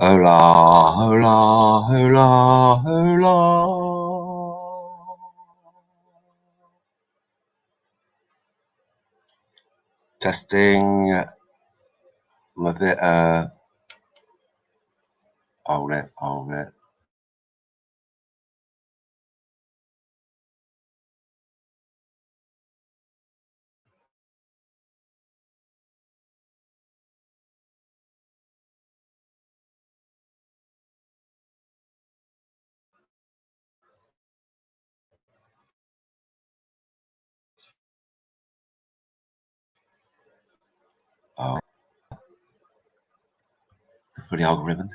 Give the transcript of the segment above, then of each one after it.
Hola, hola, hola, hola. Testing. I'm a bit, hold it. Oh, for the algorithms.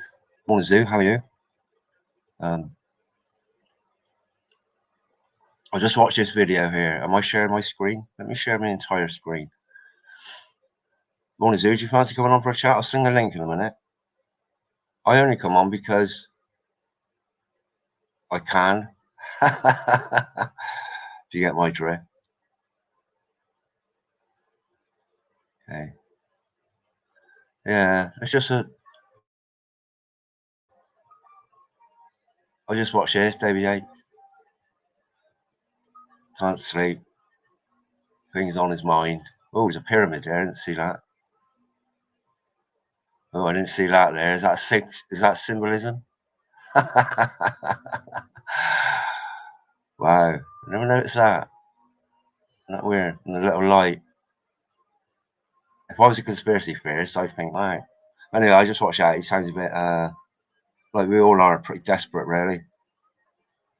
Morning, Zoo. How are you? I just watched this video here. Am I sharing my screen? Let me share my entire screen. Morning, Zoo. Do you fancy coming on for a chat? I'll sling a link in a minute. I only come on because I can. Do you get my drift? Okay. Yeah, it's just I just watched this, David Yates. Can't sleep. Things on his mind. Oh, there's a pyramid there. I didn't see that. Oh, I didn't see that there. Is that six? Is that symbolism? Wow, I never noticed that. Isn't that weird? And the little light. If I was a conspiracy theorist, I'd think, right. Anyway, I just watched that. He sounds a bit like we all are pretty desperate, really.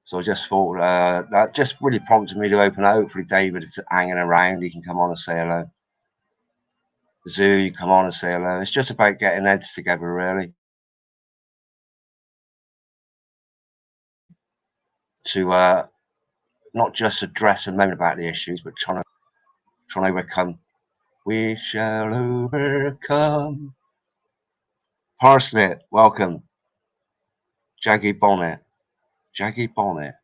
So I just thought that just really prompted me to open it. Hopefully, David is hanging around. He can come on and say hello. Zoo, you come on and say hello. It's just about getting heads together, really, to not just address and moan about the issues, but trying to overcome. We shall overcome. Parsnip, welcome. Jaggy Bonnet. Jaggy Bonnet.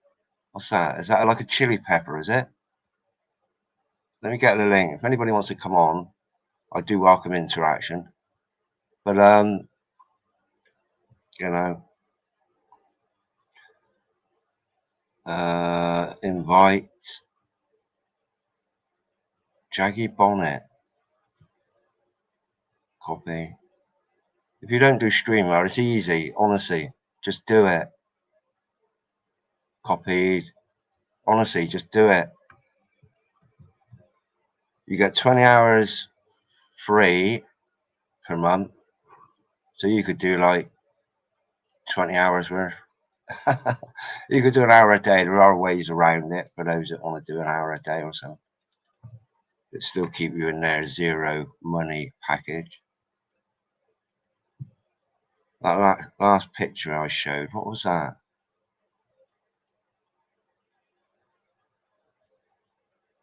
What's that? Is that like a chili pepper, is it? Let me get the link. If anybody wants to come on, I do welcome interaction. But you know, invite Jaggy Bonnet. Copy. If you don't do StreamYard, it's easy, honestly. Just do it. Copied. Honestly, just do it. You get 20 hours free per month. So you could do like 20 hours worth. You could do an hour a day. There are ways around it for those that want to do an hour a day or so. But still keep you in their zero money package. That last picture I showed, what was that?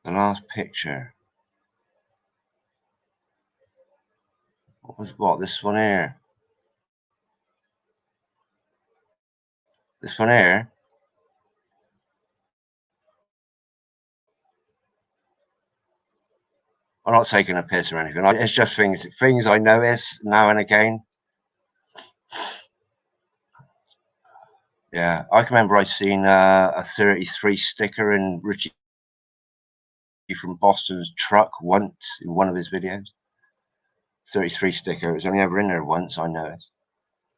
The last picture. What was what? This one here. This one here. I'm not taking a piss or anything. It's just things I notice now and again. Yeah, I can remember I'd seen a 33 sticker in Richie from Boston's truck once in one of his videos. 33 sticker. It was only ever in there once, I noticed,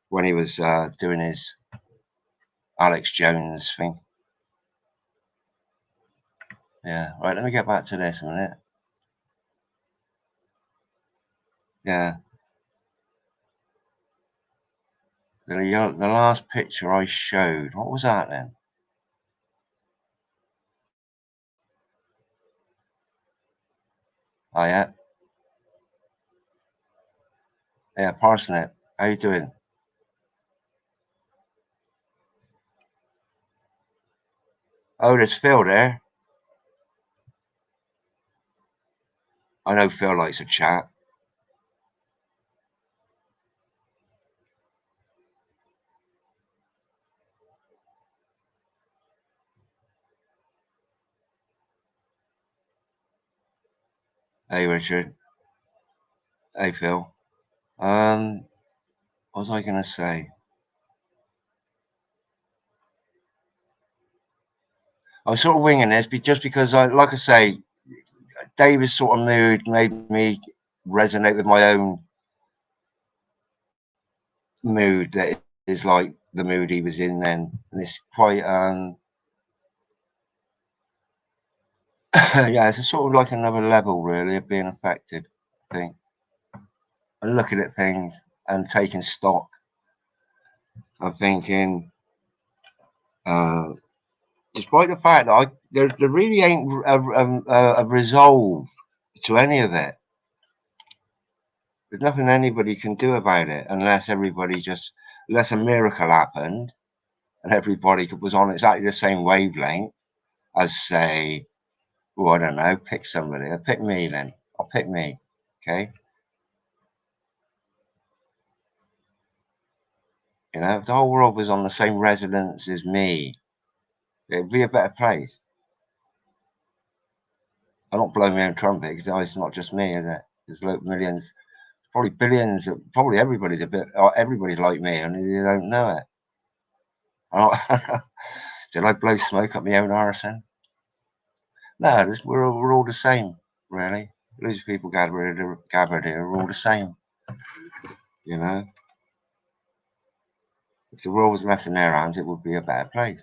when he was doing his Alex Jones thing. Yeah, right, let me get back to this a minute. Yeah. The last picture I showed, what was that then? Oh, yeah. Yeah, Parsnip, how you doing? Oh, there's Phil there. I know Phil likes a chat. Hey, Richard. Hey, Phil. What was I going to say? I'm sort of winging this, just because, like I say, David's sort of mood made me resonate with my own mood. That is like the mood he was in then, and it's quite yeah, it's a sort of like another level really of being affected, I think, and looking at things and taking stock. I'm thinking, despite the fact that there really ain't a resolve to any of it. There's nothing anybody can do about it unless unless a miracle happened and everybody was on exactly the same wavelength as, say, oh, I don't know, pick somebody. I'll pick me then. I'll pick me. Okay. You know, if the whole world was on the same resonance as me, it'd be a better place. I'm not blowing my own trumpet because it's not just me, is it? There's millions, probably billions, probably everybody's everybody's like me and they don't know it. Did I blow smoke up my own arson? No, we're all the same, really. Loads of people gathered here are all the same, you know. If the world was left in their hands, it would be a better place.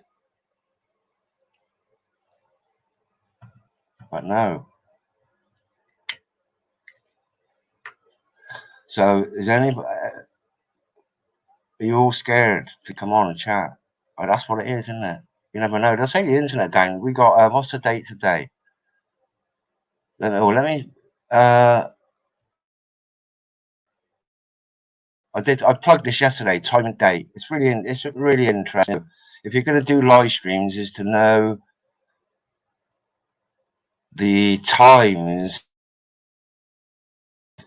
But no. So, are you all scared to come on and chat? Oh, that's what it is, isn't it? You never know. They'll say the internet down. We got what's the date today? Let me. I plugged this yesterday. Time and date. It's really interesting. If you're going to do live streams, is to know the times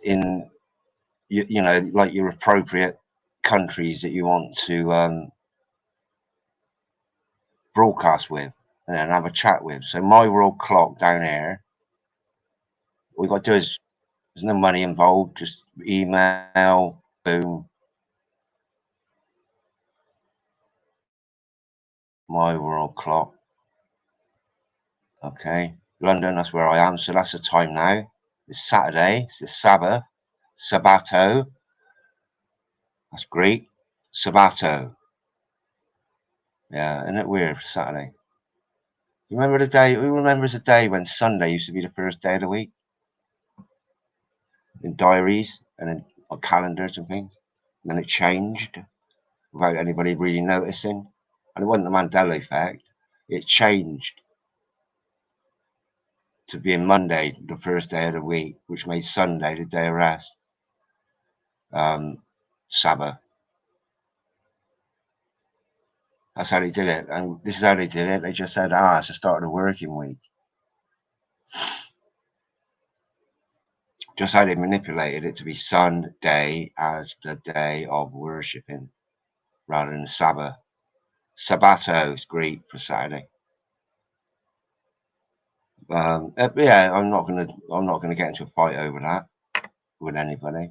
in you know, like your appropriate countries that you want to broadcast with and then have a chat with. So my world clock down here, all we got to do is, there's no money involved, just email, boom. My world clock. Okay. London, that's where I am. So that's the time now. It's Saturday. It's the Sabbath. Sabato. That's Greek. Sabato. Yeah, isn't it weird for Saturday? You remember the day? Who remembers the day when Sunday used to be the first day of the week? In diaries and in on calendars and things. And then it changed without anybody really noticing. And it wasn't the Mandela effect. It changed to being Monday, the first day of the week, which made Sunday the day of rest. Sabbath. That's how they did it. And this is how they did it. They just said, it's the start of the working week. Just how they manipulated it to be Sunday as the day of worshipping rather than Sabbath. Sabato is Greek for Saturday. Yeah, I'm not gonna get into a fight over that with anybody.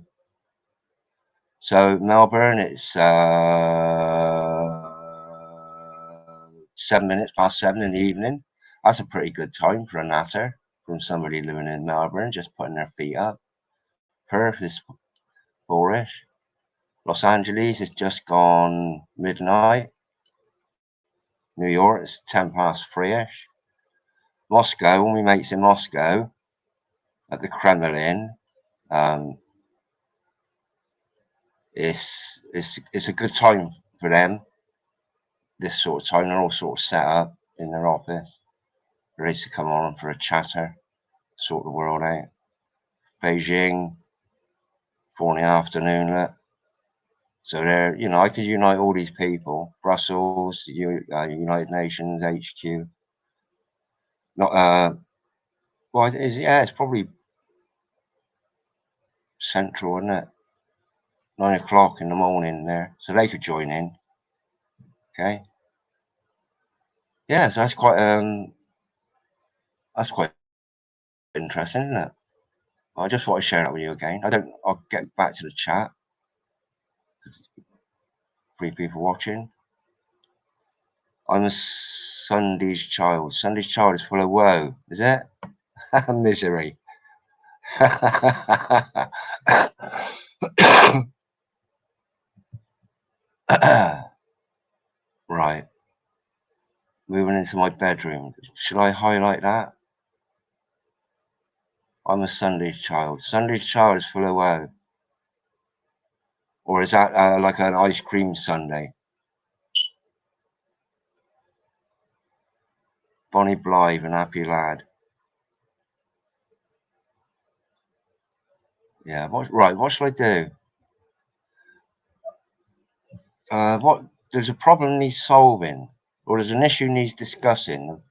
So Melbourne, it's 7 minutes past 7 in the evening. That's a pretty good time for a natter from somebody living in Melbourne, just putting their feet up. Perth is 4-ish. Los Angeles is just gone midnight. New York is 10 past 3-ish. Moscow, all my mates in Moscow at the Kremlin, it's a good time for them. This sort of time, they're all sort of set up in their office, ready to come on for a chatter, sort the world out. Beijing, 4 in the afternoon. Look. So they're, you know, I could unite all these people. Brussels, United Nations, HQ. Not well, it's probably central, isn't it? 9 o'clock in the morning there, so they could join in. Okay. Yeah, so that's quite interesting, isn't it? I just thought I'd share that with you again. I'll get back to the chat. 3 people watching. I'm a Sunday's child. Sunday's child is full of woe, is it? Misery. Right. Moving into my bedroom. Should I highlight that? I'm a Sunday's child. Sunday's child is full of woe. Or is that like an ice cream sundae? Bonnie Blythe and Happy Lad. Yeah, what should I do? What there's a problem needs solving, or there's an issue needs discussing.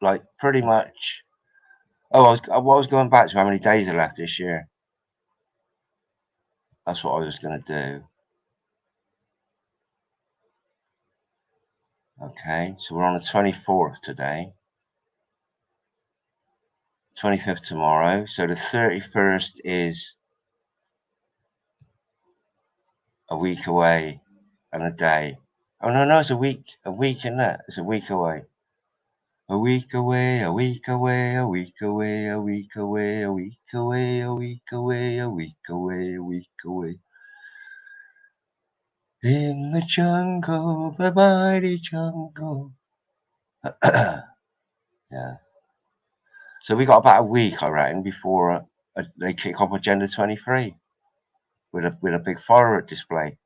Like pretty much. Oh, I was going back to how many days are left this year. That's what I was going to do. Okay, so we're on the 24th today. 25th tomorrow. So the 31st is a week away and a day. Oh no, it's a week, isn't it? It's a week away. A week away, a week away, a week away, a week away, a week away, a week away, a week away, a week away. In the jungle, the mighty jungle. Yeah. So we got about a week, I reckon, before they kick off Agenda 23 with a big firework display.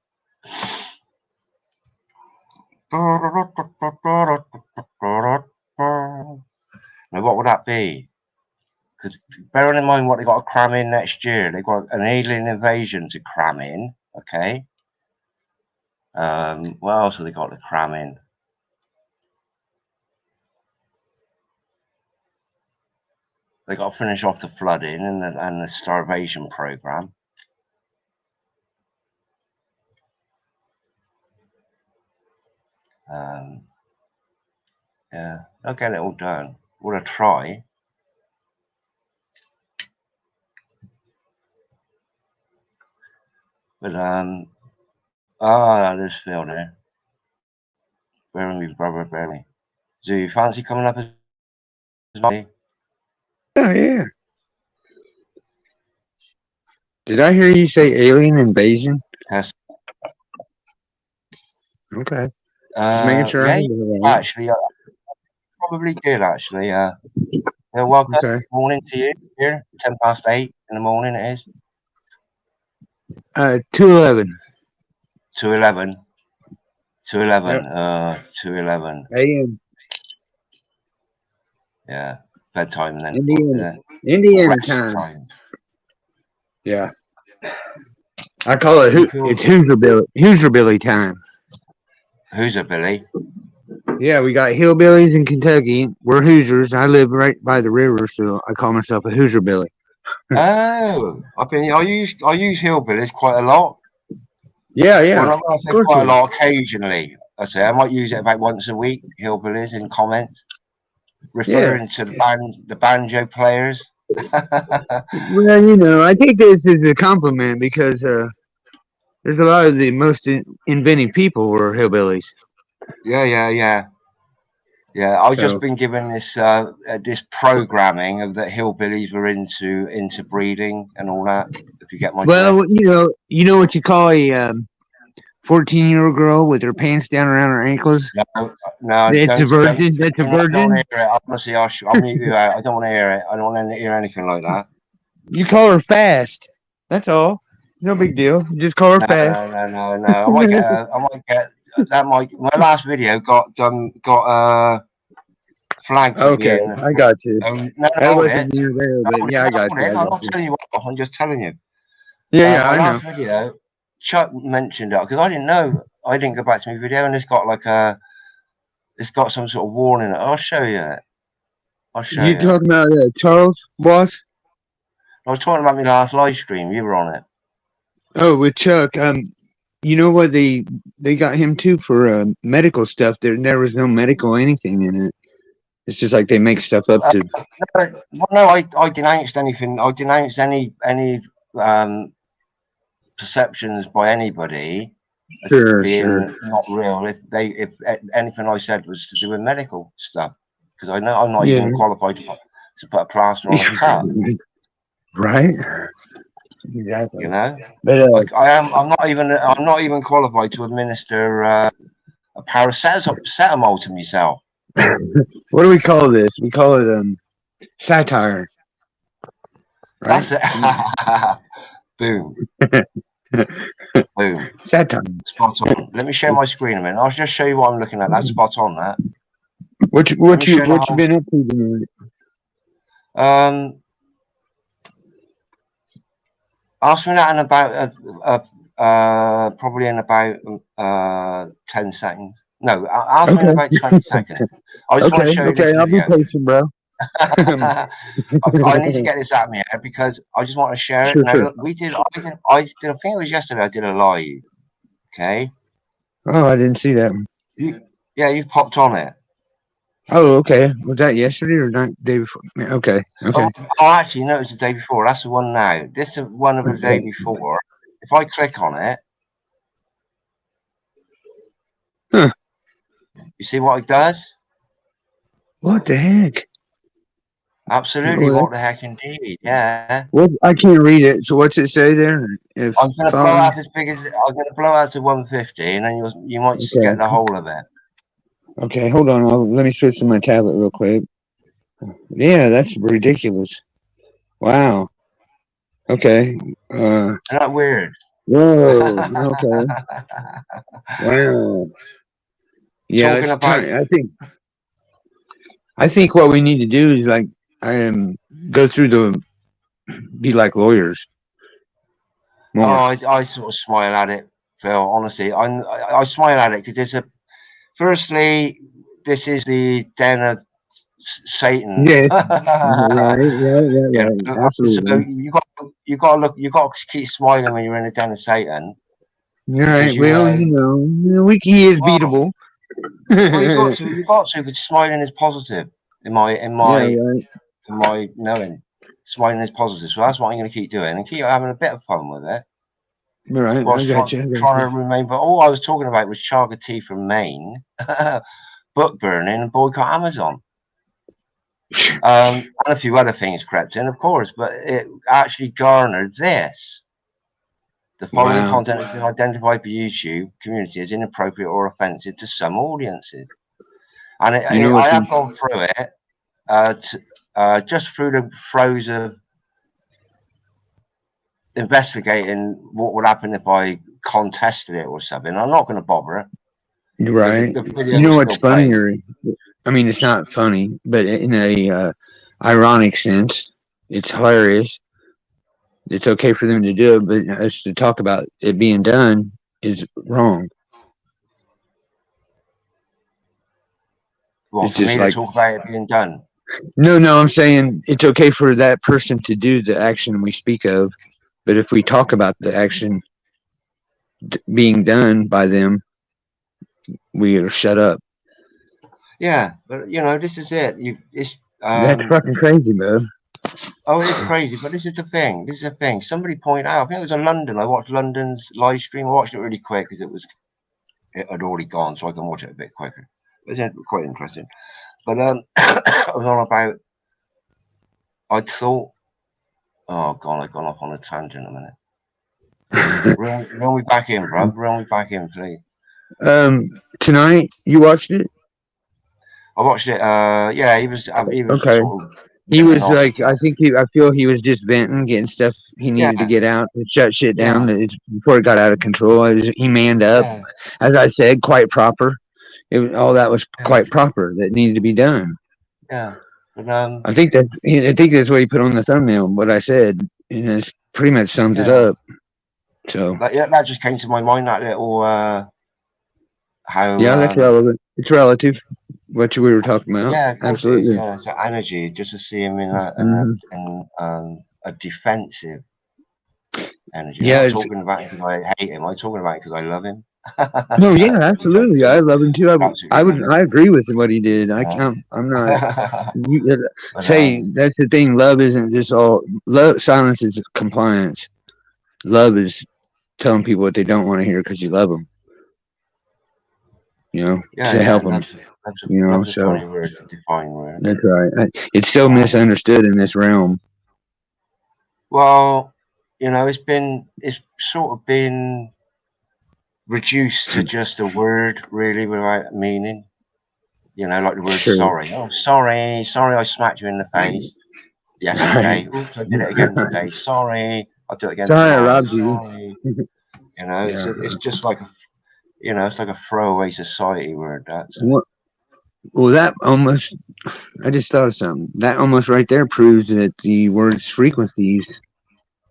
Now, what would that be? Because bearing in mind what they got to cram in next year, they've got an alien invasion to cram in. Okay. What else have they got to cram in? They got to finish off the flooding and the starvation program. Yeah, they'll get it all done. We'll try. But there's Phil there. Bear with me, brother, bear with me. Do you fancy coming up as well? Oh yeah. Did I hear you say alien invasion? Yes. Okay. Just making sure Yeah, I'm actually, probably did actually. Yeah, welcome. okay. Morning to you here. 8:10 in the morning it is. 211. 2:11. 2:11. Yep. 2:11. AM. Yeah, bedtime then. Indiana Rest time. Yeah. I call it it's Hoosier Billy time. Hoosier Billy? Yeah, we got hillbillies in Kentucky. We're Hoosiers. I live right by the river, so I call myself a Hoosier Billy. Oh, I use hillbillies quite a lot. Yeah. Well, I say quite a lot occasionally. I might use it about once a week. Hillbillies in comments, referring to the banjo players. Well, I think this is a compliment because there's a lot of the most inventive people were hillbillies. Yeah. I've just been given this this programming of that hillbillies were into breeding and all that. If you get my drift. You know what you call a 14-year-old girl with her pants down around her ankles? No, that's a virgin. That's a virgin. I don't hear it. Honestly, I'll mute you out. I don't want to hear it. I don't want to hear anything like that. You call her fast. That's all. No big deal. Just call her fast. No. I might get that. My last video got flagged. Okay, I got you. That wasn't you there, but yeah, I got you. I'm not telling you what. I'm just telling you. Yeah, I know. Last video, Chuck mentioned it because I didn't know. I didn't go back to my video, and it's got it's got some sort of warning. I'll show you it. You talking about Charles Boss? I was talking about my last live stream. You were on it. Oh, with Chuck. You know what they got him too for medical stuff. There was no medical anything in it. It's just like they make stuff up to. No, I denounced anything. I denounced any perceptions by anybody as Sure, being sure. not real if anything I said was to do with medical stuff, because I know I'm not Yeah. even qualified to put a plaster on a cut. Right. Exactly. You know, But I'm not even qualified to administer a paracetamol to myself. what do we call this? We call it satire, right? That's it. Boom, boom, Satire. spot on. Let me share my screen a minute. I'll just show you what I'm looking at. That's spot on. That. What Let me you share the what you whole. been up to tonight? Ask me that in about probably in about 10 seconds. No, ask me in Okay. about 20 seconds. I just want to Okay. show you this Okay. I'll be video. patient, bro. I need to get this out of my head because I just want to share it. Sure, Now, sure. look, I think it was yesterday I did a live. Okay. Oh, I didn't see that one. Yeah, you popped on it. Oh, okay. Was that yesterday or not day before? Okay. Okay. Actually, no, it was the day before. That's the one now. This is the one of the day before. If I click on it, Huh. you see what it does? What the heck? Absolutely, Well, what the heck indeed. Yeah. what? I can't read it. So what's it say there? If I'm going to blow following. out as big as I'm going to blow out to 150, and then you might just Okay. get the whole of it. Okay. Hold on. Let me switch to my tablet real quick. Yeah, that's ridiculous. Wow. Okay. Isn't that weird? Whoa. Okay. Wow. Yeah, Talking it's about time. I think what we need to do is like go through be like lawyers more. I sort of smile at it, Phil. Honestly, I smile at it because firstly, this is the den of Satan. Yeah. Right. So Absolutely. you got to keep smiling when you're in the den of Satan You're because right. Well, he is well, beatable. you got to, because smiling is positive in Yeah, right. my knowing. Smiling is positive, so that's what I'm going to keep doing and keep having a bit of fun with it. Right. I Whilst got you. trying to remain, but all I was talking about was chaga tea from Maine, book burning, and boycott Amazon. And a few other things crept in, of course, but it actually garnered this. The following Wow. content has been identified by YouTube community as inappropriate or offensive to some audiences. And I have gone through it just through the throes of investigating what would happen if I contested it or something. I'm not going to bother. Right. The video You know was what's still plays. funnier? I mean, it's not funny, but in a ironic sense, it's hilarious. It's okay for them to do it, but us to talk about it being done is wrong. Well, It's for just me to like talk about it being done. no. I'm saying it's okay for that person to do the action we speak of, but if we talk about the action being done by them, we are shut up. Yeah, but this is it. That's fucking crazy, man. Oh, it is crazy, but this is the thing. This is the thing. Somebody pointed out. I think it was in London. I watched London's live stream. I watched it really quick because it had already gone, so I can watch it a bit quicker. It was quite interesting. But I was on about. I thought. Oh God, I've gone off on a tangent a minute. Reel me back in, bro. Reel me back in, please. Tonight you watched it? I watched it. Yeah, he was Okay. sort of. He was like, I feel he was just venting, getting stuff he needed to get out to shut shit down before it got out of control. He manned up, as I said, quite proper. All that was quite proper that needed to be done. Yeah, but I think that's what he put on the thumbnail. What I said, and it pretty much sums it up. So that just came to my mind. That little how that's relevant. It's relative. What we were talking about. Yeah, of course absolutely. It is, yeah, it's that energy just to see him in a defensive energy. Yeah, I'm not talking about it because I hate him. I'm talking about it because I love him. No, yeah, absolutely. I love him too. I agree with what he did. I'm not. Say that's the thing. Love isn't just all. Love silence is compliance. Love is telling people what they don't want to hear because you love them. to help them. Love's a So funny word to define word. that's right. It's still misunderstood in this realm. Well, it's sort of been reduced to just a word, really, without meaning. Like the word sorry. Oh, sorry, I smacked you in the face yesterday. Right. Oops, I did it again today. Sorry, I'll do it again tomorrow. I robbed you. Sorry. It's just like it's like a throwaway society word. That's well, that almost. I just thought of something. That almost right there proves that the word's frequencies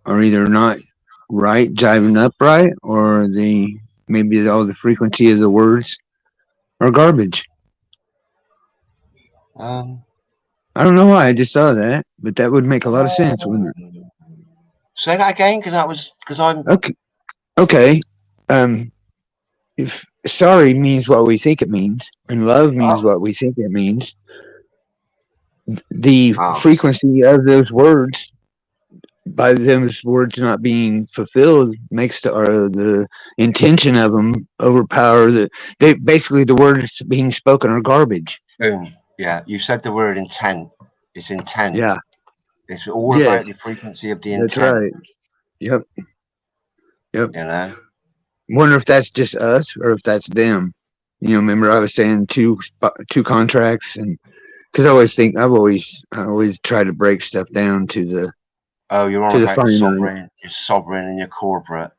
are either not right, jiving up right, or maybe all the frequency of the words are garbage. I don't know why I just thought of that, but that would make a lot of sense, wouldn't it? Say that again, because I'm okay. If sorry means what we think it means, and love means what we think it means, the frequency of those words, by those words not being fulfilled, makes the intention of them overpower basically the words being spoken are garbage. Boom. Yeah, you said the word intent. It's intent. Yeah. It's all about the frequency of the intent. That's right. Yep. Wonder if that's just us or if that's them. Remember I was saying two contracts, and because I've always tried to break stuff down to the. Oh, you're on about sovereign. You're sovereign and you're corporate.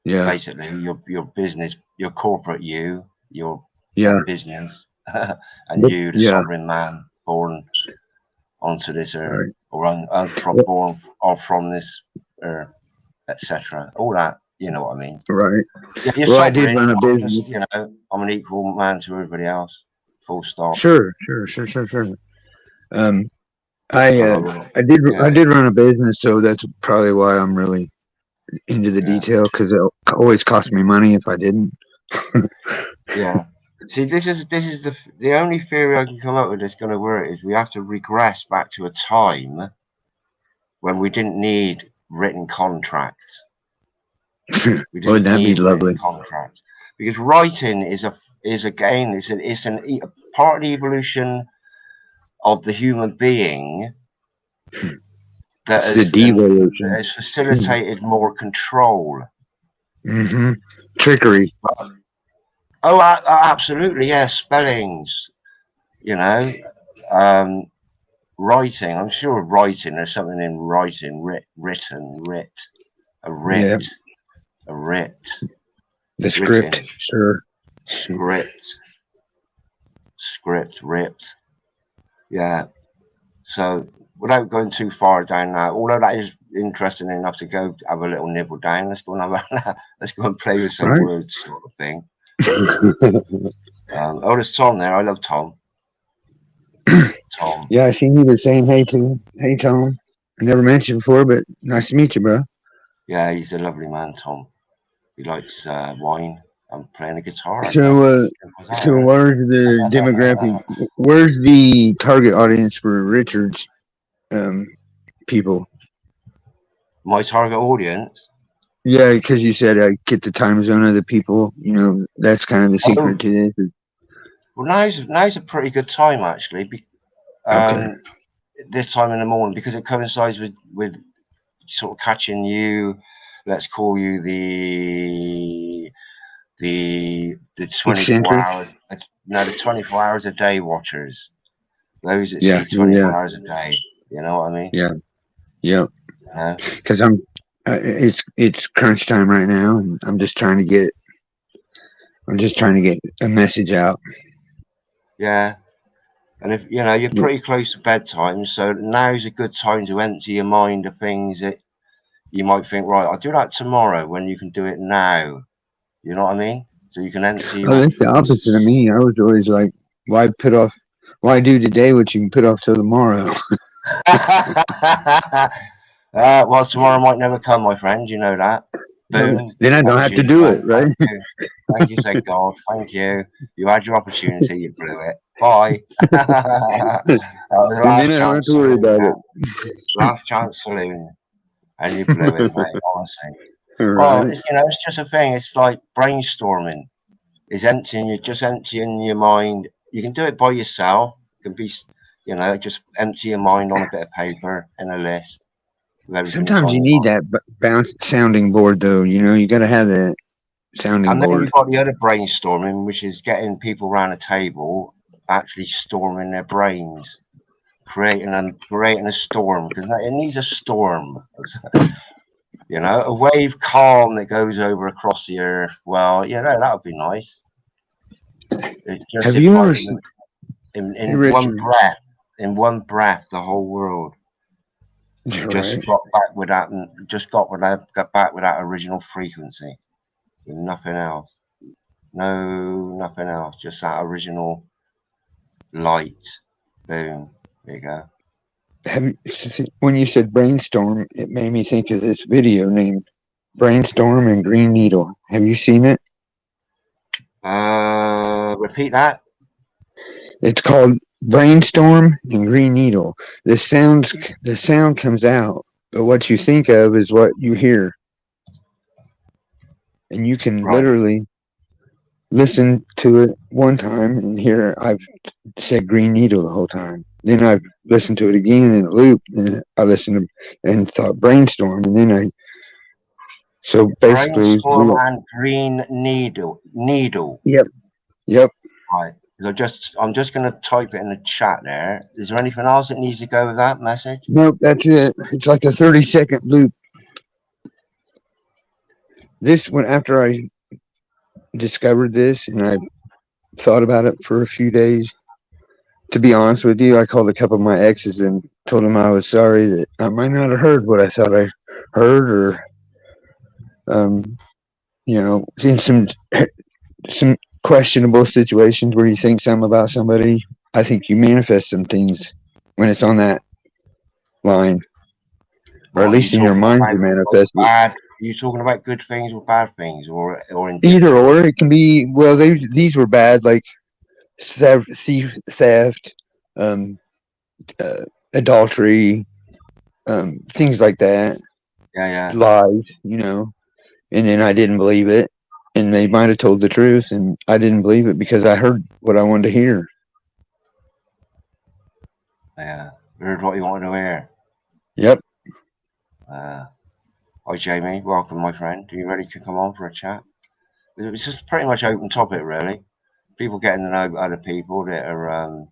Yeah. Basically, your business, your corporate your business, and you, the sovereign man, born onto this earth, right. Born from this earth, etc. All that, you know what I mean? Right. Yeah, you're sovereign. I did run a business. I'm an equal man to everybody else. Full stop. Sure. I did run a business, so that's probably why I'm really into the detail, because it always cost me money if I didn't. Yeah. See, this is the only theory I can come up with that's going to work is we have to regress back to a time when we didn't need written contracts. We didn't need written contracts, because writing is again it's a part of the evolution of the human being that has facilitated more control. Mm-hmm. Trickery. Oh, absolutely, yes. Spellings, writing. I'm sure writing. There's something in writing. A writ. The script, written. Sure. Script, ripped. Yeah. So without going too far down that, although that is interesting enough to go have a little nibble down, let's go and play with some words, sort of thing. There's Tom there. I love Tom. Tom. Yeah, I seen you were saying hey Tom. I never mentioned before, but nice to meet you, bro. Yeah, he's a lovely man, Tom. He likes wine. I'm playing the guitar. So where's the demographic? Where's the target audience for Richard's people? My target audience? Yeah, because you said I get the time zone of the people. That's kind of the secret to this. Well, now's a pretty good time actually. This time in the morning, because it coincides with sort of catching you. Let's call you the 24 hours. No, the 24 hours a day watchers. Those that see 24 hours a day. You know what I mean? Yeah. Because it's crunch time right now, and I'm just trying to get a message out. Yeah. And if you're pretty close to bedtime, so now's a good time to empty your mind of things that you might think, right, I'll do that tomorrow, when you can do it now. You know what I mean? So you can empty. That's the opposite of me. I was always like, why do today what you can put off till tomorrow? Well, tomorrow might never come, my friend. You know that. Boom. Then I don't have to do it, right? Thank you, said God. Thank you. You had your opportunity. You blew it. Bye. And then I don't have to worry about it. Last chance saloon, and you blew it, mate. Honestly. Right. Well, it's just a thing. It's like brainstorming. is emptying you, just emptying your mind. You can do it by yourself. It can be, you know, just empty your mind on a bit of paper and a list with everything that's Sometimes on you your need mind. that bounce sounding board, though. You know, you got to have that sounding And then board. you've got the other brainstorming, which is getting people around a table actually storming their brains, creating a storm, because it needs a storm. You know, a wave calm that goes over across the earth. Well, you know, that would be nice. It's just Have if you like ever seen, hey, in Richard? one breath, the whole world just Right. got back with that, and just got back with that original frequency, with nothing else. No, nothing else. Just that original light. Boom. There you go. When you said brainstorm, it made me think of this video named Brainstorm and Green Needle. Have you seen it? Repeat that. It's called Brainstorm and Green Needle. The sound comes out, but what you think of is what you hear. And you can Right. literally listen to it one time and hear I've said Green Needle the whole time. Then I've listened to it again in a loop, and I listened to and thought brainstorm, and then I so basically, Brainstorm and green needle. Needle. yep, yep. Right. I'm just going to type it in the chat there. Is there anything else that needs to go with that message? Nope, that's it. It's like a 30-second loop. This one after I discovered this and I thought about it for a few days. To be honest with you, I called a couple of my exes and told them I was sorry that I might not have heard what I thought I heard, or um, in some questionable situations where you think something about somebody. I think you manifest some things when it's on that line, or at What are you least in your talking mind, about? you Like manifest it. bad? Are you talking about good things or bad things, or Either indifferent? or, it can be. Well, these were bad, like theft, um, uh, adultery, things like that, Yeah, yeah, lies, and then I didn't believe it, and they might have told the truth, and I didn't believe it because I heard what I wanted to hear. yeah. Heard what you wanted to hear. Yep. Hi, Jamie. Welcome, my friend. Are you ready to come on for a chat? It's just pretty much open topic, really. People getting to know other people that are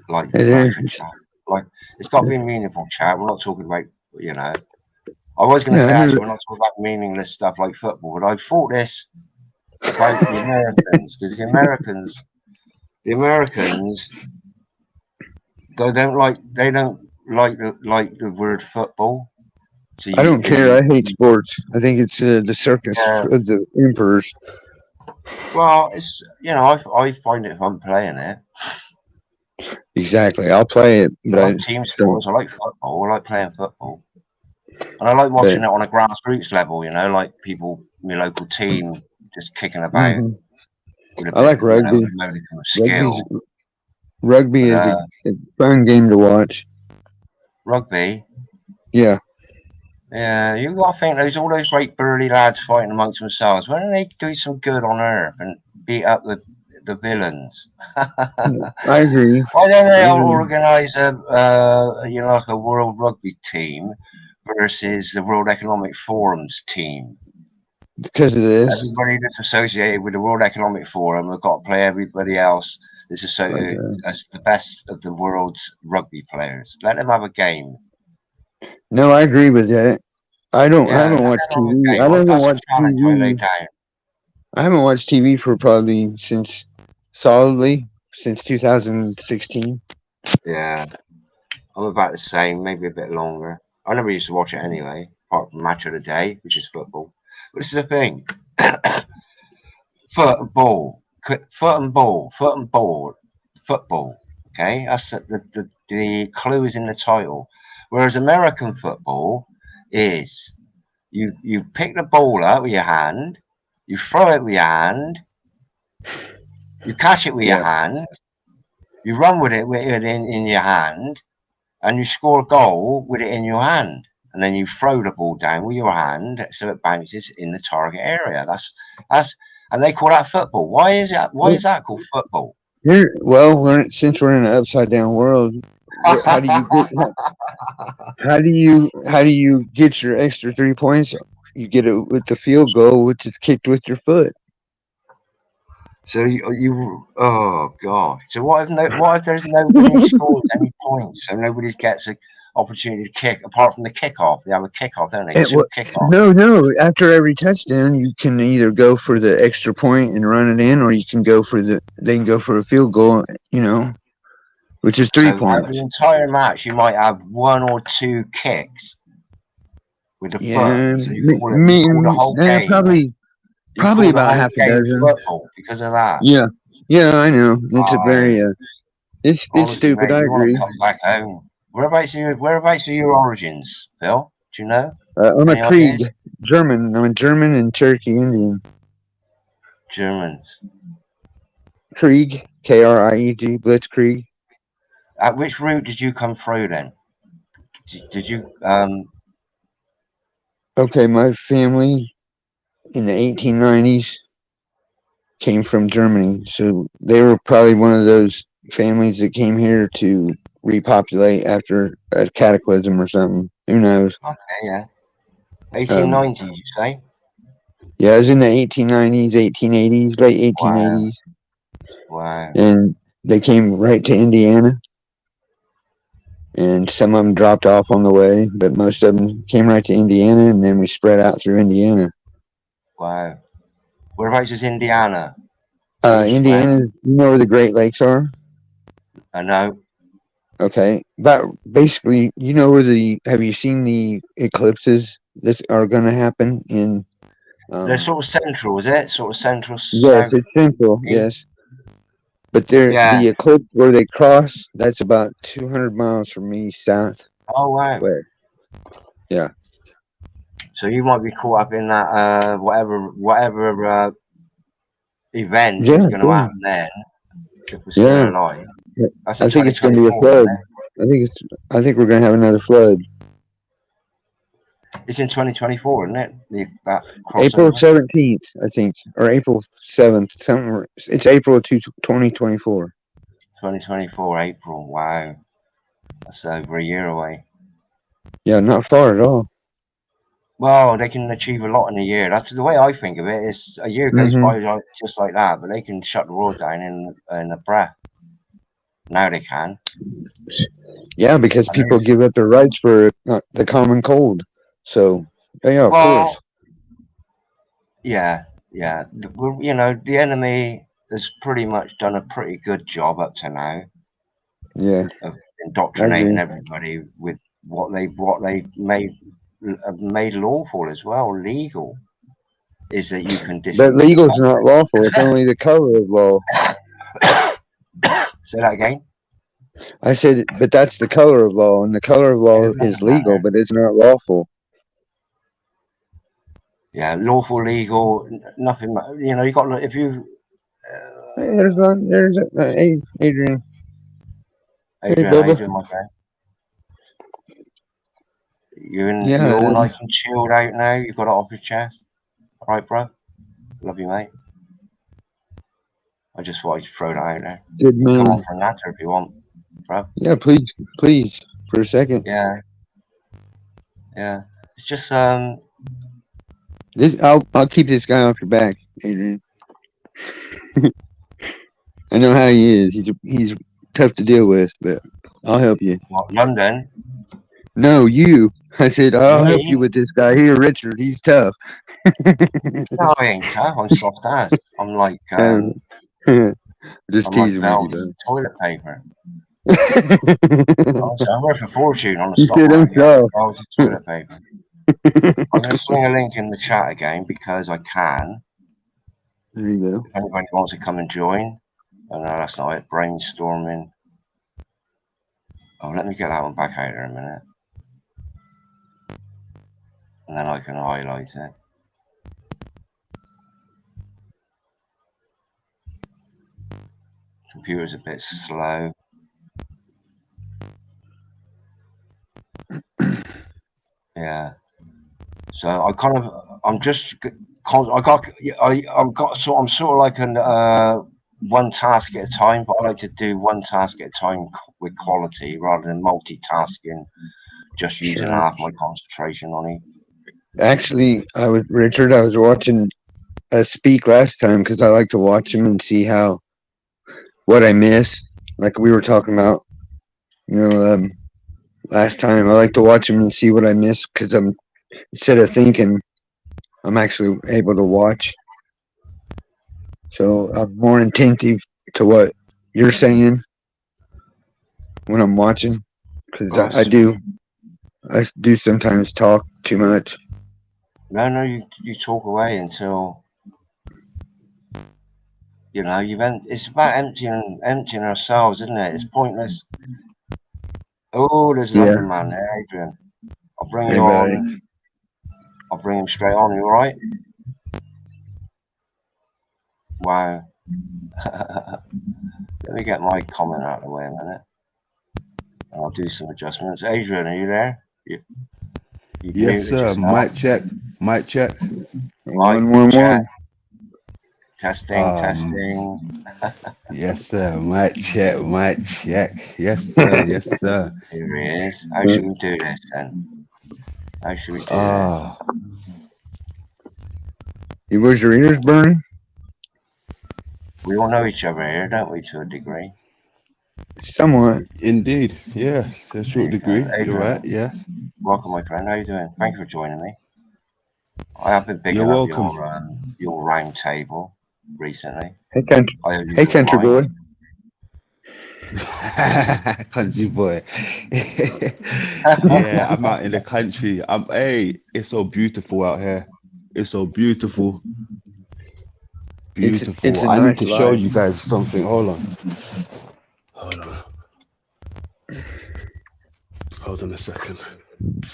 like ready There. for chat. Like, it's got to be a meaningful chat. We're not talking about, you know. I was going to Yeah, say, I never. actually, we're not talking about meaningless stuff like football, but I thought this about the Americans, because the Americans, they don't like the word football. So I don't care. I hate sports. I think it's the circus yeah. of the emperors. Well, it's I find it fun playing it. Exactly. I'll play it, I but I like team don't. sports. I like football. I like playing football, and I like But watching it on a grassroots level. Like people, my local team, just kicking about mhm. with a I bit, like rugby. a modicum of Rugby's skill. rugby But is a fun game to watch. rugby, Yeah. yeah, you got to think there's all those great burly lads fighting amongst themselves. Why don't they do some good on Earth and beat up the villains? I agree. Why don't I they agree. organise like a World Rugby team versus the World Economic Forum's team? Because of this, Everybody that's associated with the World Economic Forum have got to play everybody else that's like associated as the best of the world's rugby players. Let them have a game. no, I agree with that. I don't. I Yeah, let haven't them watched have a TV. game. I I'll haven't pass a watched challenge when I lay TV. down. I haven't watched TV for probably solidly since 2016. Yeah, I'm about the same, maybe a bit longer. I never used to watch it anyway, apart from Match of the Day, which is football. But this is the thing. Foot and ball, football. Okay, that's the clue is in the title. Whereas American football is you pick the ball up with your hand, you throw it with your hand, you catch it with your Yeah. hand, you run with it in your hand, and you score a goal with it in your hand. And then you throw the ball down with your hand so it bounces in the target area. And they call that football. Why is that called football? Since we're in an upside down world, how do you get how do you get your extra 3 points? You get it with the field goal, which is kicked with your foot. So you oh god. So what if there's nobody scores any points, so nobody gets an opportunity to kick apart from the kickoff? They have a kickoff, don't they? Two kickoffs. No. After every touchdown, you can either go for the extra point and run it in, or you can go for they can go for a field goal. Which is 3 points. Over the entire match, you might have one or two kicks with the foot. So you call the whole game. Probably about half a dozen. Football because of that. Yeah, I know. It's a very it's stupid. Mate, I agree. Come back home. Whereabouts are your origins, Phil? Do you know? I'm a Krieg, German. I'm a German and Cherokee Indian. Germans. Krieg, Krieg, Blitzkrieg. At which route did you come through then? Did you Okay, my family in the 1890s came from Germany, so they were probably one of those families that came here to repopulate after a cataclysm or something. Who knows? Okay, yeah. 1890s, you say? Yeah, it was in the 1890s, 1880s, late 1880s. Wow. And they came right to Indiana. And some of them dropped off on the way, but most of them came right to Indiana, and then we spread out through Indiana. Wow. Whereabouts is Indiana? Indiana, you know where the Great Lakes are? I know. Okay. But basically, you know have you seen the eclipses that are going to happen in... They're sort of central, is it? Sort of central. Yes, it's central, yes. But the eclipse where they cross, that's about 200 miles from me south. Oh, wow. Where? Yeah. So you might be caught up in that whatever event is going to happen then. If we're still alive. I think it's going to be a flood. I think we're going to have another flood. It's in 2024, isn't it? April 17th, I think, or April 7th. Something. It's April of 2024. 2024 April. Wow, that's over a year away. Yeah, not far at all. Well, they can achieve a lot in a year. That's the way I think of it. Is a year goes by just like that, but they can shut the world down in a breath. Now they can. Yeah, because people give up their rights for the common cold. So, yeah, of course. Yeah. The enemy has pretty much done a pretty good job up to now. Yeah. Of indoctrinating everybody with what they made lawful as well, legal. Is that you can But legal is not lawful. It's only the color of law. Say that again. I said, but that's the color of law, and the color of law is legal, but it's not lawful. Yeah, lawful, legal, nothing. You got if you. There's Adrian. Adrian, how you doing, my friend? You're all nice and chilled out now. You've got it off your chest. All right, bro. Love you, mate. I just wanted to throw that out there. Good man. Come on for Natter if you want, bro. Yeah, please, for a second. Yeah. It's just This I'll keep this guy off your back, Adrian. I know how he is. He's tough to deal with, but I'll help you. What, London? No, you. I said I'll help you with this guy here, Richard. He's tough. No, I ain't tough. I'm soft ass. I'm like just teasing with you, toilet paper. I'm worth a fortune on the stock market. Toilet paper. I'm going to sling a link in the chat again because I can. There you go. If anybody wants to come and join. Oh, no, that's not it. Brainstorming. Oh, let me get that one back out there a minute. And then I can highlight it. Computer's a bit slow. Yeah. So I'm just I'm sort of like an one task at a time, but I like to do one task at a time with quality rather than multitasking, just using half my concentration on it. Actually, I was watching Speak last time because I like to watch him and see what I miss. Like we were talking about, last time. I like to watch him and see what I miss because instead of thinking, I'm actually able to watch. So I'm more attentive to what you're saying when I'm watching, because I do sometimes talk too much. No, you talk away until it's about emptying ourselves, isn't it? It's pointless. Oh, there's London man there, Adrian. I'll bring you on. I'll bring him straight on. You all right? Wow. Let me get my comment out of the way a minute. And I'll do some adjustments. Adrian, are you there? You yes, sir. Mic check. Mic check. One. Testing. Yes, sir. Mic check. Mic check. Yes, sir. Yes, sir. Here he is. How should we do this then? How should we do this? Was your ears burning? We all know each other here, don't we, to a degree? Somewhat. Indeed. Yeah, to a short degree. You're right. Yes. Welcome, my friend. How you doing? Thank you for joining me. I have been picking up your round table recently. Hey, country boy. Country boy. Yeah, I'm out in the country. It's so beautiful out here. It's so beautiful. Beautiful. It's I need to show you guys something. Hold on a second.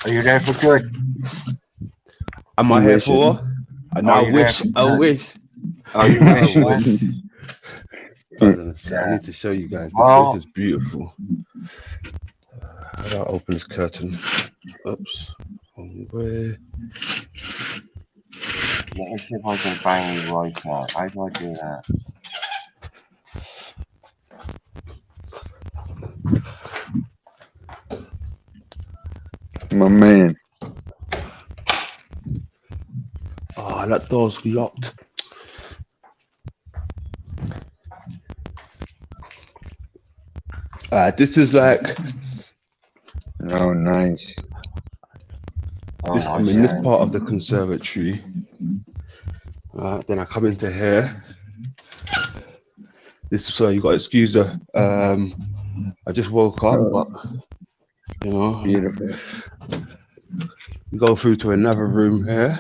Are you there for good? Am I here for? I wish. Oh, you wish. Hold on a second. I need to show you guys. This place is beautiful. How do I open this curtain? Oops. Wrong way. Let me see if I can bang you right now. How do I do that? My man. Oh, that door's locked. This is like. Oh, nice. I'm in this part of the conservatory. Then I come into here. So you got to excuse the. I just woke up, but beautiful. We go through to another room here.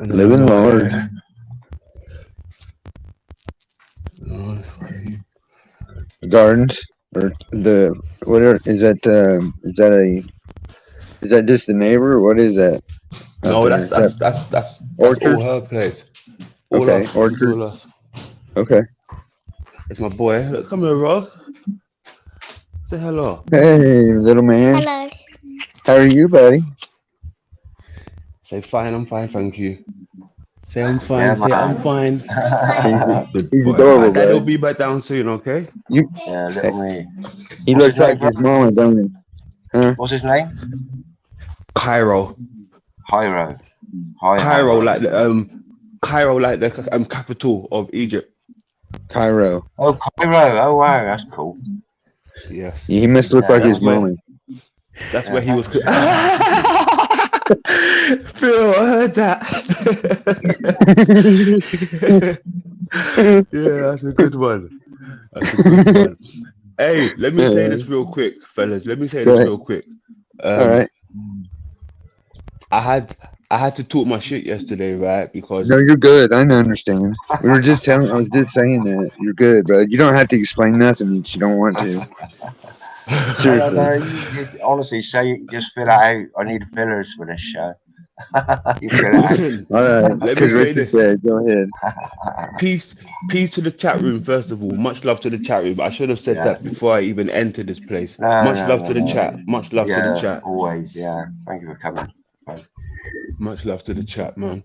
Living large. Gardens or is that just the neighbor or what is that? No, that's all her place. Orchard. All us. Okay. It's my boy. Look, come here, bro. Say hello. Hey, little man. Hello. How are you, buddy? Say fine. I'm fine, thank you. Say I'm fine. Say I'm fine. He's adorable. My dad will be back down soon, okay? Yeah, little me. He looks like his mama, don't he? Huh? What's his name? Cairo. Cairo, like the capital of Egypt. Cairo. Oh, Cairo. Oh, wow, that's cool. Yes. He must look like his mama. That's where he was. Phil, I heard that. Yeah, that's a good one. Hey, let me say this real quick, fellas. Let me say this real quick. All right. I had to talk my shit yesterday, right? Because no, you're good. I understand. I was just saying that you're good, bro. You don't have to explain nothing if you don't want to. Seriously. No, you honestly say just fill it out. I need fillers for this show. You fill it out. All right. Let me say this. Go ahead. Peace to the chat room, first of all. Much love to the chat room. I should have said that before I even entered this place. Much love to the chat. Much love to the chat. Always, yeah. Thank you for coming. Much love to the chat, man.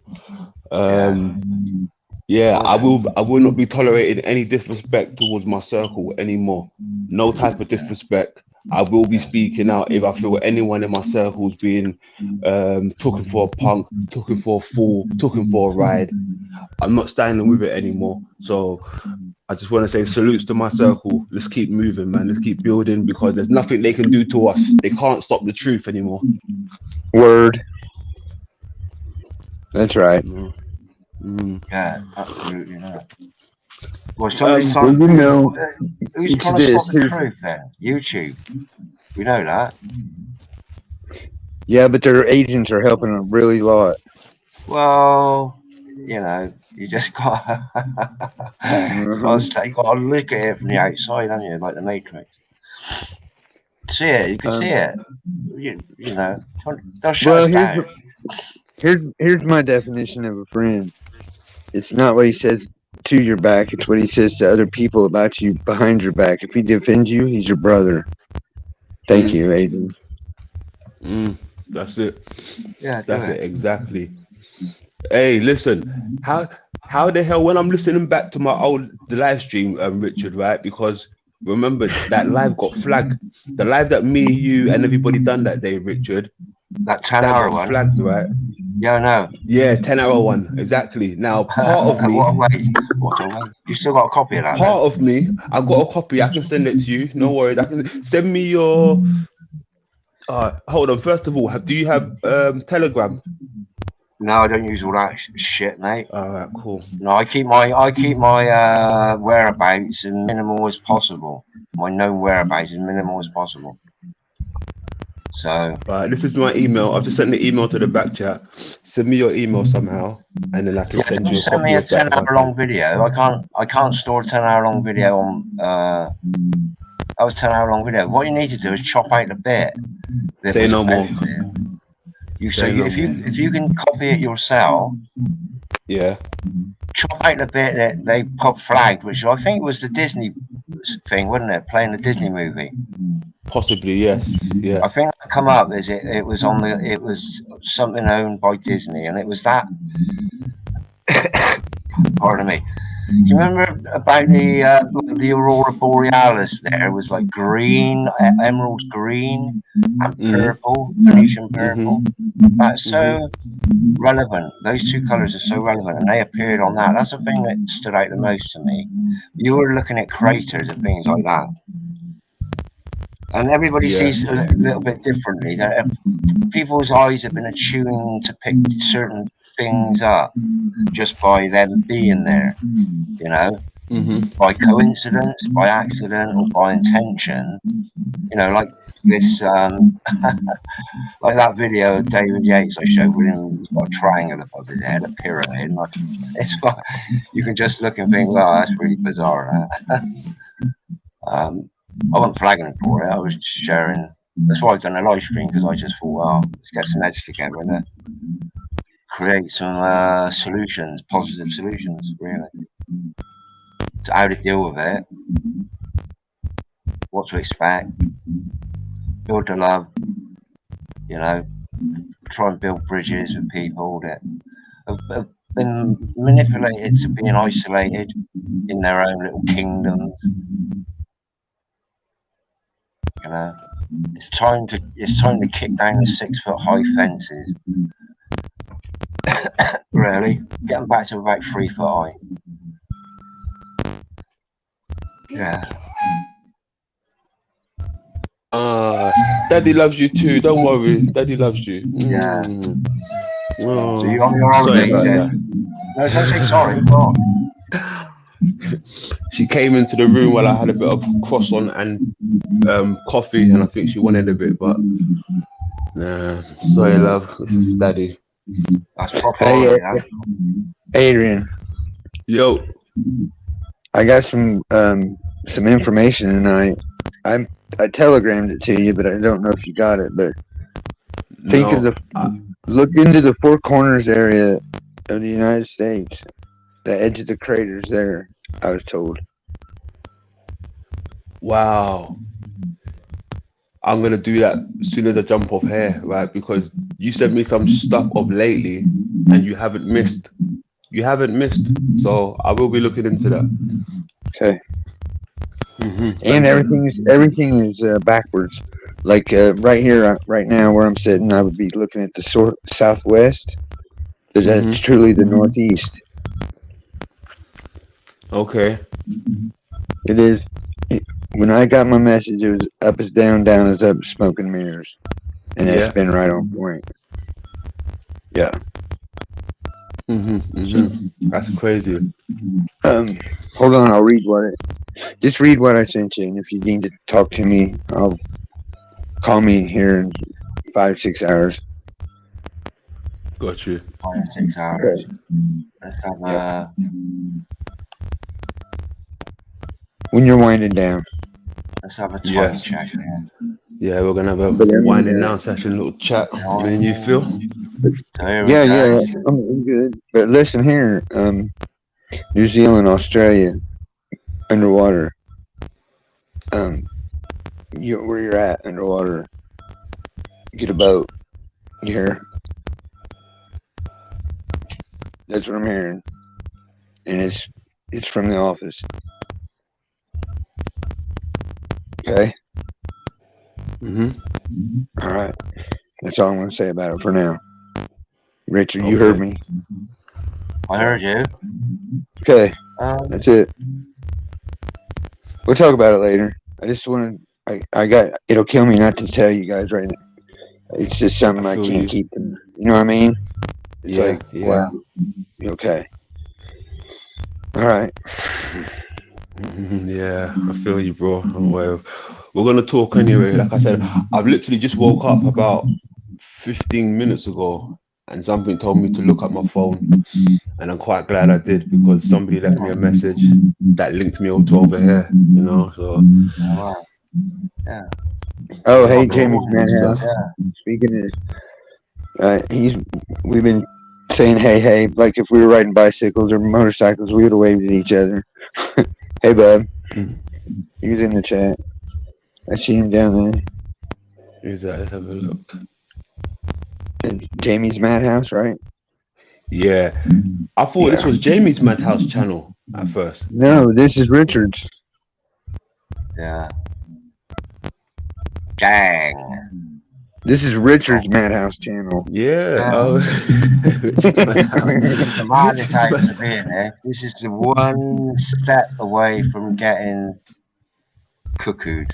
Yeah, I will not be tolerating any disrespect towards my circle anymore. No type of disrespect. I will be speaking out if I feel anyone in my circle is being taken for a punk, taken for a fool, taken for a ride. I'm not standing with it anymore. So I just want to say salutes to my circle. Let's keep moving, man. Let's keep building, because there's nothing they can do to us. They can't stop the truth anymore. Word. That's right. Yeah, absolutely not. Well, who's trying to stop the truth then? YouTube. We know that. Yeah, but their agents are helping a really lot. Well, you know, you just got to look at it from the outside, haven't you? Like the Matrix. See it, you can see it. You know, don't shut us down. Here's my definition of a friend. It's not what he says to your back, it's what he says to other people about you behind your back. If he defends you, he's your brother. Thank you, Aiden. That's it. Yeah, that's it exactly. Hey, listen, how the hell, when I'm listening back to my the live stream, Richard, right? Because remember that live got flagged. The live that me, you, and everybody done that day, Richard. That 10-hour one. Flagged, right? Yeah, I know. Yeah, 10-hour one, exactly. Now, part of me. What a way. You still got a copy of that? Part of me, I've got a copy. I can send it to you. No worries. I can send me your. Hold on. First of all, do you have Telegram? No, I don't use all that shit, mate. All right, cool. No, I keep my whereabouts as minimal as possible. My known whereabouts as minimal as possible. So. Right, this is my email. I've just sent the email to the back chat. Send me your email somehow, and then I can send you a copy. Send me a 10-hour long video. I can't store a 10-hour long video on. That was 10-hour long video. What you need to do is chop out the bit. Say no more. If you can copy it yourself, yeah, chop out the bit that they put flagged, which I think was the Disney thing, wasn't it? Playing the Disney movie. Possibly, yes. Yeah. I think it come up as it was something owned by Disney, and it was that. Pardon me. Do you remember about the Aurora Borealis? There it was like green, emerald green, and purple, Venetian purple. That's so relevant. Those two colours are so relevant, and they appeared on that. That's the thing that stood out the most to me. You were looking at craters and things like that, and everybody sees a little bit differently. People's eyes have been attuned to pick certain things up just by them being there, you know, by coincidence, by accident, or by intention. You know, like this, like that video of David Yates I showed with him. He's got a triangle above his head, a pyramid. It's like, you can just look and think, well, that's really bizarre. I wasn't flagging for it. I was just sharing. That's why I've done a live stream, because I just thought, well, let's get some heads together and create some solutions, positive solutions, really. How to deal with it, what to expect, build the love, you know, try and build bridges with people that have been manipulated to being isolated in their own little kingdoms. You know, it's time to kick down the 6-foot high fences. Really, get them back to about 3 foot high. Yeah. Daddy loves you too. Don't worry, Daddy loves you. Yeah. Oh. So you're on your holiday, then? No, don't say sorry. Go on. She came into the room while I had a bit of croissant and coffee, and I think she wanted a bit, but nah. Sorry, love. This is Daddy. That's proper. Adrian. Yo. I got some information tonight. I telegrammed it to you, but I don't know if you got it. But look into the Four Corners area of the United States, the edge of the craters there. I was told. Wow. I'm gonna do that as soon as I jump off here, right? Because you sent me some stuff of lately, and you haven't missed. You haven't missed. So I will be looking into that. Okay. And everything is backwards. Like right here, right now, where I'm sitting, I would be looking at the southwest. But that's truly the northeast. Okay. It is. When I got my message, it was up is down, down is up, smoke and mirrors, and that's been right on point. Yeah. That's crazy. Hold on, I'll read just read what I sent you, and if you need to talk to me, I'll call me here in 5-6 hours. Got you. 5 6 hours. Let's have when you're winding down. Let's have a time check. Yeah, we're gonna have a winding down session, little chat. Me and you, Phil. Yeah, I'm good. But listen here, New Zealand, Australia, underwater. Where you're at underwater, get a boat. You hear? That's what I'm hearing, and it's from the office. Okay. All right. That's all I'm going to say about it for now. Richard, you heard me. I heard you. Okay. That's it. We'll talk about it later. I just want to. It'll kill me not to tell you guys right now. It's just something I can't keep. You know what I mean? It's wow. Okay. All right. Yeah, I feel you, bro. Well, we're gonna talk anyway. Like I said, I've literally just woke up about 15 minutes ago, and something told me to look at my phone, and I'm quite glad I did, because somebody left me a message that linked me over here. You know, so. Yeah. Oh, hey, Jamie's Madhouse. Speaking of, we've been saying hey, like if we were riding bicycles or motorcycles, we would have waved at each other. Hey, bud. He was in the chat. I see him down there. Who's that? Let's have a look. Jamie's Madhouse, right? Yeah. I thought this was Jamie's Madhouse channel at first. No, this is Richard's. Yeah. Dang. This is Richard's Madhouse channel. Yeah. This is the one step away from getting cuckooed.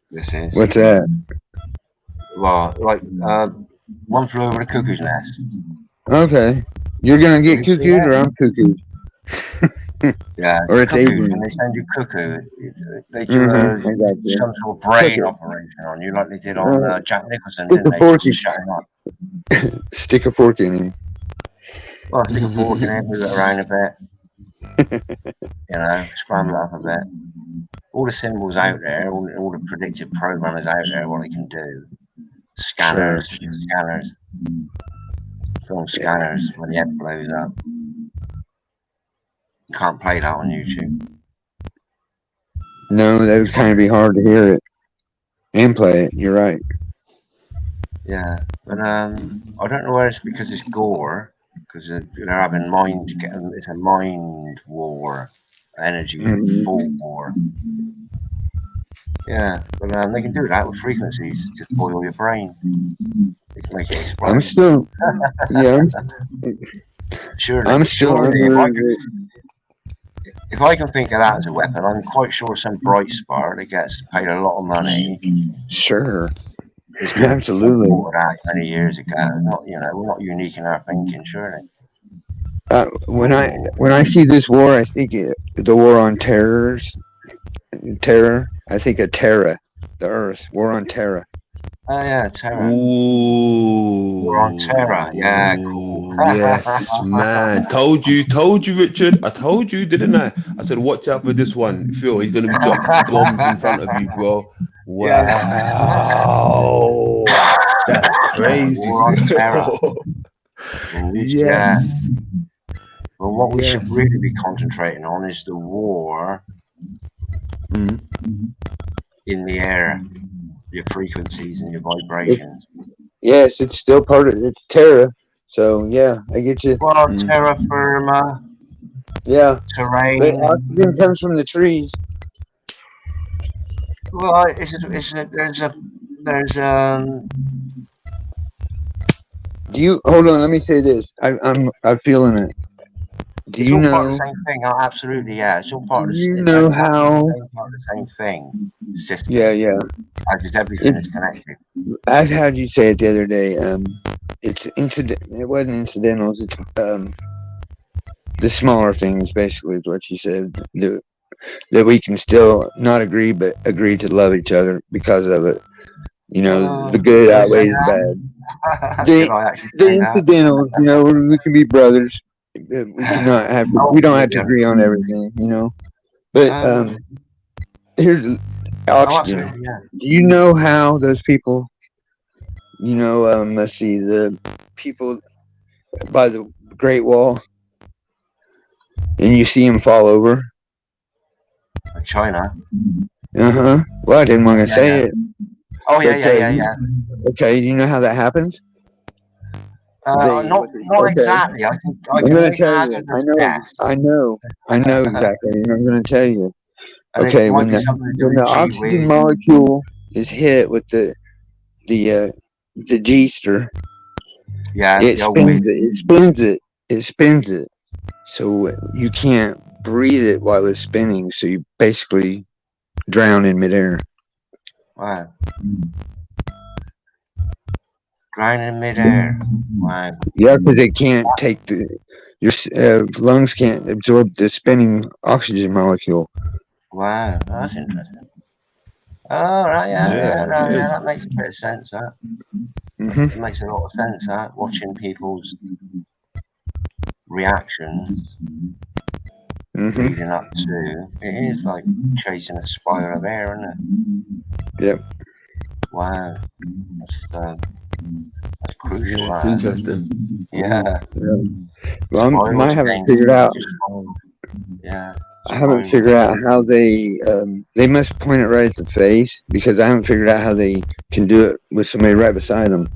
This is. What's that? Well, like one flew over the cuckoo's nest. Okay. You're gonna get cuckooed, or I'm cuckooed. Yeah, or it's cuckooed. When they send you cuckoo, they do some sort of brain operation on you, like they did on Jack Nicholson, didn't they? Shut him up. Stick a fork in him. Well, stick a fork in him, move it around a bit. You know, scramble it up a bit. All the symbols out there, all the predictive programmers out there, what they can do. Scanners, film scanners when the head blows up. You can't play that on YouTube. No, that would kind of be hard to hear it and play it. You're right. Yeah, but I don't know whether it's because it's gore, because they're having it's a mind war, energy full war. Yeah, but they can do that with frequencies. Just boil your brain. They can make it explode. I'm still, sure. I'm still if I can think of that as a weapon, I'm quite sure some bright spark that gets paid a lot of money. Sure. Absolutely. That many years ago. Not, we're not unique in our thinking, surely. When I see this war, I think the war on terror. I think of Terra, the Earth. War on Terra. Oh yeah, Terra. Ooh. War on Terra. Yeah, cool. Yes, man. Told you, Richard. I told you, didn't I? I said, watch out for this one. Phil, he's gonna be dropping bombs in front of you, bro. Wow. That's crazy. War on Terra. Yeah. Well, what we should really be concentrating on is the war in the air. your frequencies and your vibrations. Yes, it's still part of it's terra. So yeah, I get you. Well, terra firma. Yeah. Terrain. But oxygen comes from the trees. Well, there's Do you hold on? Let me say this. I'm feeling it. Do it's you all know? part of the same thing. Oh, absolutely, yeah. It's all part of the Do you know how? part of the same thing. System. Yeah, yeah. As is everything is connected. I heard you say it the other day. It's incident. It wasn't incidentals. It's the smaller things. Basically, is what you said. That we can still not agree, but agree to love each other because of it. You know, the good outweighs the bad. The incidentals, you know, we can be brothers. We cannot have. We don't have to agree on everything, you know. But here's oxygen. Do you know how those people? You know, let's see, the people by the Great Wall, and you see them fall over. China. Well, I didn't want to say it. Oh yeah. Okay, do you know how that happens? Not exactly. I'm going to tell you. I know exactly. And I'm going to tell you. Okay, when the oxygen molecule is hit with the G-ster, it spins it. So you can't breathe it while it's spinning. So you basically drown in midair. Wow. Drown in midair. Wow. Yeah, because it can't take your lungs can't absorb the spinning oxygen molecule. Wow, that's interesting. Oh, right, yeah, that makes a bit of sense, that. It makes a lot of sense, that, watching people's reactions leading up to, it is like chasing a spiral of air, isn't it? Yep. Wow, that's crucial. It's interesting. Yeah. Well, I haven't figured out. Yeah. I haven't figured out how they must point it right at the face, because I haven't figured out how they can do it with somebody right beside them.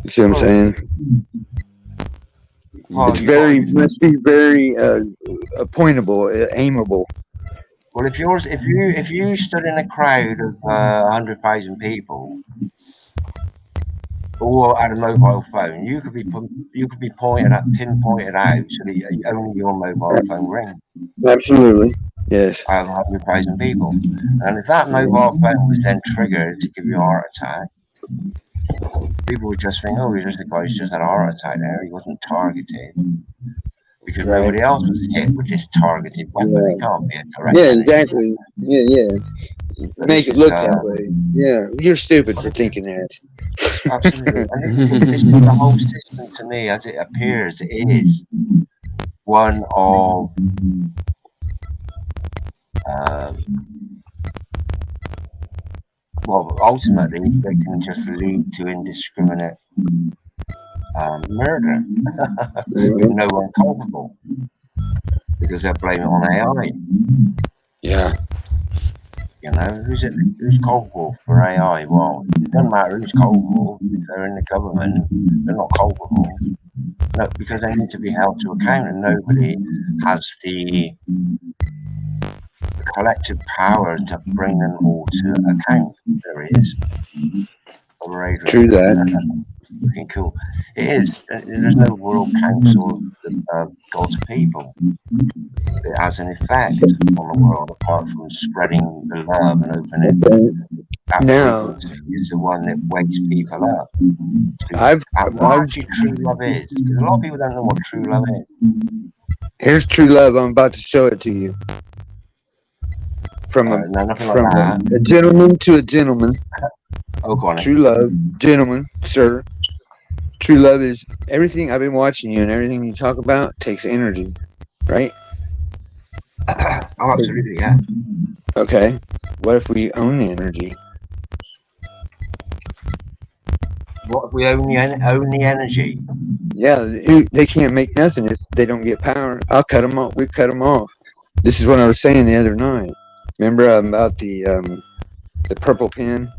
You see what I'm saying? Well, it's must be very pointable, aimable. Well, if you stood in a crowd of 100,000 people, or had a mobile phone, you could be pinpointed out so that only your mobile phone rings. Absolutely, yes. Out of 100,000 people, and if that mobile phone was then triggered to give you a heart attack, people would just think, "Oh, he's just a guy who's just had a heart attack there. He wasn't targeted." Because nobody else was hit with this targeted weapon. It can't be a direct. Yeah, exactly. Yeah. Make it look that way. Yeah, you're stupid for thinking that. Absolutely. And this is the whole system, to me, as it appears, is one of well, ultimately, they can just lead to indiscriminate murder with no one culpable, because they'll blame it on AI. Yeah. You know, who's culpable for AI? Well, it doesn't matter who's culpable. If they're in the government, they're not culpable. No, because they need to be held to account, and nobody has the collective power to bring them all to account. There is. True that. Looking cool. It is. There's no World Council of God's people. It has an effect on the world, apart from spreading the love and opening it. That frequency is the one that wakes people up. What actually true love is. Because a lot of people don't know what true love is. Here's true love. I'm about to show it to you. From a gentleman to a gentleman. Oh, go on. True love, gentlemen, sir. True love is everything. I've been watching you, and everything you talk about takes energy, right? Oh, absolutely, yeah. Okay. What if we own the energy? What if we own the energy? Yeah, they can't make nothing if they don't get power. I'll cut them off. We cut them off. This is what I was saying the other night. Remember about the the purple pen.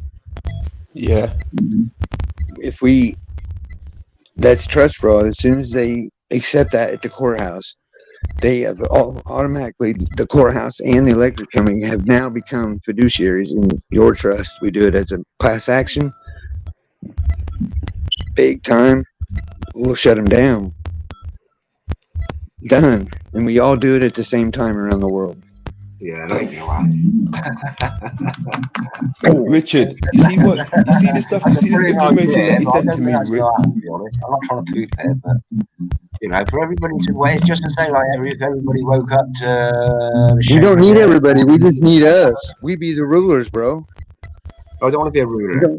Yeah. That's trust fraud. As soon as they accept that at the courthouse, they have automatically, the courthouse and the electric company have now become fiduciaries in your trust. We do it as a class action, big time. We'll shut them down. Done. And we all do it at the same time around the world. Yeah, that you're right. Richard, you see the stuff, you see this information that he sent to me, Rick? To be honest, I'm not trying to poop it, but for everybody to wait, just to say, like, if everybody woke up to we don't need everybody, we just need us. We be the rulers, bro. I don't want to be a ruler.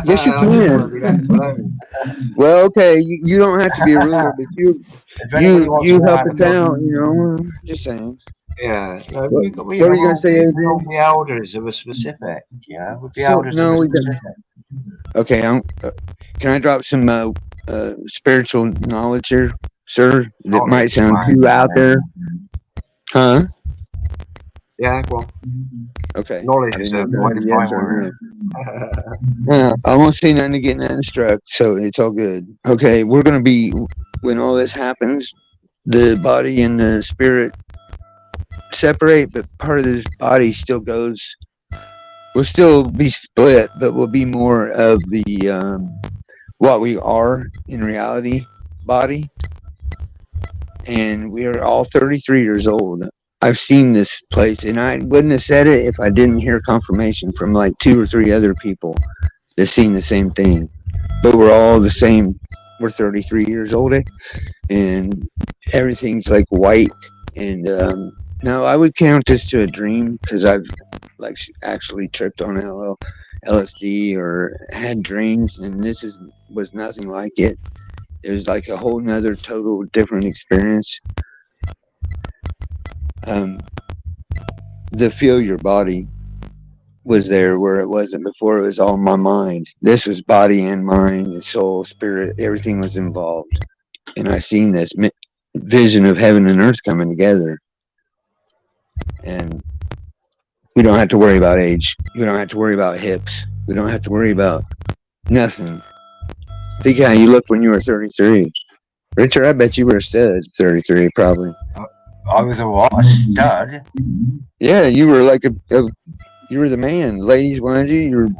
Yes, you can. Well, okay, you don't have to be a ruler, but you help us out, just saying. Yeah. No, what are you going to say, Adrian? We'll be elders of a specific, we'll be elders of a specific. Okay, can I drop some spiritual knowledge here, sir? That might sound too out there. Huh? Yeah, well. Okay. Knowledge is a way to find word. I won't say nothing to get nothing struck, so it's all good. Okay, we're going to be, when all this happens, the body and the spirit separate, but part of this body still goes, will still be split, but will be more of the what we are in reality body. And we are all 33 years old. I've seen this place, and I wouldn't have said it if I didn't hear confirmation from like 2 or 3 other people that seen the same thing. But we're all the same. We're 33 years old, and everything's like white. And no, I would count this to a dream because I've like actually tripped on LSD or had dreams, and this was nothing like it. It was like a whole nother total different experience. The feel your body was there where it wasn't before. It was all my mind. This was body and mind and soul, spirit, everything was involved. And I seen this vision of heaven and earth coming together. And we don't have to worry about age. We don't have to worry about hips. We don't have to worry about nothing. Think how you looked when you were 33. Richard, I bet you were a stud at 33, probably. I was a what? A stud? Yeah, you were like you were the man. Ladies wanted you.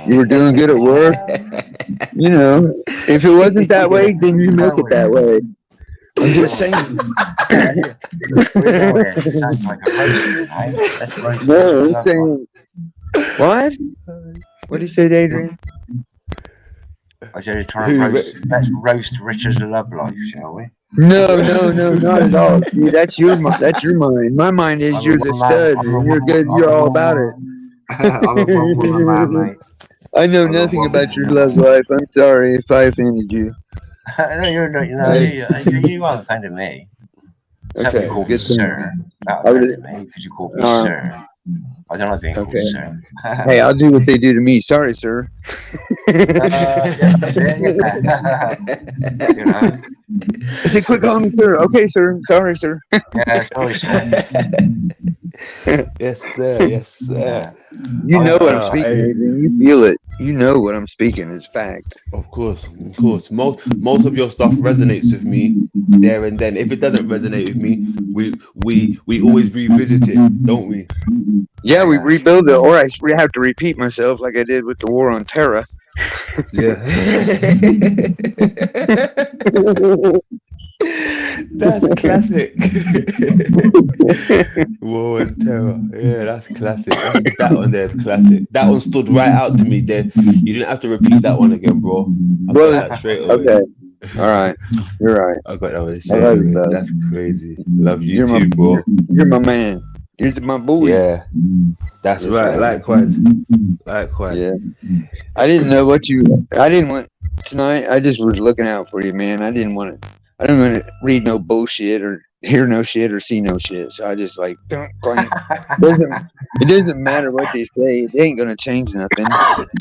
You were doing good at work. If it wasn't that way, then you make it that way. I'm just saying. Sounds like a roast. No, I'm saying. What? What did you say, Adrian? I said, let's roast Richard's love life, shall we? No, not at all. See, that's your mind. My mind is you're the stud, and you're good. You're all about it. I'm a one-woman man, mate. I know nothing about your love life. I'm sorry if I offended you. No, you're not. You won't offend me. Okay, you called good me sir. That offended me because you called me sir. I don't like being called sir. Hey, I'll do what they do to me. Sorry, sir. That's it. I said, quit calling me sir. Okay, sir. Sorry, sir. Yeah, sorry, sir. Yes, sir. Yes, sir. You know what I'm speaking, Adrian. You feel it. You know what I'm speaking is fact. Of course. Most of your stuff resonates with me there and then. If it doesn't resonate with me, we always revisit it, don't we? Yeah, we rebuild it, or I have to repeat myself like I did with the war on terror. Yeah. That's classic. War and terror. Yeah, that's classic. That one there is classic. That one stood right out to me there. You didn't have to repeat that one again, bro. I got that straight away. Okay. All right. You're right. I got that one straight away. That's crazy. Love you too, bro. You're my man. You're my boy. Yeah. That's right. Likewise. Yeah. I didn't know I didn't want tonight. I just was looking out for you, man. I didn't want to read no bullshit or hear no shit or see no shit. So I just like, don't claim. It doesn't matter what they say. It ain't going to change nothing.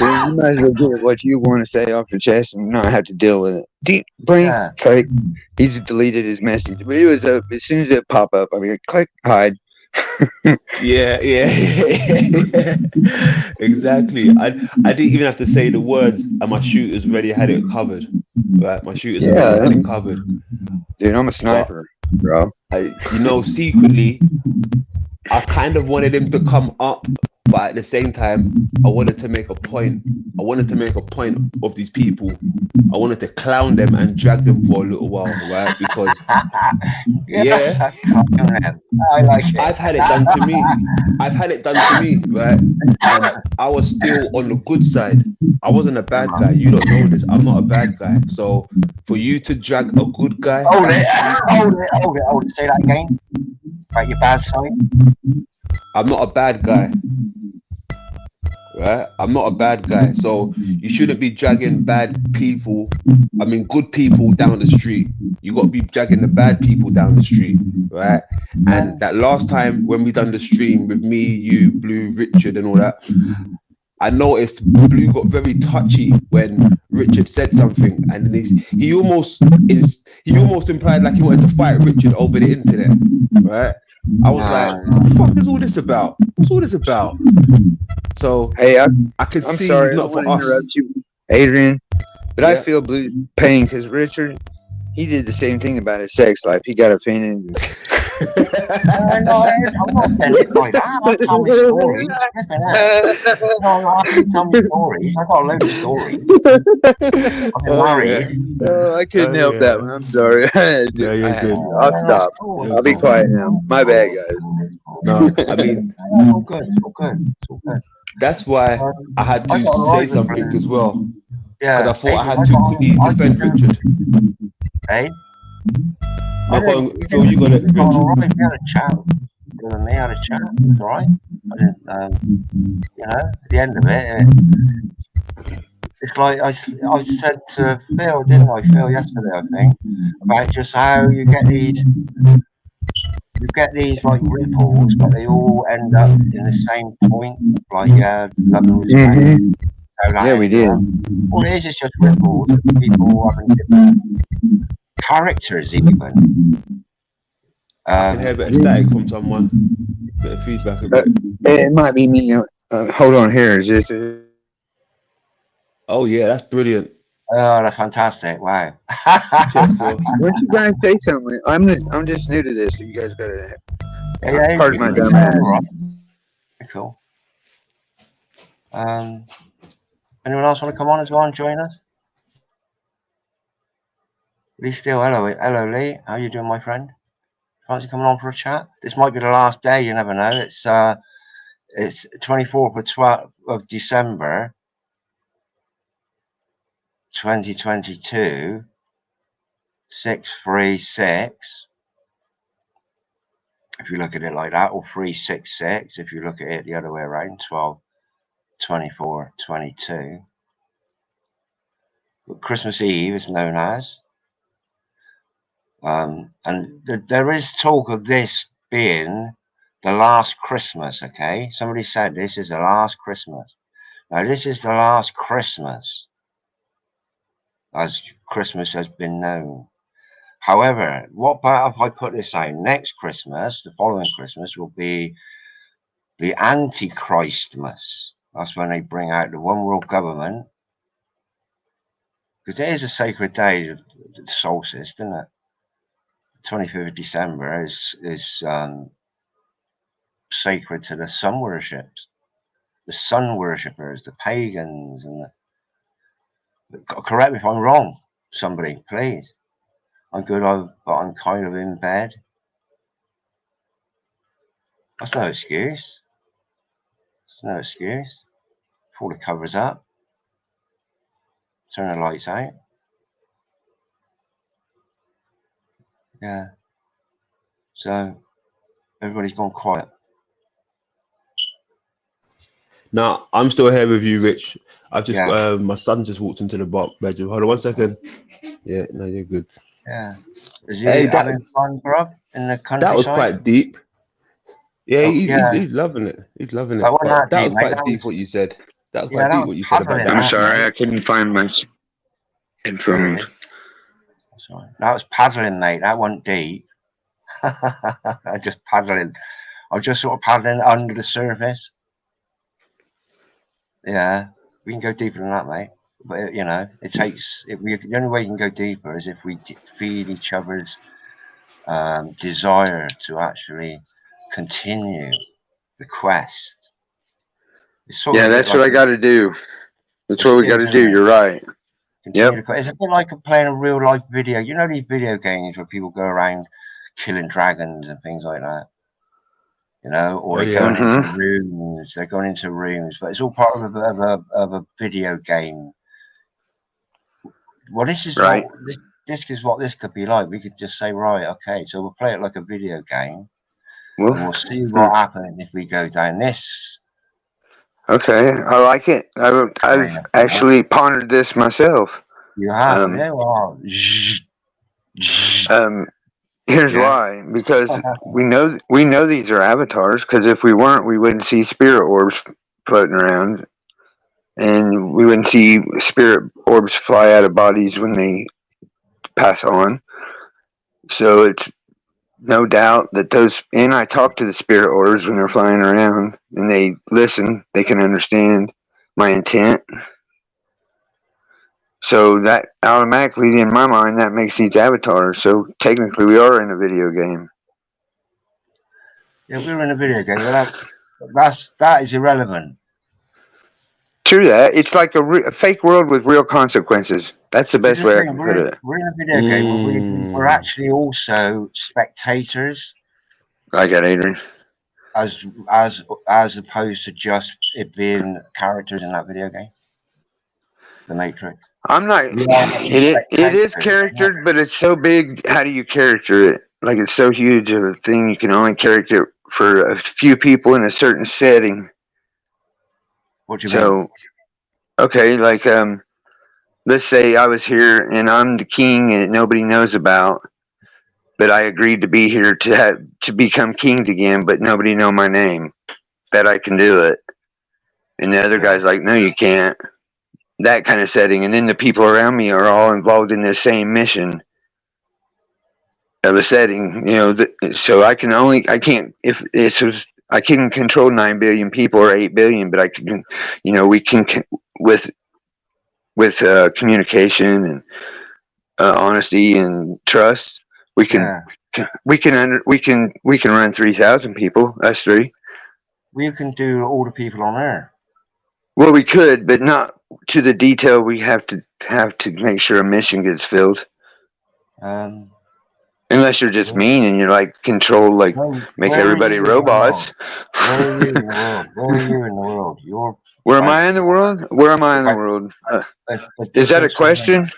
You might as well get what you want to say off your chest and not have to deal with it. Blink, click. He's deleted his message. But it was as soon as it popped up, I mean, click, hide. Yeah, yeah, exactly. I didn't even have to say the words, and my shooters already had it covered. Right, my shooters already Yeah, had it covered. dude, I'm a But sniper, bro. secretly, I kind of wanted him to come up, but at the same time, I wanted to make a point. I wanted to make a point of these people. I wanted to clown them and drag them for a little while, right? Because yeah, Yeah, I like it. I've had it done to me. I've had it done to me, right? And I was still on the good side. I wasn't a bad guy. You don't know this. I'm not a bad guy. So for you to drag a good guy Hold down it, the street, hold it. Say that again. About your bad side. I'm not a bad guy, right? I'm not a bad guy. So you shouldn't be dragging good people down the street. You got to be dragging the bad people down the street, right? And that last time when we done the stream with me, you, Blue, Richard, and all that, I noticed Blue got very touchy when Richard said something, and then he almost implied like he wanted to fight Richard over the internet, right? I was like, what the fuck is all this about? What's all this about? So Hey, I can I'm see sorry. he's I not don't want for to us. interrupt you, Adrian, but I Yeah. feel Blue's pain because Richard, he did the same thing about his sex life. He got offended. I'm not offended by that. I tell me stories. No, I can tell me stories. I've got a load of stories. I've been Oh yeah. married. Oh, I couldn't Oh help that yeah. one. I'm sorry. No, you're good. I'll stop. You're I'll be good. quiet now. My bad, guys. No, I mean It's all good. It's all good. It's all good. that's why I had I to got a say ride with something Blue. as well, because I Yeah, thought I Adrian, had to quickly I defend didn't Richard. eh? No, go on, You Phil, didn't, you got it, we got Rich. on all right. We had a chat. You and me had a chat. It's all right. I didn't, at the end of it, it's like I said to Phil, didn't I? Phil yesterday, I think, about just how you get like ripples, but they all end up in the same point, like love and respect. Mhm. How that Yeah, we ended did. up. All it is just ripples of people having different characters, even. I can hear a bit of static from someone, bit of feedback a bit. It might be me. Hold on here. Is this? Oh yeah, that's brilliant. Oh, that's fantastic! Wow. Cheers, Phil. Why don't you guys say something? I'm just new to this, so you guys gotta Yeah, pardon my dumb all ass. right. Cool. Anyone else want to come on as well and join us? Lee Steele, hello Lee. How you doing, my friend? Fancy coming on for a chat? This might be the last day. You never know. It's 24th of December, 2022. 636. If you look at it like that, or 366. If you look at it the other way around, 12, 24, 22. But Christmas Eve is known as. And there is talk of this being the last Christmas, okay? Somebody said this is the last Christmas. Now, this is the last Christmas as Christmas has been known. However, what about if I put this out? Next Christmas, the following Christmas, will be the Antichristmas. That's when they bring out the one world government. Because it is a sacred day, the solstice, isn't it? 25th of December is sacred to the sun worshippers, the pagans, and correct me if I'm wrong, somebody, please. I'm good, but I'm kind of in bed. That's no excuse. It's no excuse. Pull the covers up. Turn the lights out. Yeah. So everybody's gone quiet. Now I'm still here with you, Rich. I've just my son just walked into the bedroom. Hold on 1 second. Yeah, no, you're good. Yeah. Is you having fun, bro, in the countryside? That was quite deep. Yeah, yeah. He's loving it. He's loving it. That was quite deep what you said. That was quite deep what you said about that. I'm sorry, I couldn't find my headphones. Sorry. That was paddling, mate. That wasn't deep. Just paddling. I'm just sort of paddling under the surface. Yeah, we can go deeper than that, mate. But you know, it takes. The only way you can go deeper is if we feed each other's desire to actually continue the quest. It's sort of Yeah, a bit that's like what I got to do. That's what we got to isn't do. it? You're right. Continue the quest. It's a bit like playing a real life video. You know these video games where people go around killing dragons and things like that. You know, or they're going into rooms. They're going into rooms, but it's all part of a video game. Well, this is right. what this is what this could be like. We could just say, right, okay, so we'll play it like a video game, Well, and we'll see what happens if we go down this. Okay, I like it. I've actually pondered this myself. You have, yeah. Well, here's why: because we know these are avatars. Because if we weren't, we wouldn't see spirit orbs floating around, and we wouldn't see spirit orbs fly out of bodies when they pass on. So it's no doubt that those, and I talk to the spirit orbs when they're flying around, and they listen. They can understand my intent. So that automatically, in my mind, that makes these avatars. So technically, we are in a video game. Yeah, we're in a video game. That is irrelevant. True that. It's like a fake world with real consequences. That's the best way I can put it. We're in a video game. We're actually also spectators. I got Adrian. As opposed to just it being characters in that video game. The Matrix. I'm not. It is charactered, but it's so big. How do you character it? Like it's so huge of a thing. You can only character it for a few people in a certain setting. What do you mean? Okay, like let's say I was here and I'm the king and nobody knows about, but I agreed to be here to become king again, but nobody know my name. Bet I can do it. And the other guy's like, no, you can't. That kind of setting, and then the people around me are all involved in the same mission of a setting, you know. So I can't, if it's I can control 9 billion people or 8 billion, but I can, you know, we can with communication and honesty and trust, we can run 3,000 people. Us three. We can do all the people on Earth. Well, we could, but not to the detail we have to make sure a mission gets filled. Unless you're just mean and you're like control, like make everybody robots. Where are you in the world? Where are you in the world? Where am I in the world? Where am I in the world? Is that a question?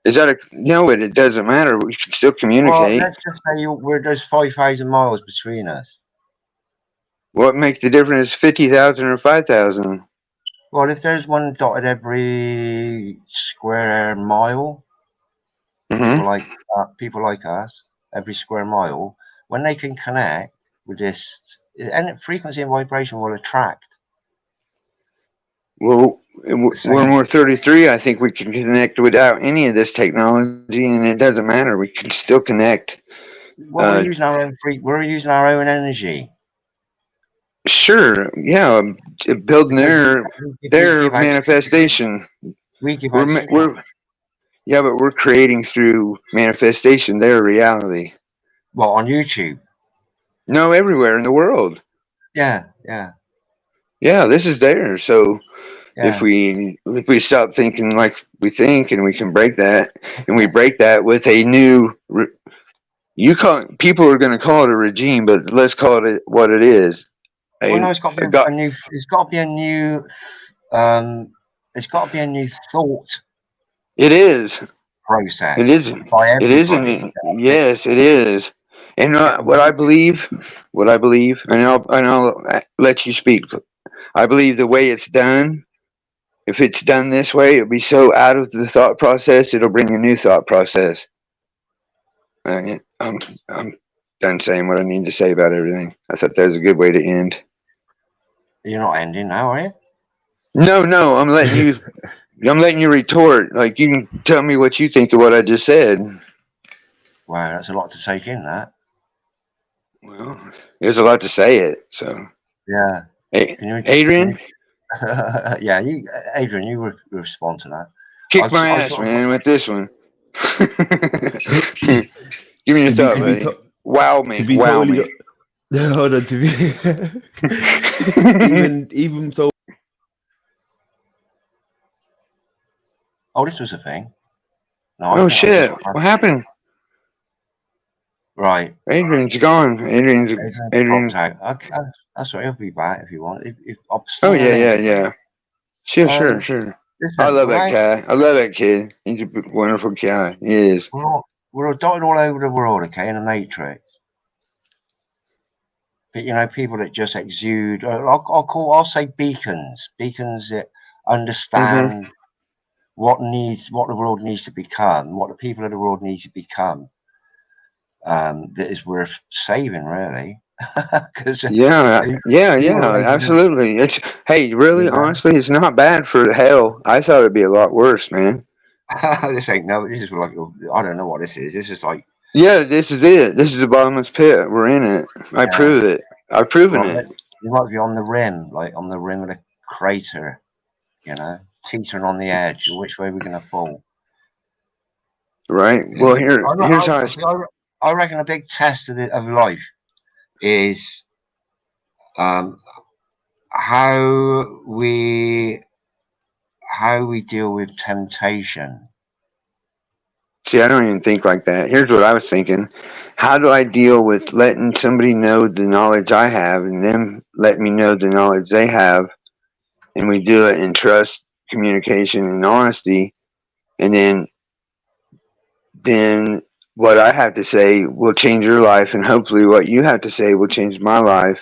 Is that no? It doesn't matter. We can still communicate. Well, let's just say there's 5,000 miles between us. What makes the difference? 50,000 or 5,000? Well, if there's one dotted every square mile, people like us, every square mile, when they can connect with this, and frequency and vibration will attract. Well, when we're 33, I think we can connect without any of this technology, and it doesn't matter. We can still connect. Well, we're using our own we're using our own energy. Sure, yeah, building their manifestation. Yeah, but we're creating through manifestation their reality. Well, on YouTube? No, everywhere in the world. Yeah. Yeah, this is there. So if we stop thinking like we think, and we can break that, and we break that with a new, people are going to call it a regime, but let's call it what it is. Well, no, it's got to be a new. It's got to be a new. It's got to be a new thought. It is process. It isn't. It isn't. Yes, it is. And what I believe, and I'll let you speak. I believe the way it's done, if it's done this way, it'll be so out of the thought process, it'll bring a new thought process. I'm done saying what I need to say about everything. I thought that was a good way to end. You're not ending now, are you? No, I'm letting you. I'm letting you retort. Like, you can tell me what you think of what I just said. Wow, that's a lot to take in, that. Well, There's a lot to say it. So yeah. hey, Can you, Adrian, yeah, Adrian, you respond to that. kick my ass, man, with this one. Give me your thought, buddy. Wow me. To be Wow totally, me. hold on. To be even so. Oh, this was a thing. No, Oh shit! What happened? Right. Adrian's gone. Adrian's out. Okay, that's right. He'll be back if you want. If oh yeah. Sure. Listen, I love that guy. I love that kid. He's a wonderful guy. He is. We're dotted all over the world, okay, in the matrix. But you know, people that just exude. I'll say beacons. Beacons that understand what the world needs to become, what the people of the world need to become. That is worth saving, really. Yeah, absolutely. It's really, honestly, it's not bad for hell. I thought it'd be a lot worse, man. This is like, I don't know what this is. This is like, yeah, this is it. This is the bottomless pit. We're in it. I prove it. I've proven it. You might be on the rim, like on the rim of the crater, you know, teetering on the edge. Which way we're going to fall? Right. Well, here's how I reckon a big test of life is how we deal with temptation. See, I don't even think like that. Here's what I was thinking. How do I deal with letting somebody know the knowledge I have and them let me know the knowledge they have, and we do it in trust, communication, and honesty, and then what I have to say will change your life, and hopefully what you have to say will change my life,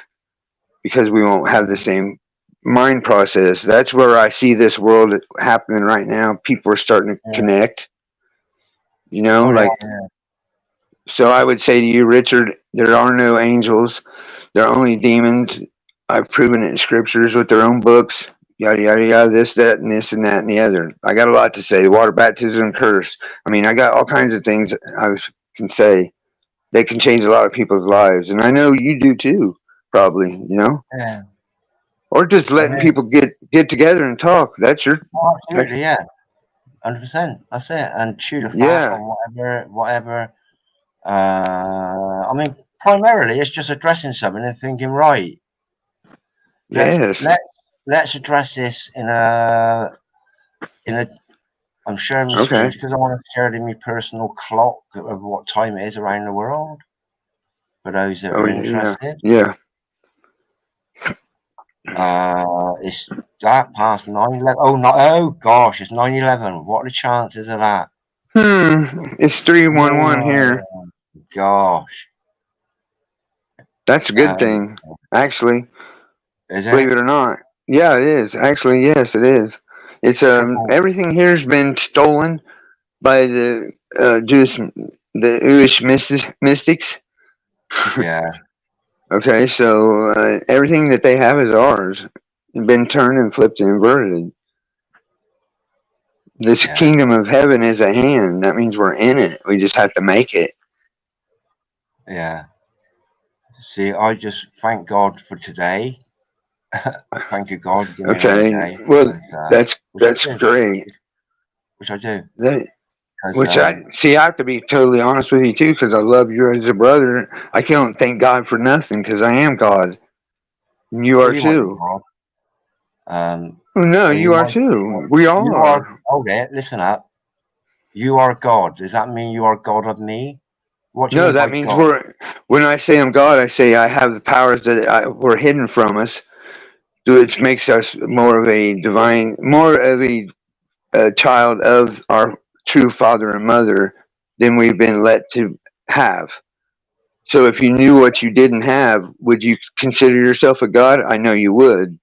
because we won't have the same mind process. That's where I see this world happening right now. People are starting to connect. You know, so I would say to you, Richard, there are no angels. There are only demons. I've proven it in scriptures with their own books. Yada, yada, yada, this, that, and this, and that, and the other. I got a lot to say. Water baptism, curse. I mean, I got all kinds of things I can say that can change a lot of people's lives. And I know you do too, probably, you know? Yeah. Or just letting people get together and talk. That's your... Oh, absolutely, yeah. 100%. That's it. And shoot a fat or whatever. I mean, primarily it's just addressing something and thinking, right, let's address this in a I'm sharing my screen because I want to share it in my personal clock of what time it is around the world for those that are interested. Yeah. It's that past 9/11. Oh gosh, it's 9/11. What are the chances of that? It's 311 here. Gosh. That's a good thing, actually. Is it? Believe it or not. Yeah, it is. Actually, yes, it is. It's everything here's been stolen by the Jewish mystics. Yeah. Okay, so everything that they have is ours. Been turned and flipped and inverted. This kingdom of heaven is at hand. That means we're in it. We just have to make it. Yeah. See, I just thank God for today. Thank you, God. Give me okay. Well, that's great. Which I do. I have to be totally honest with you too, because I love you as a brother. I can't thank God for nothing, because I am God. And you are too. No, you are too. We all are. Okay, listen up. You are God. Does that mean you are God of me? What do you mean that means God? When I say I'm God, I say I have the powers that were hidden from us, which makes us more of a divine, more of a child of our true father and mother than we've been let to have. So if you knew what you didn't have, would you consider yourself a god? I know you would.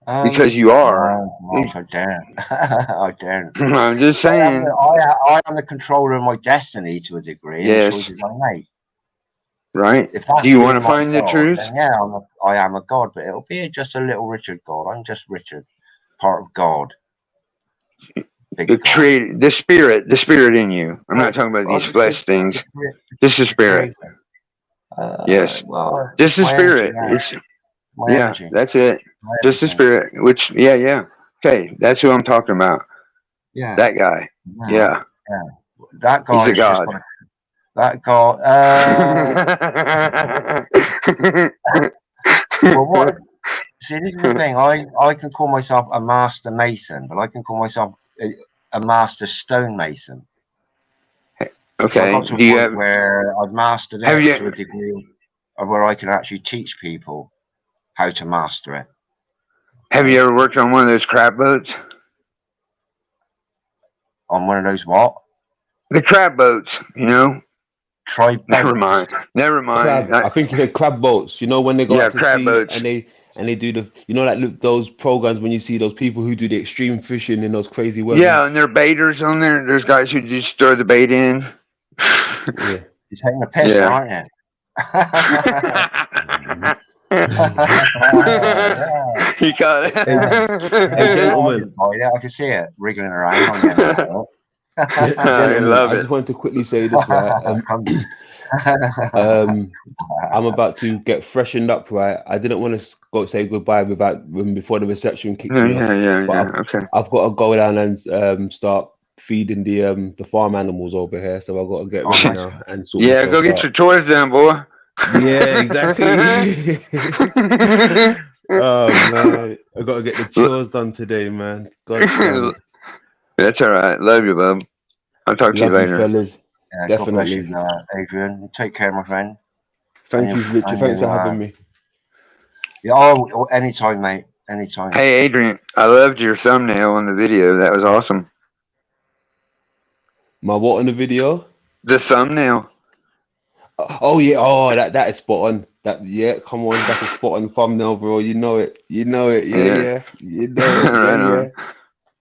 Because you are. I daren't. I daren't. I'm just saying. I am the controller of my destiny to a degree. Yes. And the choices I make. Right. Do you want to find the truth? Yeah, I am a god, but it'll be just a little Richard God. I'm just Richard, part of God. The spirit in you. I'm not talking about these flesh things. This is spirit. Yes. Well, Just the my spirit. energy, It's my yeah. energy, That's it. my Just the everything. spirit. Which yeah. Okay, that's who I'm talking about. Yeah, That guy. Yeah. yeah. That He's a guy's just god. got that guy. Well, what? See, this is the thing. I can call myself a master mason, but I can call myself a master stonemason. So I Okay. got to a Do you point have? where I've mastered Have it to a you? degree of where I can actually teach people how to master it. Have you ever worked on one of those crab boats? On one of those what? The crab boats. You know. Try Never boats. mind. Never mind. Crab. I think you said crab boats. You know when they go Yeah, out to crab sea boats. and they do the like those programs when you see those people who do the extreme fishing in those crazy weathers. Yeah, and there are baiters on there. There's guys who just throw the bait in. Yeah. You're taking the piss now, aren't you? He caught it. Hey, gentlemen. I can see it wriggling around on the end of it. I Gentlemen, love I it. just wanted to quickly say this, right? I'm about to get freshened up, right? I didn't want to go say goodbye before the reception kicks me off. Yeah. Okay. I've got to go down and start feeding the farm animals over here, so I've got to get ready now and sort Yeah, go myself get out. your chores done, boy. Yeah, exactly. Oh man, I got to get the chores done today, man. God damn it. That's all right. Love you, bub. I'll talk to you Love you, later. fellas. Yeah, Definitely. God bless you, Adrian. Take care, my friend. Thank you, Richard. Thanks for having me. Yeah, oh, anytime, mate. Anytime. Hey, Adrian, I loved your thumbnail on the video. That was awesome. My what in the video? The thumbnail. Oh yeah, oh that is spot on. Come on, that's a spot on thumbnail, bro. You know it. You know it. Yeah. You know it. Right Yeah. on.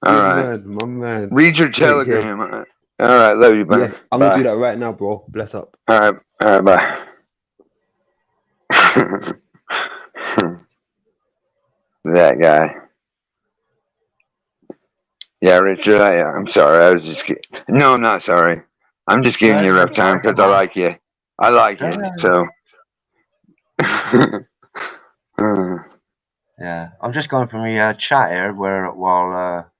All Good right. man, my man. Read your Take care. telegram. All right, love you, buddy. Yes, I'm gonna do that right now, bro. Bless up. All right, bye. That guy. Yeah, Richard, I'm sorry. I was just no, I'm not sorry. I'm just giving you a rough time because I like you. I like you, so. Yeah, I'm just going from the chat here while.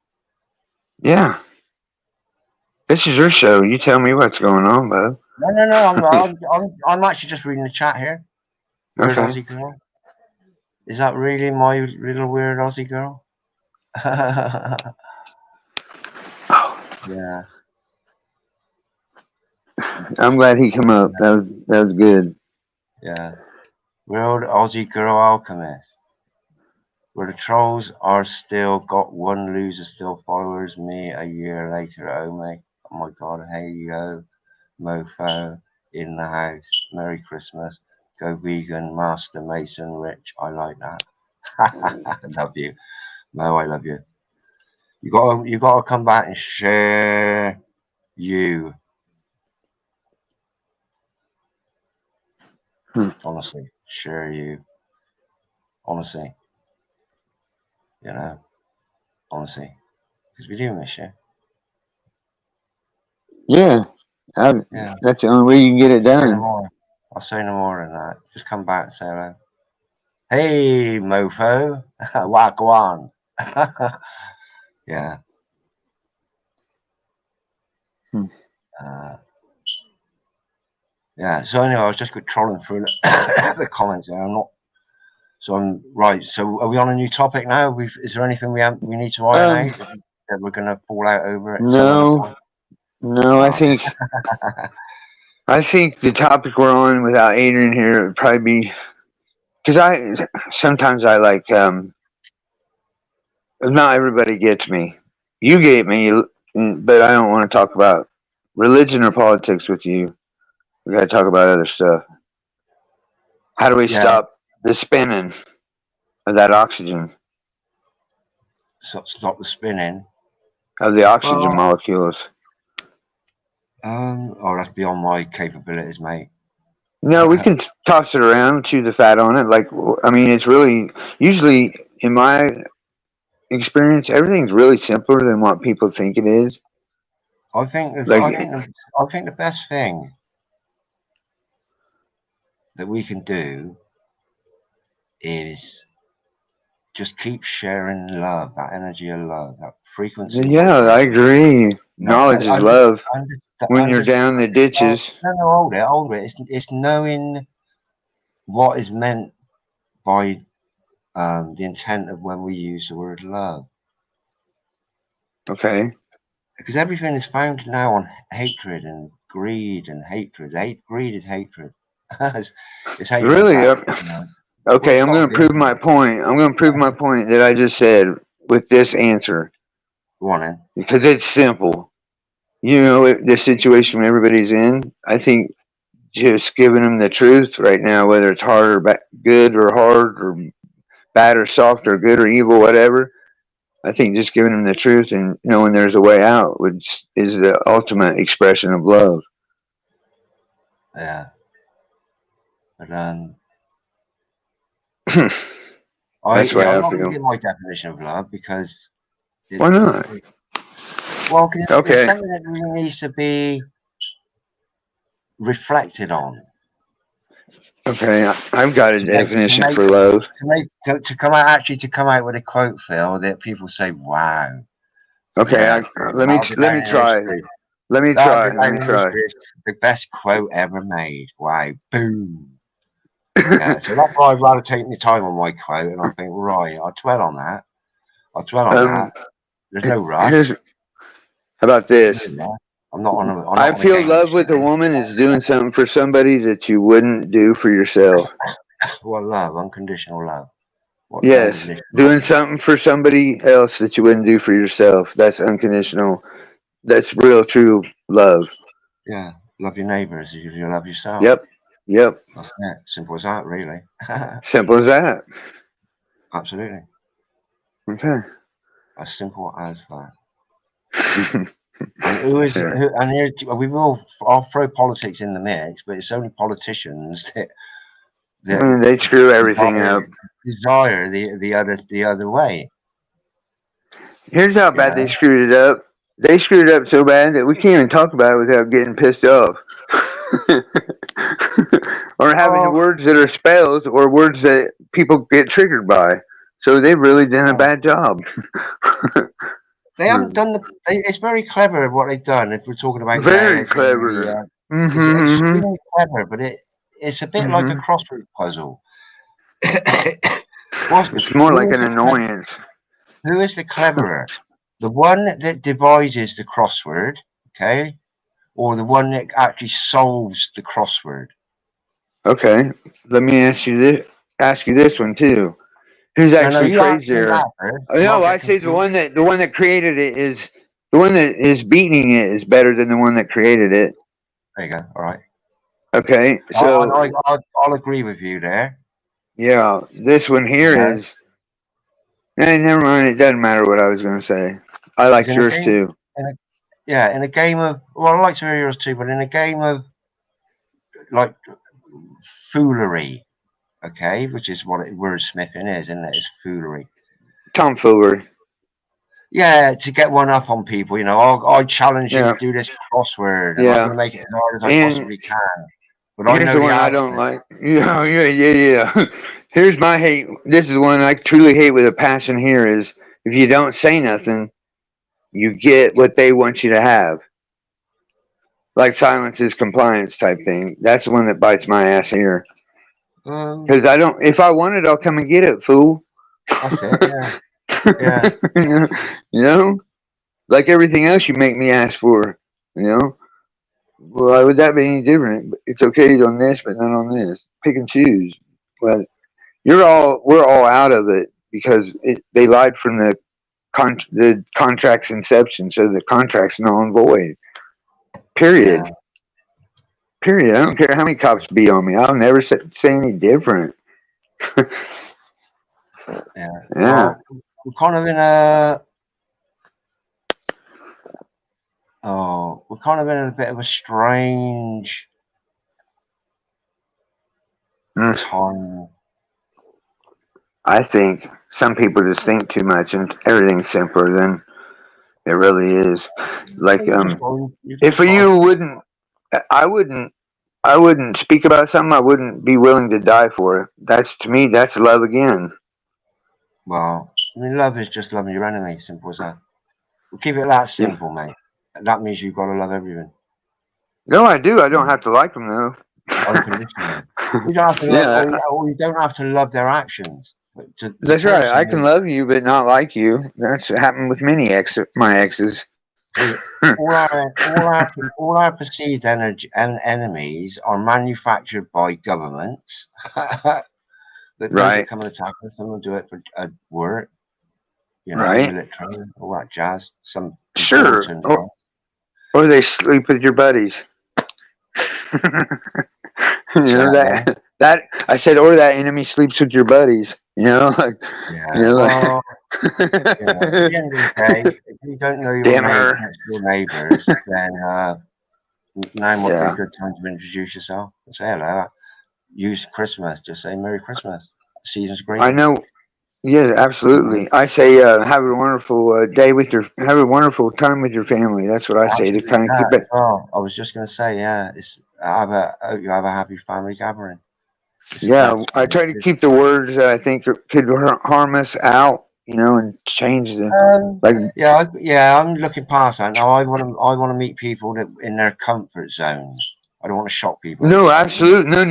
Yeah. This is your show. You tell me what's going on, bud. No. I'm actually just reading the chat here. Weird Okay. Aussie girl. Is that really my little weird Aussie girl? Yeah. I'm glad he come up. That was good. Yeah. Weird Aussie girl alchemist. Where the trolls are still got one loser still follows me a year later. Oh my god, hey yo, mofo in the house. Merry Christmas. Go vegan, Master Mason Rich. I like that. I love you. Mo, I love you. You gotta come back and share you. Honestly. Share you. Honestly. You know. Honestly. Because we do miss you. Yeah. That's the only way you can get it done. I'll say no more than that. Just come back and say hello. Hey, mofo. Wagwan. Yeah. Yeah. So anyway, I was just trolling through the comments there. I'm not. So I'm right. So are we on a new topic now? Is there anything we need to iron out that we're going to fall out over it? No. I think the topic we're on without Adrian here would probably be because sometimes I like not everybody gets me. You get me, but I don't want to talk about religion or politics with you. We got to talk about other stuff. How do we stop the spinning of that oxygen? Stop the spinning of the oxygen molecules. Oh, that's beyond my capabilities, mate. No, we can toss it around, chew the fat on it. Like, I mean, it's really usually in my experience, everything's really simpler than what people think it is. I think the best thing that we can do is just keep sharing love, that energy of love, that frequency. Yeah, I agree. Knowledge is love. When you're down the ditches. Hold it. It's knowing what is meant by the intent of when we use the word love. Okay. Because everything is founded now on hatred and greed and hatred. Greed is hatred. it's hatred. Really? Okay, I'm going to prove my point. I'm going to prove my point that I just said with this answer. Go on then. Because it's simple. You know, the situation everybody's in, I think just giving them the truth right now, whether it's hard or good or hard or bad or soft or good or evil, whatever, I think just giving them the truth and knowing there's a way out, which is the ultimate expression of love. Yeah. But I'm that's why I'm not going to give my definition of love because why not? Well, because it's something that really needs to be reflected on. Okay, I've got a definition for love. To come out with a quote, Phil, that people say, "Wow." Okay, let me try. Let me try. The best quote ever made. Wow, boom. Yeah, so that's why I'd rather take my time on my quote, and I think, right, I'll dwell on that. There's no rush. How about this? I'm not on I feel love with a woman is doing something for somebody that you wouldn't do for yourself. What love? Unconditional love. Yes, doing something for somebody else that you wouldn't do for yourself. That's unconditional. That's real, true love. Yeah, love your neighbors as you love yourself. Yep. That's it. Simple as that, really. Simple as that. Absolutely. Okay. As simple as that. And we will I'll throw politics in the mix, but it's only politicians that they screw everything up. Desire the other way. Here's how bad they screwed it up. They screwed it up so bad that we can't even talk about it without getting pissed off. Or having words that are spells or words that people get triggered by. So they've really done a bad job. They haven't done it's very clever what they've done. If we're talking about very clever, it's extremely clever, but it's a bit like a crossword puzzle. It's more like an annoyance. Who is the cleverer? The one that devises the crossword, okay, or the one that actually solves the crossword? Okay, let me ask you this one too. Who's actually crazier? No, I say the one that created it is the one that is beating it is better than the one that created it. There you go. All right. Okay, so I'll agree with you there. Yeah, this one here is. Hey, never mind. It doesn't matter what I was going to say. I like yours too. In a game of I like to hear yours too, but in a game of like foolery, okay, which is what wordsmithing is, isn't it? It's foolery. Tomfoolery. Yeah, to get one up on people, I challenge you to do this crossword, and I'm going to make it as hard as I possibly can. But I know the one I don't like. Yeah. Here's my hate. This is one I truly hate with a passion. Here is if you don't say nothing, you get what they want you to have. Like silence is compliance type thing. That's the one that bites my ass here. Because I don't. If I want it, I'll come and get it, fool. That's it. Yeah. Like everything else you make me ask for. Well, why would that be any different? It's okay on this, but not on this. Pick and choose. Well, we're all out of it because they lied from the contract's inception, so the contract's null and void. Period. Yeah. Period. I don't care how many cops beat on me. I'll never say any different. Yeah. Well, we're kind of in a. We're kind of in a bit of a strange time. I think some people just think too much, and everything's simpler than it really is. Like, if you wouldn't, I wouldn't I wouldn't speak about something I wouldn't be willing to die for it. That's, to me, that's love again. Well, I mean, love is just loving your enemy. Simple as that. We'll keep it that simple, mate. That means you've got to love everyone. No, I do. I don't have to like them though. Unconditionally. You don't have to love, or you don't have to love their actions. That's right. I can love you, but not like you. That's happened with many my exes. all our perceived enemies are manufactured by governments that come and attack us. Some will do it for work, military, all that jazz. Some sure, or they sleep with your buddies. You know that I said, or that enemy sleeps with your buddies. You know, like, at the end of the day, if you don't know your neighbours, then now might be a good time to introduce yourself and say hello. Use Christmas, just say Merry Christmas. The season's great. I know. Yeah, absolutely. I say have a wonderful day with have a wonderful time with your family. That's what I say to kind of keep it. Oh, I was just going to say, hope you have a happy family gathering. I try to keep the words that I think could harm us out, and change them. I'm looking past that now. I want to meet people that in their comfort zones. I don't want to shock people. No, absolutely. No.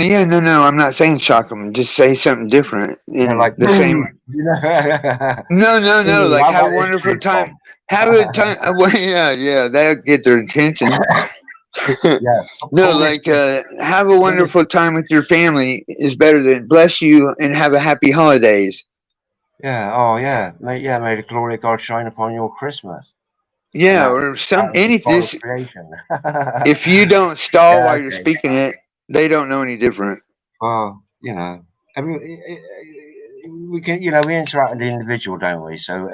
I'm not saying shock them. Just say something different. Like the same. No. Like have a wonderful time. Have a time. Well, yeah. That'll get their attention. No, like have a wonderful time with your family is better than bless you and have a happy holidays. Yeah. Oh, yeah. May the glory of God shine upon your Christmas. Yeah, or anything. If you don't stall while you're speaking it, they don't know any different. Well, we can, we interact with the individual, don't we? So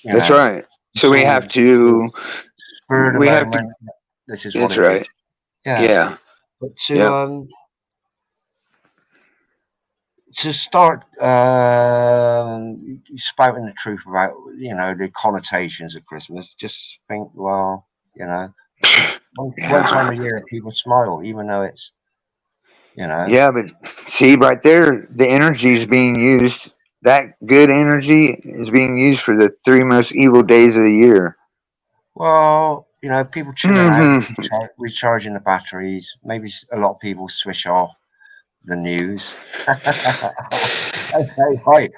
that's right. So we have to. This is what that's right. Yeah. But to start spouting the truth about the connotations of Christmas, just think, well, one time a year people smile, even though it's Yeah, but see right there, the energy is being used. That good energy is being used for the 3 most evil days of the year. Well, people chilling out, recharging the batteries. Maybe a lot of people switch off the news. Okay,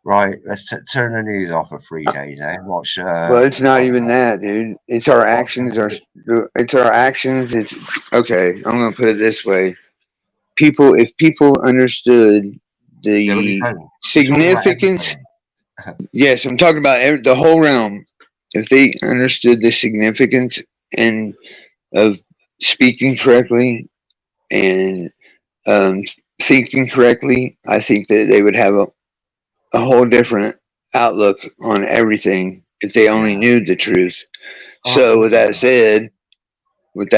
right. Let's turn the news off for 3 days. Watch. Well, it's not even that, dude. It's our actions. It's our actions. It's okay. I'm gonna put it this way: if people understood the significance. Yes, I'm talking about the whole realm. If they understood the significance of speaking correctly and thinking correctly, I think that they would have a whole different outlook on everything if they only knew the truth. So with that said, what's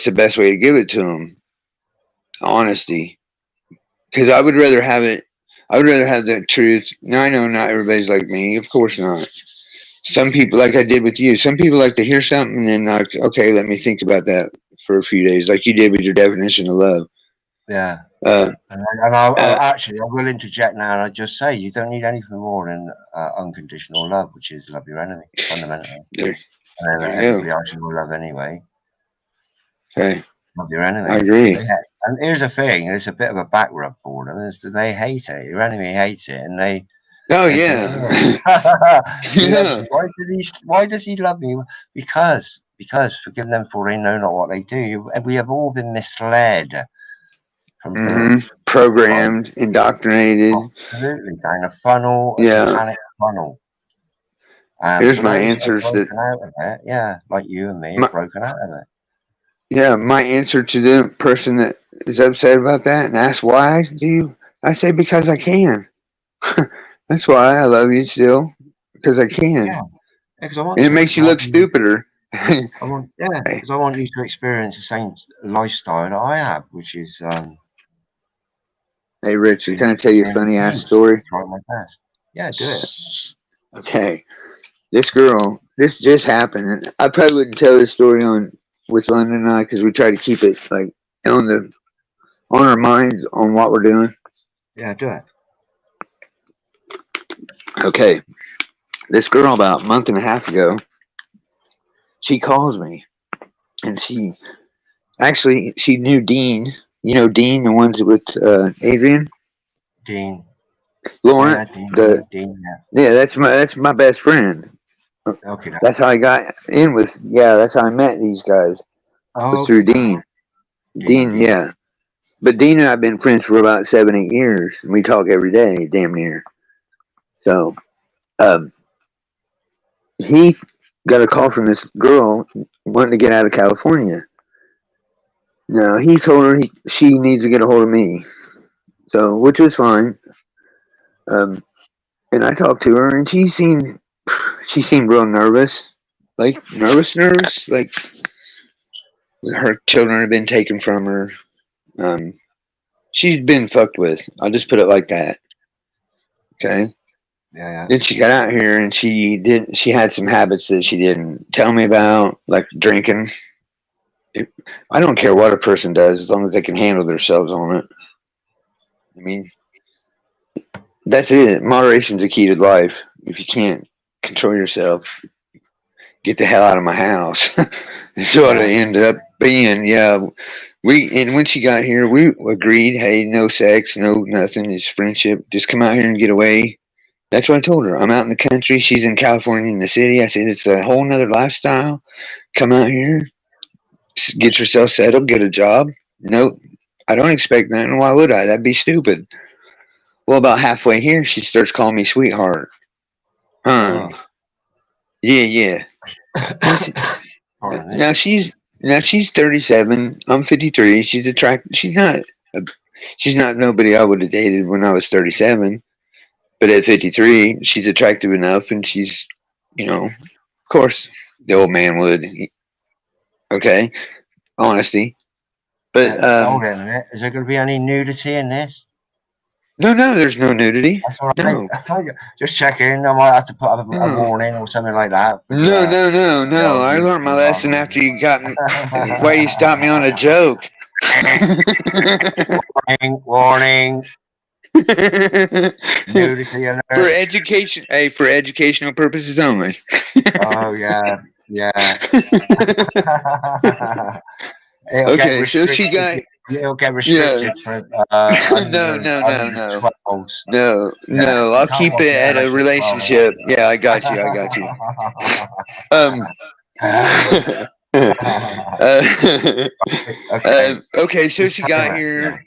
the best way to give it to them? Honesty. Because I would rather have the truth. Now, I know not everybody's like me. Of course not. Some people, like I did with you, some people like to hear something and then like, okay, let me think about that for a few days, like you did with your definition of love. Yeah. And I will interject now and I just say you don't need anything more than unconditional love, which is love your enemy, fundamentally. And everybody else will love anyway. Okay. Love your enemy. I agree. And here's the thing, it's a bit of a back rub for them, is that they hate it. Your enemy hates it and they Why does he love me? Because forgive them for they know not what they do. We have all been misled. Programmed, indoctrinated. Absolutely, down a funnel, a satanic funnel. Here's my answers like you and me, have broken out of it. Yeah, my answer to the person that is upset about that and asks why do you? I say because I can. That's why I love you still, because I can. Yeah, and it makes you look stupider. Because I want you to experience the same lifestyle that I have, which is. Hey, Richard, can I tell you a funny ass story? Try my best. Yeah, do it. Okay, this just happened, and I probably wouldn't tell this story on with London and I, because we try to keep it like on our minds on what we're doing. Yeah, do it. Okay, this girl about a month and a half ago, she calls me, and she knew Dean. You know Dean, the ones with Adrian, Dean. Lauren. Yeah, Dean. Yeah, that's my best friend. Okay. That's how I got in with. Yeah, that's how I met these guys. Oh, through Dean. Dean, yeah. But Dean and I've been friends for about 7-8 years. And we talk every day, damn near. So, he got a call from this girl wanting to get out of California. Now, he told her she needs to get a hold of me. So, which was fine. And I talked to her, and she seemed real nervous. Like, nervous. Like, her children had been taken from her. She's been fucked with. I'll just put it like that. Okay. Yeah. Then she got out here and she had some habits that she didn't tell me about, like drinking. I don't care what a person does as long as they can handle themselves on it. I mean, that's it. Moderation's the key to life. If you can't control yourself, get the hell out of my house. That's what it ended up being. Yeah. And when she got here, we agreed, hey, no sex, no nothing. It's friendship. Just come out here and get away. That's what I told her. I'm out in the country. She's in California in the city. I said, it's a whole nother lifestyle. Come out here, get yourself settled, get a job. Nope. I don't expect nothing. Why would I? That'd be stupid. Well, about halfway here, she starts calling me sweetheart. Huh. Oh. Yeah. Now she's 37. I'm 53. She's attractive. She's not nobody I would have dated when I was 37. But at 53, she's attractive enough, and she's, of course, the old man would. Okay, honesty. But hold on a minute. Is there going to be any nudity in this? No, there's no nudity. That's all right. No. Just checking. I might have to put up a warning or something like that. No. I learned my lesson after you got me. Why you stopped me on a joke? Warning. Nudity alert. For education. Hey, for educational purposes only. Oh yeah. Okay, so she got. It'll get restricted for No. I'll keep it at a relationship. Yeah, I got you. Okay, so she got here.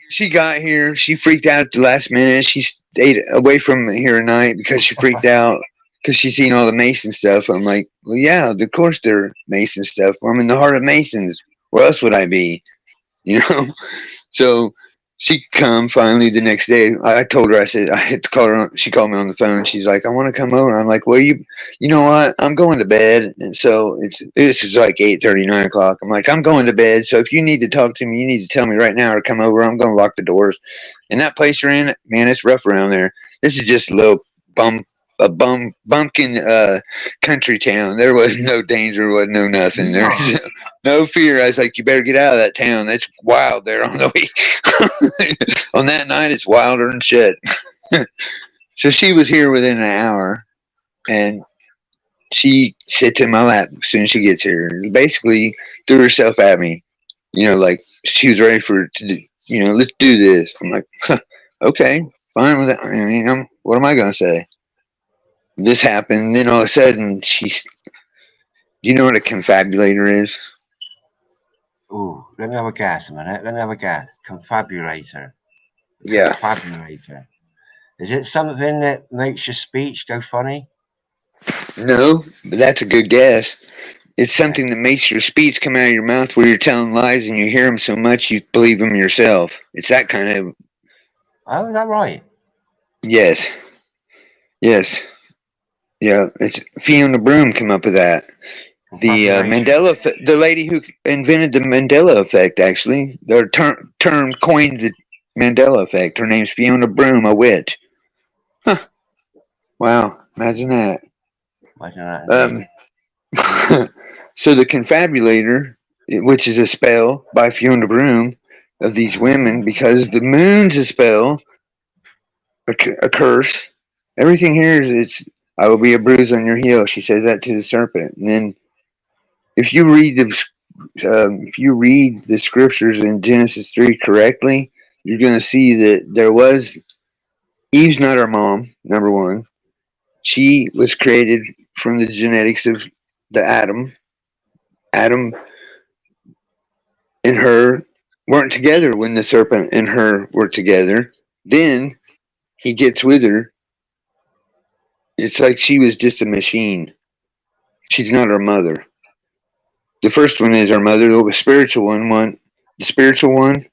She freaked out at the last minute. She stayed away from here tonight because she freaked out because she's seen all the Mason stuff. I'm like, well, yeah, of course they're Mason stuff. I'm in the heart of Masons. Where else would I be? So she come finally the next day. I told her, I said, I had to call her. She called me on the phone. She's like, I want to come over. I'm like, well, you know what? I'm going to bed. And so this is like 8:30, 9 o'clock. I'm like, I'm going to bed. So if you need to talk to me, you need to tell me right now or come over. I'm going to lock the doors. And that place you're in, man, it's rough around there. This is just a little bumpkin country town. There was no danger, was no nothing. There was no fear. I was like, you better get out of that town. That's wild there on the week. On that night, it's wilder than shit. So she was here within an hour, and she sits in my lap as soon as she gets here. And basically threw herself at me, like she was ready for it to do, let's do this. I'm like, okay, fine with that. I mean, what am I going to say? This happened, and then all of a sudden, do you know what a confabulator is? Ooh, let me have a guess a minute. Confabulator. Yeah. Confabulator. Is it something that makes your speech go funny? No, but that's a good guess. It's something that makes your speech come out of your mouth where you're telling lies and you hear them so much you believe them yourself. It's that kind of... Oh, is that right? Yes. Yeah, it's Fiona Broom came up with that. The lady who invented the Mandela effect, actually, their term coined the Mandela effect. Her name's Fiona Broom, a witch. Huh. Wow, imagine that. Imagine that. So the confabulator, which is a spell by Fiona Broom of these women, because the moon's a spell, a curse. Everything here is it's. I will be a bruise on your heel. She says that to the serpent, and then if you read the scriptures in Genesis 3 correctly, you're going to see that there was Eve's not our mom. Number one, she was created from the genetics of the Adam. Adam and her weren't together when the serpent and her were together. Then he gets with her. It's like she was just a machine. She's not our mother. The first one is our mother. The spiritual the spiritual one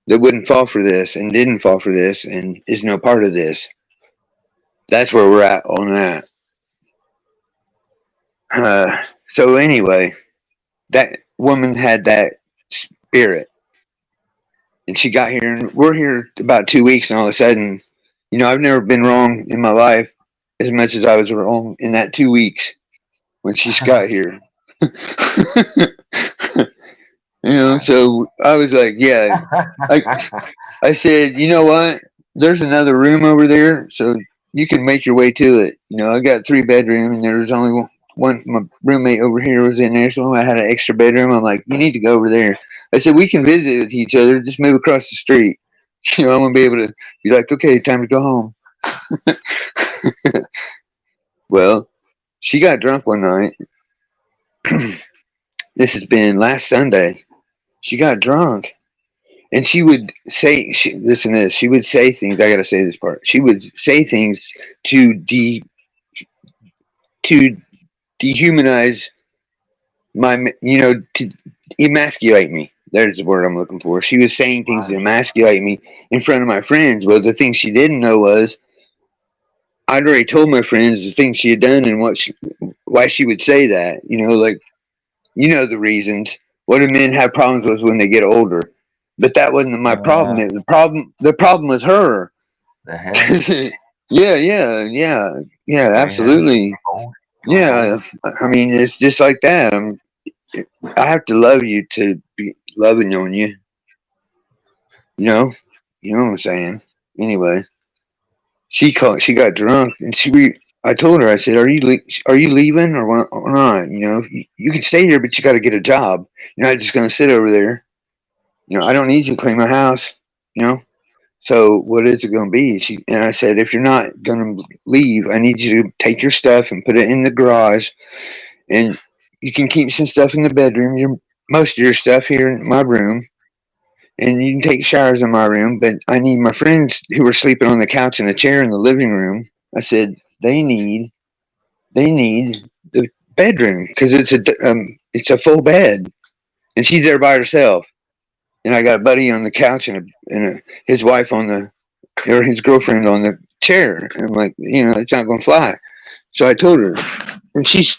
that wouldn't fall for this and didn't fall for this and is no part of this. That's where we're at on that. So anyway, that woman had that spirit, and she got here, and we're here about 2 weeks, and all of a sudden, I've never been wrong in my life as much as I was wrong in that 2 weeks when she got here. So I was like, yeah. I said, you know what? There's another room over there, so you can make your way to it. I got 3 bedrooms, and there was only one. My roommate over here was in there, so I had an extra bedroom. I'm like, you need to go over there. I said, we can visit with each other. Just move across the street. I'm going to be able to be like, okay, time to go home. Well, she got drunk one night. This has been last Sunday. She got drunk. And she would say, listen to this, she would say things, I got to say this part. She would say things to dehumanize to emasculate me. There's the word I'm looking for. She was saying things to emasculate me in front of my friends. Well, the thing she didn't know was I'd already told my friends the things she had done and why she would say that. The reasons. What do men have problems with when they get older? But that wasn't my problem. The problem was her. The hell? Yeah, absolutely. Yeah, I mean, it's just like that. I have to love you to be loving on you. You know what I'm saying. Anyway, she got drunk, and I told her, I said, "Are you leaving or not? You can stay here, but you got to get a job. You're not just going to sit over there. I don't need you to clean my house. So what is it going to be?" And I said, "If you're not going to leave, I need you to take your stuff and put it in the garage, and you can keep some stuff in the bedroom. Most of your stuff here in my room, and you can take showers in my room. But I need my friends who are sleeping on the couch and a chair in the living room." I said they need the bedroom because it's a full bed, and she's there by herself. And I got a buddy on the couch and his wife or his girlfriend on the chair. And I'm like, it's not going to fly. So I told her, and of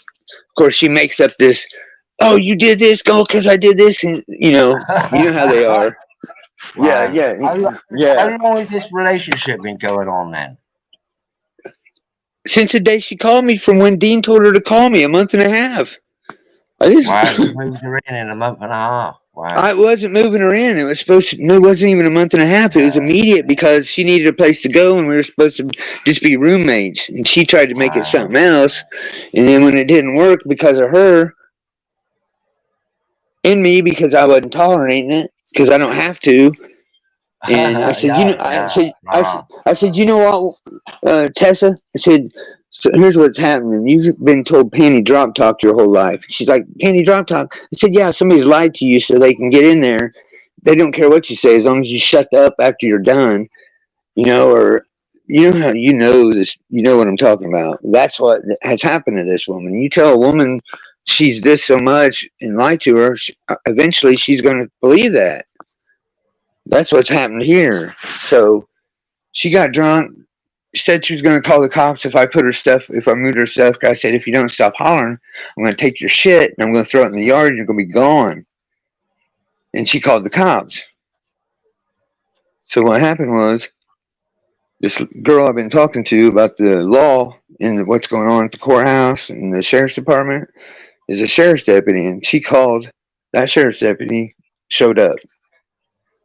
course, she makes up this, "Oh, you did this, go, because I did this," and you know how they are. Wow. Yeah. How long has this relationship been going on then? Since the day she called me, from when Dean told her to call me, a month and a half. Wow, you moved her in a month and a half. Wow. I wasn't moving her in. It wasn't even a month and a half. It was immediate because she needed a place to go, and we were supposed to just be roommates. And she tried to make it something else. And then when it didn't work because of her and me, because I wasn't tolerating it, because I don't have to. And I said, I said, you know what, Tessa? I said, so here's what's happening. You've been told penny drop talk your whole life. She's like, penny drop talk? I said, yeah, somebody's lied to you so they can get in there. They don't care what you say as long as you shut up after you're done, or how this, what I'm talking about. That's what has happened to this woman. You tell a woman she's this so much and lie to her, eventually she's going to believe that. That's what's happened here. So she got drunk. Said she was going to call the cops if I moved her stuff. I said, if you don't stop hollering, I'm going to take your shit and I'm going to throw it in the yard and you're going to be gone. And she called the cops. So what happened was, this girl I've been talking to about the law and what's going on at the courthouse and the sheriff's department is a sheriff's deputy, and she called that sheriff's deputy showed up.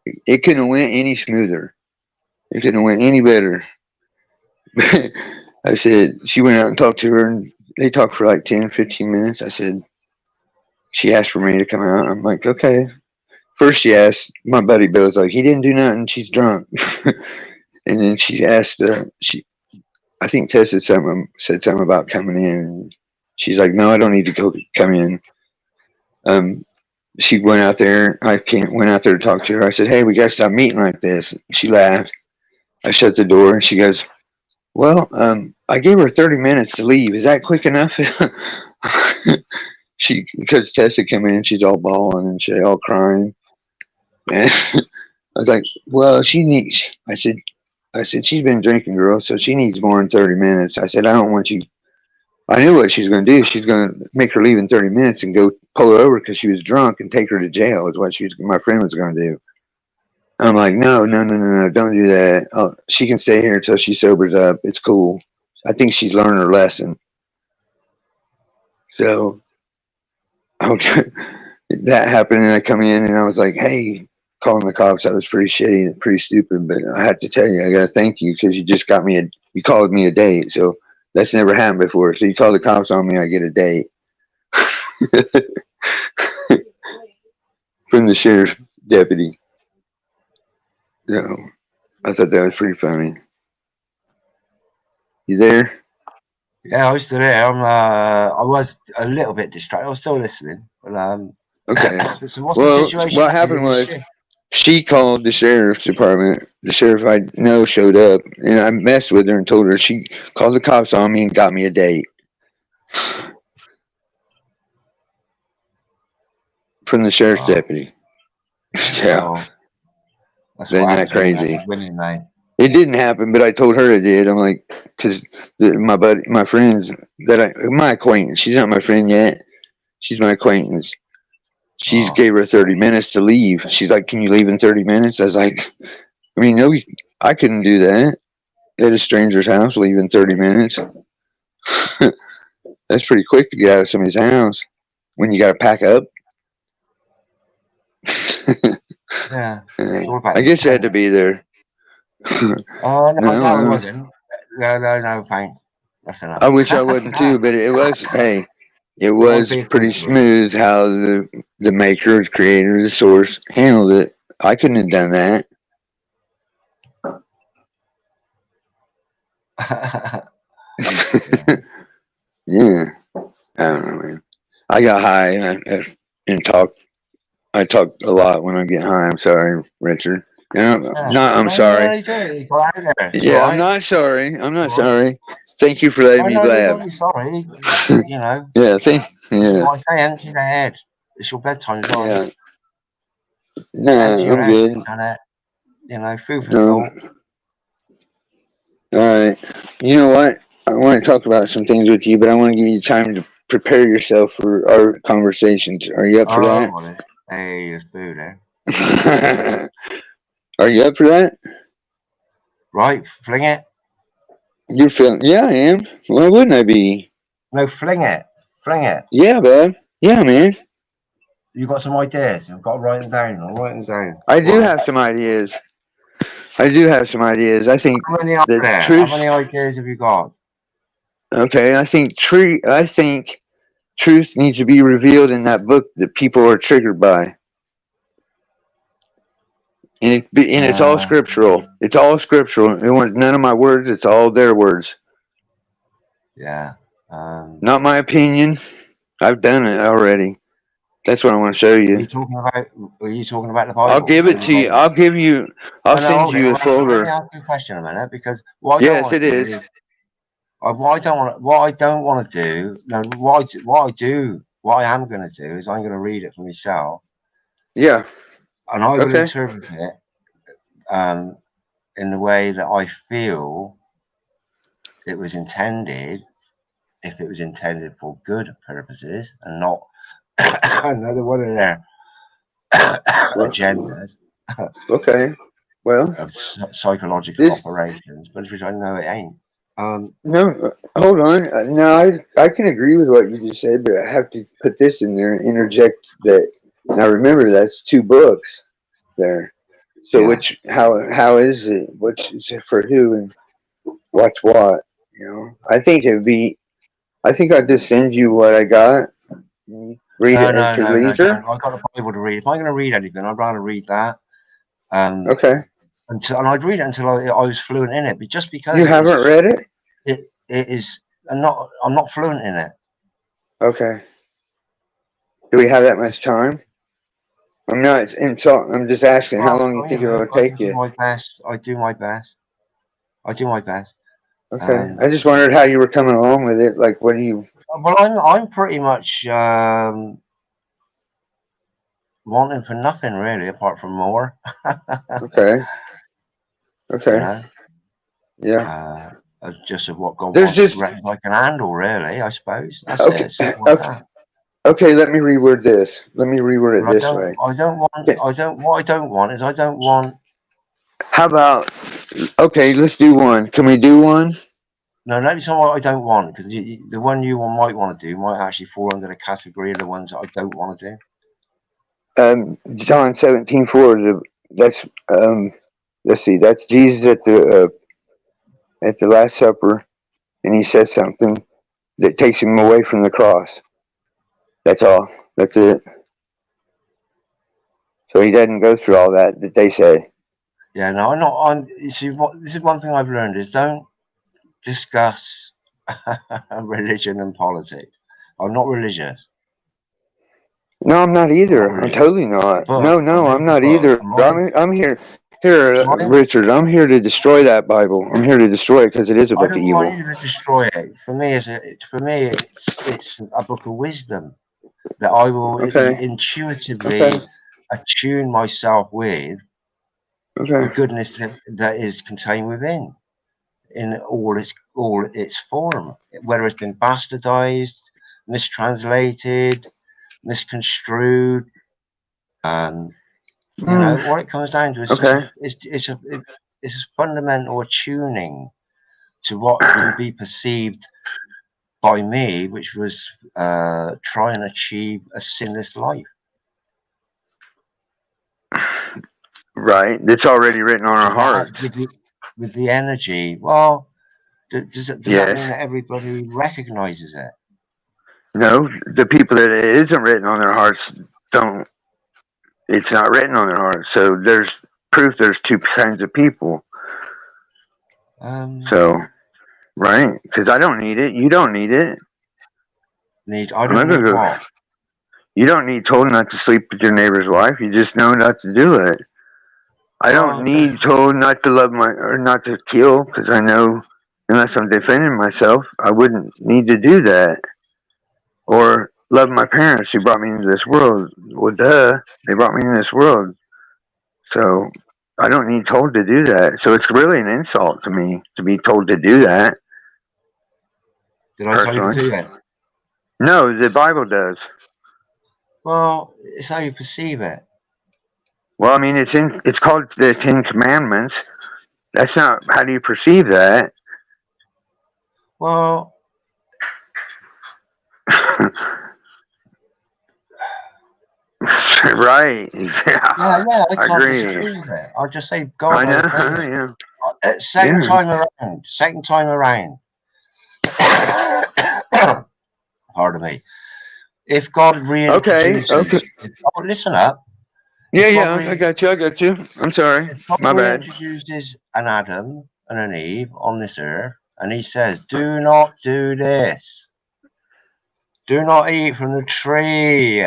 It couldn't have went any smoother. It couldn't have went any better. I said, she went out and talked to her, and they talked for like 10, 15 minutes. I said, she asked for me to come out. I'm like, okay. First she asked, my buddy Bill's like, he didn't do nothing, she's drunk. And then she asked, I think Tess said something about coming in. She's like, no, I don't need to come in. She went out there. Went out there to talk to her. I said, hey, we got to stop meeting like this. She laughed. I shut the door, and she goes, well, I gave her 30 minutes to leave. Is that quick enough? Because Tess had come in, she's all bawling and shit, all crying. And I was like, well, I said, she's been drinking, girl, so she needs more than 30 minutes. I said, I don't want you. I knew what she's going to do. She's going to make her leave in 30 minutes and go pull her over because she was drunk and take her to jail is what my friend was going to do. I'm like, no, don't do that. Oh, she can stay here until she sobers up. It's cool. I think she's learned her lesson. So okay, that happened, and I come in, and I was like, hey, calling the cops. That was pretty shitty and pretty stupid, but I have to tell you, I got to thank you because you just you called me a date. So that's never happened before. So you call the cops on me, I get a date. From the sheriff's deputy. So I thought that was pretty funny. You there? Yeah, I was still there. I was a little bit distracted. I was still listening. But, okay. So what's the situation? What happened was she called the sheriff's department. The sheriff I know showed up, and I messed with her and told her she called the cops on me and got me a date. From the sheriff's deputy. Yeah. Isn't that crazy? Winning, mate. It didn't happen, but I told her it did. I'm like, because my friends my acquaintance, she's not my friend yet. She's my acquaintance. She gave her 30 minutes to leave. She's like, can you leave in 30 minutes? I was like, I mean, no, I couldn't do that at a stranger's house, leave in 30 minutes. That's pretty quick to get out of somebody's house when you got to pack up. Yeah. I guess you had to be there. Oh, no, I wasn't. No, thanks. That's enough. I wish I wasn't too, but it was, hey, it was pretty smooth how the maker, the creator, the source handled it. I couldn't have done that. Yeah. I don't know, man. I got high and talked. I talk a lot when I get high. I'm sorry, Richard. I'm sorry. Yeah, I'm not sorry. I'm not sorry. Thank you for letting me blab. I'm sorry. You know. Yeah, I say empty the head. It's your bedtime, yeah. No, I'm good. You know, food for thought. All right. You know what? I want to talk about some things with you, but I want to give you time to prepare yourself for our conversations. Are you up for that? Hey, there's food there. Are you up for that? Right, fling it. You're feeling? Yeah, I am. Why wouldn't I be? No, fling it. Fling it. Yeah, bud. Yeah, man. You got some ideas? You've got to write them down. I'll write them down. I do have some ideas. I think how many are there? How many ideas have you got? Okay, I think truth needs to be revealed in that book that people are triggered by. And it's all scriptural. It's all scriptural. It was none of my words. It's all their words. Yeah. Not my opinion. I've done it already. That's what I want to show you. Are you talking about the Bible? I'll give it to you. I'll send you a folder. Let me ask you a question a minute, because what I don't want to do. No, what I am going to do is I'm going to read it for myself. Yeah. And I will interpret it in the way that I feel it was intended, if it was intended for good purposes and not another one of their agendas. Okay. Well, of psychological operations, but which I know it ain't. No, hold on. No, I can agree with what you just said, but I have to put this in there and interject that Now remember, that's 2 books there. So which, how is it? Which is it for who and what's what? You know, I think it'd be. I think I'd just send you what I got. Read it at your leisure. I've got a Bible to read. If I'm going to read anything, I'd rather read that. Okay. And I'd read it until I was fluent in it. But just because you haven't read it, it is. I'm not fluent in it. Okay. Do we have that much time? I'm not insulting. I'm just asking how long you think it will take you. I do my best. Okay. I just wondered how you were coming along with it. Like, what do you? Well, I'm pretty much wanting for nothing really, apart from more. Okay. Okay. You know? Yeah. Just of what God wants I can handle, really. I suppose. That's it. Okay. Let me reword this. Let me reword it this way. I don't want is I don't want. How about? Okay, let's do one. Can we do one? No, notice what I don't want, because the one you might want to do might actually fall under the category of the ones that I don't want to do. John 17:4. That's let's see. That's Jesus at the Last Supper, and he says something that takes him away from the cross. That's all. That's it. So he doesn't go through all that they say. Yeah, no, I'm not. You see, this is one thing I've learned is don't discuss religion and politics. I'm not religious. No, I'm not either. I'm totally not. No, I'm not either. I'm here, Richard. I'm here to destroy that Bible. I'm here to destroy it because it is a book of evil. I don't want you to destroy it. For me, it's a book of wisdom that I will intuitively attune myself with the goodness that is contained within, in all its form, whether it's been bastardized, mistranslated, misconstrued. You know what it comes down to is it's a fundamental attuning to what can be perceived by me, which was try and achieve a sinless life. Right, it's already written on our hearts. With the energy. Well, does that mean that everybody recognizes it? No, the people that it isn't written on their hearts don't. It's not written on their hearts, so there's proof. There's 2 kinds of people. So, right? Because I don't need it. You don't need it. I don't need what? You don't need told not to sleep with your neighbor's wife. You just know not to do it. I don't need told not to love or not to kill, because I know unless I'm defending myself, I wouldn't need to do that. Or love my parents who brought me into this world. Well, duh, they brought me into this world. So I don't need told to do that. So it's really an insult to me to be told to do that. Did I tell you to do that? No, the Bible does. Well, it's how you perceive it. Well, I mean, it's called the 10 Commandments. That's not, how do you perceive that? Well, right. Yeah, I can't disagree with it. I'll just say, God, second time around. Pardon me. If God reintroduces, listen up. Yeah, I got you. I'm sorry. My bad. Introduces an Adam and an Eve on this earth, and he says, "Do not do this. Do not eat from the tree.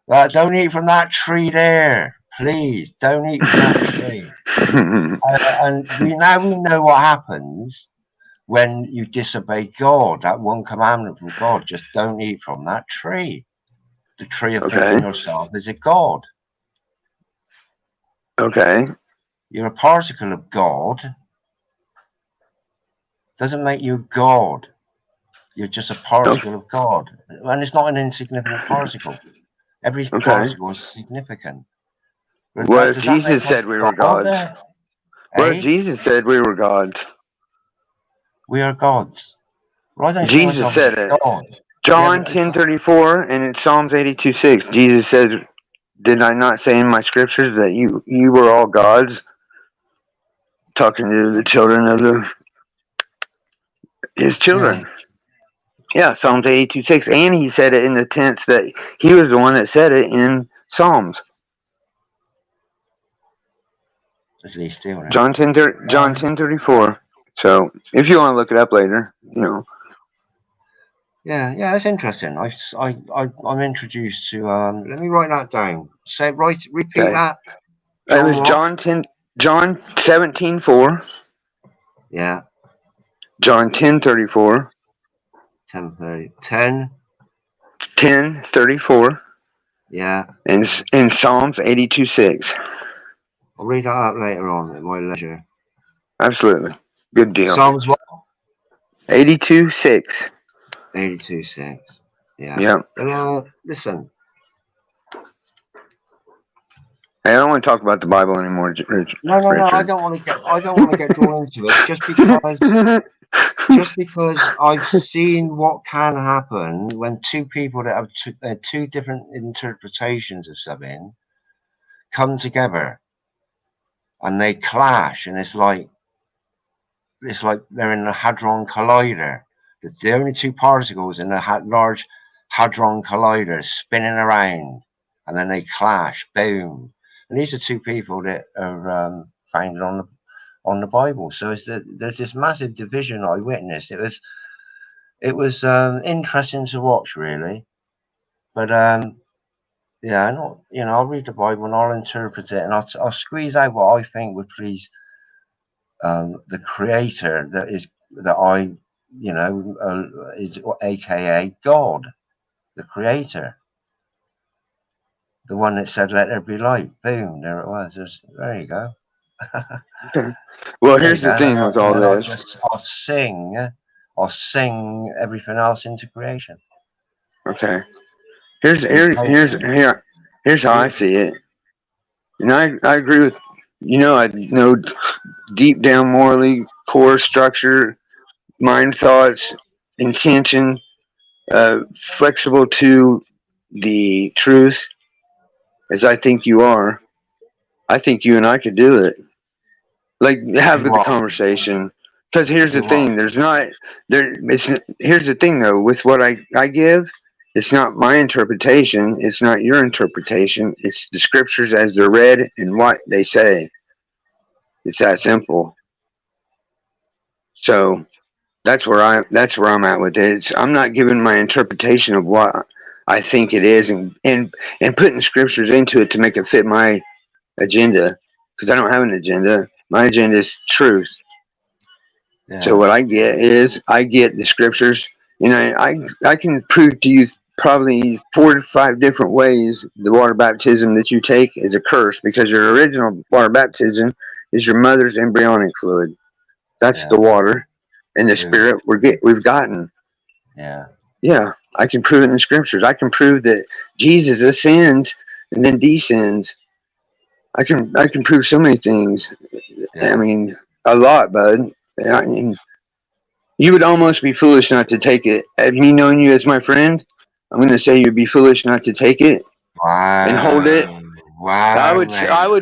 Don't eat from that tree there. Please, don't eat from that tree." And we know what happens when you disobey God. That one commandment from God: just don't eat from that tree. The tree of thinking yourself is a god. Okay. You're a particle of God. Doesn't make you God. You're just a particle of God. And it's not an insignificant particle. Every particle is significant. Well, Jesus said we were gods. Well, Jesus said we were gods. We are gods. Well, Jesus said it. God. John 10:34 and in Psalms 82:6, Jesus says Did I not say in my scriptures that you were all gods? Talking to the children of his children. Yeah, Psalms 82:6. And he said it in the tense that he was the one that said it in Psalms. John 10:34. So if you want to look it up later, you know. Yeah, that's interesting. I'm introduced to let me write that down. Repeat that. It was John 17:4. Yeah. John 10:34. 10:34. Yeah. And in Psalms 82:6. I'll read that up later on at my leisure. Absolutely. Good deal. Psalms what? 82:6. 82:6. Yeah. Yeah. Listen. Hey, I don't want to talk about the Bible anymore, Richard. No. I don't want to get drawn into it just because I've seen what can happen when two people that have two different interpretations of something come together and they clash, and it's like they're in a hadron collider. The only two particles in a large hadron collider spinning around, and then they clash. Boom. And these are two people that are founded on the Bible. So there's this massive division I witnessed. It was interesting to watch, really. But yeah, I'll read the Bible and I'll interpret it, and I'll squeeze out what I think would please the Creator is AKA God, the Creator. The one that said, "Let there be light." Boom, there it was. There you go. Okay. Well, here's the thing with all this. I'll sing everything else into creation. Okay. Here's how I see it. And I agree with, I know deep down morally, core structure, mind thoughts, intention, flexible to the truth, as I think you are. I think you and I could do it. Like, have the conversation. Because here's the thing, here's the thing though, with what I give, it's not my interpretation, it's not your interpretation, it's the scriptures as they're read and what they say. It's that simple. So that's where I'm at with it. I'm not giving my interpretation of what I think it is and putting scriptures into it to make it fit my agenda, because I don't have an agenda. My agenda is truth. Yeah. So what I get the scriptures, I can prove to you probably 4 to 5 different ways the water baptism that you take is a curse, because your original water baptism is your mother's embryonic fluid. That's the water and the spirit we've gotten. Yeah. Yeah, I can prove it in the scriptures. I can prove that Jesus ascends and then descends. I can prove so many things. Yeah. I mean, a lot, bud. I mean, you would almost be foolish not to take it. Me knowing you as my friend, I'm going to say you'd be foolish not to take it. Wow. And hold it. Wow. I would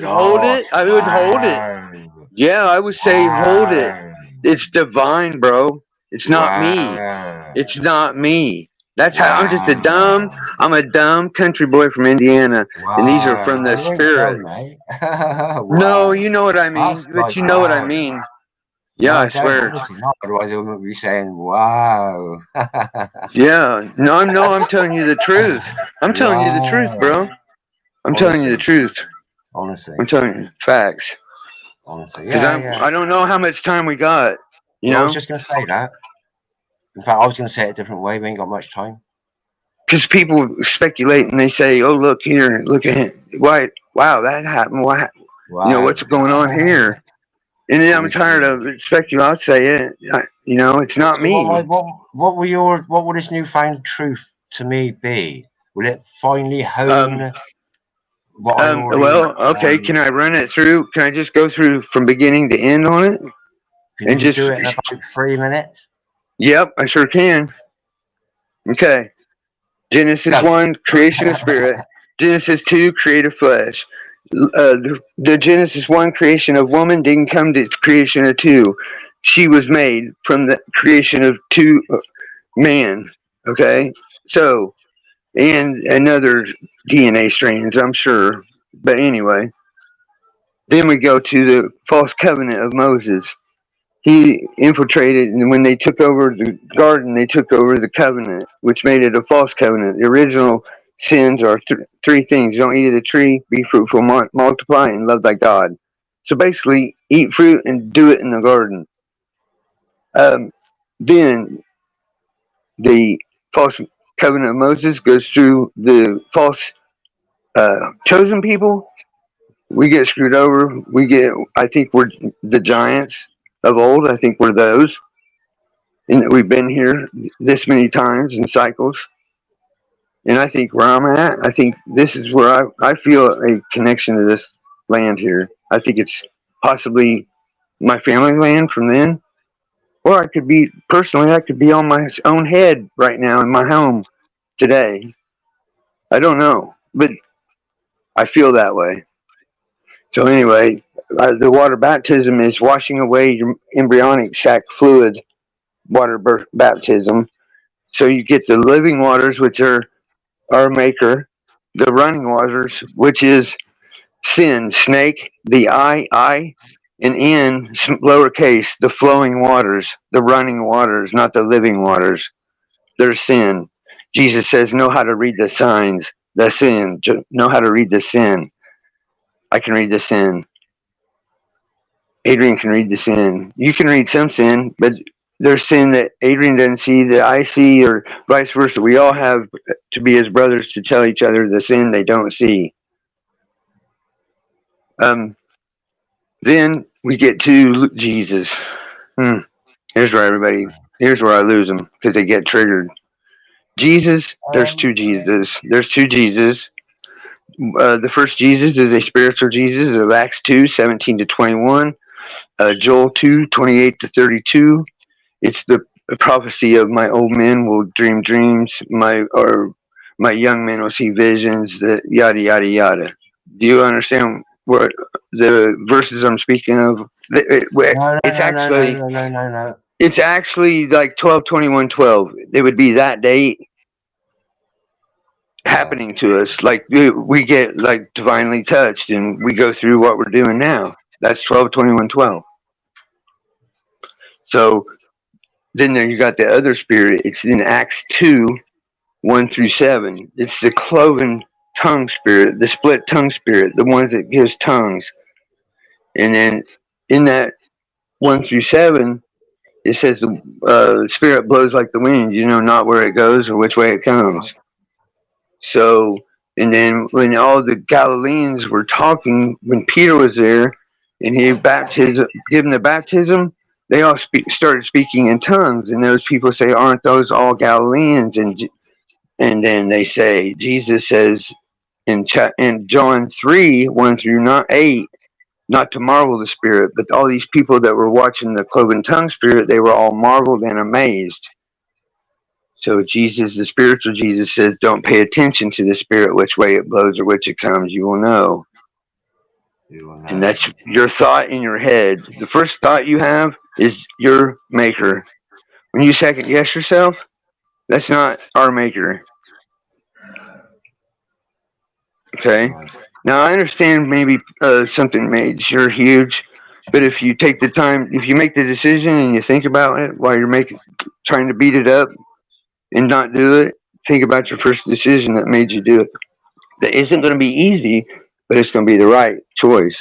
hold it. I would hold it. Yeah, I would say hold it. It's divine, bro. It's not me. It's not me. That's how I'm a dumb country boy from Indiana. And these are from the spirit. No, you know what I mean. But you know what I mean. Yeah, I swear. Otherwise, I wouldn't be saying, wow. Yeah. No, I'm telling you the truth. I'm telling you the truth, bro. I'm telling you the truth. Honestly. I'm telling you facts. Honestly. Yeah. I don't know how much time we got. You know? I was just going to say that. In fact, I was going to say it a different way. We ain't got much time. Because people speculate and they say, oh, look here. Look at it. Wow, that happened. Wow. What's going on here? And then I'm tired of speculating. I'll say it. It's not me. What would this newfound truth to me be? Will it finally hone? Okay. Can I run it through? Can I just go through from beginning to end on it? Can you do it in about 3 minutes? Yep, I sure can. Okay. Genesis 1, creation of spirit. Genesis 2, creative flesh. The Genesis 1 creation of woman didn't come to creation of 2. She was made from the creation of 2 man. Okay? So, and another DNA strands, I'm sure. But anyway, then we go to the false covenant of Moses. He infiltrated, and when they took over the garden, they took over the covenant, which made it a false covenant. The original sins are three things: don't eat of the tree, be fruitful, multiply, and love thy God. So basically, eat fruit and do it in the garden. Then the false covenant of Moses goes through the false chosen people. We get screwed over. I think we're the giants of old. I think we're those. And we've been here this many times in cycles. And I think where I'm at, I think this is where I feel a connection to this land here. I think it's possibly my family land from then. Or I could be on my own head right now in my home today. I don't know. But I feel that way. So anyway, the water baptism is washing away your embryonic sac fluid, water baptism. So you get the living waters, which are our maker, the running waters, which is sin, snake, the I, and N, lowercase, the flowing waters, the running waters, not the living waters. They're sin. Jesus says, know how to read the signs, the sin, know how to read the sin. I can read the sin. Adrian can read the sin. You can read some sin, but there's sin that Adrian doesn't see that I see, or vice versa. We all have to be as brothers to tell each other the sin they don't see. Then we get to Jesus. Here's where I lose them because they get triggered. Jesus, there's two Jesus. The first Jesus is a spiritual Jesus of Acts 2:17-21. Joel 2:28-32. It's the prophecy of my old men will dream dreams, my young men will see visions, that yada yada yada. Do you understand what the verses I'm speaking of? No. It's actually like 12/21/12. It would be that date happening to us. Like we get like divinely touched, and we go through what we're doing now. That's 12/21/12. So then there you got the other spirit. It's in Acts 2:1-7. It's the cloven tongue spirit, the split tongue spirit, the ones that gives tongues. And then in that 1-7, it says the spirit blows like the wind. You know not where it goes or which way it comes. So, and then when all the Galileans were talking, when Peter was there, and he given the baptism, they all started speaking in tongues, and those people say, "Aren't those all Galileans?" And then they say, Jesus says in John 3:1-8, not to marvel the spirit, but all these people that were watching the cloven tongue spirit, they were all marveled and amazed. So Jesus, the spiritual Jesus, says, don't pay attention to the spirit, which way it blows or which it comes. You will know. And that's your thought in your head. The first thought you have is your maker. When you second guess yourself, that's not our maker. Okay? Now, I understand maybe something made sure huge, but if you take the time, if you make the decision and you think about it while you're trying to beat it up and not do it, think about your first decision that made you do it. That isn't going to be easy, but it's going to be the right choice,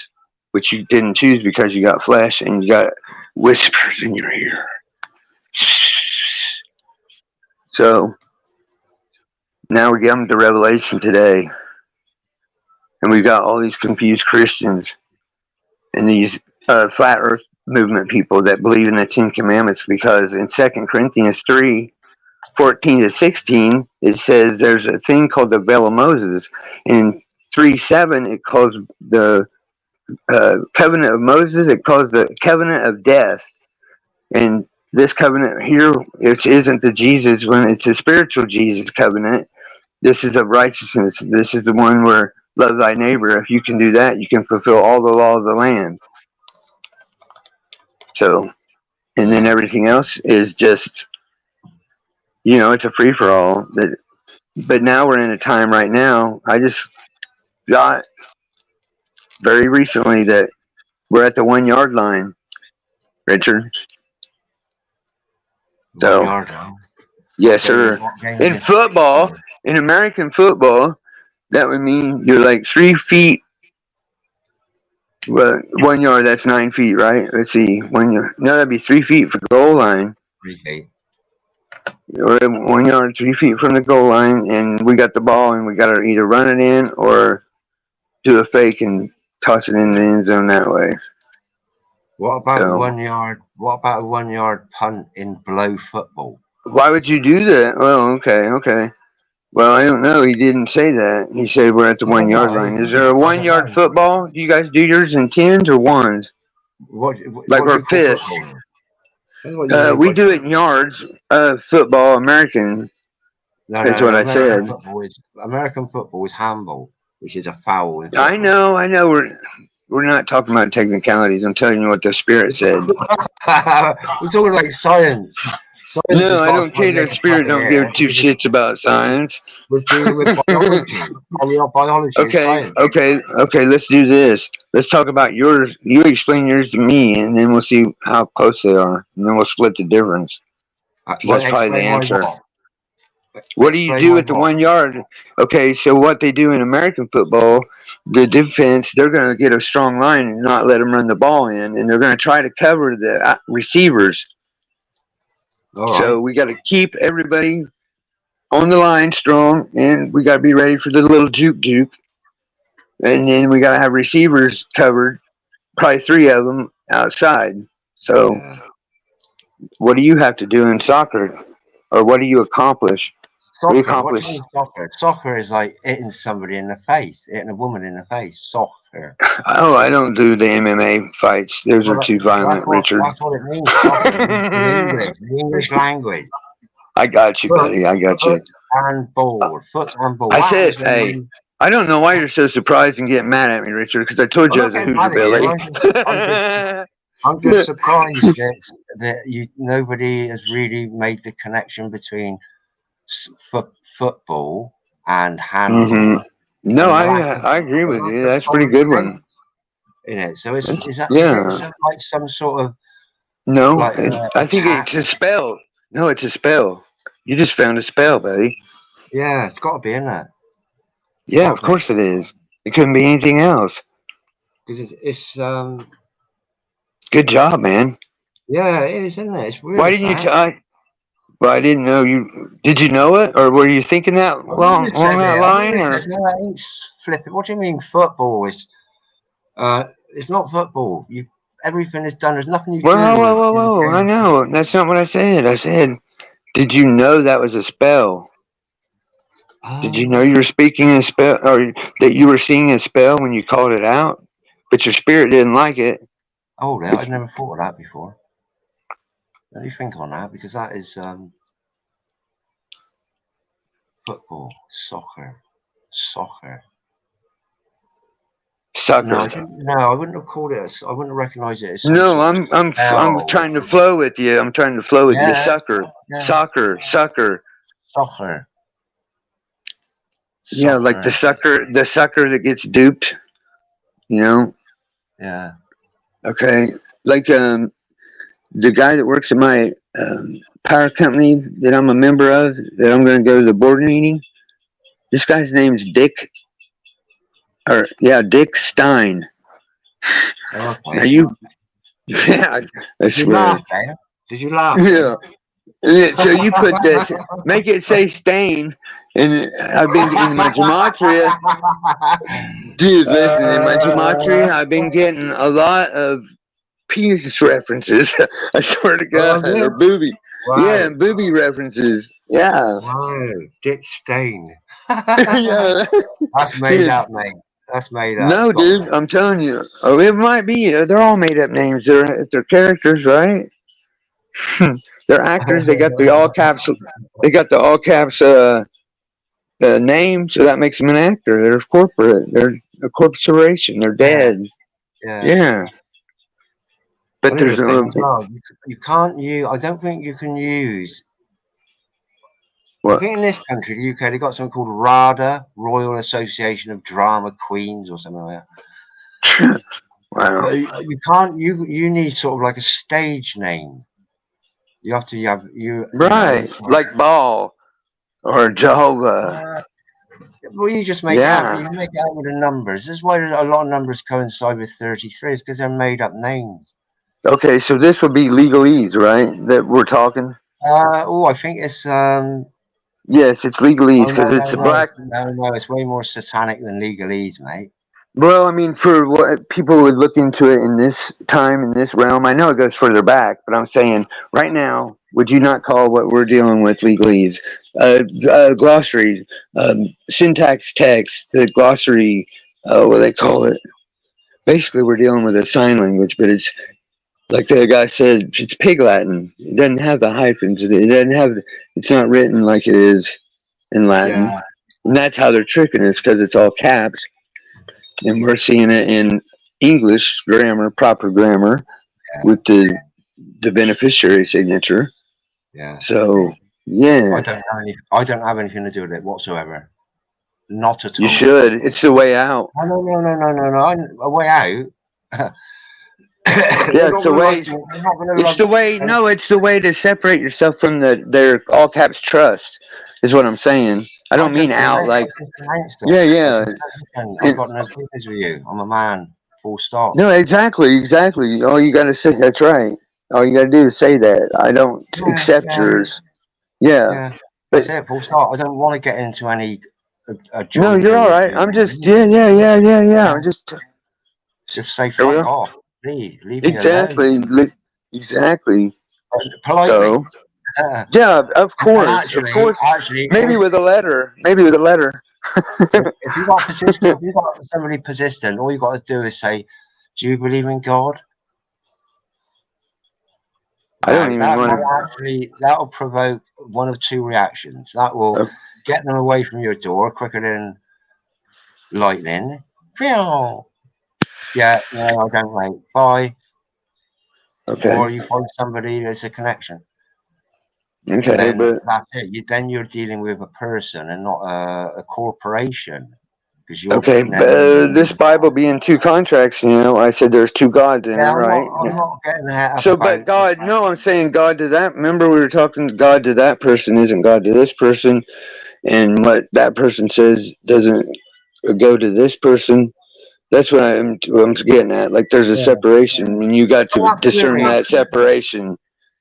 which you didn't choose because you got flesh and you got whispers in your ear. So now we come to Revelation today, and we've got all these confused Christians and these flat earth movement people that believe in the 10 Commandments, because in 2 Corinthians 3:14-16, it says there's a thing called the veil of Moses. In 3:7, it calls the covenant of Moses, it calls the covenant of death. And this covenant here, which isn't the Jesus, when it's a spiritual Jesus covenant, this is of righteousness. This is the one where love thy neighbor. If you can do that, you can fulfill all the law of the land. So, and then everything else is just, it's a free for all. But now we're in a time right now. I just got very recently that we're at the 1 yard line, Richard. So, 1 yard line. Yes, sir. In football, in American football, that would mean you're like 3 feet. Well, 1 yard, that's 9 feet, right? Let's see. 1 yard. No, that'd be 3 feet for goal line. 3 feet. Or 1 yard, 3 feet from the goal line, and we got the ball, and we got to either run it in or do a fake and toss it in the end zone that way. What about 1 yard? What about a 1 yard punt in below football? Why would you do that? Well, okay. Well, I don't know. He didn't say that. He said we're at the 1 yard line. Is there a 1 yard football? Do you guys do yours in 10s or 1s? Like we're fists. We do it in yards. Football, American. That's what I said. American football is handball, which is a foul. I know. We're not talking about technicalities. I'm telling you what the Spirit said. We're talking like science. No, I don't care. The Spirit don't give two shits about science. We're dealing with biology. Okay. Let's do this. Let's talk about yours. You explain yours to me, and then we'll see how close they are, and then we'll split the difference. That's probably the answer. What do you do at the 1 yard? Okay, so what they do in American football, the defense, they're going to get a strong line and not let them run the ball in, and they're going to try to cover the receivers. So we got to keep everybody on the line strong, and we got to be ready for the little juke. And then we got to have receivers covered, probably 3 of them outside. So what do you have to do in soccer? Or what do you accomplish? Soccer is like hitting somebody in the face, hitting a woman in the face. Soccer. Oh, I don't do the MMA fights. Those are too violent, Richard. That's what it means. Soccer, in English language. I got you, buddy. I got you. Foot and ball. I said, hey, I don't know why you're so surprised and getting mad at me, Richard, because I told you I was a Hoosier Billy. I'm just surprised that nobody has really made the connection between football and handball. Mm-hmm. No, I agree with you. That's a pretty good one. So is that like some sort of no? I think it's a spell. No, it's a spell. You just found a spell, buddy. Yeah, it's got to be, isn't it? Yeah, of course it is. It couldn't be anything else. Because it's good job, man. Yeah, it is, isn't it? It's really why didn't you tell? Well, I didn't know you. Did you know it, or were you thinking that along that line? Or no, flipping. What do you mean football is? It's not football. Everything is done. There's nothing you can do. Whoa! I know. That's not what I said. I said, did you know that was a spell? Did you know you were speaking a spell, or that you were seeing a spell when you called it out, but your spirit didn't like it? Oh, I've never thought of that before. Let me think on that, because that is football, soccer. No, I wouldn't have called it. I wouldn't have recognized it as. No, I'm trying to flow with you. I'm trying to flow with you. Soccer. Yeah, like the sucker that gets duped. You know. Yeah. Okay, like the guy that works at my power company that I'm a member of, that I'm going to go to the board meeting. This guy's name's Dick Stein. Okay. Now you, yeah, I swear. Did you laugh? Yeah. So you put this, make it say stain, and I've been in my gematria. Dude, listen, in my gematria, I've been getting a lot of penis references. I swear to God, or booby. Wow. Yeah, booby references. Yeah. Wow, Dick Stain. Yeah. That's made up, mate. That's made up. No, dude, I'm telling you. Oh, it might be. They're all made up names. They're characters, right? They're actors. They got the all caps. They got the all caps name, so that makes them an actor. They're corporate. They're a corporation. They're dead. Yeah. But well, there's you can't use. I don't think you can use. What? I think in this country, the UK, they've got something called RADA, Royal Association of Drama Queens, or something like that. Wow. But you can't. You need sort of like a stage name. You have to have you. Right, You know, like Baal or Jehovah. Well, you just make out. You make out with the numbers. This is why a lot of numbers coincide with 33, is because they're made up names. Okay, so this would be legalese, right? That we're talking. I think it's Yes, it's legalese because it's black. No, it's way more satanic than legalese, mate. Well, I mean, for what people would look into it in this time, in this realm, I know it goes further back, but I'm saying right now, would you not call what we're dealing with legalese? Glossary, syntax text, the glossary, what do they call it? Basically, we're dealing with a sign language, but it's like the guy said, it's Pig Latin. It doesn't have the hyphens. It doesn't have. It's not written like it is in Latin, and that's how they're tricking us because it's all caps. And we're seeing it in English grammar, proper grammar, with the beneficiary signature. Yeah. So yeah, I don't have anything to do with it whatsoever. Not at all. You should. It's the way out. No. A way out. Yeah, it's the way. It's the way. No, it's the way to separate yourself from their all caps trust. Is what I'm saying. I don't mean out like. Yeah. I've got no business with you. I'm a man. Full stop. No, exactly. All you got to say. That's right. All you got to do is say that. I don't accept yours. Yeah. That's it. Full stop. I don't want to get into any. No, you're all right. I'm just. Yeah. I'm just say fuck off. Please leave me alone. Exactly. Politely. So, yeah, of course. Actually, maybe with a letter. If you got persistent, if you got somebody persistent, all you got to do is say, "Do you believe in God?" I don't even want to. That'll provoke one of two reactions. That will get them away from your door quicker than lightning. Yeah, no, I don't wait. Bye. Okay. Or you find somebody that's a connection. Okay, but that's it. Then you're dealing with a person and not a corporation. Okay, this Bible being two contracts, I said there's two gods in it, right? I'm not getting that. So, but God, no, I'm saying God to that. Remember, we were talking God to that person isn't God to this person, and what that person says doesn't go to this person. That's what I'm getting at. Like, there's a separation, and you got to discern that separation.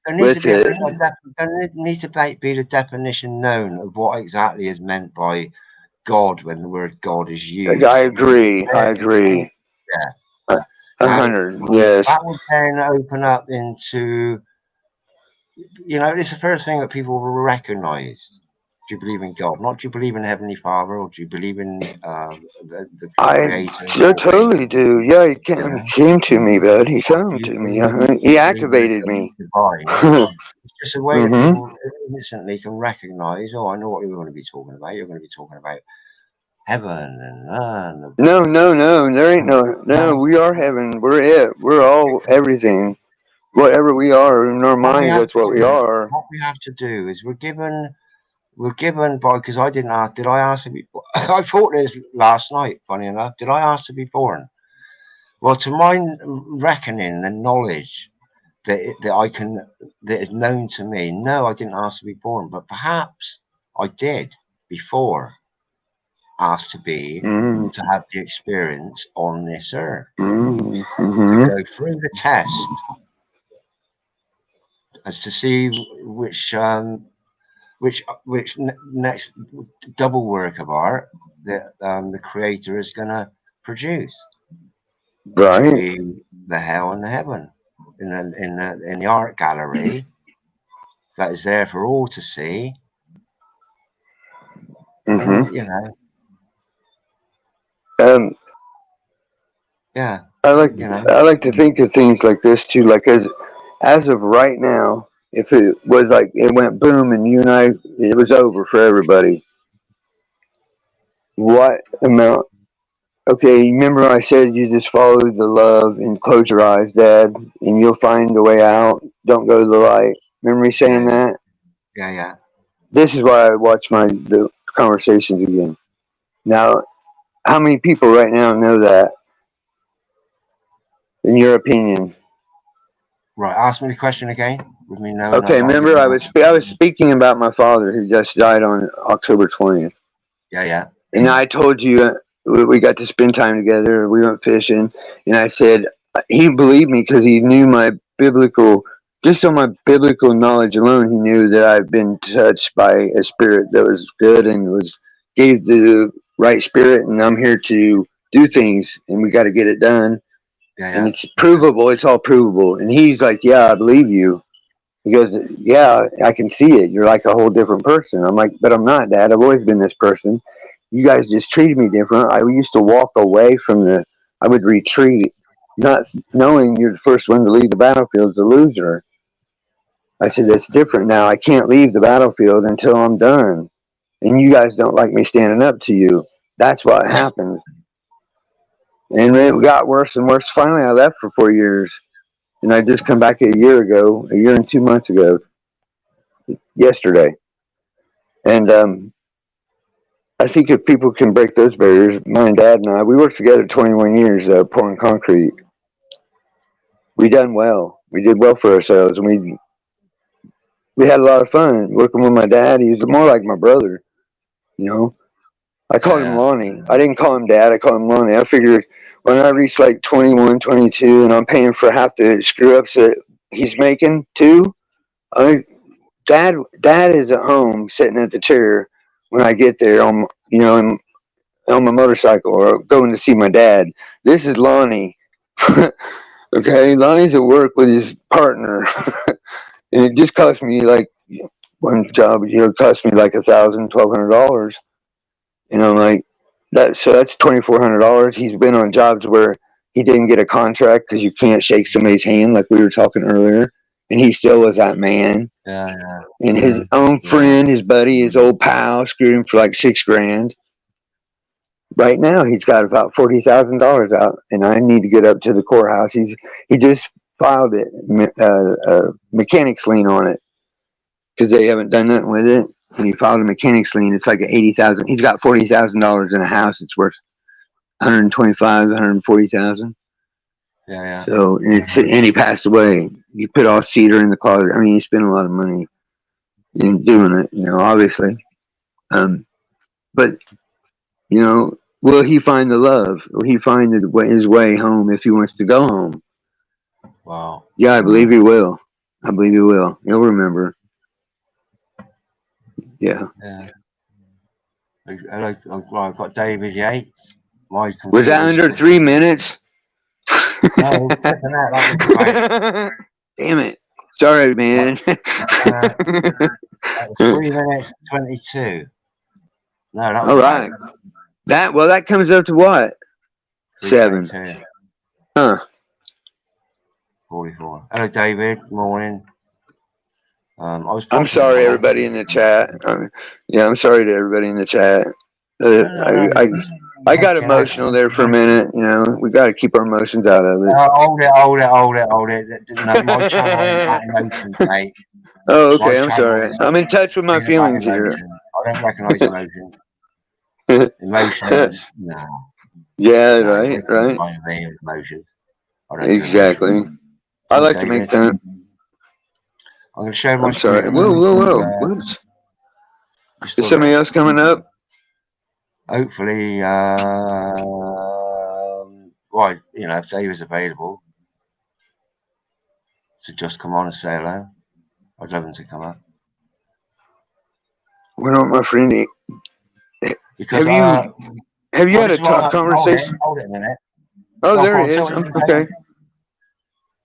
There needs to be the definition known of what exactly is meant by God when the word God is used. I agree. Yeah. 100. Yes. That would then open up into, it's the first thing that people will recognize. Do you believe in God? Not do you believe in Heavenly Father, or do you believe in the Creator? I totally do. Yeah, he came to me, bud. He came to me. He activated me. It's just a way that people instantly can recognize, I know what you're going to be talking about. You're going to be talking about heaven and No. There ain't no. We are heaven. We're it. We're all everything. Whatever we are in our minds, that's what we are. What we have to do is we're given by, because I didn't ask. Did I ask to be? I thought this last night. Funny enough, did I ask to be born? Well, to my reckoning and knowledge that is known to me, no, I didn't ask to be born. But perhaps I did before ask to be to have the experience on this earth, to go through the test as to see which next double work of art that the Creator is going to produce, right? Be the hell and the heaven in the art gallery that is there for all to see. And, yeah. I like to think of things like this too. Like as of right now, if it was like it went boom and you and I, it was over for everybody. What amount? Okay, remember I said you just follow the love and close your eyes, Dad, and you'll find the way out. Don't go to the light. Remember me saying that? Yeah. This is why I watch the conversations again. Now, how many people right now know that? In your opinion? Right. Ask me the question again. With me knowing. Okay, remember I was speaking about my father who just died on October 20th. Yeah. And I told you we got to spend time together. We went fishing, and I said he believed me because he knew my biblical. Just on my biblical knowledge alone, he knew that I've been touched by a spirit that was good and gave the right spirit, and I'm here to do things, and we got to get it done. Yeah. And it's provable. It's all provable. And he's like, "Yeah, I believe you." He goes, "Yeah, I can see it. You're like a whole different person." I'm like, "But I'm not, Dad. I've always been this person. You guys just treated me different. I used to walk away from I would retreat, not knowing you're the first one to leave the battlefield, the loser." I said, "It's different now. I can't leave the battlefield until I'm done. And you guys don't like me standing up to you. That's what happened." And it got worse and worse. Finally, I left for 4 years. And I just come back a year and 2 months ago, yesterday. And I think if people can break those barriers, my dad and I, we worked together 21 years pouring concrete. We done well. We did well for ourselves, and we had a lot of fun working with my dad. He was more like my brother, you know. I called him Lonnie. I didn't call him Dad. I called him Lonnie. I figured when I reached like 21, 22, and I'm paying for half the screw ups that he's making too, Dad is at home sitting at the chair when I get there on on my motorcycle or going to see my dad. This is Lonnie. Okay, Lonnie's at work with his partner, and it just cost me like one job. It cost me like $1,000, $1,200, and I'm like that. So that's $2,400. He's been on jobs where he didn't get a contract because you can't shake somebody's hand, like we were talking earlier, and he still was that man. Yeah. And his own friend, his buddy, his old pal, screwed him for like $6,000. Right now, he's got about $40,000 out, and I need to get up to the courthouse. He just filed it, mechanics lien on it, because they haven't done nothing with it. And he filed a mechanics lien. It's like $80,000. He's got $40,000 in a house. It's worth 125, 140,000. Yeah. So and he passed away. You put all cedar in the closet. I mean, you spend a lot of money in doing it, obviously. But will he find the love? Will he find his way home if he wants to go home? Wow. Yeah, I believe he will. I believe he will. He'll remember. Yeah. I've got David Yates. Was that under 3 minutes? No, that Damn it. Sorry, man. That was 3 minutes 22. No, that was all right. That comes up to what? 7. Huh. 44. Hello, David. Morning. I'm sorry, everybody in the chat. I'm sorry to everybody in the chat. I got emotional there for a minute. We got to keep our emotions out of it. Hold it. No, my channel ain't got emotions, mate. Oh, okay. I'm sorry. I'm in touch with my feelings here. I don't recognise emotions. Emotions, no. Yeah, right. Emotions. Exactly. I like to make time. I'm going to show my I'm sorry. Whoa. Is somebody else coming up? Hopefully, if David's available to just come on and say hello, I'd love him to come up. Why don't my friend? Because have you had a tough conversation? Hold it a minute. Oh, there he is. Okay.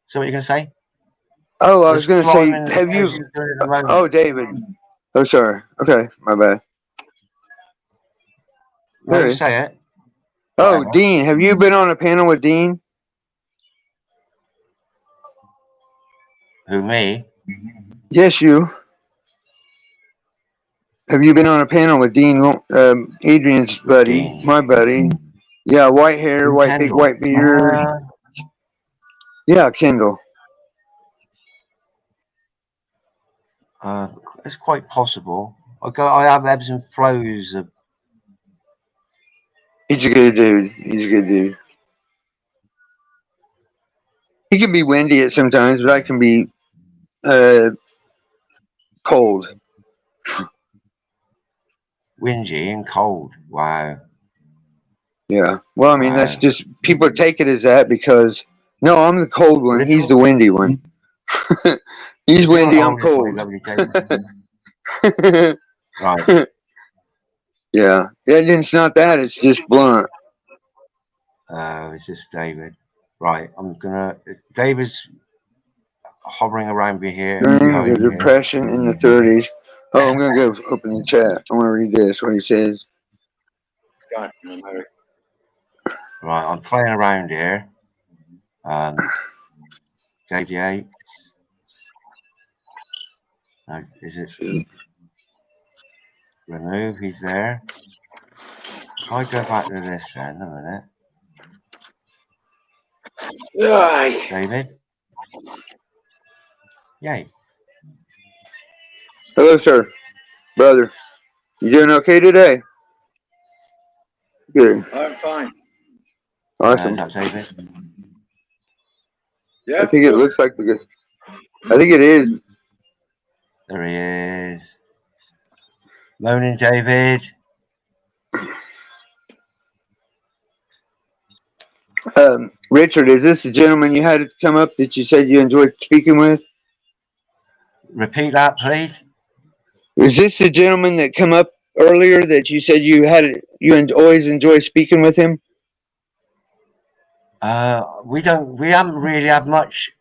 So what are you going to say? Oh, I was going to say, have you? Oh, David. Oh, sorry. Okay, my bad. No, say it. Oh, whatever. Dean, have you been on a panel with Dean? Who, me? Yes, you. Have you been on a panel with Dean, Adrian's buddy, Dean. my buddy? Yeah, white hair, big white beard. Yeah, Kendall. It's quite possible. I have ebbs and flows of. He's a good dude. He's a good dude. He can be windy at sometimes, but I can be cold. Windy and cold. Wow. Yeah. Well, I mean, Wow. that's just, people take it as that because, no, I'm the cold one. He's the windy one. He's windy, I'm cold. Right. Yeah. It's not that, it's just blunt. It's just David. Right. David's hovering around me here. During the Depression in the 30s. Oh, I'm going to go open the chat. I want to read this, what he says. Right, I'm playing around here. JD8. Is it remove? He's there. I go back to this then a minute. David? Yay. Hello, sir. Brother. You doing okay today? Good. I'm fine. Awesome. Is that David? Yeah. I think it looks like the good. I think it is. There he is. Morning, David. Richard, is this the gentleman you had come up that you said you enjoyed speaking with? Repeat that, please. Is this the gentleman that come up earlier that you said you always enjoy speaking with him? We haven't really had much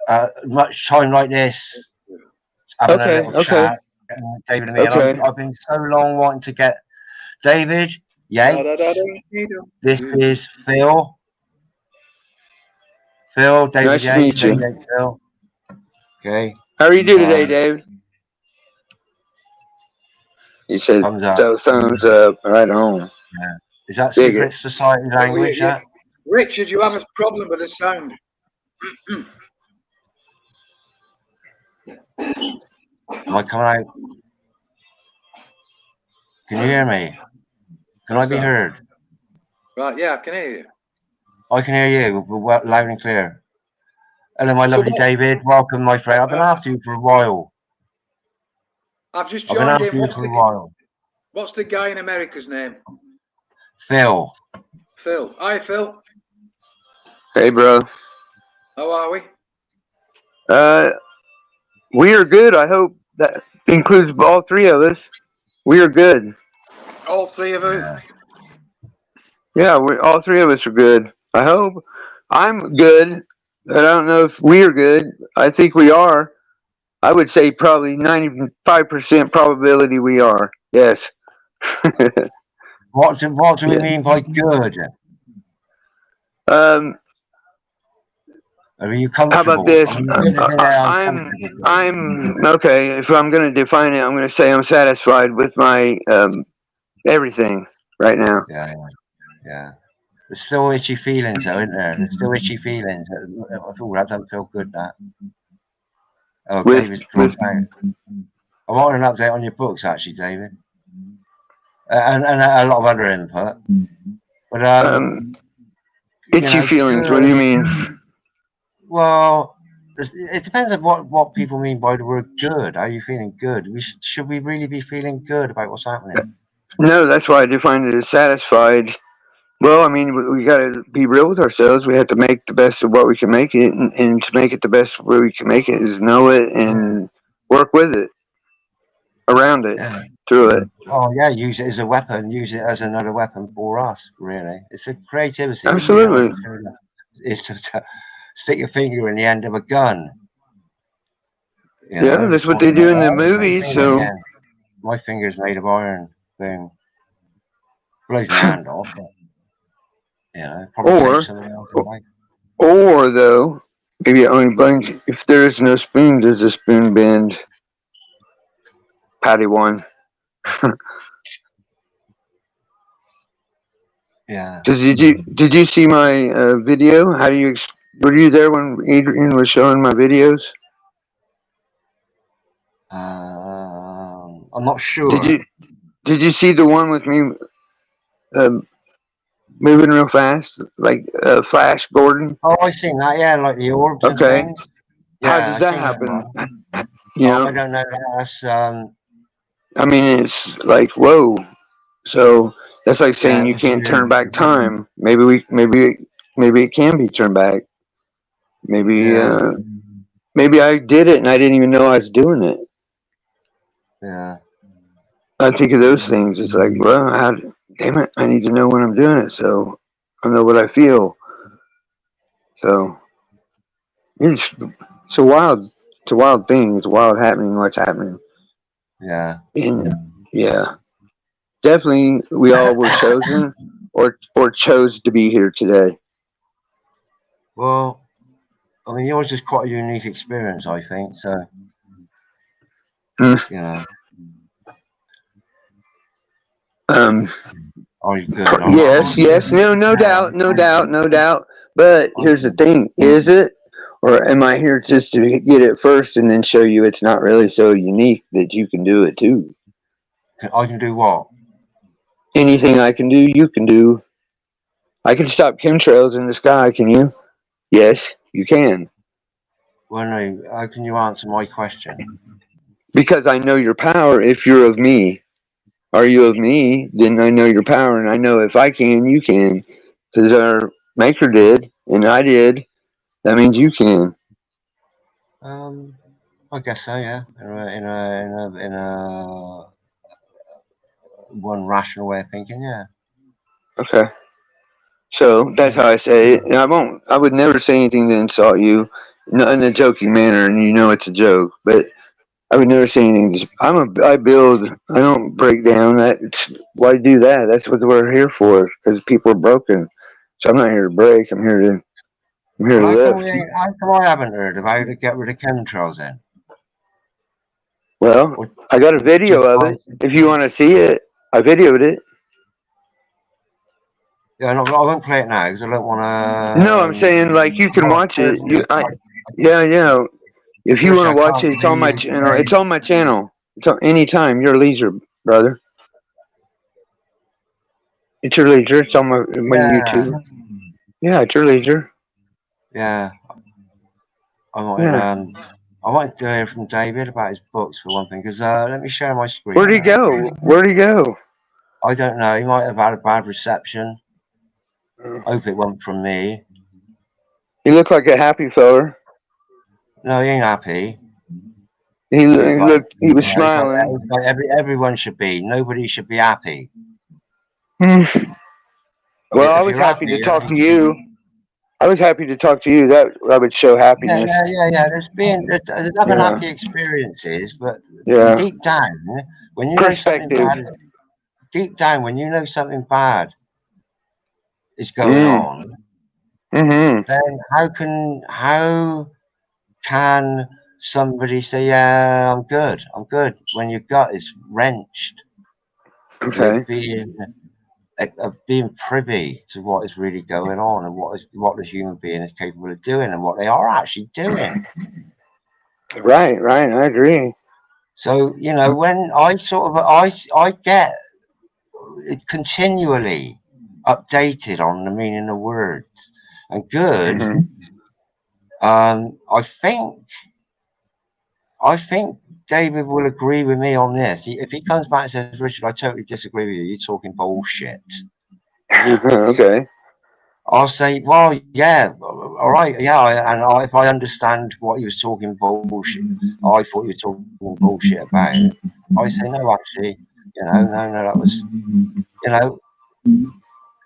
time like this. Having a little chat, David and me. Okay. And I've been so long wanting to get David Yates. This is Phil. David nice Yates. To meet you. Phil. Okay. How are you doing today, Dave? He said, thumbs up, right on. Yeah. Is that secret society language? Yeah. Richard, you have a problem with the sound. Am I coming out? Can you hear me? Can I be heard? Right, yeah, I can hear you. I can hear you loud and clear. Hello, my lovely David. Welcome, my friend. I've been after you for a while. I've just joined in. What's the guy in America's name? Phil. Phil. Hi, Phil. Hey, bro. How are we? We are good. I hope that includes all three of us. We are good. All three of us? Yeah, all three of us are good. I hope. I'm good. I don't know if we are good. I think we are. I would say probably 95% probability we are. Yes. What do we mean by good? Are you comfortable? How about this? I'm okay. If I'm going to define it, I'm going to say I'm satisfied with my everything right now. Yeah. There's still itchy feelings, though, isn't there? There's still itchy feelings. Oh, that doesn't feel good. That. Oh, David's dropped out. I want an update on your books, actually, David, and a lot of other input. But itchy feelings. What do you mean? Well, it depends on what people mean by the word good. Are you feeling good? Should we really be feeling good about what's happening? No, that's why I defined it as satisfied. Well, I mean, we got to be real with ourselves. We have to make the best of what we can make it, and to make it the best way we can make it is know it and work with it, around it, through it. Oh yeah, use it as a weapon. Use it as another weapon for us. Really, it's a creativity. Absolutely. You know? It's to stick your finger in the end of a gun. You know? That's what they do in the movies. So my finger's made of iron. Thing blows my hand off. You know, or though, maybe only blank. If there is no spoon, does the spoon bend? Patty one. Yeah. Did you see my video? How do you were you there when Adrian was showing my videos? I'm not sure. Did you see the one with me moving real fast, like Flash Gordon? Oh, I seen that. Yeah, like the orbs and Okay. things. How Yeah, does I that seen happen? that. You Oh, know? I don't know. That's I mean, it's like whoa. So that's like saying you can't turn back time. Maybe it can be turned back. Maybe maybe I did it and I didn't even know I was doing it. Yeah. I think of those things. It's like, well, damn it, I need to know when I'm doing it, so I know what I feel. So it's a wild thing. It's wild happening. What's happening? Yeah. And yeah, definitely, we all were chosen or chose to be here today. Well, I mean, yours is quite a unique experience, I think. So, you know. Are you good? Yes, no doubt. But here's the thing: is it, or am I here just to get it first and then show you it's not really so unique that you can do it too? I can do what? Anything I can do, you can do. I can stop chemtrails in the sky. Can you? Yes, you can. Well, no. How can you answer my question? Because I know your power. If you're of me, are you of me? Then I know your power, and I know if I can, you can. Because our maker did, and I did. That means you can. I guess so. Yeah. In a one rational way of thinking. Yeah. Okay. So that's how I say it. And I would never say anything to insult you, not in a joking manner, and you know it's a joke. But I would never say anything. I build. I don't break down. Why do that? That's what we're here for. Because people are broken. So I'm not here to break. I'm here to lift. How come I haven't heard of how to get rid of chemtrails then? Well, I got a video of it. If you want to see it, I videoed it. Yeah, no, I won't play it now because I don't want to. No, I'm saying like you can watch it. Yeah. If you want to watch it, it's on my channel. It's on my channel. It's on anytime. Your leisure, brother. It's your leisure. It's on my YouTube. Yeah, it's your leisure. Yeah. I wanted to hear from David about his books for one thing, because let me share my screen. Where'd he go? I don't know. He might have had a bad reception. I hope it wasn't from me. He looked like a happy fella. No, he ain't happy. He was smiling. It's like everyone should be. Nobody should be happy. Well, I was happy to talk to you. I was happy to talk to you. That would show happiness. Yeah. There's other happy experiences, but deep down, when you know something bad, is going on, then how can somebody say, "Yeah, I'm good," when your gut is wrenched with being privy to what is really going on and what the human being is capable of doing and what they are actually doing. Right. I agree. So when I get it continually updated on the meaning of words and good. I think David will agree with me on this. If he comes back and says, "Richard, I totally disagree with you. You're talking bullshit." Okay. I'll say, "Well, yeah, all right, yeah." And if I understand what he was talking bullshit, I thought you were talking bullshit about. I say, "No, actually, no, that was,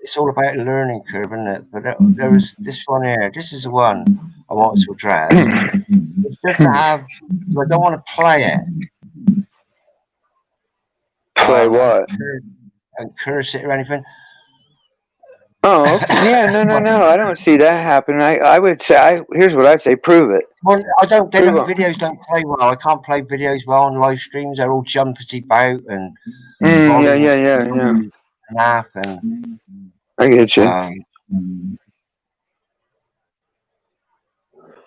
it's all about a learning curve, isn't it?" But there was this one here. This is the one I wanted to address. It's just to have. I don't want to play it. Play what? And curse it or anything. Oh, okay. Yeah, no. I don't see that happen. I would say, here's what I say: prove it. Well, videos don't play well. I can't play videos well on live streams. They're all jumpity bout and Yeah. laugh and I get you.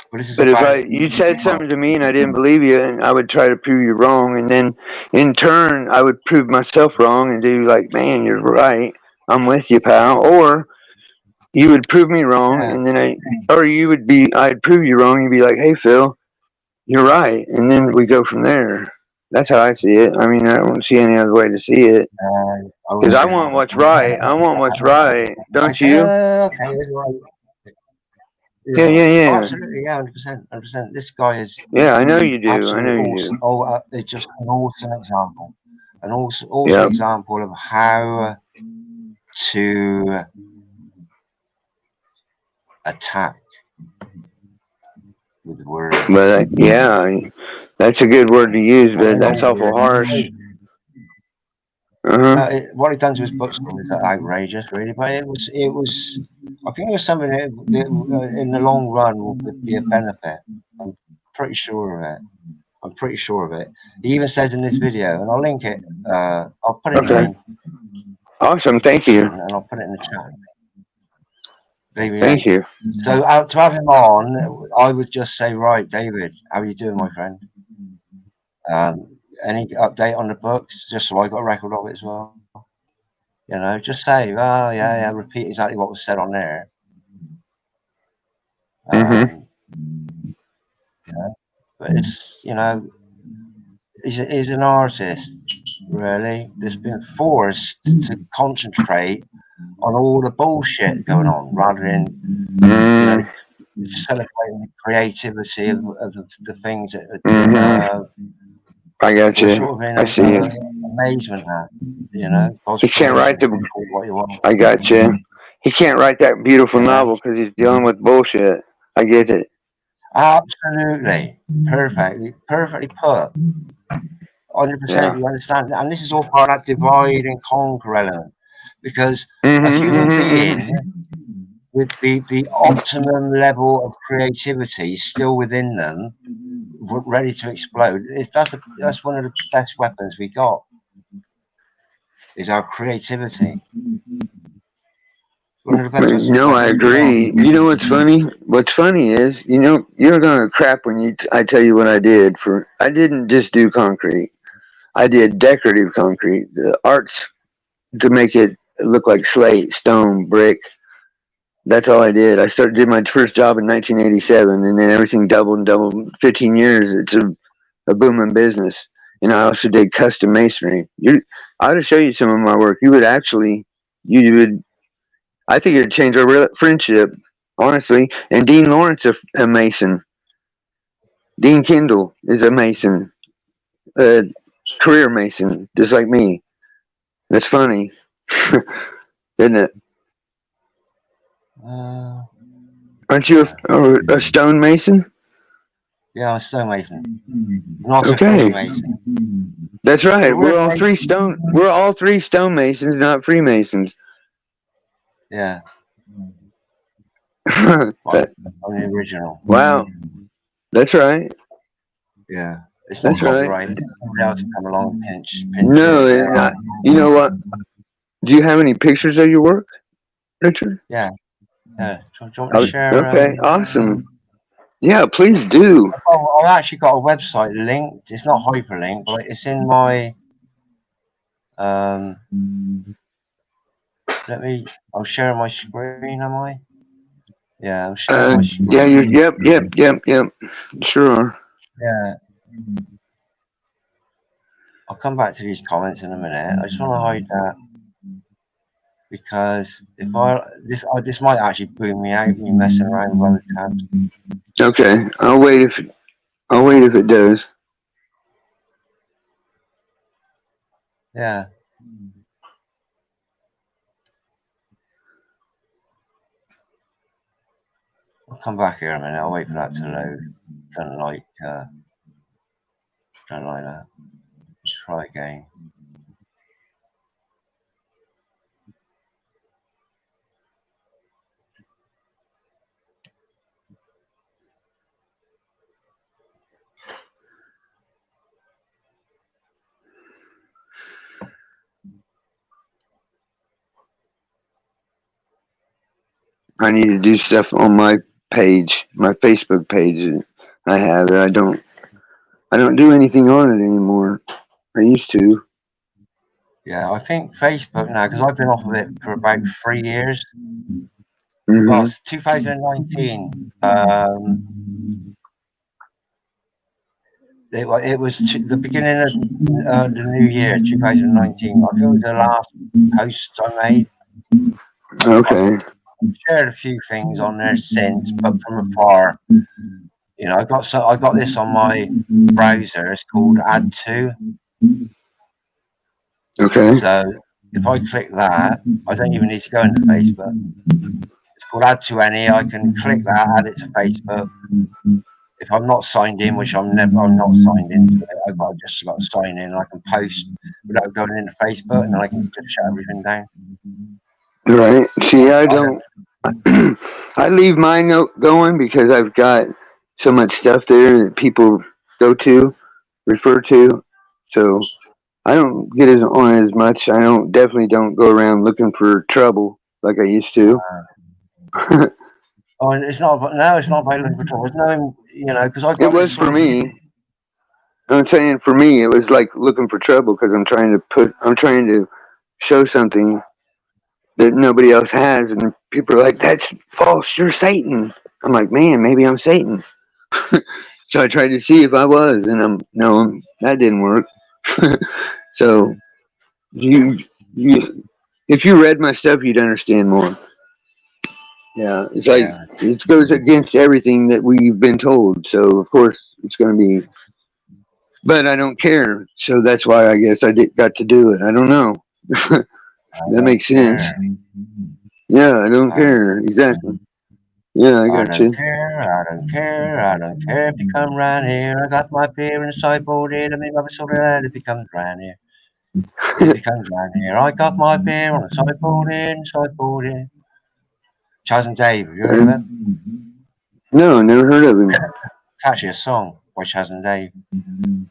But if you said something to me and I didn't believe you, and I would try to prove you wrong, and then in turn I would prove myself wrong and do like, man, you're right, I'm with you, pal. Or you would prove me wrong, and then I'd prove you wrong. You'd be like, hey, Phil, you're right, and then we go from there. That's how I see it. I mean, I don't see any other way to see it. Because I want what's right. I want what's right. Don't you? Okay, Yeah. Absolutely, yeah, 100%. This guy is. Yeah, I know you do. I know you awesome. do. It's just an awesome example, an awesome example of how to attack with words. But yeah, that's a good word to use, but that's awful harsh. What he done to his bookstore is outrageous, really. But it was. I think it was something that in the long run will be a benefit. I'm pretty sure of it. He even says in this video, and I'll link it. I'll put it in. Awesome, thank you. And I'll put it in the chat. Thank you. So to have him on, I would just say, right, David, how are you doing, my friend? Any update on the books? Just so I got a record of it as well. You know, just say, oh yeah, repeat exactly what was said on there. Yeah, but it's, you know, he's an artist, really, that's been forced to concentrate on all the bullshit going on rather than, you know, celebrating the creativity of the things that I got you. Sort of in I see you. Amazement at, you know. He can't write the. I got you. He can't write that beautiful novel because he's dealing with bullshit. I get it. Absolutely, perfectly put. 100%. You understand, and this is all part of that divide and conquer element, because a human being with the optimum level of creativity still within them, ready to explode. That's one of the best weapons we got. Is our creativity. No, I agree. You know what's funny? What's funny is, you know, you're gonna crap when I tell you what I did. I didn't just do concrete. I did decorative concrete, the arts to make it look like slate, stone, brick. That's all I did. I did my first job in 1987, and then everything doubled and doubled. 15 years, it's a booming business. And I also did custom masonry. I ought to show you some of my work. You would. I think it'd change our friendship, honestly. And Dean Lawrence, a mason. Dean Kendall is a mason, a career mason, just like me. That's funny, isn't it? Aren't you a stonemason? Yeah, I'm a stonemason. Not okay. A freemason. That's right. We're all three stonemasons, not freemasons. Yeah. I'm the original. Wow. That's right. Yeah. It's not copyright. Right. Somebody else can come along and pinch no, it. You know what? Do you have any pictures of your work, Richard? Yeah. Yeah. Do you want to share? Okay, awesome. Yeah, please do. I've actually got a website linked. It's not hyperlinked, but it's in my. I'll share my screen. Am I? Yeah, I'm sharing my screen. Yeah. Yep. Sure. Yeah. I'll come back to these comments in a minute. I just want to hide that because if this might actually boom me out, me messing around with other tabs. Okay, I'll wait if it does. Yeah. I'll come back here a minute. I'll wait for that to load. Don't like that. Let's try again. I need to do stuff on my page, my Facebook page. I have it. I don't do anything on it anymore. I used to. Yeah, I think Facebook now, because I've been off of it for about 3 years. Mm-hmm. Well, it's 2019. It was the beginning of the new year, 2019. I think it was the last post I made. Okay. I've shared a few things on there since, but from afar. You know, I got this on my browser. It's called Add2. Okay. So if I click that, I don't even need to go into Facebook. It's called Add2Any. I can click that, add it to Facebook. If I'm not signed in, which I'm not signed into it, I've just got to sign in. And I can post without going into Facebook, and then I can just shut everything down. Right. See, I don't. I leave mine going because I've got so much stuff there that people go to, refer to. So I don't get on as much. I definitely don't go around looking for trouble like I used to. Oh, and it's not about looking for trouble. It's no, you know, because I got It was for me. I'm saying for me, it was like looking for trouble because I'm trying to show something that nobody else has, and people are like, "That's false. You're Satan." I'm like, "Man, maybe I'm Satan." So I tried to see if I was, and no, that didn't work. So you, if you read my stuff, you'd understand more. Yeah, it's like it goes against everything that we've been told. So of course it's going to be, but I don't care. So that's why I guess got to do it. I don't know. That makes sense. Yeah, I don't care exactly. Yeah, I got you. I don't care if you come round here. I got my beer in the sideboard here. Let me rub it so that it becomes round here. It becomes round here. I got my beer on the sideboard here. Chaz and Dave, have you heard of him? No, never heard of him. It's actually a song by Chaz and Dave.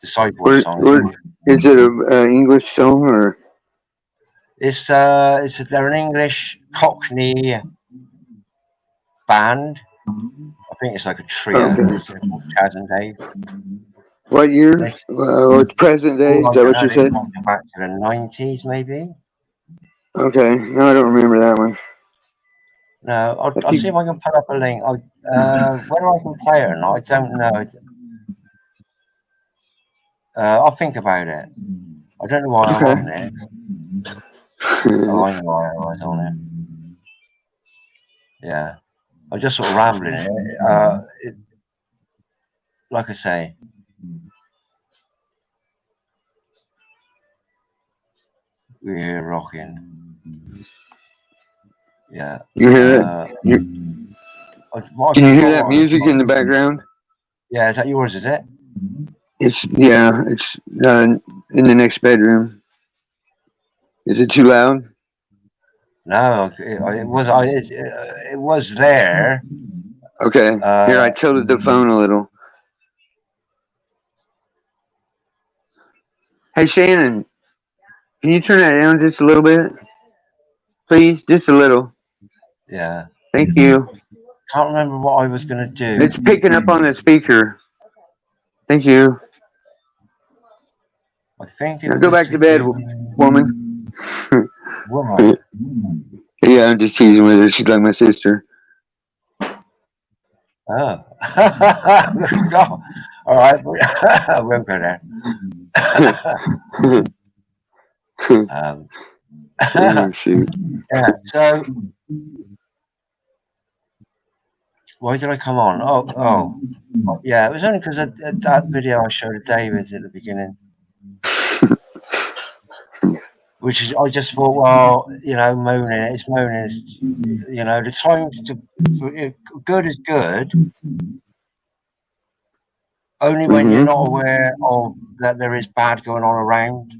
The sideboard song. Is it an English song or? They're an English Cockney band. I think it's like a trio. Okay. It's called Chaz and Dave. What year? It's present day. Is that what you said? Back to the 90s, maybe. Okay. No, I don't remember that one. No, I'll see if I can put up a link. Whether I can play it or not, I don't know. I'll think about it. I don't know why I'm on it. Oh, I know why I was on it. Yeah. I'm just sort of rambling it. Like I say, we're here rocking. Yeah. You hear it? Can you hear that music in the background? Yeah, is that yours, is it? It's in the next bedroom. Is it too loud? No, it was there. Okay. Here, I tilted the phone a little. Hey, Shannon, can you turn that down just a little bit? Please, just a little. Yeah. Thank you. Can't remember what I was going to do. It's picking up on the speaker. Thank you. I think now go back to bed, woman. Woman. Yeah, I'm just teasing with her. She's like my sister. Oh. All right. I won't go there. Oh, shoot. Yeah, so why did I come on? Oh, yeah, it was only because of that video I showed of David at the beginning. Which is, I just thought, well, you know, moaning, you know, the time good is good, only when you're not aware of that there is bad going on around.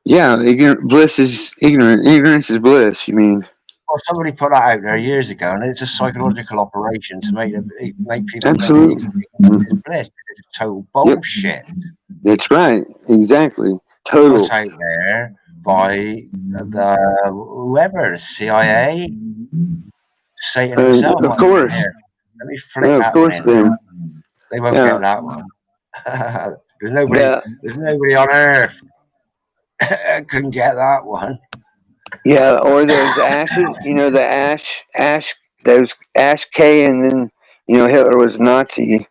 Yeah, bliss is ignorant. Ignorance is bliss, you mean? Well, somebody put that out there years ago, and it's a psychological operation to make people absolutely think it's bliss. It's total bullshit. Yep. That's right. Exactly. Total. Put out there by whoever, the CIA, Satan himself. Of course. Let me flick that one in. Then. They won't get that one. There's nobody. Yeah. There's nobody on earth can get that one. Yeah, or those ashes. You know, the ash. Those Ash K, and then Hitler was Nazi.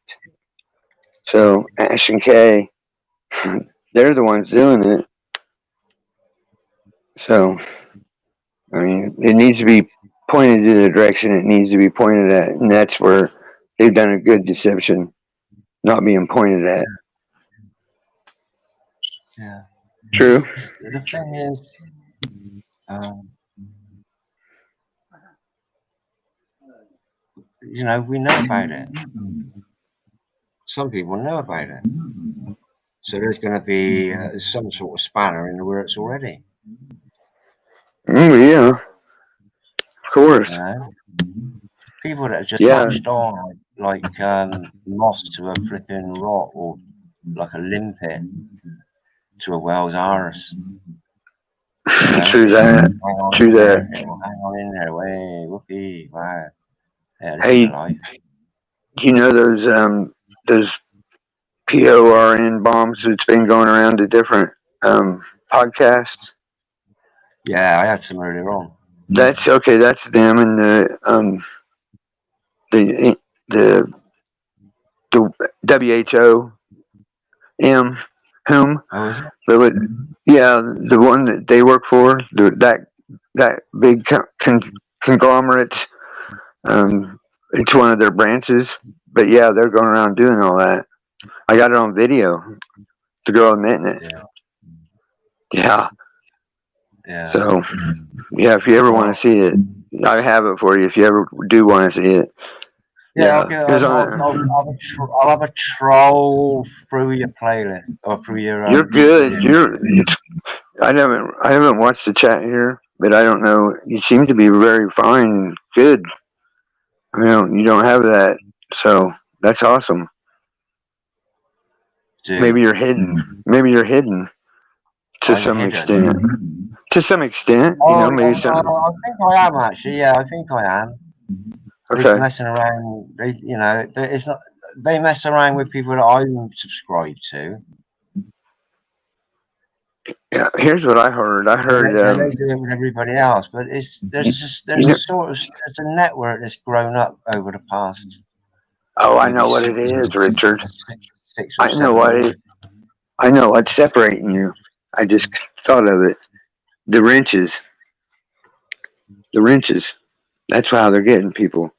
So Ash and K, they're the ones doing it. So, I mean, it needs to be pointed in the direction it needs to be pointed at, and that's where they've done a good deception, not being pointed at. Yeah. True. The thing is, we know about it. Some people know about it. So there's going to be some sort of spanner in the works already. Yeah. Of course. People that are just latched on like moss to a flipping rock, or like a limpet to a whale's arse. True that. True that. Hang on in there, way, whoopee, wow. Yeah, hey, you know those PORN bombs that's been going around to different podcasts? Yeah, I had some earlier on. That's okay. That's them, and the WHO, whom. Oh, is it? But the one that they work for, that big conglomerate. It's one of their branches. But yeah, they're going around doing all that. I got it on video. The girl admitting it. Yeah. Yeah. So, yeah, if you ever want to see it, I have it for you. If you ever do want to see it. Yeah, I'll have a troll through your playlist or through your. You're good. I haven't watched the chat here, but I don't know. You seem to be very fine, good. I mean, you don't have that, so that's awesome. Dude. Maybe you're hidden. Maybe you're hidden to some extent. To some extent, maybe something. I think I am actually. Yeah, I think I am. Okay. They're messing around. It's not. They mess around with people that I'm subscribed to. Yeah, here's what I heard. I heard they do it with everybody else, but there's a network that's grown up over the past. Oh, I know what it is, Richard. 6 or 7 years. I know what's separating you. I just thought of it. The wrenches. The wrenches. That's how they're getting people.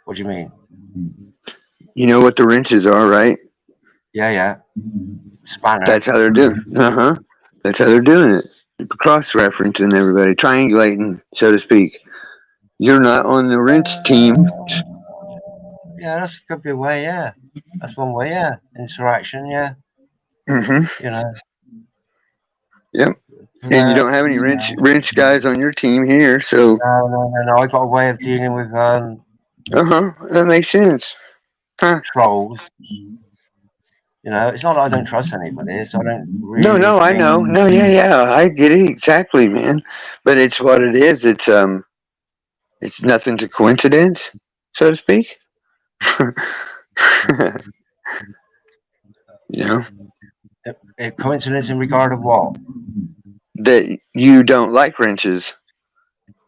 What do you mean? You know what the wrenches are, right? Yeah. Spanner. That's how they're doing. That's how they're doing it. Cross-referencing everybody, triangulating, so to speak. You're not on the wrench team. Yeah, that could be a way. Yeah, that's one way. Yeah, interaction. Yeah. Yep. And you don't have any wrench guys on your team here, so. No. I got a way of dealing with. That makes sense. Trolls. It's not that I don't trust anybody. So I don't really. No, I know. No, yeah, I get it exactly, man. But it's what it is. It's nothing to coincidence, so to speak. A coincidence in regard of what? That you don't like wrenches.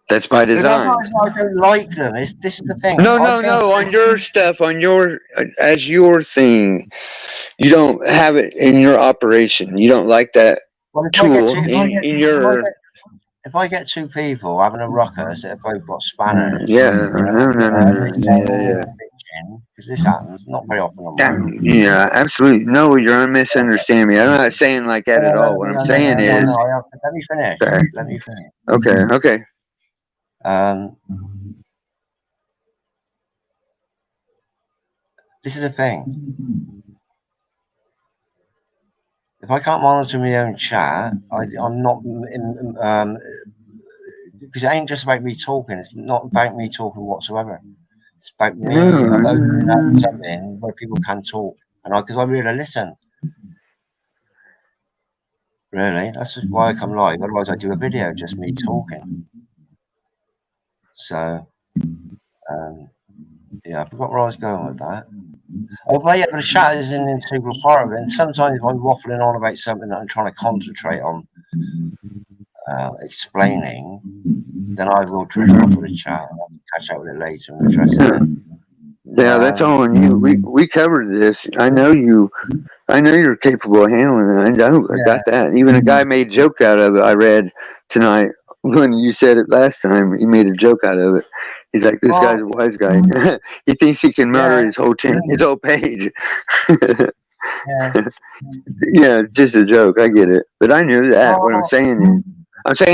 That's by design. I don't like them. This is the thing. No. On your stuff, as your thing, you don't have it in your operation. You don't like that tool in your. If I get 2 people having a ruckus that have both got spanners. No. Because this happens not very often. Yeah, absolutely. No, you're misunderstanding me. I'm not saying like that at all. What I'm saying is. Let me finish. Okay. Let me finish. Okay. This is the thing. If I can't monitor my own chat, I'm not because it ain't just about me talking. It's not about me talking whatsoever. It's about me opening up something where people can talk, and because I really listen. Really? That's why I come live. Otherwise, I do a video, just me talking. So, yeah, I forgot where I was going with that. Oh, but yeah, but the chat is an integral part of it. And sometimes if I'm waffling on about something that I'm trying to concentrate on explaining, then I will drift off of the chat. I'll catch up with it later and address it then. Yeah, that's all on you. We covered this. I know you're capable of handling it. I know. I got that. Even a guy made a joke out of it. I read tonight when you said it last time. He made a joke out of it. He's like, "This guy's a wise guy. He thinks he can murder his whole page." Yeah, just a joke. I get it, but I knew that. What I'm saying is,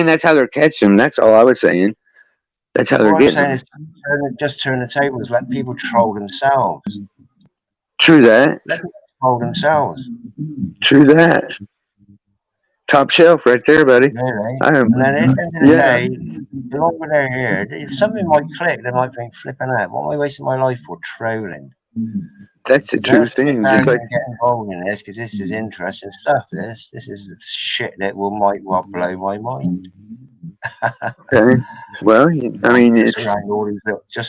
that's how they're catching them. That's all I was saying. That's how they're getting them. Just turn the tables. Let people troll themselves. True that. Let them troll themselves. True that. Top shelf right there, buddy. Really? And then at the end of the day, the longer they're here, if something might click, they might think, flipping out. What am I wasting my life for? Trolling. That's the true thing. Just like, get involved in this because this is interesting stuff. This is shit that might well blow my mind. Okay. Well, I mean, just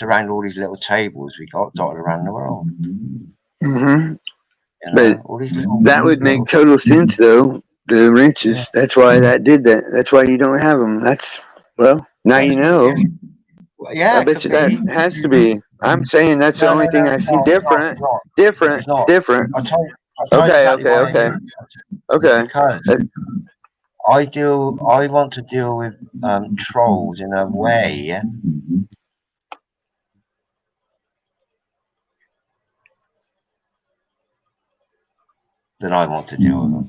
around all these little tables we got dotted around the world. Mm-hmm. You know, but that would make total sense, though. The wrenches. That's why that did that. That's why you don't have them. Now you know. Well, yeah, I bet you that has to be. I'm saying that's the only thing I see different. Different. I'll tell you okay. Because I want to deal with trolls in a way that I want to deal with them.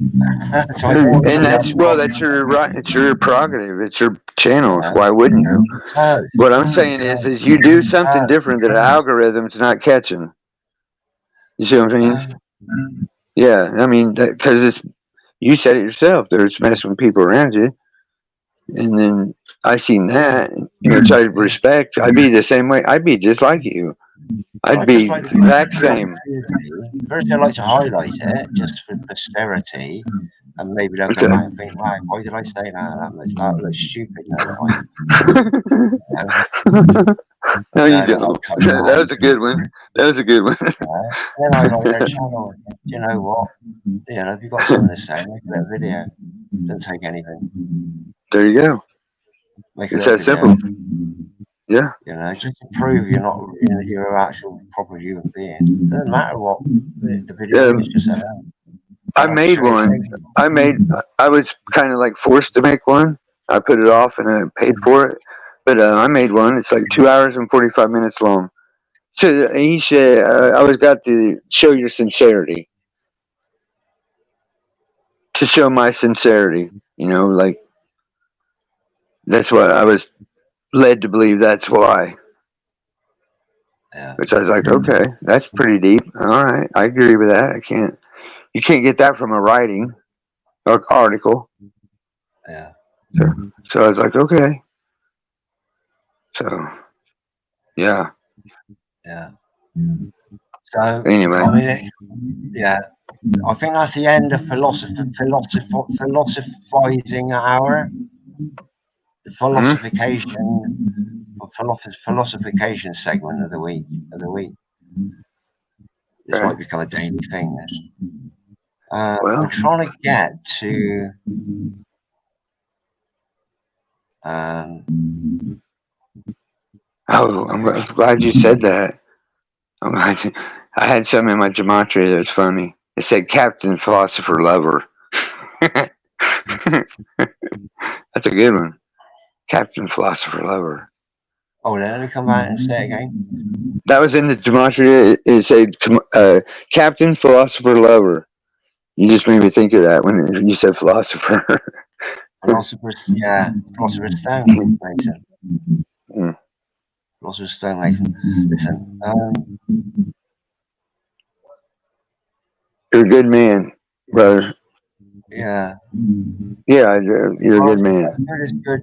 And that's your right. It's your prerogative. It's your channel. Why wouldn't you? What I'm saying is you do something different that an algorithm's not catching. You see what I'm saying? Yeah, I mean, because you said it yourself. There's messing with people around you, and then I seen that. Try to respect. I'd be the same way. I'd be just like you. I'd be the exact same. First, I like to highlight it just for posterity, and maybe they'll come back and think, "Wow, why did I say that? That looks stupid." No, you don't. That was a good one. Then I like their channel. You know what? If you've got something to say, make a little video. Don't take anything. There you go. It's that simple. Yeah. Just to prove you're not you're an actual proper human being. It doesn't matter what the video is. Just I made one. I was kind of like forced to make one. I put it off and I paid for it. But I made one. It's like 2 hours and 45 minutes long. So he said, I always got to show your sincerity. To show my sincerity. Like, that's what I was led to believe that's why. Yeah. Which I was like, okay, that's pretty deep. All right, I agree with that. You can't get that from a writing or article. Yeah. So I was like, okay. So, yeah. Yeah. So anyway, I mean, I think that's the end of philosophizing hour. The philosophication segment of the week. This might become a daily thing. I'm trying to get to. I'm glad you said that. I had something in my gematria that was funny. It said Captain Philosopher Lover. That's a good one. Captain Philosopher Lover. Oh, let me come back and say it again. That was in the gematria. It said Captain Philosopher Lover. You just made me think of that when you said philosopher. Philosopher's Stonemason. Philosopher's Stonemason. Listen, you're a good man, brother. Yeah. Yeah, you're a good man. As good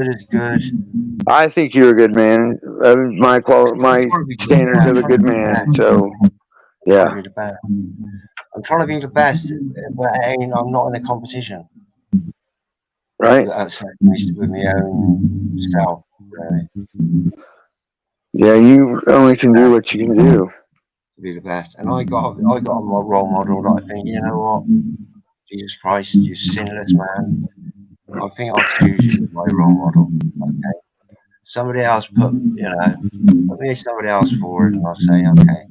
as good. I think you're a good man. My standards of a good man. So, yeah. I'm trying to be the best, but I'm not in a competition. Right. Upset with my own self, really. Yeah, you only can do what you can do. To be the best. And I got a role model that I think, you know what, Jesus Christ, you sinless man. I think I'll choose you as my role model. Okay. Somebody else put me somebody else forward, and I'll say, okay,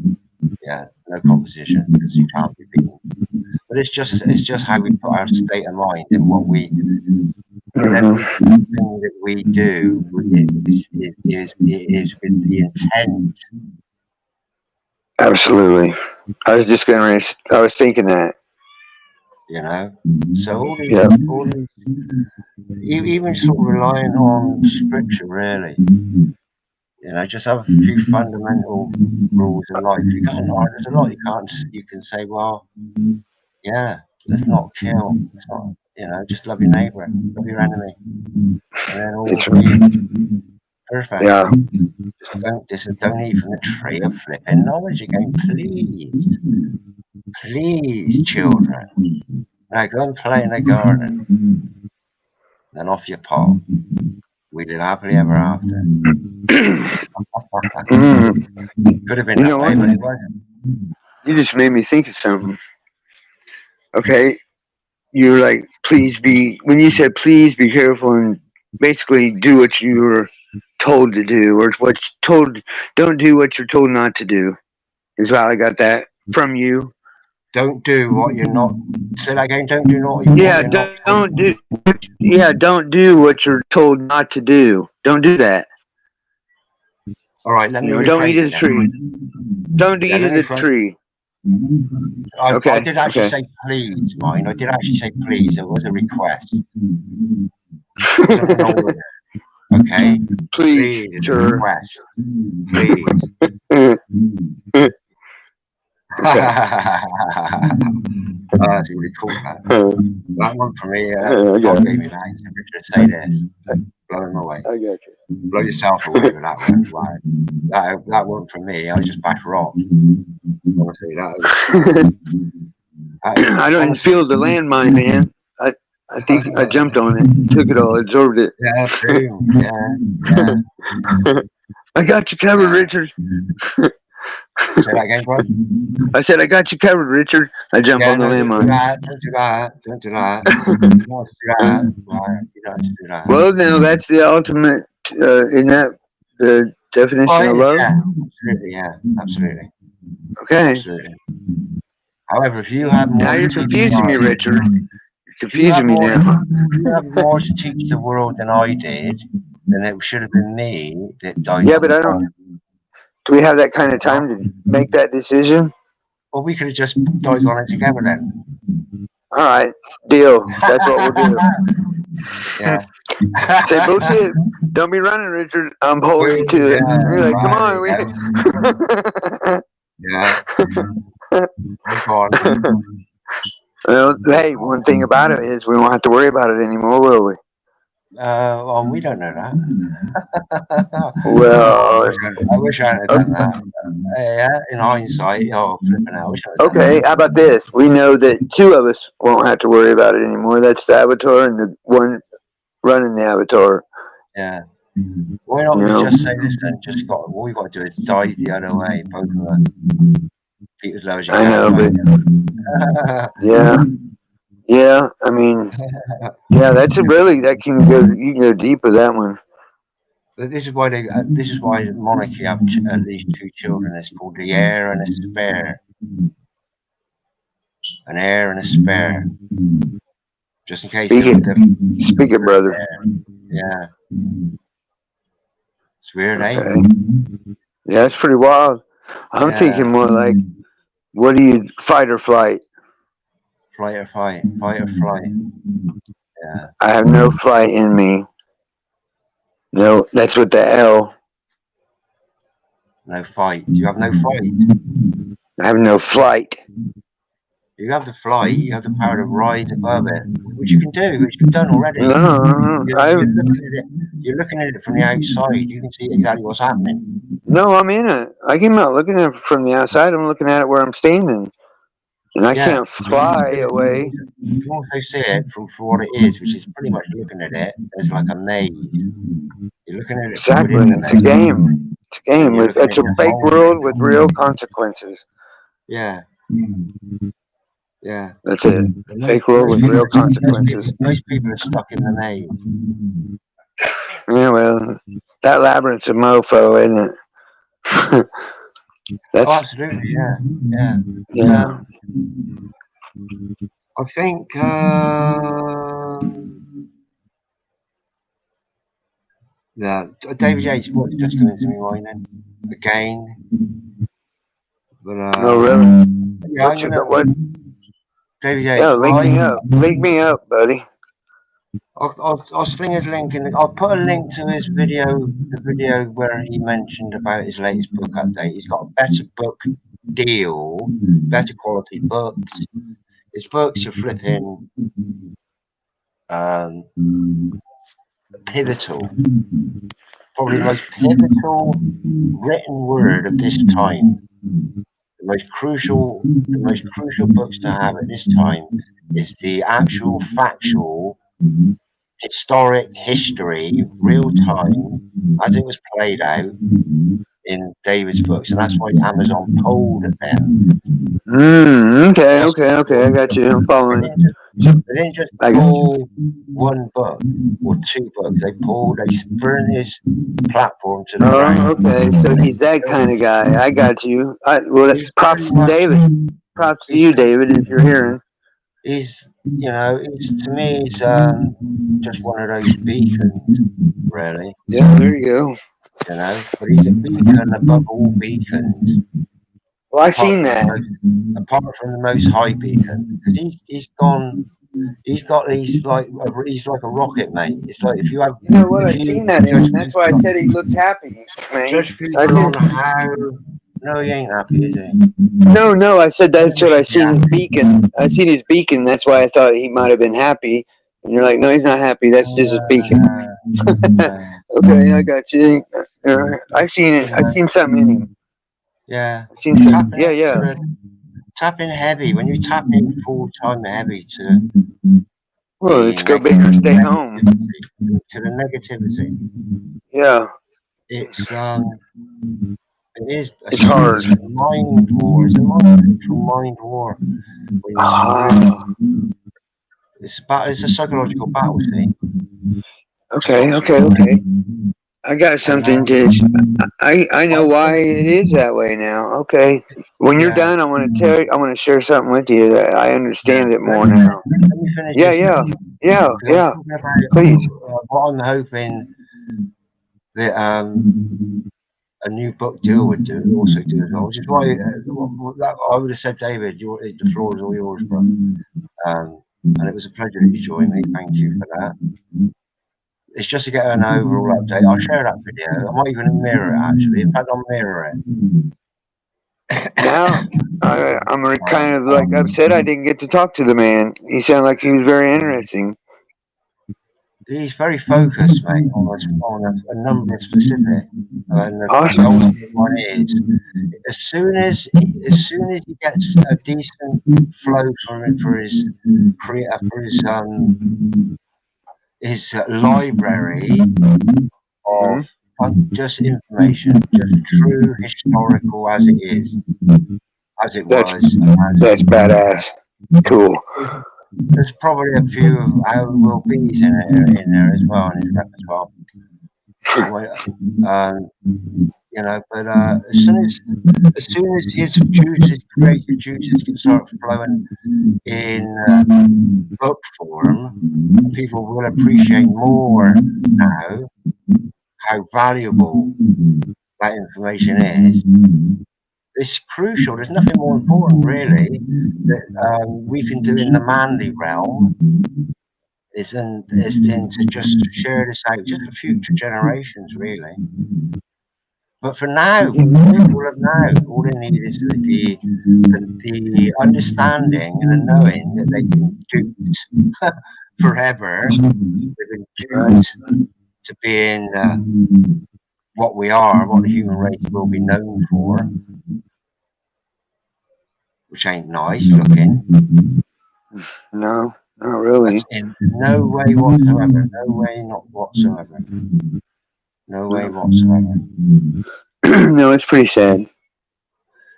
yeah, no competition because you can't be beaten. But it's just how we put our state of mind and what we. Everything that we do is with the intent. Absolutely. I was thinking that. You know, so all these, even sort of relying on scripture, really. You know, just have a few fundamental rules in life. You can't. There's a lot you can say. Well, yeah, let's not kill. Let's not. You know, just love your neighbor, love your enemy, and then all will be perfect. Yeah. Just don't eat from the tree of flipping knowledge again, please, please, children. Now go and play in the garden. Then off you pop. We live happily ever after. Could have been that way, but it wasn't. You just made me think of something. Okay, you're like, when you said please be careful and basically do what you were told to do, or don't do what you're told not to do. Is how I got that from you. Don't do what you're not. Say that again. Don't do what you're don't do. Yeah, don't do what you're told not to do. Don't do that. All right, let me. Don't eat of the tree. Don't eat of the tree. I did actually say please, mine. I did actually say please. It was a request. It wasn't an order. Okay. Please, sir. Request. Please. That's really cool. That one for me. God gave me that. He said, Richard, say this. Blow him away. I got you. Blow yourself away with that one. Right. That one for me. I just back rock. Honestly, I don't feel the landmine, man. I think I jumped on it, took it all, absorbed it. Yeah, boom. Yeah. I got you covered, Richard. Say that again, bro. I said, I got you covered, Richard. I jump on the landmine. Don't do that. Don't do that. You don't do that. Right. You don't do that. Well, now that's the ultimate, isn't that the definition of love? Yeah, absolutely. Yeah, absolutely. Okay. Absolutely. However, if you have more. Now you're confusing me, Richard. You're confusing me now. If you have more to teach the world than I did, then it should have been me that died. Yeah, but I don't. Do we have that kind of time to make that decision? Well, we could have just died on it together then. All right, deal. That's what we'll do. Yeah. Say bullshit. Don't be running, Richard. I'm holding you to it. You're like, come on. Yeah. Come on. Well, hey, one thing about it is we won't have to worry about it anymore, will we? Well, we don't know that. Well, I wish I had done that. Yeah, in hindsight, flipping out. Okay, how about this? We know that two of us won't have to worry about it anymore. That's the avatar and the one running the avatar. Yeah. Why not just say this then? All we got to do is dive the other way, both of us. Feet as low as you can. I know, but yeah. I mean, yeah, that can go. You can go deep with that one. So this is why monarchy have these two children. It's called the heir and a spare. An heir and a spare. Just in case. Speak it, brother. Yeah. It's weird, eh? Yeah, it's pretty wild. I'm thinking more like, what do you fight or flight? Flight or fight. Fight or flight. Yeah. I have no flight in me. No, that's with the L. No fight. You have no fight. I have no flight. You have the flight. You have the power to rise above it, which you can do, which you've done already. No, you're looking at it from the outside. You can see exactly what's happening. No, I'm in it. I'm not looking at it from the outside. I'm looking at it where I'm standing. And I can't fly away. You can also see it for what it is, which is pretty much looking at it as like a maze. You're looking at it from Exactly. within the It's a maze. game. It's a game. It's a fake world with real consequences. Yeah. Yeah. That's it. Fake world with real consequences. Most people are stuck in the maze. Yeah, well, that labyrinth's a mofo, isn't it? Oh, absolutely, yeah. Yeah. Yeah. I think yeah, David Yates' book just coming to me mind then again. But Oh, really? yeah, What? David Yates. Yeah, link me up, buddy. I'll sling his link in. I'll put a link to his video, the video where he mentioned about his latest book update. He's got a better book deal, better quality books. His books are flipping pivotal. Probably the most pivotal written word of this time. The most crucial books to have at this time is the actual factual historic history, real time, as it was played out in David's books, and that's why Amazon pulled at them. Okay, I got you. I'm following. They didn't just pull one book or two books. They burned his platform to the ground. Okay, so he's that kind of guy. I got you. Well, props to David. Props to you, David, if you're hearing. He's, to me, he's just one of those beacons, really. Yeah, there you go. But he's a beacon above all beacons. Well, I've seen that. Apart from the Most High beacon, because he's got these he's like a rocket, mate. It's like if you have. You know what? I've seen that, and that's why I said he looked happy, man. Judge people on how. No, he ain't happy, is he? No. I said that's what I seen his beacon. I seen his beacon. That's why I thought he might have been happy. And you're like, no, he's not happy. That's just his beacon. Okay, I got you. I've seen it. I've seen something in him. Yeah. I've seen something. Yeah. Tap in heavy. When you tap in full time heavy to. Well, let's go big or stay home. To the negativity. Yeah. It's It's hard. It's a mind war. It's a mind war. It's a psychological battle, see? Okay. I got something to. I know why it is that way now. Okay. When you're done, I want to tell you. I want to share something with you that I understand it more now. Yeah. Please. What I'm hoping that a new book deal would also do as well, which is why I would have said, David, the floor is all yours, bro. And it was a pleasure that you joined me. Thank you for that. It's just to get an overall update. I'll share that video. I might even mirror it, actually. In fact, I'll mirror it. Now, I'm kind of like upset I didn't get to talk to the man. He sounded like he was very interesting. He's very focused, mate, on a number of specific. And the ultimate one is, as soon as he gets a decent flow for his library of just information, just true historical as it is, as it was. That's badass. Cool. There's probably a few of our will be's in there as well in his repertoire. But as soon as his creative juices can start flowing in book form, people will appreciate more now how valuable that information is. It's crucial. There's nothing more important, really, that we can do in the manly realm is then to just share this out just for future generations, really. But for now, people of now, all they need is the understanding and the knowing that they've been duped forever. They've been duped to being what we are, what the human race will be known for. which ain't nice looking. No, not really. In no way whatsoever. No way, not whatsoever. No way whatsoever. No, it's pretty sad.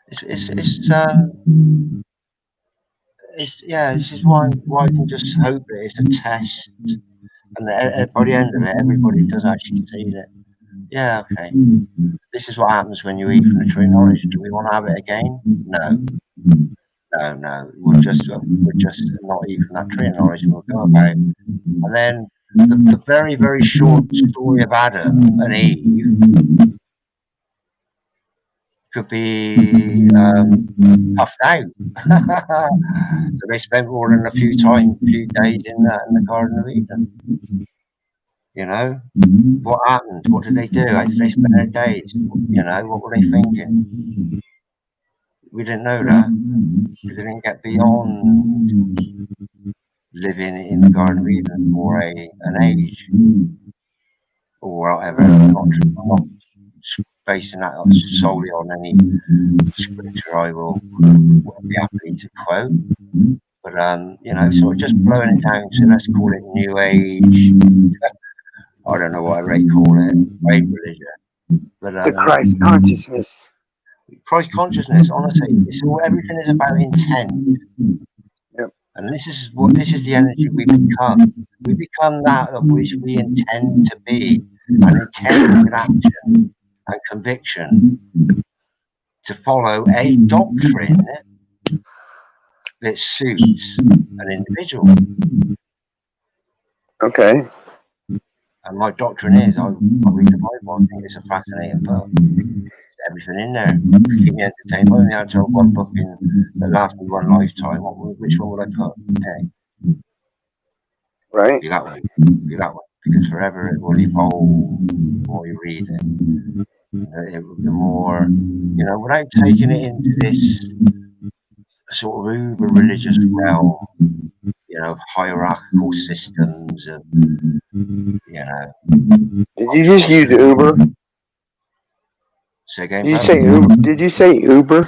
It's yeah. This is why I can just hope that it's a test, and that by the end of it, everybody does actually see that. Yeah, okay. This is what happens when you eat from the tree of knowledge. Do we want to have it again? No. No. We'll just not eat from that tree of knowledge, and we'll go about it. And then the very, very short story of Adam and Eve could be puffed out. So they spent more than a few days in the Garden of Eden. You know, what happened? What did they do? How did they spend their days? You know, what were they thinking? We didn't know that because they didn't get beyond living in the Garden of Eden for an age or whatever. I'm not basing that solely on any scripture I will be happy to quote. But you know, sort of just blowing it down to, let's call it New Age. I don't know what I call it, great religion. But the Christ consciousness. Christ consciousness, honestly, everything is about intent. Yep. And this is the energy we become. We become that of which we intend to be, and intend with action and conviction to follow a doctrine that suits an individual. Okay. And my doctrine is, I read the Bible. I think it's a fascinating book. Everything in there. Keep me entertained. I only had to have one book that lasts me one lifetime. Which one would I put? Okay. Right. Be that one. Because forever it will evolve the more you read it. The more, you know, without taking it into this sort of uber religious realm, you know, hierarchical systems of, you know. Did you just use Uber? Say again, Did you say Uber? Did you say Uber?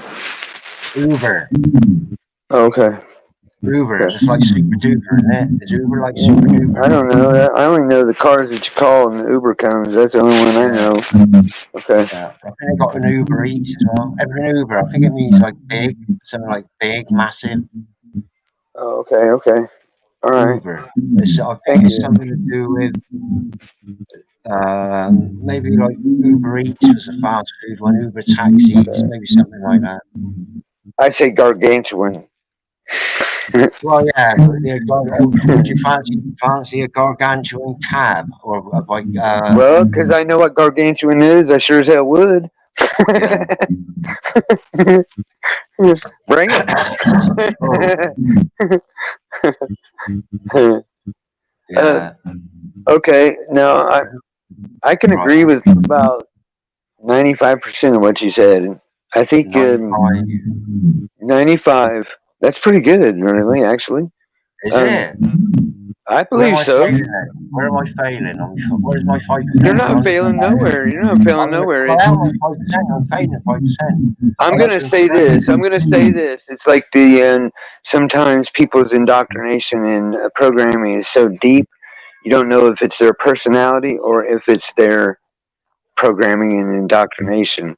Uber. Oh, okay. Uber. It's like super duper, isn't it? Is Uber like super duper? I don't know. I only know the cars that you call and the Uber comes. That's the only one I know. Okay. Yeah. I think they got an Uber Eats as well. Every Uber, I think it means like big, something like big, massive. Oh, okay. All right. Uber. I think it's something to do with maybe like Uber Eats was a fast food one, Uber taxis, maybe something like that. I'd say gargantuan. Well, yeah. Would you fancy a gargantuan cab or a bike? Well, because I know what gargantuan is, I sure as hell would. Yeah. Bring it. Yeah. Okay. Now I can agree with about 95% of what you said. I think 95. That's pretty good, really. Actually, is it? I believe so. Where am I failing? Where's my 5%? You're not failing nowhere. You're not failing nowhere. I am on 5%. I'm failing 5%. I'm gonna say this. It's like sometimes people's indoctrination in programming is so deep, you don't know if it's their personality or if it's their programming and indoctrination.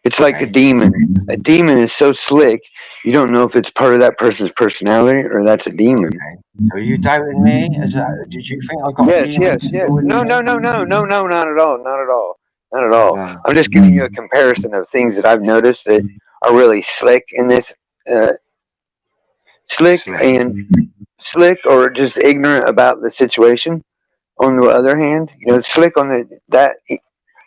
It's like a demon. A demon is so slick, you don't know if it's part of that person's personality or that's a demon. Okay. Are you doubting me? Did you think I got a demon? Yes. No, not at all. Not at all. No. I'm just giving you a comparison of things that I've noticed that are really slick in this. Slick or just ignorant about the situation. On the other hand, you know, slick on that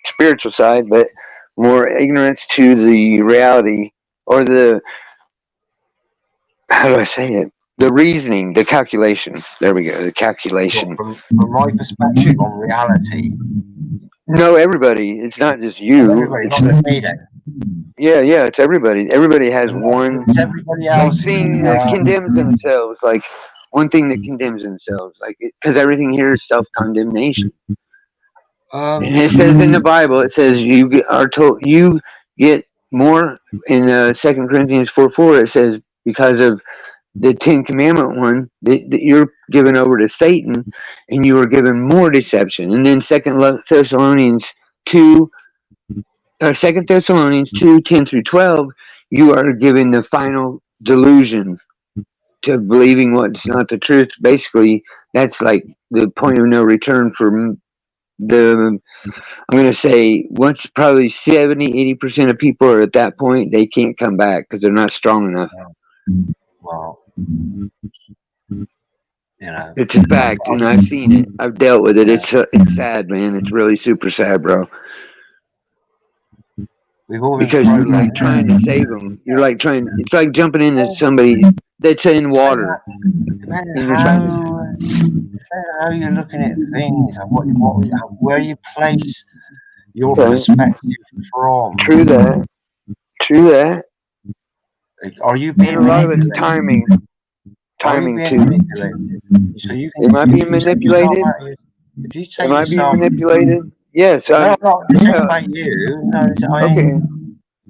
spiritual side, but more ignorance to the reality or how do I say it? The reasoning, the calculation. There we go. The calculation. From my perspective on reality. No, everybody. It's not just you. Everybody, it's not me then. Yeah, it's everybody. Everybody has one everybody else thing that condemns themselves. Like one thing that condemns themselves. Like because everything here is self-condemnation. And it says in the Bible, it says you get more in 2 Corinthians 4:4. It says because of the 10 Commandment one, that you're given over to Satan, and you are given more deception. And then 2 Thessalonians 2, 2 Thessalonians 2:10-12, you are given the final delusion to believing what's not the truth. Basically, that's like the point of no return for the. I'm going to say once probably 70-80% of people are at that point, they can't come back because they're not strong enough. Well, it's a fact, and I've seen it. I've dealt with it. It's sad, man. It's really super sad, bro. Because you're like trying to save them. You're like trying. It's like jumping into somebody that's in water. Depends how you're looking at things and where you place your perspective from. True that. Are you being and a lot of it's timing? Timing too. So you can. Am I being manipulated? If you take Am I being manipulated? Yes. No, not about you. No, okay.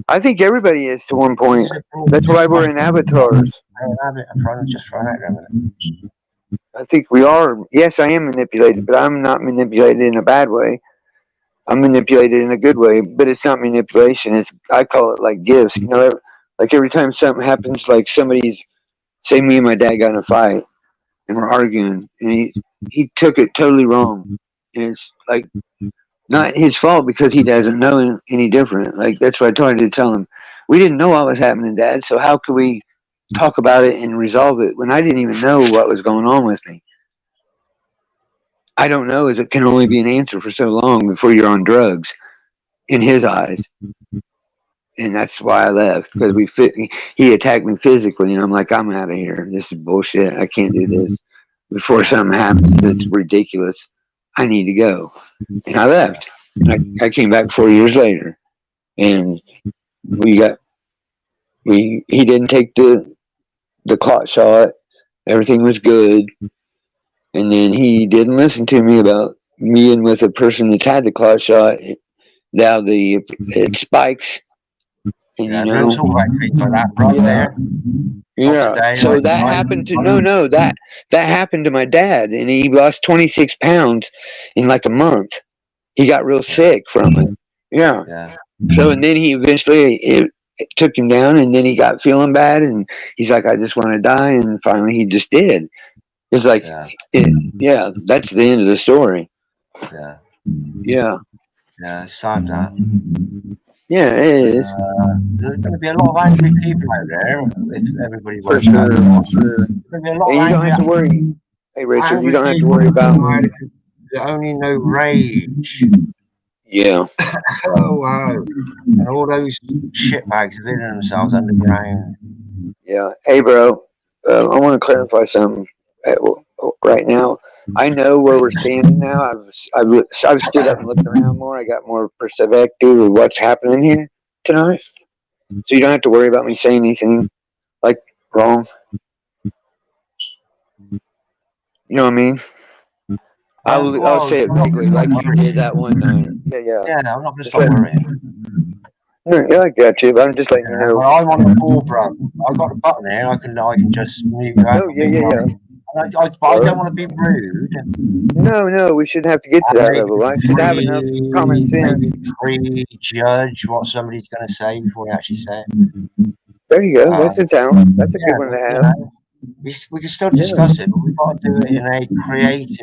I think everybody is to one point. That's why we're in avatars. I think we are. Yes, I am manipulated, but I'm not manipulated in a bad way. I'm manipulated in a good way, but it's not manipulation. I call it like gifts. You know, like every time something happens, like somebody's, say me and my dad got in a fight, and we're arguing, and he took it totally wrong, and it's like not his fault because he doesn't know any different. Like that's what I tried to tell him. We didn't know what was happening, Dad. So how could we talk about it and resolve it when I didn't even know what was going on with me? I don't know, as it can only be an answer for so long before you're on drugs, in his eyes. And that's why I left, because he attacked me physically, and I'm like, I'm out of here. This is bullshit. I can't do this. Before something happens that's ridiculous, I need to go. And I left. And I came back 4 years later, and he didn't take the clot shot. Everything was good. And then he didn't listen to me about being with a person that's had the clot shot. Now it spikes. And yeah, don't talk about things like that, bro. Yeah. So that happened to that happened to my dad, and he lost 26 pounds in like a month. He got real sick from it. Yeah. So and then he eventually it took him down, and then he got feeling bad, and he's like, I just want to die, and finally he just did. It's like, that's the end of the story. Yeah. Yeah, it's sad that. Yeah, it is. There's going to be a lot of angry people out there if everybody works out. There's going to be a lot of you don't have to worry. Hey, Richard, you don't have to worry about me. There's only no rage. Yeah. Oh, wow. And all those shitbags have hidden themselves underground. Yeah. Hey, bro, I want to clarify something right now. I know where we're standing now. I've stood up and looked around more. I got more perspective of what's happening here tonight. So you don't have to worry about me saying anything like wrong. You know what I mean? I'll say it vaguely like you did that one night. Yeah. Yeah, I'm not going to stop worrying. Yeah, I got you, but I'm just letting you know. Well, I'm on the call, bro. I've got a button here. I can just mute you out. Oh, yeah. I don't want to be rude. No, we shouldn't have to get to that level. I should have enough common sense. Prejudge what somebody's going to say before they actually say it. There you go. That's a talent. That's a good one to have. We can still discuss it, but we've got to do it in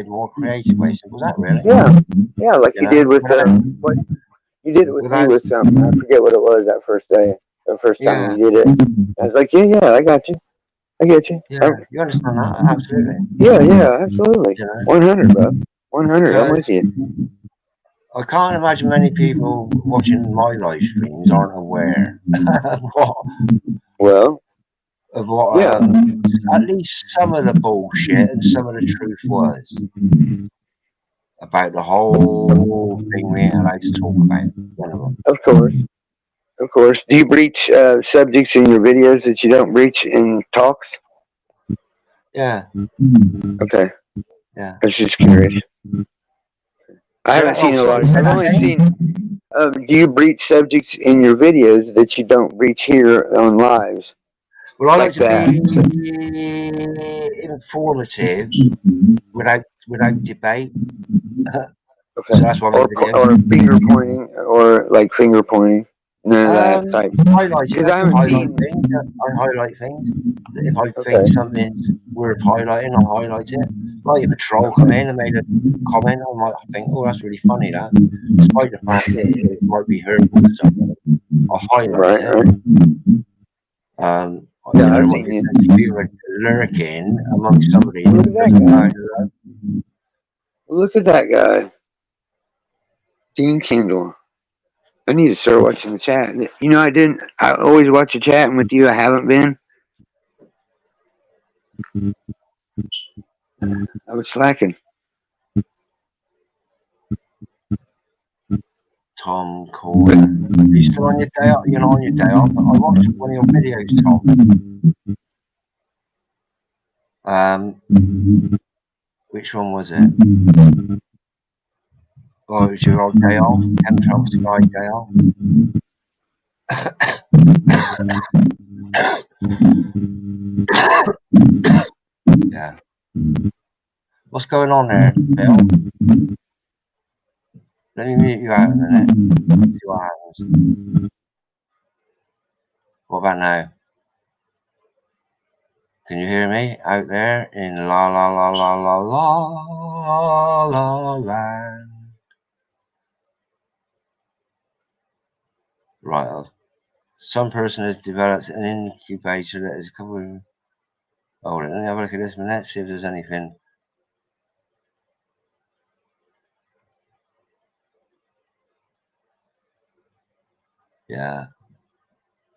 a more creative way. So was that really? Yeah, like you did with what you did with me with something. I forget what it was that first day, the first time you did it. I was like, yeah, I got you. I get you. Yeah, you understand that? Absolutely. Yeah, absolutely. 100, bro. 100. I'm with you. I can't imagine many people watching my live streams aren't aware of what at least some of the bullshit and some of the truth was about the whole thing we ain't allowed to talk about. Of course. Do you breach subjects in your videos that you don't breach in talks? Yeah. Okay. Yeah. I was just curious. I haven't seen a lot of. I've only seen. Do you breach subjects in your videos that you don't breach here on lives? Well, I like to be informative without debate. Okay. So that's why or finger pointing, or like finger pointing. None of that type. Because I highlight things. If I think something's worth highlighting, I'll highlight it. Like if a troll come in and made a comment, I might think, oh, that's really funny, that. Despite the fact that it might be hurtful to someone, I'll highlight it. Yeah, there might be a lurking amongst somebody. Look at that guy. Dean Kendall. I need to start watching the chat. You know, I always watch the chat, and with you, I haven't been. I was slacking. Tom Core. Are you still on your day off? You're not on your day off. I watched one of your videos, Tom. Which one was it? Oh, it was your old day off? Chemtrail Sky day off? Yeah. What's going on there, Bill? Let me mute you out a minute. See what happens. What about now? Can you hear me out there in la la la la la la la land? Right. Some person has developed an incubator that is covered. Oh, let me have a look at this minute, see if there's anything. Yeah.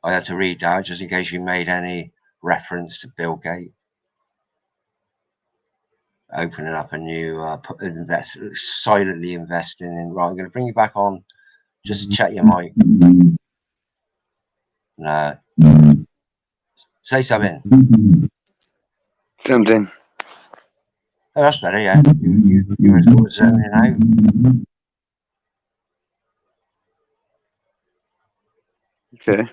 I had to read that just in case you made any reference to Bill Gates opening up a new silently investing in. Right, I'm going to bring you back on just to check your mic. No. Say something. Something. Oh, that's better, yeah. You were sort of zoning out. Okay.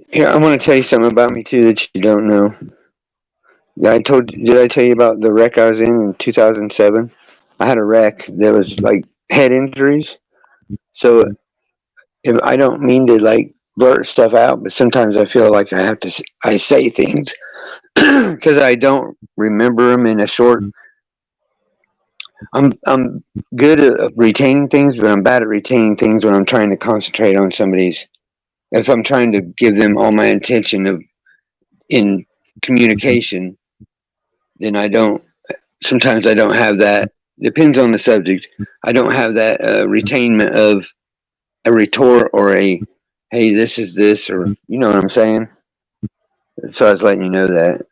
Here, I want to tell you something about me too that you don't know. Did I tell you about the wreck I was in 2007? I had a wreck that was like head injuries. So if I don't mean to like blurt stuff out, but sometimes I feel like I say things because I don't remember them in a short. I'm good at retaining things, but I'm bad at retaining things when I'm trying to concentrate on somebody's. If I'm trying to give them all my attention in communication, then sometimes I don't have that. Depends on the subject. I don't have that retainment of a retort or a, hey, this is this, or you know what I'm saying? So I was letting you know that.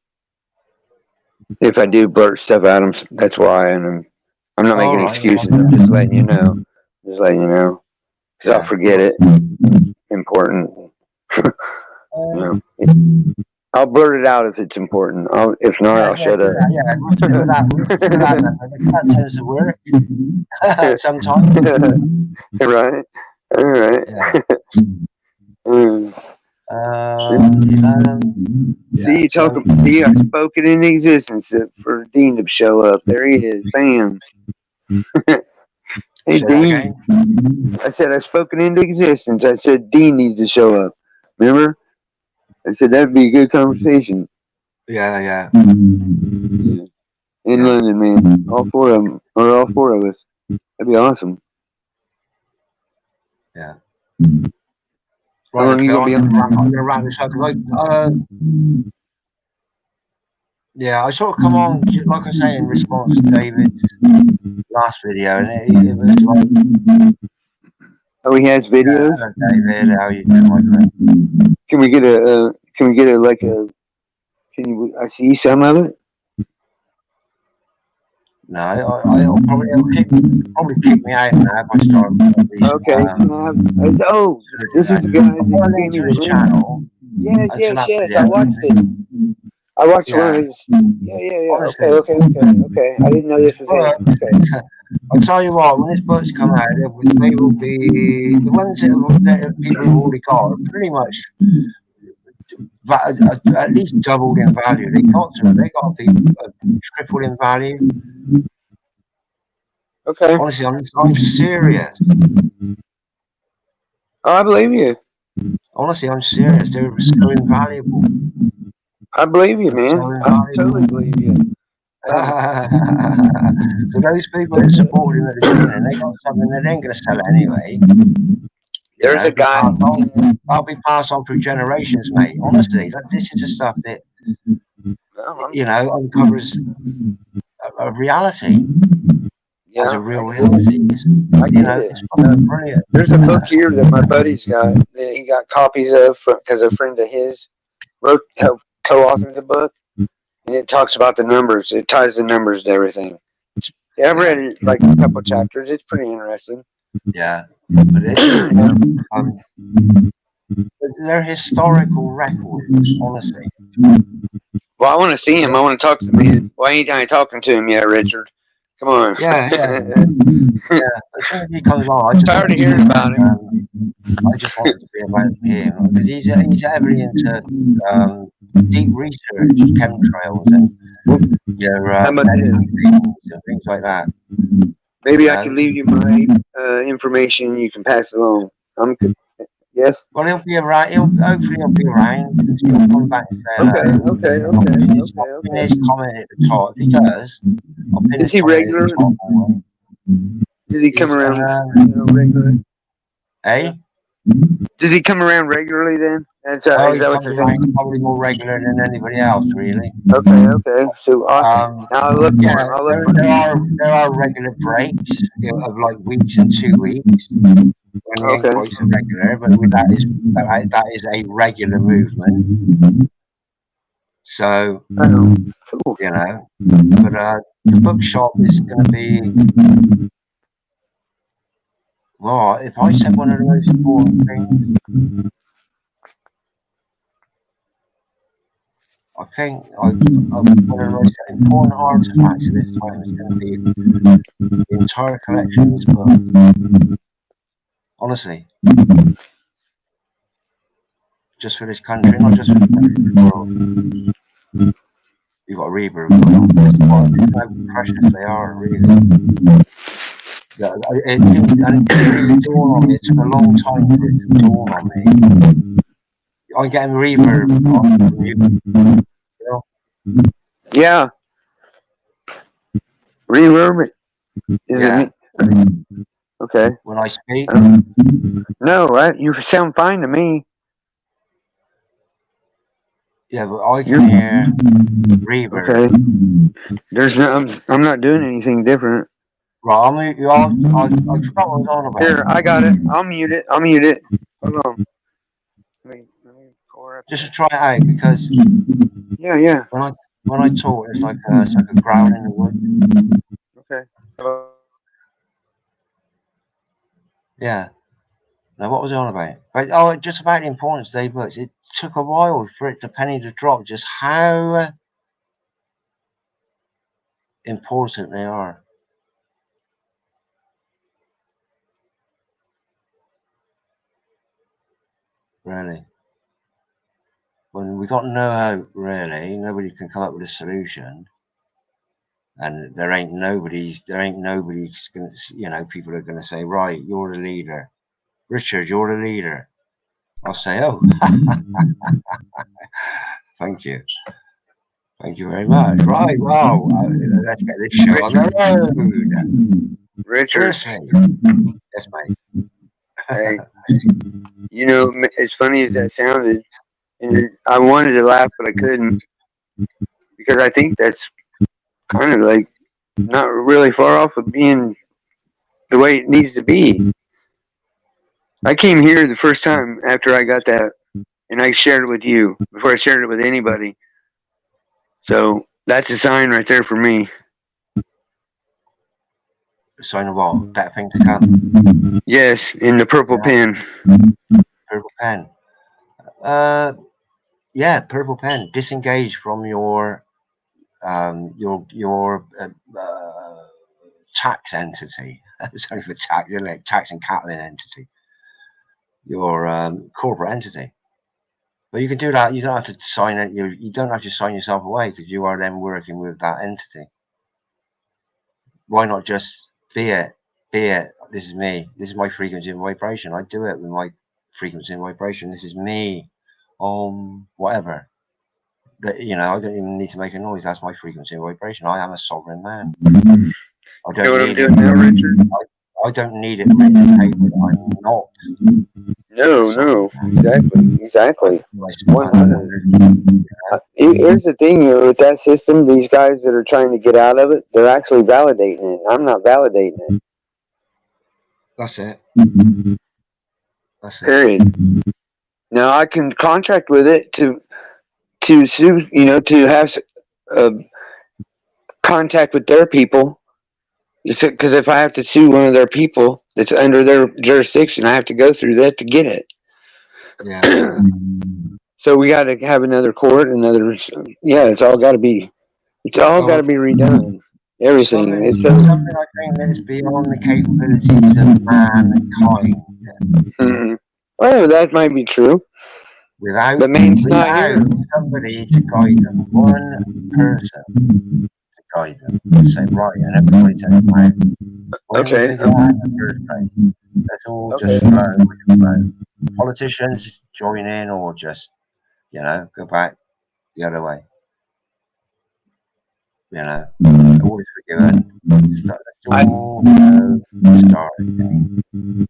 If I do blurt stuff out, that's why, and I'm not making excuses. I'm just letting you know. Because I'll forget it. Important. I'll blurt it out if it's important. If not, I'll shut up. Yeah, that tends to work sometimes. Right. All right. See, I spoke it into existence for Dean to show up. There he is. Bam. Hey, Dean. I said I spoke it into existence. I said Dean needs to show up. Remember? I said that'd be a good conversation. Yeah. In London, man. All four of us. That'd be awesome. Yeah. Right, how long you gonna be on? I'm gonna wrap this up. Yeah, I sort of come on, like I say, in response to David's last video, and it was like. Oh, he has videos. Yeah, David, how you doing, my friend? Can we get a like a? I see some of it. No, I'll probably kick me out now if I start. Okay. This is the guy that gave me the channel. Yes. I watched it. I watched one of his. Yeah. Honestly, Okay. I didn't know this was him. Okay. I'll tell you what, when this book's come out, they will be the ones that people have already got are pretty much at least doubled in value. They got to be tripled in value. Okay. Honestly, I'm serious. Oh, I believe you. Honestly, I'm serious. They're so invaluable. I believe you, man. I totally believe you. So those people that supported him at the beginning, they got something they ain't going to sell it anyway. There's a guy. I'll be passed on through generations, mate. Honestly, this is the stuff that uncovers a reality. Yeah, as a real reality. It's brilliant. There's a book here that my buddy's got. That he got copies of because a friend of his co-authored the book, and it talks about the numbers. It ties the numbers to everything. I've read it like a couple chapters. It's pretty interesting. Yeah, but they're historical records, honestly. Well, I want to see him. I want to talk to the man. Why ain't I talking to him yet, Richard? Come on. Yeah. As soon as he comes on, I just tired of hearing about him. I just want it to be about him because he's heavily into deep research, chemtrails, and and things like that. Maybe I can leave you my information. You can pass it along. Yes. Well, he'll be around. Hopefully he'll be around. He'll come back and say hello. Okay. I'll pin his comment at the top. If he does, I'll pin Is he regular? Does he come around regularly? Eh? Does he come around regularly then? He's probably more regular than anybody else, really. Okay. So awesome. There are regular breaks of like weeks and 2 weeks when he ain't quite so regular, but that is a regular movement. So cool. But the bookshop is going to be. Well, if I said one of the most important things, I think one of the most important artifacts of this time is going to be the entire collection of this book. Honestly. Just for this country, not just for the world. You've got a reverb. That's how precious they are, really. Yeah, it didn't really dawn on me. It took a long time for it to dawn on me. I'm getting reverb from you. Yeah. Reverb. Yeah. Okay. When I speak. No, right? You sound fine to me. Yeah, but I can hear reverb. Okay. I'm not doing anything different. Right, I forgot what I was on about. Here, I got it. I'll mute it. Hold on. Let me just to try it out because. Yeah. When I talk, it's like a growl in the wood. Okay. Yeah. Now, what was I on about? But, just about the importance of these books. It took a while for it to penny to drop just how important they are. Really. When we got no hope, really, nobody can come up with a solution. And there ain't nobody's going to, people are going to say, right, you're the leader. Richard, you're the leader. I'll say, oh, thank you. Thank you very much. Right, wow. Let's get this show on the road. Richard. Yes, mate. Hey, as funny as that sounded, and I wanted to laugh, but I couldn't. Because I think that's kind of like not really far off of being the way it needs to be. I came here the first time after I got that, and I shared it with you before I shared it with anybody. So that's a sign right there for me. A sign of what? Better thing to come? Yes, in the purple pen. Purple pen. yeah, purple pen. Disengage from your tax entity. It's only for tax, isn't it? Tax and Catlin entity. Your corporate entity. But you can do that. You don't have to sign it. You don't have to sign yourself away because you are then working with that entity. Why not just be it? Be it. This is me. This is my frequency and vibration. I do it with my frequency and vibration. This is me. Whatever. That, you know, I don't even need to make a noise. That's my frequency and vibration. I am a sovereign man. I don't need it. Now, Richard? I don't need it written in paper. I'm not. No, exactly. Here's the thing with that system: these guys that are trying to get out of it, they're actually validating it. I'm not validating it. That's it. That's it. Period. Now I can contract with it to sue, to have contact with their people. Because if I have to sue one of their people that's under their jurisdiction, I have to go through that to get it. Yeah. So we got to have another court, it's all got to be redone. Everything. It's something I think that is beyond the capabilities of mankind. Mm-hmm. Well, that might be true. Without somebody to guide them, one person to guide them, to say, right, and everybody says, right, okay. In the first place, let's all just flow. Politicians join in or just, go back the other way. Always forgiven. Start again.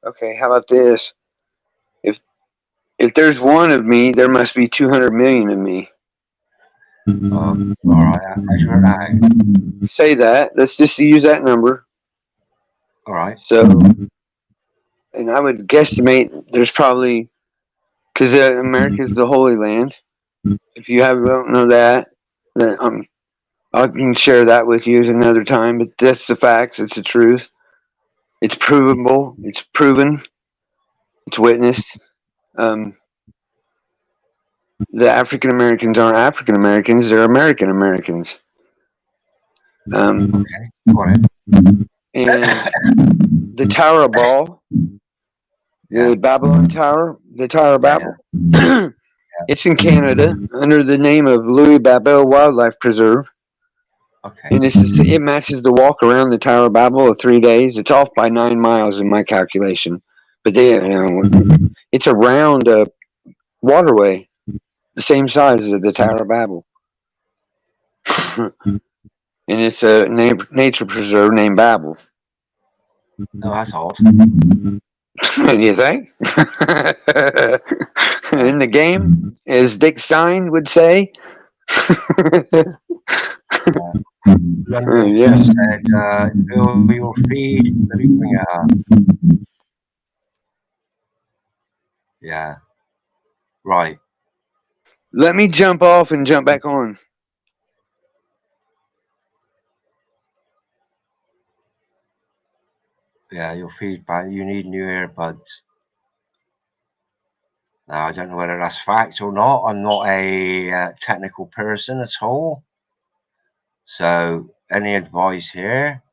Okay, how about this? If there's one of me, there must be 200 million of me. All right, I measure it out. Say that. Let's just use that number. All right. So, and I would guesstimate there's probably, because America's the Holy Land. If you don't know that, then I can share that with you another time. But that's the facts. It's the truth. It's provable. It's proven. It's witnessed. The African Americans aren't African Americans; they're American Americans. Okay, go ahead. And the Tower of Babel, the Babylon Tower, the Tower of Babel. Yeah. It's in Canada under the name of Louis Babel Wildlife Preserve. Okay. And it matches the walk around the Tower of Babel of 3 days. It's off by 9 miles in my calculation, but it's a round waterway, the same size as the Tower of Babel. And it's a nature preserve named Babel. Oh, that's odd. You think? In the game, as Dick Stein would say. Yes. Said, fill your feed. Let me bring it up. Yeah. Right. Let me jump off and jump back on. Yeah, your feedback. You need new earbuds. Now, I don't know whether that's fact or not. I'm not a technical person at all. So, any advice here?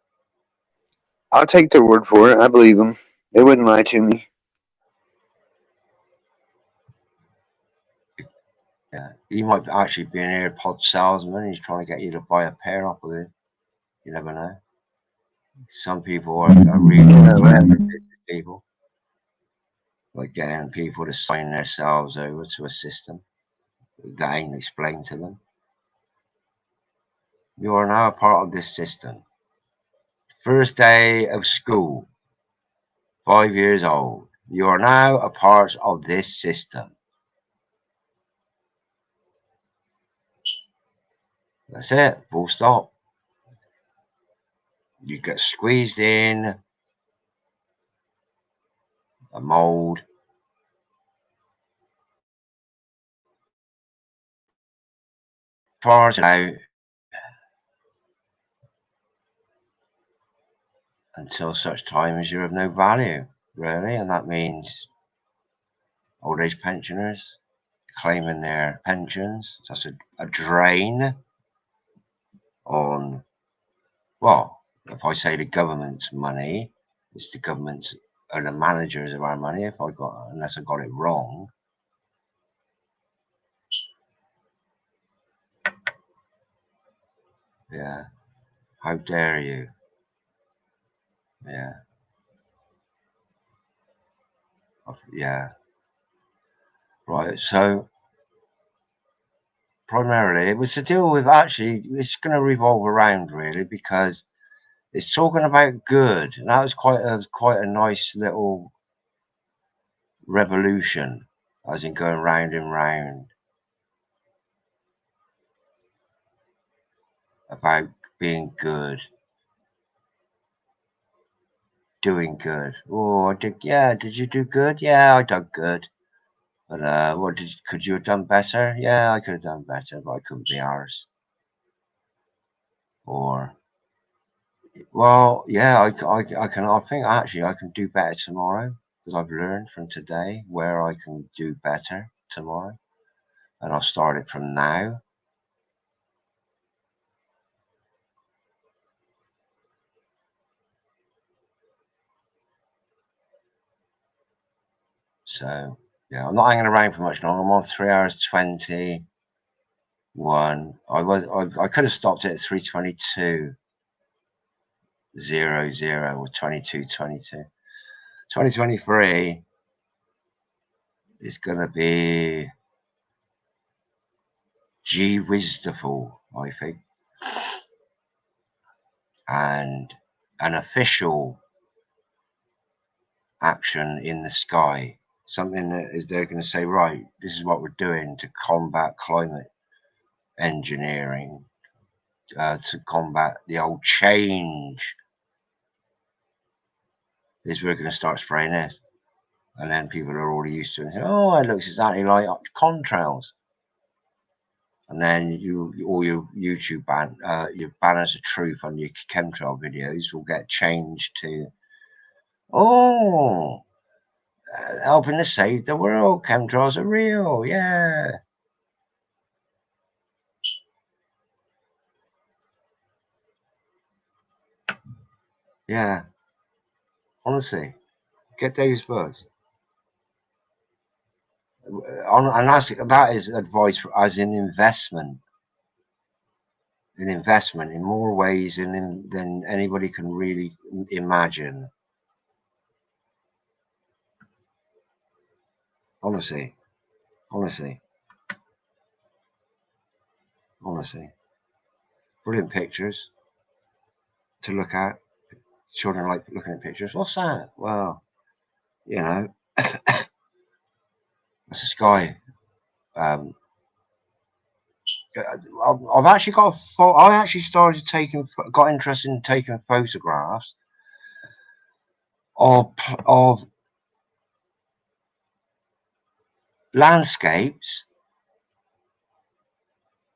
I'll take their word for it. I believe them. They wouldn't lie to me. Yeah, he might actually be an AirPod salesman. He's trying to get you to buy a pair off of it. You never know. Some people are really clever people, like getting people to sign themselves over to a system that ain't explained to them. You are now a part of this system. First day of school, 5 years old. You are now a part of this system. That's it. Full stop. You get squeezed in a mold. Far out until such time as you're of no value, really, and that means old age pensioners, claiming their pensions. That's a drain on, well, if I say the government's money, it's the government's or the managers of our money. Unless I got it wrong. Yeah. How dare you? Yeah. Yeah. Right. So primarily it was to deal with, actually it's going to revolve around really, because it's talking about good, and that was quite a nice little revolution, as in going round and round about being good, doing good. Oh, did you do good? Yeah, I done good. But could you have done better? Yeah, I could have done better, but I couldn't be ours. Or, well, yeah, I think actually I can do better tomorrow, because I've learned from today where I can do better tomorrow, and I'll start it from now. So yeah, I'm not hanging around for much longer. I'm on 3 hours 21. I could have stopped it at 3:22:00 or 22:22. 2023 is gonna be G-Wisdiful, I think, and an official action in the sky. Something that is they're going to say, right, this is what we're doing to combat climate engineering, to combat the old change. Is we're going to start spraying this, and then people are already used to it and say, oh, it looks exactly like contrails. And then all your YouTube your banners of truth on your chemtrail videos will get changed to, oh, helping to save the world, chemtrails are real, yeah. Yeah, honestly, get those books. And that is advice as in investment. An investment in more ways than anybody can really imagine. Honestly. Brilliant pictures to look at. Children like looking at pictures. What's that? Well, you know, that's a sky. I've actually I actually got interested in taking photographs of landscapes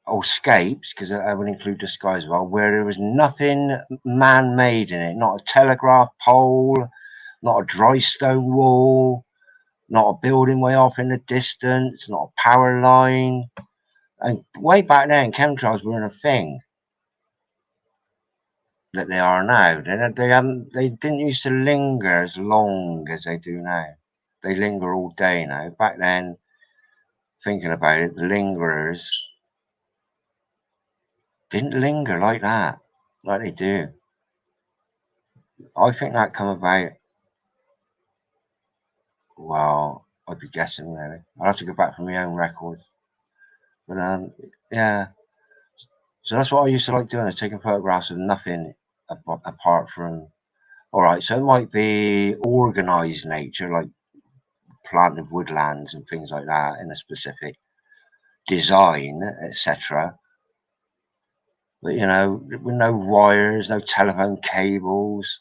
or scapes, because I would include the sky as well, where there was nothing man-made in it. Not a telegraph pole, not a dry stone wall, not a building way off in the distance, not a power line. And way back then, chemtrails weren't a thing that they are now. They didn't used to linger as long as they do now. They linger all day now. Back then, thinking about it, the lingerers didn't linger like that, like they do. I think that come about, well, I'd be guessing really. I'll have to go back from my own records. But yeah. So that's what I used to like doing, is taking photographs of nothing apart from, all right, so it might be organized nature, like planted woodlands and things like that in a specific design, etc. But you know, with no wires, no telephone cables,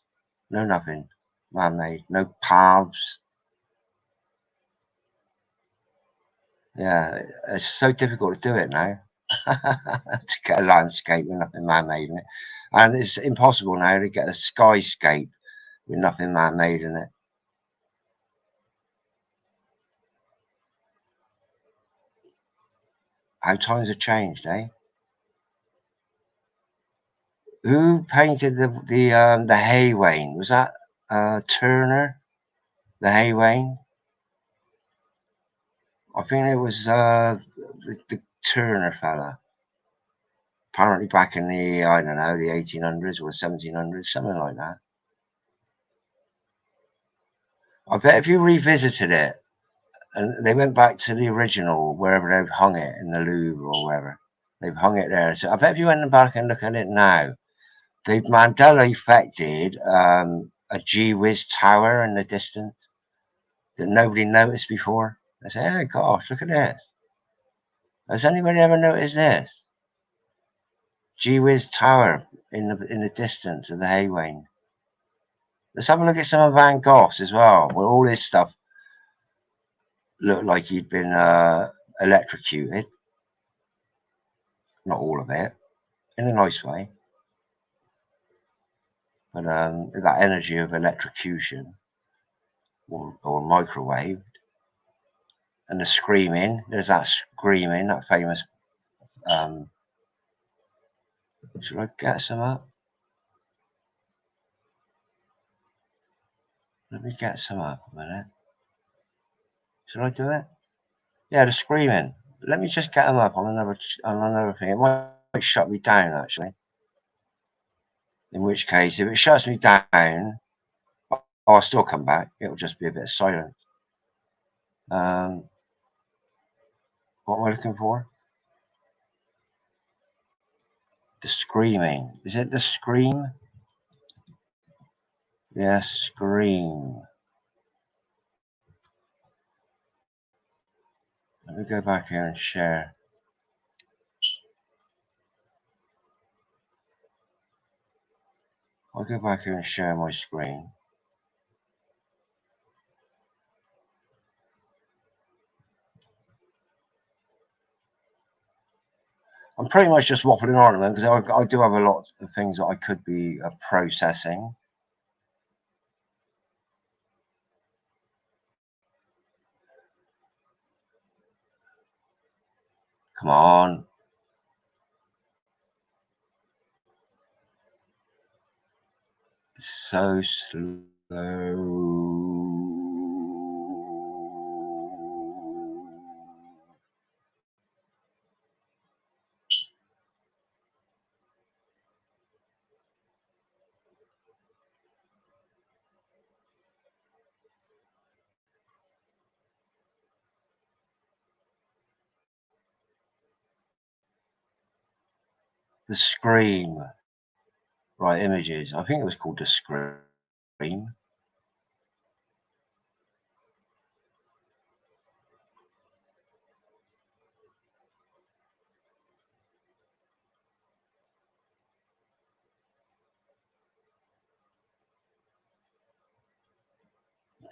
no nothing man-made, no paths. Yeah, it's so difficult to do it now. To get a landscape with nothing man-made in it, and it's impossible now to get a skyscape with nothing man-made in it. how times have changed, eh? Who painted the hay wain? Was that Turner? The hay wain? I think it was the Turner fella. Apparently back in the, I don't know, the 1800s or 1700s, something like that. I bet if you revisited it, and they went back to the original, wherever they've hung it, in the Louvre or wherever, they've hung it there. So I bet if you went back and look at it now, they've Mandela effected a gee whiz tower in the distance that nobody noticed before. They say, oh gosh, look at this. Has anybody ever noticed this? Gee whiz tower in the distance of the hay wain. Let's have a look at some of Van Gogh's as well, where all this stuff looked like he'd been electrocuted. Not all of it, in a nice way. But that energy of electrocution or microwave, and the screaming, there's that screaming, that famous, should I get some up? Let me get some up a minute. Should I do it? Yeah, the screaming. Let me just get them up on another thing. It might shut me down, actually. In which case, if it shuts me down, I'll still come back. It'll just be a bit of silence. What am I looking for? The screaming. Is it the scream? Yes, scream. Let me go back here and share. I'll go back here and share my screen. I'm pretty much just waffling on at the moment because I do have a lot of things that I could be processing. Come on. It's so slow. The scream. Right, images. I think it was called the scream.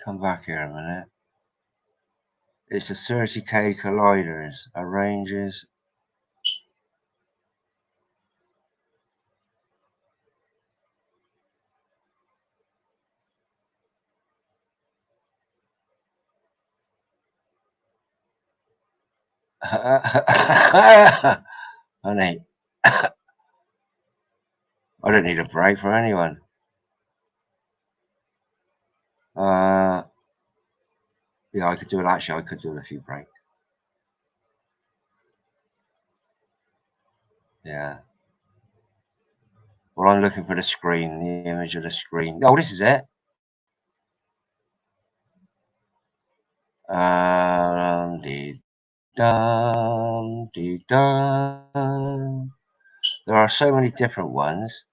Come back here a minute. It's a 30K colliders, arranges. Honey, I don't need a break for anyone. Yeah, I could do it. Actually, I could do a few breaks. Yeah. Well, I'm looking for the screen, the image of the screen. Oh, this is it. Dee dum, dee dum. There are so many different ones.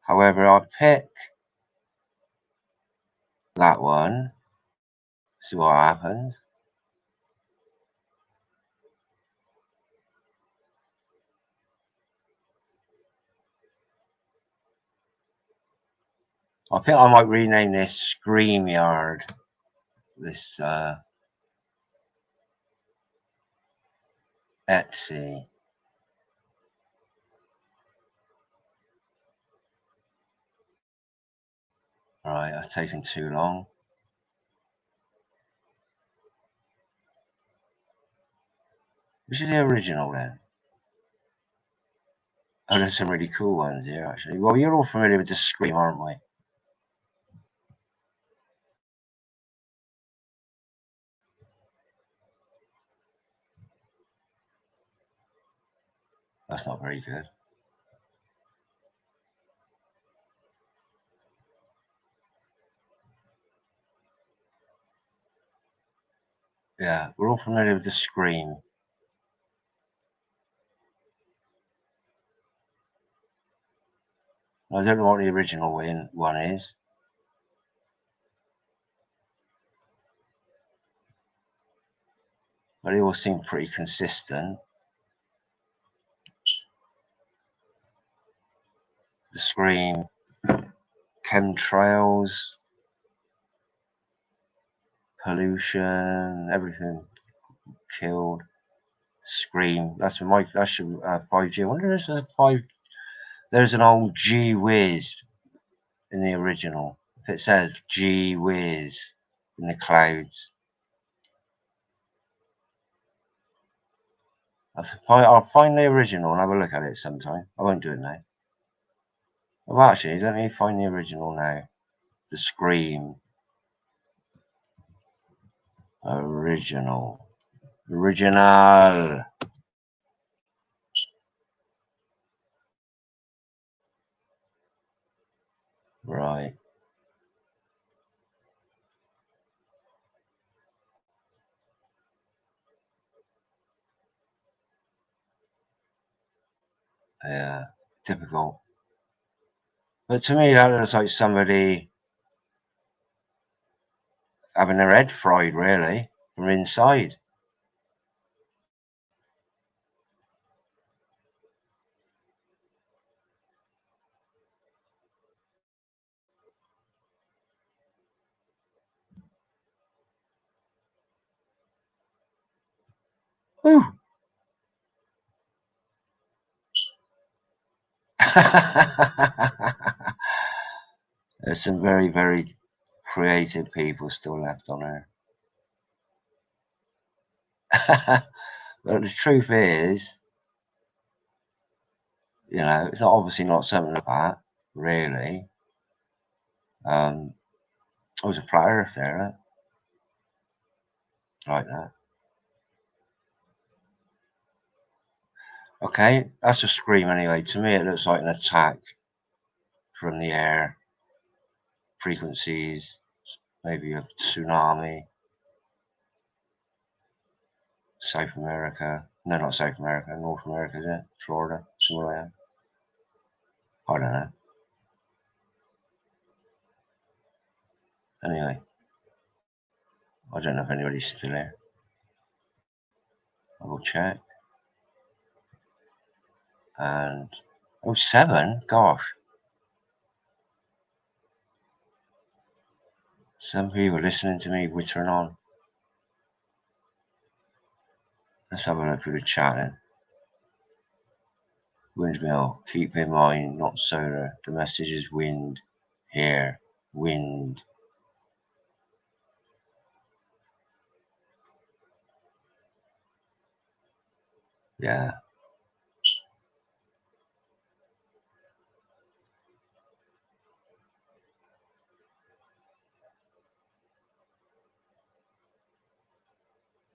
However, I'll pick that one. See what happens. I think I might rename this StreamYard. This Etsy. All right, that's taken too long. Which is the original then? Oh, there's some really cool ones here, actually. Well, you're all familiar with the Scream, aren't we? That's not very good. Yeah, we're all familiar with the Scream. I don't know what the original one is. But they all seem pretty consistent. The Scream, chemtrails, pollution, everything killed. Scream. That's your 5G. I wonder if there's a 5. There's an old Gee Whiz in the original. If it says Gee Whiz in the clouds, I'll find the original and have a look at it sometime. I won't do it now. Well, actually, let me find the original now. The Scream. Original. Right. Yeah. Typical. But to me, that looks like somebody having their head fried, really, from inside. Ooh. There's some very, very creative people still left on Earth. But the truth is, you know, it's obviously not something like that, really. It was a flat Earth there, like that. Okay, that's a Scream anyway. To me, it looks like an attack from the air, frequencies, maybe a tsunami. South America. No, not South America. North America, is it? Florida, somewhere like that. I don't know. Anyway, I don't know if anybody's still here. I will check. And 7, gosh. Some people listening to me whittering on. Let's have a look through the chat then. Windmill, keep in mind, not solar. The message is wind here. Wind. Yeah.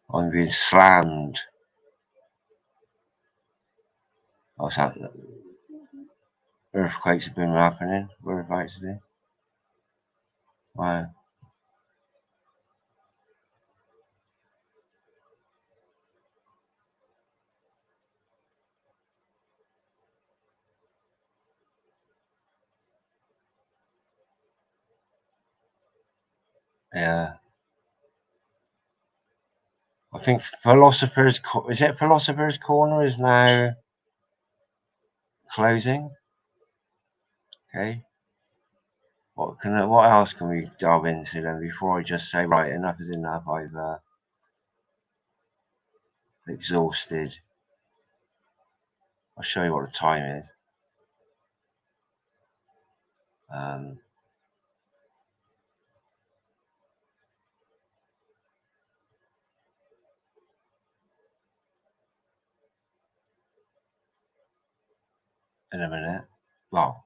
I'm being slammed. What's that? Earthquakes have been happening. Whereabouts is it? Wow. Yeah. I think Philosopher's Corner is now closing. Okay. What else can we delve into then before I just say right, enough is enough. I've exhausted. I'll show you what the time is. in a minute. Well,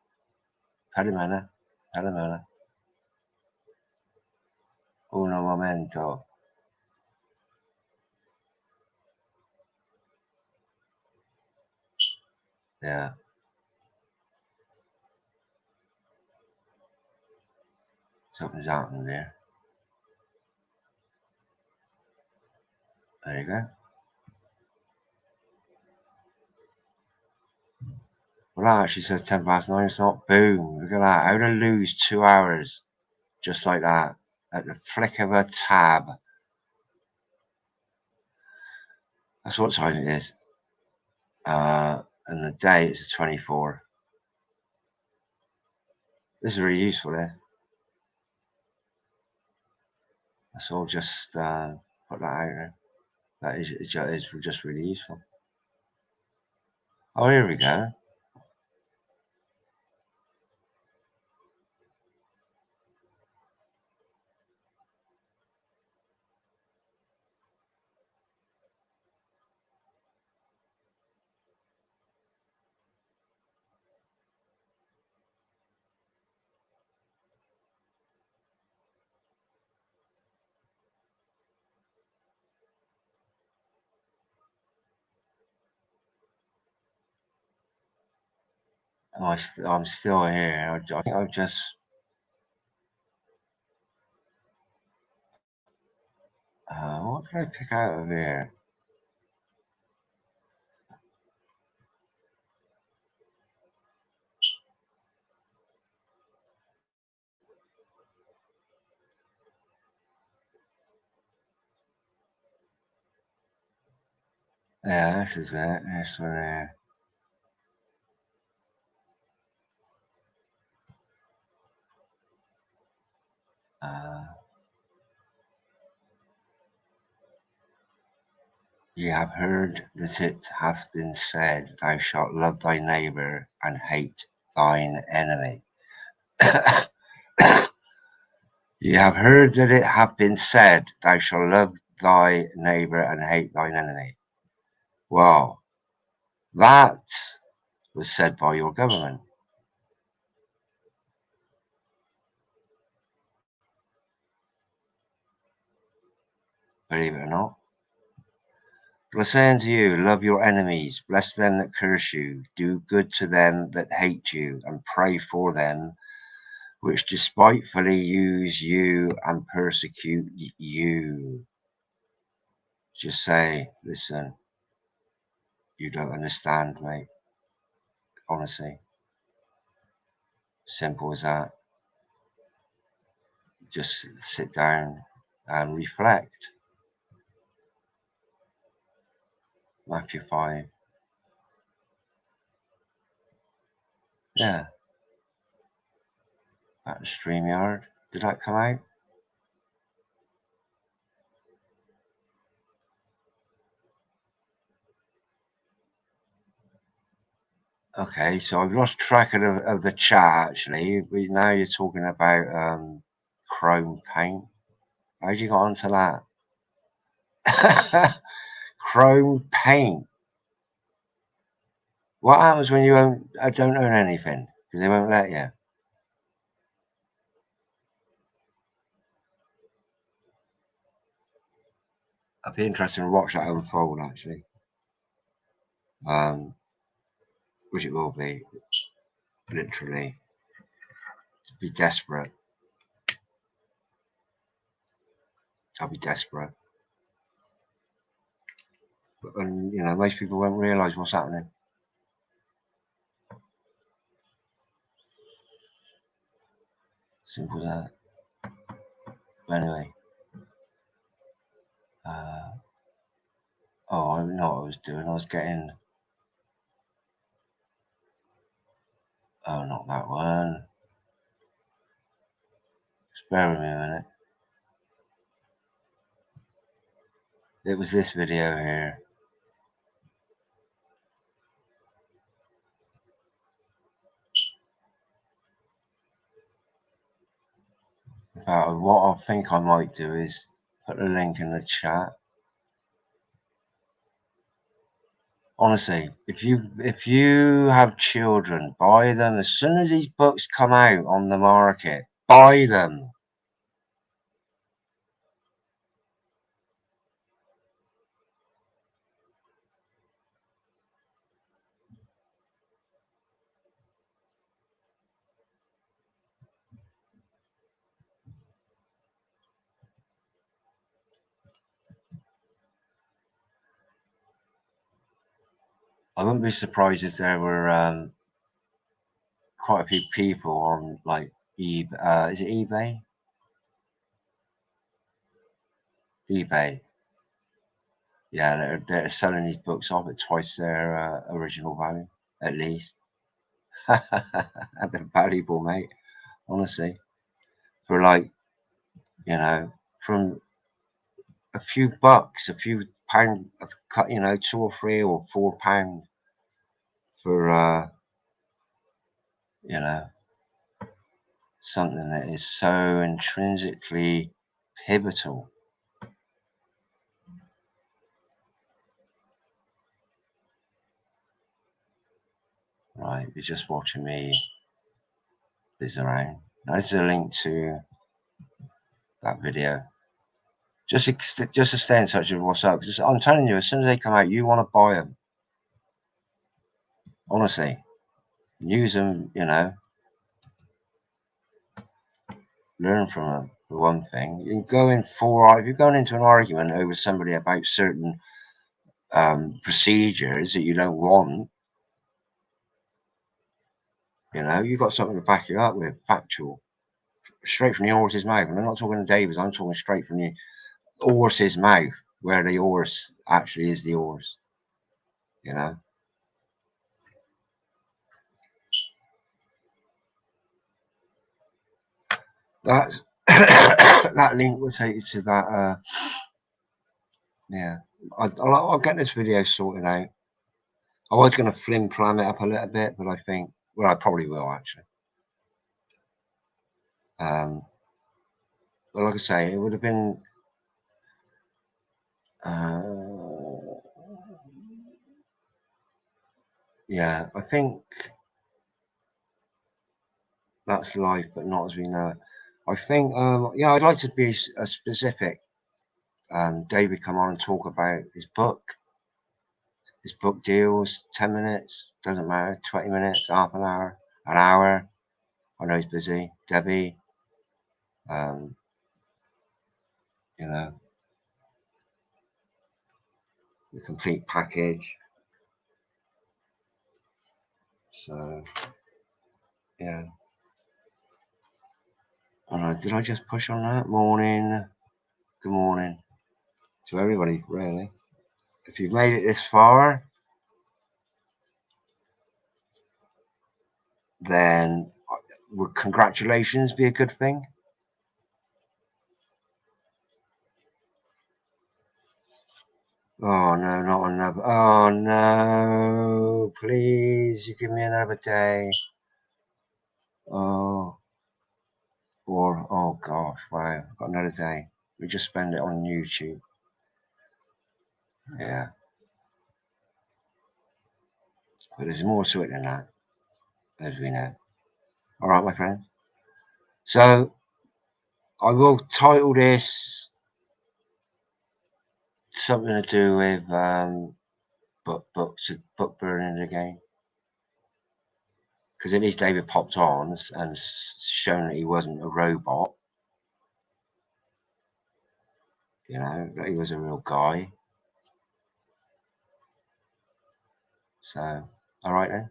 Parimana. Uno momento. Yeah. Something's happening there. There you go. Well, that actually says 9:10. It's not. Boom. Look at that. How to lose 2 hours just like that at the flick of a tab. That's what time it is. And the day is the 24th. This is really useful, eh? That's all just put that out there. That is just really useful. Oh, here we go. I'm still here. I think I've just. What did I pick out of here? Yeah, this is it. This one there. Ye have heard that it hath been said, Thou shalt love thy neighbour and hate thine enemy. Ye have heard that it hath been said, Thou shalt love thy neighbour and hate thine enemy. Well, that was said by your government. Believe it or not. But I say unto you, love your enemies, bless them that curse you, do good to them that hate you, and pray for them which despitefully use you and persecute you. Just say, listen, you don't understand, mate. Honestly. Simple as that. Just sit down and reflect. Matthew 5. Yeah. Back to StreamYard. Did that come out? Okay, so I've lost track of the chat actually. Now you're talking about Chrome Paint. How'd you get onto that? Chrome Paint. What happens when you don't own anything? Because they won't let you. I'd be interested to watch that unfold actually. Which it will be. Literally. Be desperate. I'll be desperate. And you know, most people won't realise what's happening. Simple as that. But anyway. Oh, I know what I was doing. I was getting. Oh, not that one. Just bear with me a minute. It was this video here. In fact, what I think I might do is put the link in the chat. Honestly, if you have children, buy them as soon as these books come out on the market. Buy them. I wouldn't be surprised if there were quite a few people on like eBay. Is it eBay? eBay. Yeah, they're selling these books off at twice their original value, at least. They're valuable, mate. Honestly, for like, you know, from a few bucks, a few pound, you know, £2 or £3 or £4 for you know, something that is so intrinsically pivotal. Right, you're just watching me bizz around. Now this is a link to that video. Just to stay in touch with what's up. Because I'm telling you, as soon as they come out, you want to buy them. Honestly, use them. You know, learn from them. For one thing, you can go in if you're going into an argument over somebody about certain procedures that you don't want, you know, you've got something to back you up with, factual, straight from the horse's mouth. And I'm not talking to Davis, I'm talking straight from the horse's mouth, where the horse actually is the horse, you know. That's that link will take you to that. Yeah, I'll get this video sorted out. I was going to flim-flam it up a little bit, but I think, well, I probably will actually. But like I say, it would have been yeah, I think that's life, but not as we know it. I think, yeah, I'd like to be a specific. David come on and talk about his book. His book deals 10 minutes, doesn't matter, 20 minutes, half an hour, an hour. I know he's busy. Debbie, you know, the complete package. So, yeah. Did I just push on that? Morning. Good morning to everybody, really. If you've made it this far, then would congratulations be a good thing? Oh no, not another. Oh no, please, you give me another day. Oh, or oh gosh, wow, I've got another day. We just spend it on YouTube. Yeah, but there's more to it than that, as we know. All right, my friend. So I will title this something to do with book burning again, because at least David popped on and shown that he wasn't a robot. You know, that he was a real guy. So, all right then.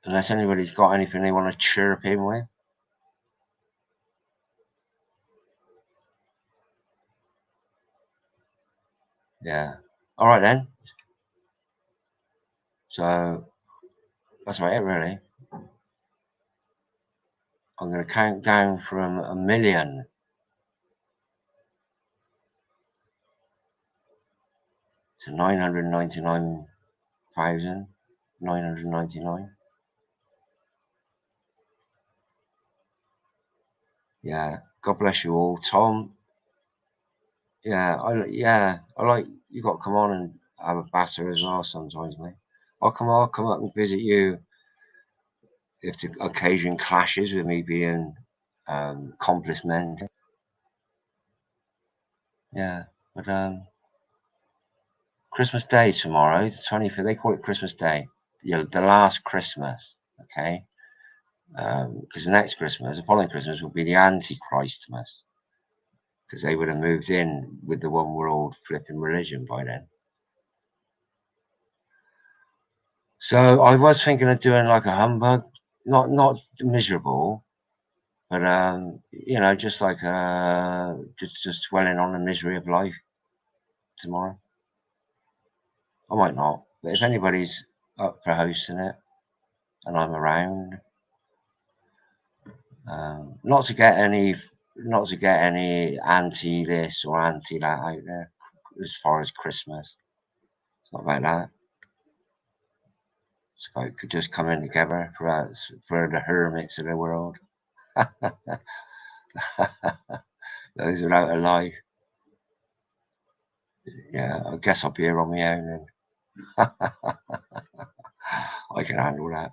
Unless anybody's got anything they want to chirp in with. Yeah. All right then. So that's about it, really. I'm going to count down from 1,000,000 to 999,999. Yeah. God bless you all. Tom, Yeah, I like you. Got to come on and have a batter as well sometimes, mate. I'll come up and visit you if the occasion clashes with me being complimented. Yeah, but Christmas Day tomorrow, the 25th. They call it Christmas Day. The last Christmas. Okay, because the next Christmas, the following Christmas, will be the Antichristmas. Because they would have moved in with the one world flipping religion by then. So I was thinking of doing like a humbug, not miserable, but you know, just like just dwelling on the misery of life tomorrow. I might not, but if anybody's up for hosting it and I'm around, not to get any anti this or anti that out there as far as Christmas. It's not about that. It's about just coming together for the hermits of the world. Those without a life. Yeah, I guess I'll be here on my own and I can handle that.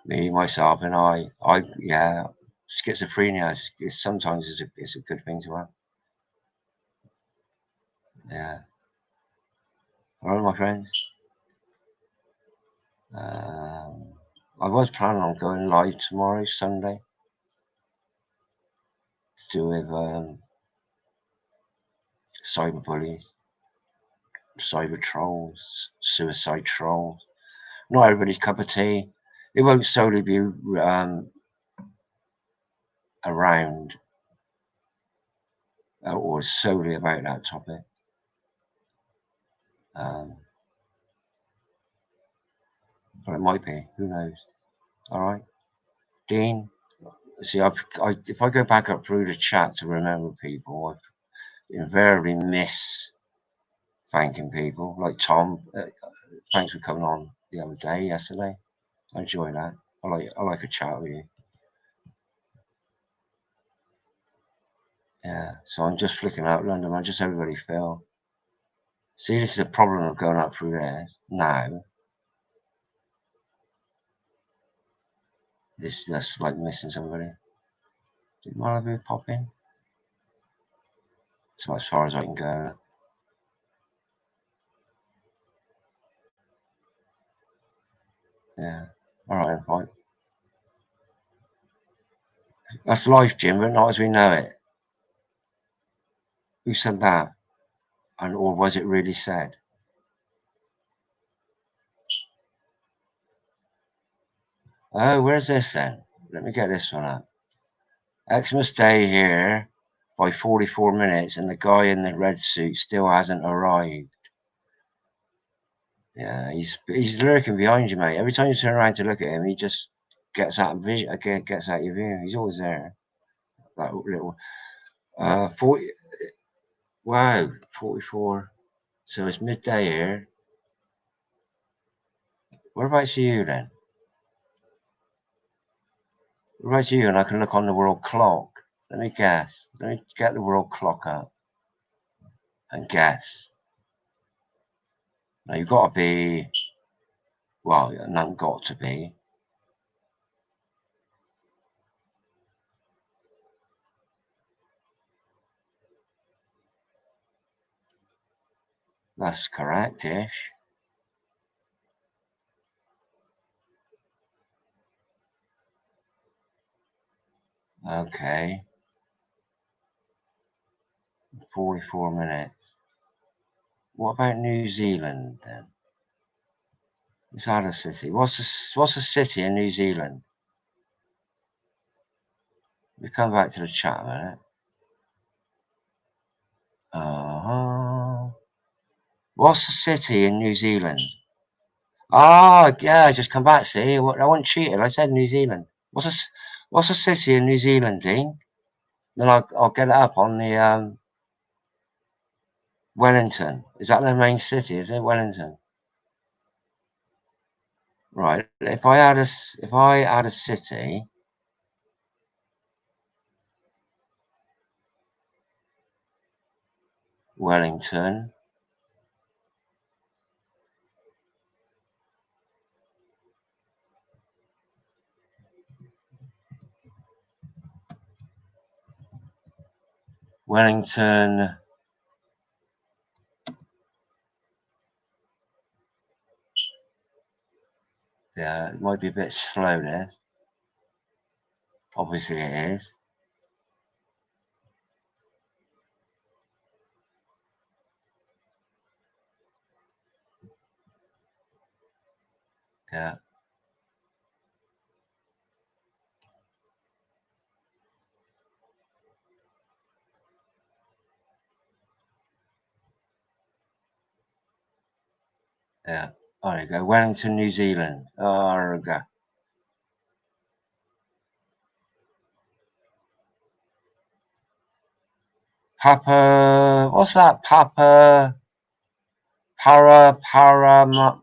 Me, myself, and I. Yeah, schizophrenia is sometimes it's a good thing to have. Yeah. All right, my friends. I was planning on going live tomorrow, Sunday, to do with cyber bullies, cyber trolls, suicide trolls. Not everybody's cup of tea. It won't solely be around or solely about that topic. But it might be. Who knows? All right, Dean. See, if I go back up through the chat to remember people, I've invariably miss thanking people like Tom. Thanks for coming on the other day, yesterday. I enjoy that. I like a chat with you. Yeah. So I'm just flicking out London. I just everybody feel. See, this is a problem of going up through there now. That's like missing somebody. Did Malibu pop in? It's about as far as I can go. Yeah. All right, fine. That's life, Jim, but not as we know it. Who said that? And or was it really said? Oh, where's this then? Let me get this one up. Xmas Day here by 44 minutes, and the guy in the red suit still hasn't arrived. Yeah, he's lurking behind you, mate. Every time you turn around to look at him, he just gets out of vision. Gets out of your view. He's always there. That little 40. Wow, 44. So it's midday here. Whereabouts are you then? Whereabouts are you? And I can look on the world clock. Let me guess. Let me get the world clock up and guess. Now you've got to be. Well, not got to be. That's correct-ish. Okay. 44 minutes. What about New Zealand then? It's out of city. What's a city in New Zealand? We come back to the chat a minute. What's a city in New Zealand? Ah, yeah, I just come back. See, I wasn't cheated. I said New Zealand. What's a city in New Zealand, Dean? Then I'll get it up on the Wellington. Is that the main city? Is it Wellington? Right. If I add a city, Wellington. Wellington. Yeah, it might be a bit slow there. Obviously it is. Yeah. Yeah. Oh, there you go. Wellington, New Zealand. Oh, there we go. Papa, what's that? Papa Paramu,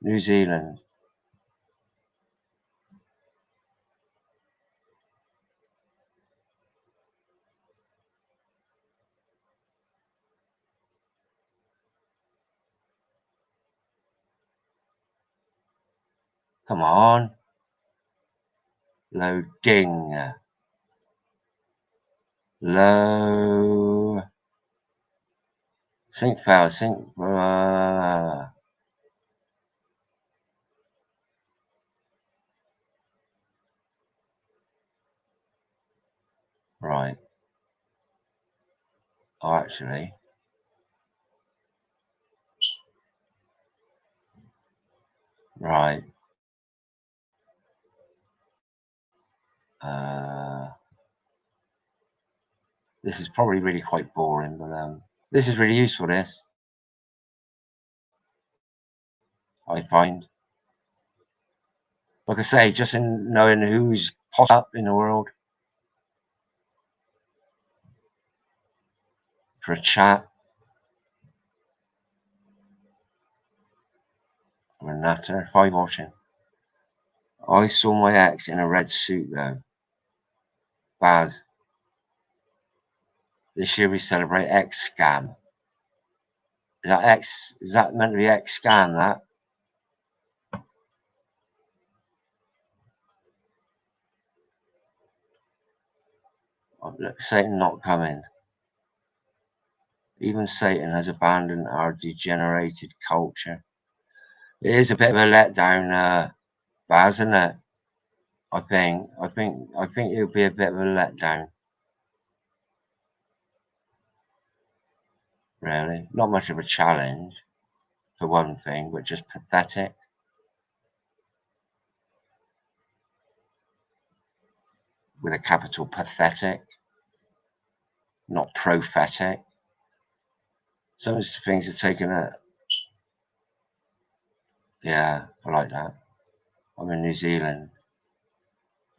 New Zealand. Come on. Loading. Low. Sync file, sync. Right. Oh, actually. Right. This is probably really quite boring, but this is really useful, this. I find. Like I say, just in knowing who's popped up in the world for a chat or a natter. 5 watching. I saw my ex in a red suit though. Baz. This year we celebrate X scam. Is that meant to be X scam, that? Oh, look, Satan not coming. Even Satan has abandoned our degenerated culture. It is a bit of a letdown, Baz, isn't it? I think it'll be a bit of a letdown. Really, not much of a challenge, for one thing, but just pathetic. With a capital pathetic, not prophetic. Some of these things are taken a. Yeah, I like that. I'm in New Zealand.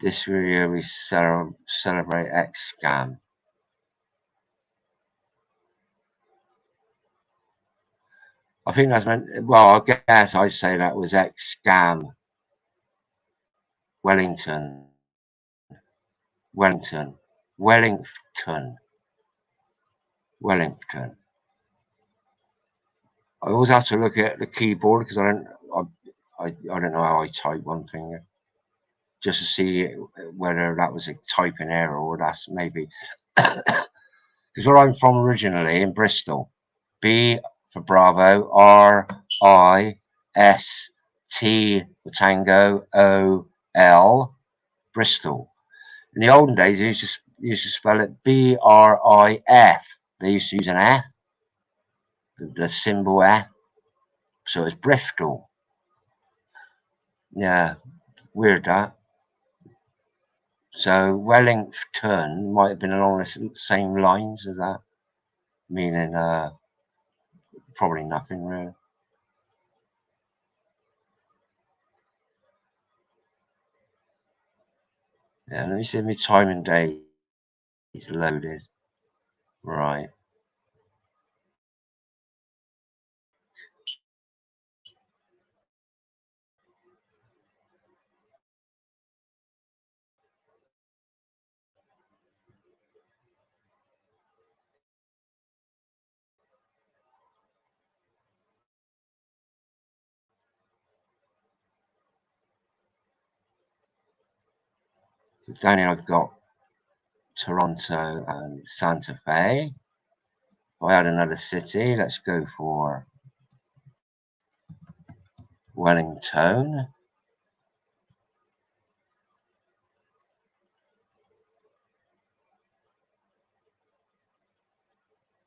This year we celebrate X scam. I think that's meant. Well, I guess I'd say that was X scam. Wellington. Wellington. I always have to look at the keyboard because I don't know how I type one finger, just to see whether that was a typing error or that's maybe because where I'm from originally in Bristol, B for Bravo, R-I-S-T for Tango, O-L, Bristol. In the olden days, they used to spell it B-R-I-F. They used to use an F, the symbol F, so it's Bristol. Yeah, weird that. So Wellington might have been along the same lines as that, meaning probably nothing really. Yeah, let me see if my time and date is loaded. Right. Down here I've got Toronto and Santa Fe. If I had another city, let's go for Wellington.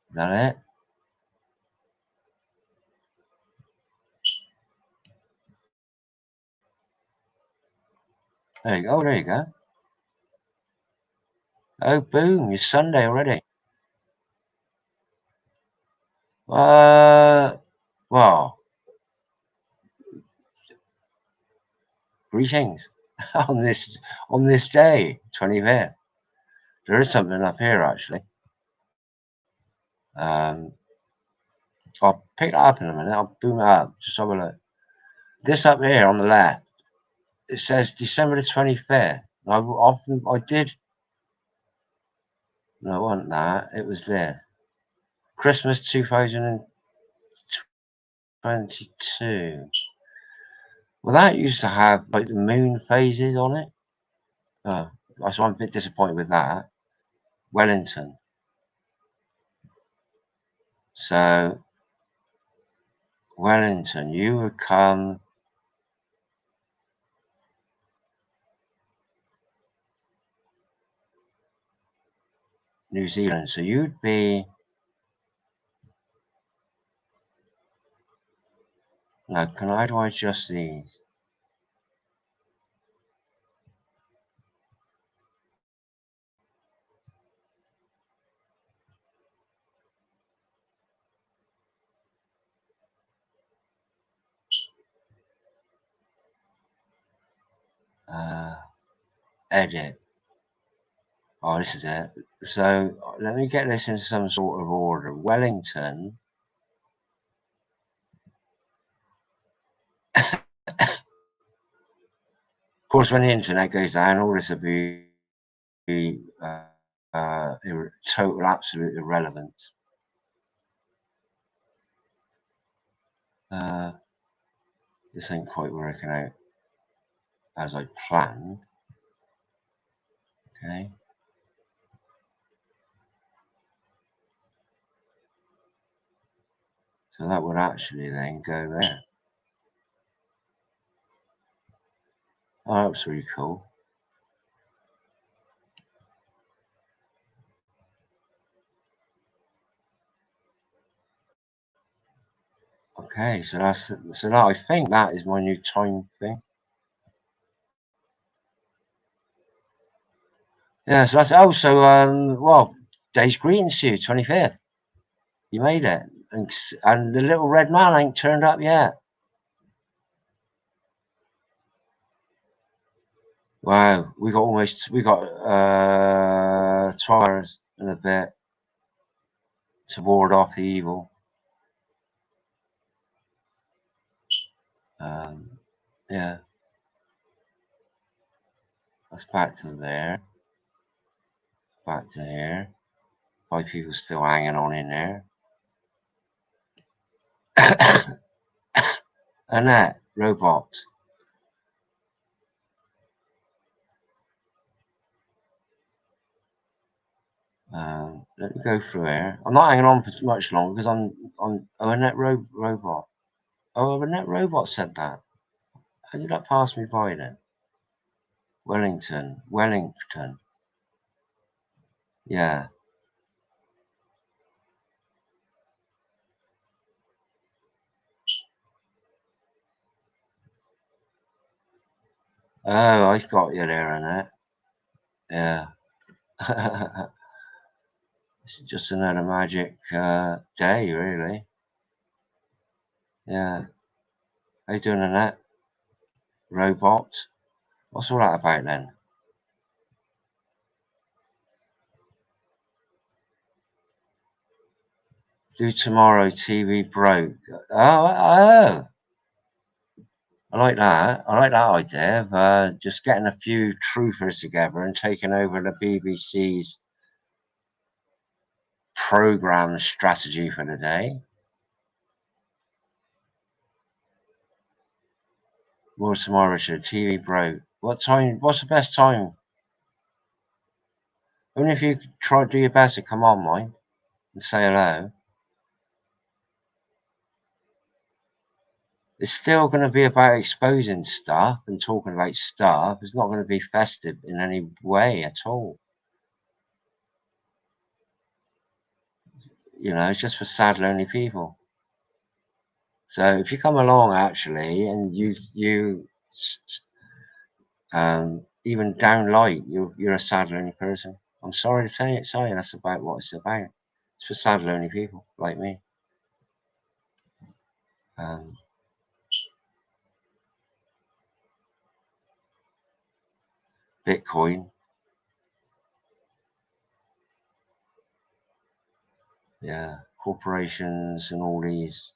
Is that it? There you go, there you go. Oh, boom, it's Sunday already. Well, greetings on this day, 25th. There is something up here actually. I'll pick that up in a minute. I'll boom it up. Just have a look. This up here on the left, it says December the 25th. I did. No, it wasn't that. It was this. Christmas 2022. Well, that used to have like the moon phases on it. So I'm a bit disappointed with that. Wellington. So Wellington, you would come. New Zealand. So you'd be. No, how do I adjust these? Edit. Oh, this is it. So let me get this in some sort of order. Wellington. Of course, when the internet goes down, all this will be total absolute irrelevance. This ain't quite working out as I planned. Okay. So that would actually then go there. Oh, that was really cool. Okay, so now I think that is my new time thing. Yeah, so that's also well, Dave's greetings to you, 25th. You made it, and the little red man ain't turned up yet. Wow, we got 12 hours and a bit to ward off the evil. Yeah, that's back to there, back to here. 5 people still hanging on in there. Annette, robot. Let me go through here. I'm not hanging on for much longer because I'm Annette robot. Oh, Annette robot said that. How did that pass me by then? Wellington. Yeah. Oh, I got you there, Annette. Yeah. It's just another magic day, really. Yeah. How you doing, Annette? Robot. What's all that about then? Do tomorrow, TV broke. Oh. I like that. I like that idea of just getting a few truthers together and taking over the BBC's program strategy for the day. More tomorrow, Richard. TV broke. What time? What's the best time Only if you try to do your best to come on, mind, and say hello. It's still going to be about exposing stuff and talking about stuff. It's not going to be festive in any way at all. You know, it's just for sad, lonely people. So if you come along actually, and you even downlight, you're a sad, lonely person. I'm sorry to say it. Sorry, that's about what it's about. It's for sad, lonely people like me. Bitcoin. Yeah, corporations and all these.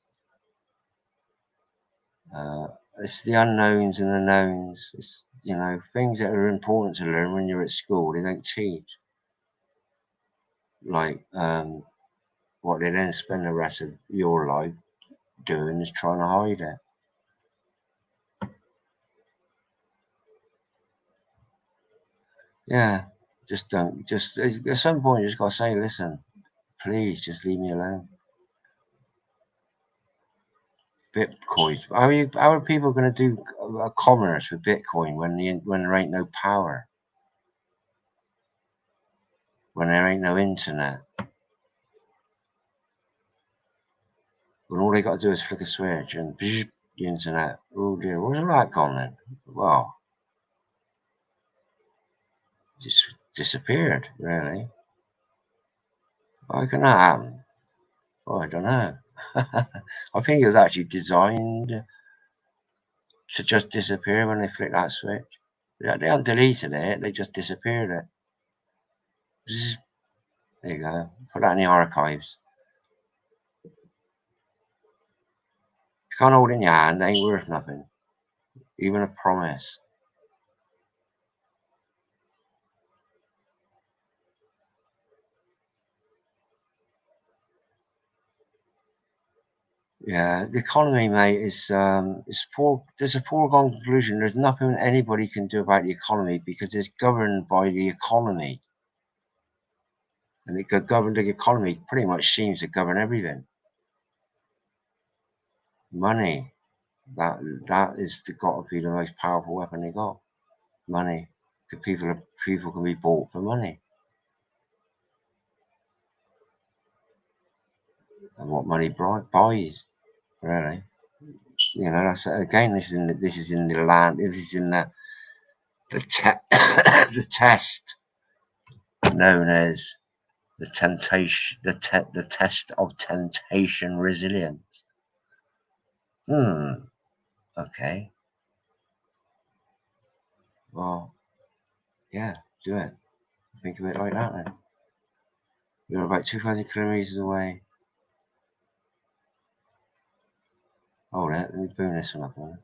It's the unknowns and the knowns. It's, you know, things that are important to learn when you're at school. They don't teach. Like what they then spend the rest of your life doing is trying to hide it. Yeah, just don't. Just at some point, you just got to say, listen, please, just leave me alone. Bitcoin. How are people going to do a commerce with Bitcoin when there ain't no power, when there ain't no internet, when all they got to do is flick a switch and the internet? Oh dear, where's all that gone then? Well, just disappeared, really. Why can that happen? Oh, I don't know. I think it was actually designed to just disappear when they flick that switch. They haven't deleted it, they just disappeared it. Zzz. There you go. Put that in the archives. You can't hold it in your hand, it ain't worth nothing. Even a promise. Yeah, the economy, mate, is there's a foregone conclusion. There's nothing anybody can do about the economy because it's governed by the economy. And the economy pretty much seems to govern everything. Money, that is got to be the most powerful weapon they got. Money. The people can be bought for money. And what money buys, really. You know, that's again. This is in the land. This is in the the test known as the temptation, the test of temptation resilience. Okay. Well, yeah, do it. Think of it like that then. You're about 2,000 kilometers away. Hold it, let me boom this one up on it.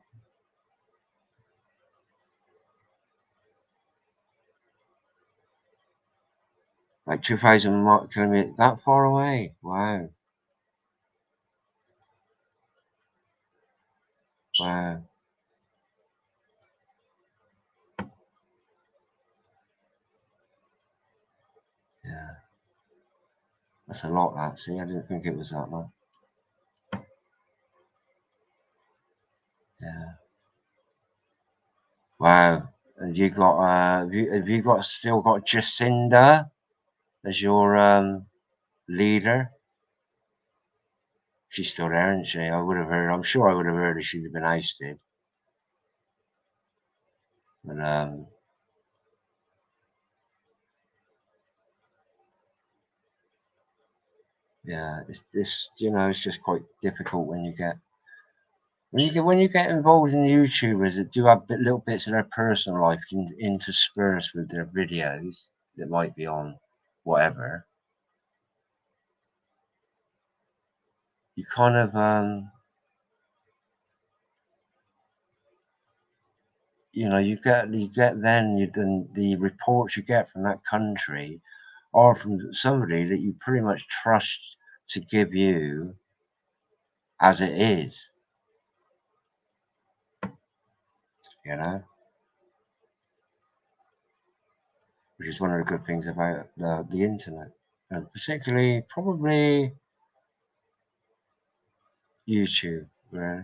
Like 2,000 kilometers, that far away. Wow. Wow. Yeah. That's a lot, that. See, I didn't think it was that much. Yeah. Wow. And you got have you got still got Jacinda as your leader? She's still there, isn't she? I'm sure I would have heard if she'd have been ousted. But yeah, it's you know, it's just quite difficult when you get involved in YouTubers that do have little bits of their personal life interspersed with their videos that might be on whatever. You kind of you know, you get then the reports you get from that country are from somebody that you pretty much trust to give you as it is. You know, which is one of the good things about the internet, and particularly probably YouTube, really.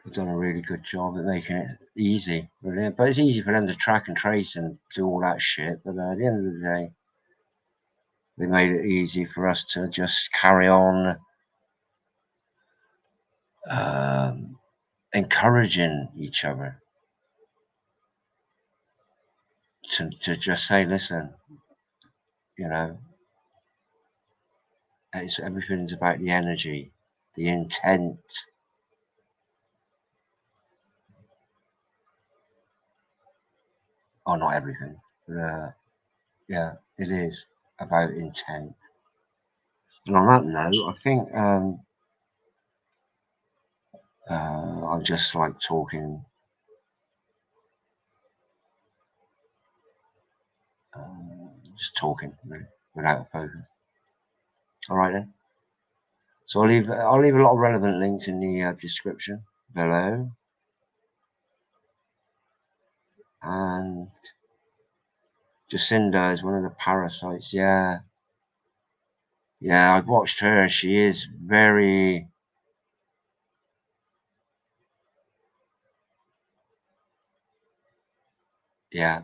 They've done a really good job at making it easy, really. But it's easy for them to track and trace and do all that shit. But at the end of the day, they made it easy for us to just carry on encouraging each other to just say, listen, you know, everything's about the energy, the intent. Oh, not everything, but yeah, it is about intent. And on that note, I think I'm just like talking, just talking really, without a focus. All right then. So I'll leave a lot of relevant links in the description below, and Jacinda is one of the parasites. Yeah, I've watched her. She is very, yeah,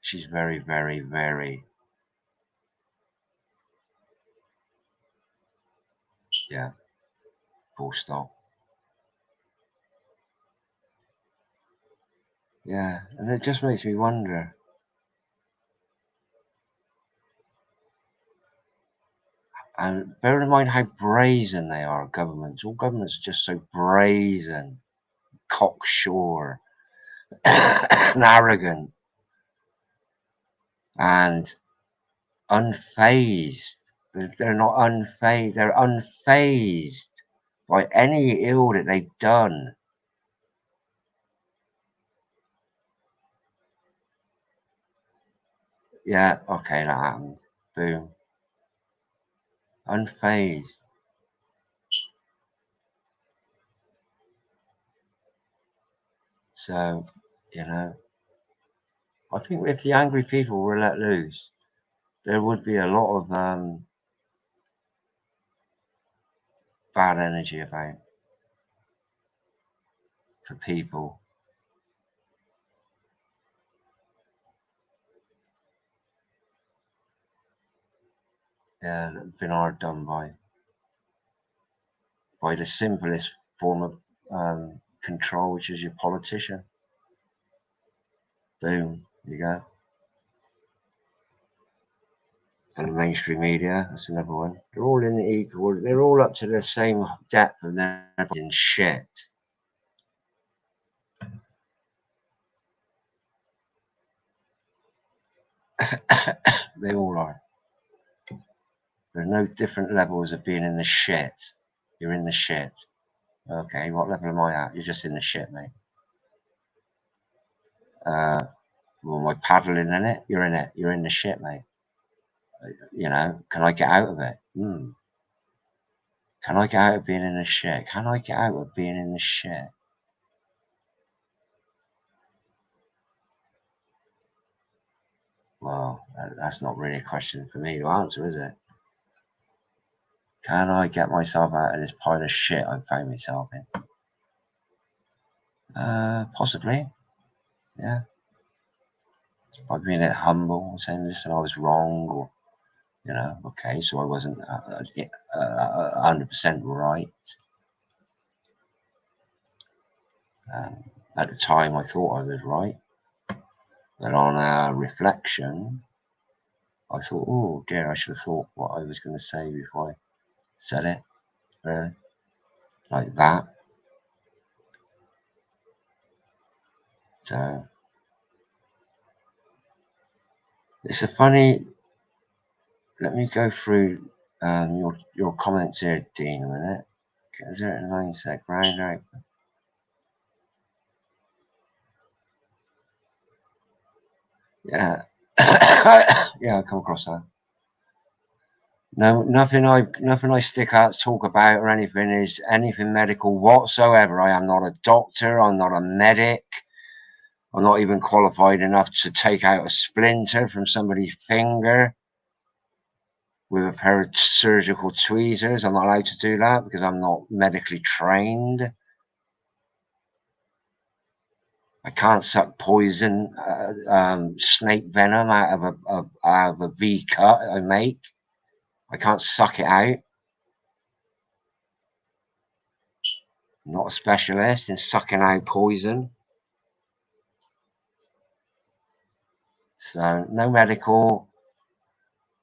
she's very, very, very, yeah, full stop. Yeah, and it just makes me wonder. And bear in mind how brazen they are, governments. All governments are just so brazen, cocksure, and arrogant, and unfazed. They're not unfazed. They're unfazed by any ill that they've done. Yeah, okay, that happened. Boom. Unfazed. So, you know, I think if the angry people were let loose, there would be a lot of bad energy about for people. Yeah, that have been hard done by the simplest form of control, which is your politician. Boom, you go. And the mainstream media, that's another one. They're all in the equal. They're all up to the same depth, and they're in shit. They all are. There's no different levels of being in the shit. You're in the shit. Okay, what level am I at? You're just in the shit, mate. Well, am I paddling in it? You're in it. You're in the shit, mate. You know, can I get out of it? Can I get out of being in the shit? Can I get out of being in the shit? Well, that's not really a question for me to answer, is it? Can I get myself out of this pile of shit I've found myself in? Possibly. Yeah. By being it humble, saying, listen, I was wrong, or, you know, okay, so I wasn't 100% right. At the time, I thought I was right. But on reflection, I thought, oh dear, I should have thought what I was going to say before I said it. Really? Like that. So it's a funny. Let me go through your comments here, Dean, a minute. Get it in 9 sec, round out. Yeah. Yeah, I come across that. No, nothing I stick out, talk about, or anything is anything medical whatsoever. I am not a doctor. I'm not a medic. I'm not even qualified enough to take out a splinter from somebody's finger with a pair of surgical tweezers. I'm not allowed to do that because I'm not medically trained. I can't suck poison, snake venom out of a V cut I make. I can't suck it out. I'm not a specialist in sucking out poison. So no medical.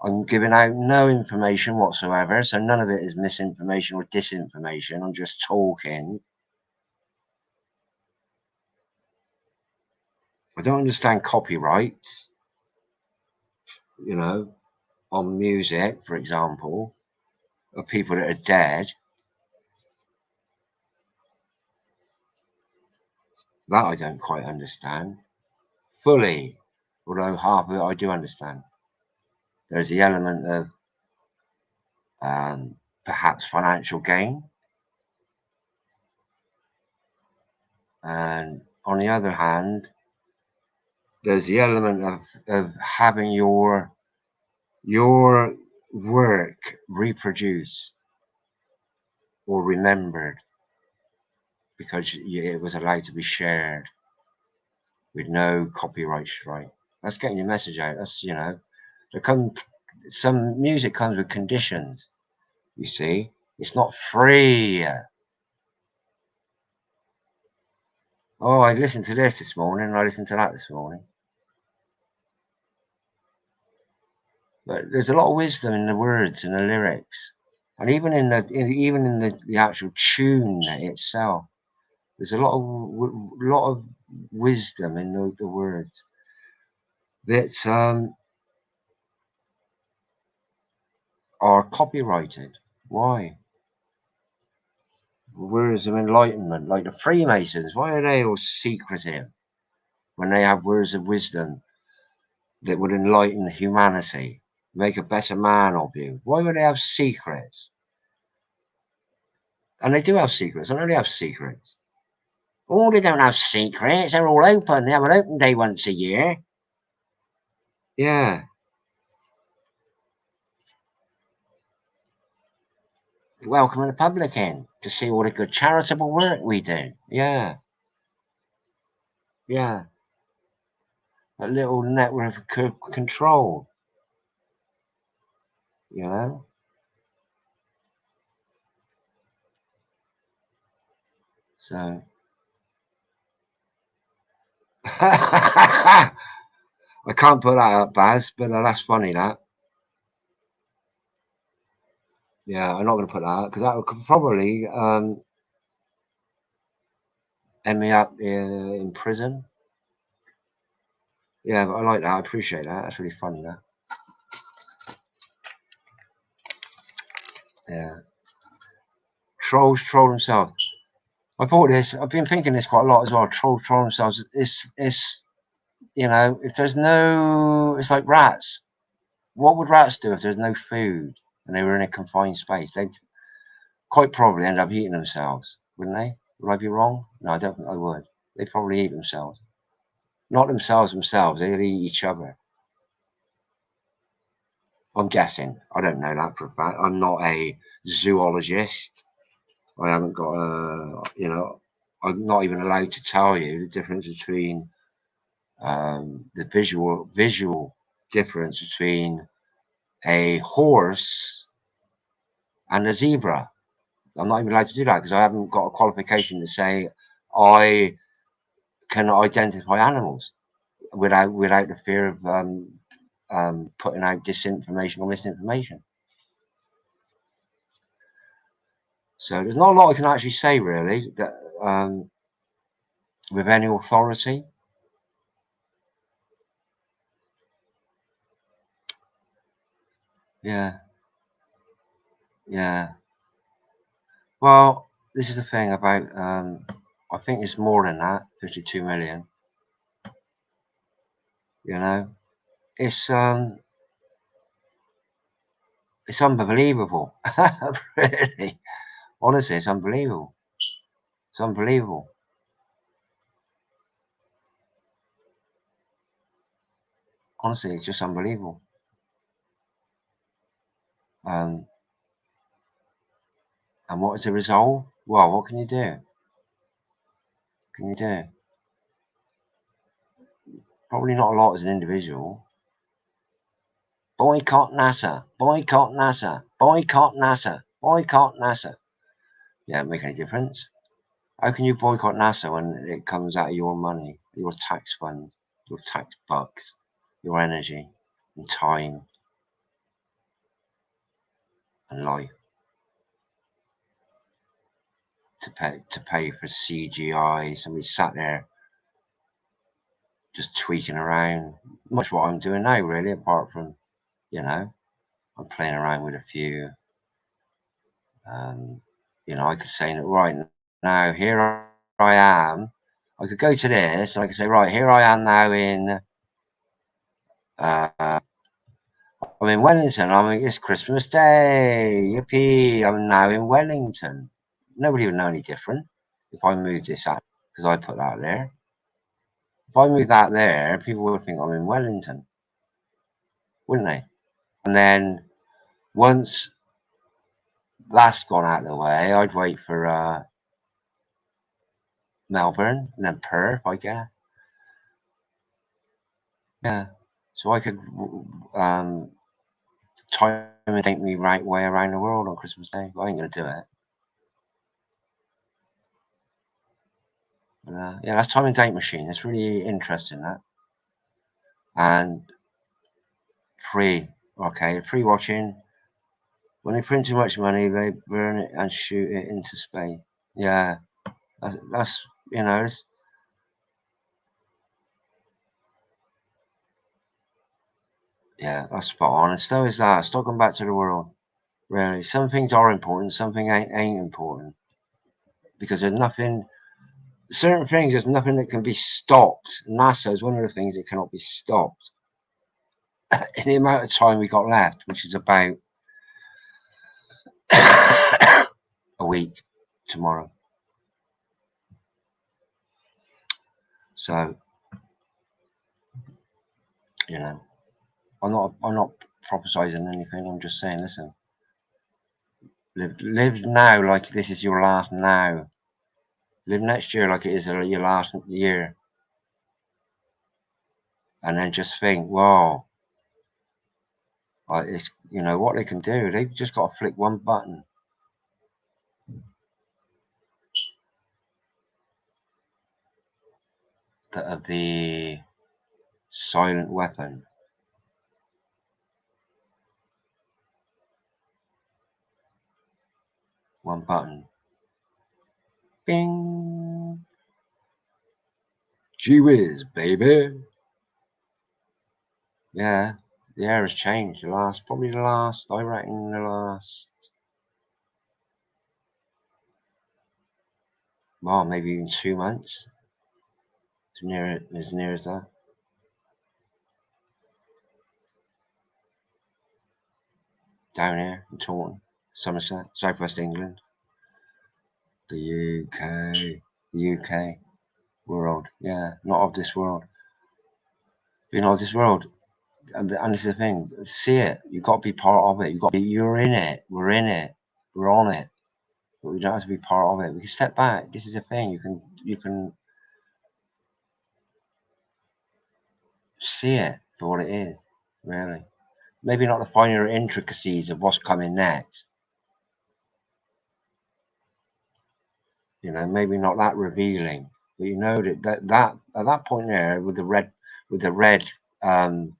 I'm giving out no information whatsoever. So none of it is misinformation or disinformation. I'm just talking. I don't understand copyrights, you know, on music, for example, of people that are dead. That I don't quite understand fully, although half of it I do understand. There's the element of perhaps financial gain. And on the other hand, there's the element of having your work reproduced or remembered because it was allowed to be shared with no copyright strike. That's getting your message out. That's, you know, some music comes with conditions. You see, it's not free. Oh, I listened to this morning, and I listened to that this morning. But there's a lot of wisdom in the words and the lyrics, and even in the actual tune itself. There's a lot of wisdom in the words that are copyrighted. Why? Words of enlightenment, like the Freemasons. Why are they all secretive when they have words of wisdom that would enlighten humanity, make a better man of you? Why would they have secrets? And they do have secrets. I know they have secrets. Oh, they don't have secrets. They're all open. They have an open day once a year. Yeah. Welcoming the public in to see all the good charitable work we do. Yeah. Yeah. A little network of control. You know? So. I can't put that up, Baz, but that's funny, that. Yeah, I'm not going to put that up because that would probably end me up in prison. Yeah, but I like that. I appreciate that. That's really funny, that. Yeah. Trolls troll themselves. I bought this. I've been thinking this quite a lot as well. Trolls troll themselves. It's you know, if there's no, it's like rats. What would rats do if there's no food and they were in a confined space? They'd quite probably end up eating themselves, wouldn't they? Would I be wrong? No, I don't think I would. They'd probably eat themselves. Not themselves, they'd eat each other. I'm guessing. I don't know that for a fact. I'm not a zoologist. I haven't got a, you know, I'm not even allowed to tell you the difference between the visual difference between a horse and a zebra. I'm not even allowed to do that because I haven't got a qualification to say I can identify animals without the fear of putting out disinformation or misinformation. So there's not a lot I can actually say really that with any authority. Yeah. Yeah. Well, this is the thing about I think it's more than that, 52 million. You know, it's unbelievable. Really. Honestly, it's unbelievable. It's unbelievable. Honestly, it's just unbelievable. And what is the result? Well, what can you do? Probably not a lot as an individual. Boycott NASA. Boycott NASA. Boycott NASA. Boycott NASA. Yeah, don't make any difference. How can you boycott NASA when it comes out of your money, your tax funds, your tax bucks, your energy and time and life to pay for CGI? Somebody sat there just tweaking around. Much what I'm doing now, really, apart from, you know, I'm playing around with a few. You know, I could say right now, here I am. I could go to this and I could say, right, here I am now in I'm in Wellington. It's Christmas Day. Yippee! I'm now in Wellington. Nobody would know any different if I moved this out because I put that there. If I moved that there, people would think I'm in Wellington, wouldn't they? And then once that's gone out of the way, I'd wait for Melbourne and then Perth, I guess. Yeah. So I could time and take me right way around the world on Christmas Day. But I ain't going to do it. But, yeah, that's time and date machine. It's really interesting, that. And free. Okay, free watching. When they print too much money, they burn it and shoot it into space. Yeah, that's you know, yeah, that's spot on. And so is that. Stop going back to the world. Really, some things are important, some things ain't important, because there's nothing. Certain things, there's nothing that can be stopped. NASA is one of the things that cannot be stopped. In the amount of time we got left, which is about a week tomorrow. So, you know, I'm not prophesizing anything. I'm just saying, listen, live now like this is your last now. Live next year like it is your last year, and then just think, wow, it's you know what they can do. They've just got to flick one button. Of the silent weapon. One button. Bing. Gee whiz, baby. Yeah, the air has changed. Probably the last, I reckon the last, well, maybe even 2 months. As near as that. Down here in Taunton, Somerset, Southwest England. The UK world. Yeah, not of this world. Being of this world. And this is the thing, see it. You've got to be part of it. You're in it. We're in it. We're on it. But we don't have to be part of it. We can step back. This is the thing. You can see it for what it is, really. Maybe not the finer intricacies of what's coming next. You know, maybe not that revealing. But you know that at that point there with the red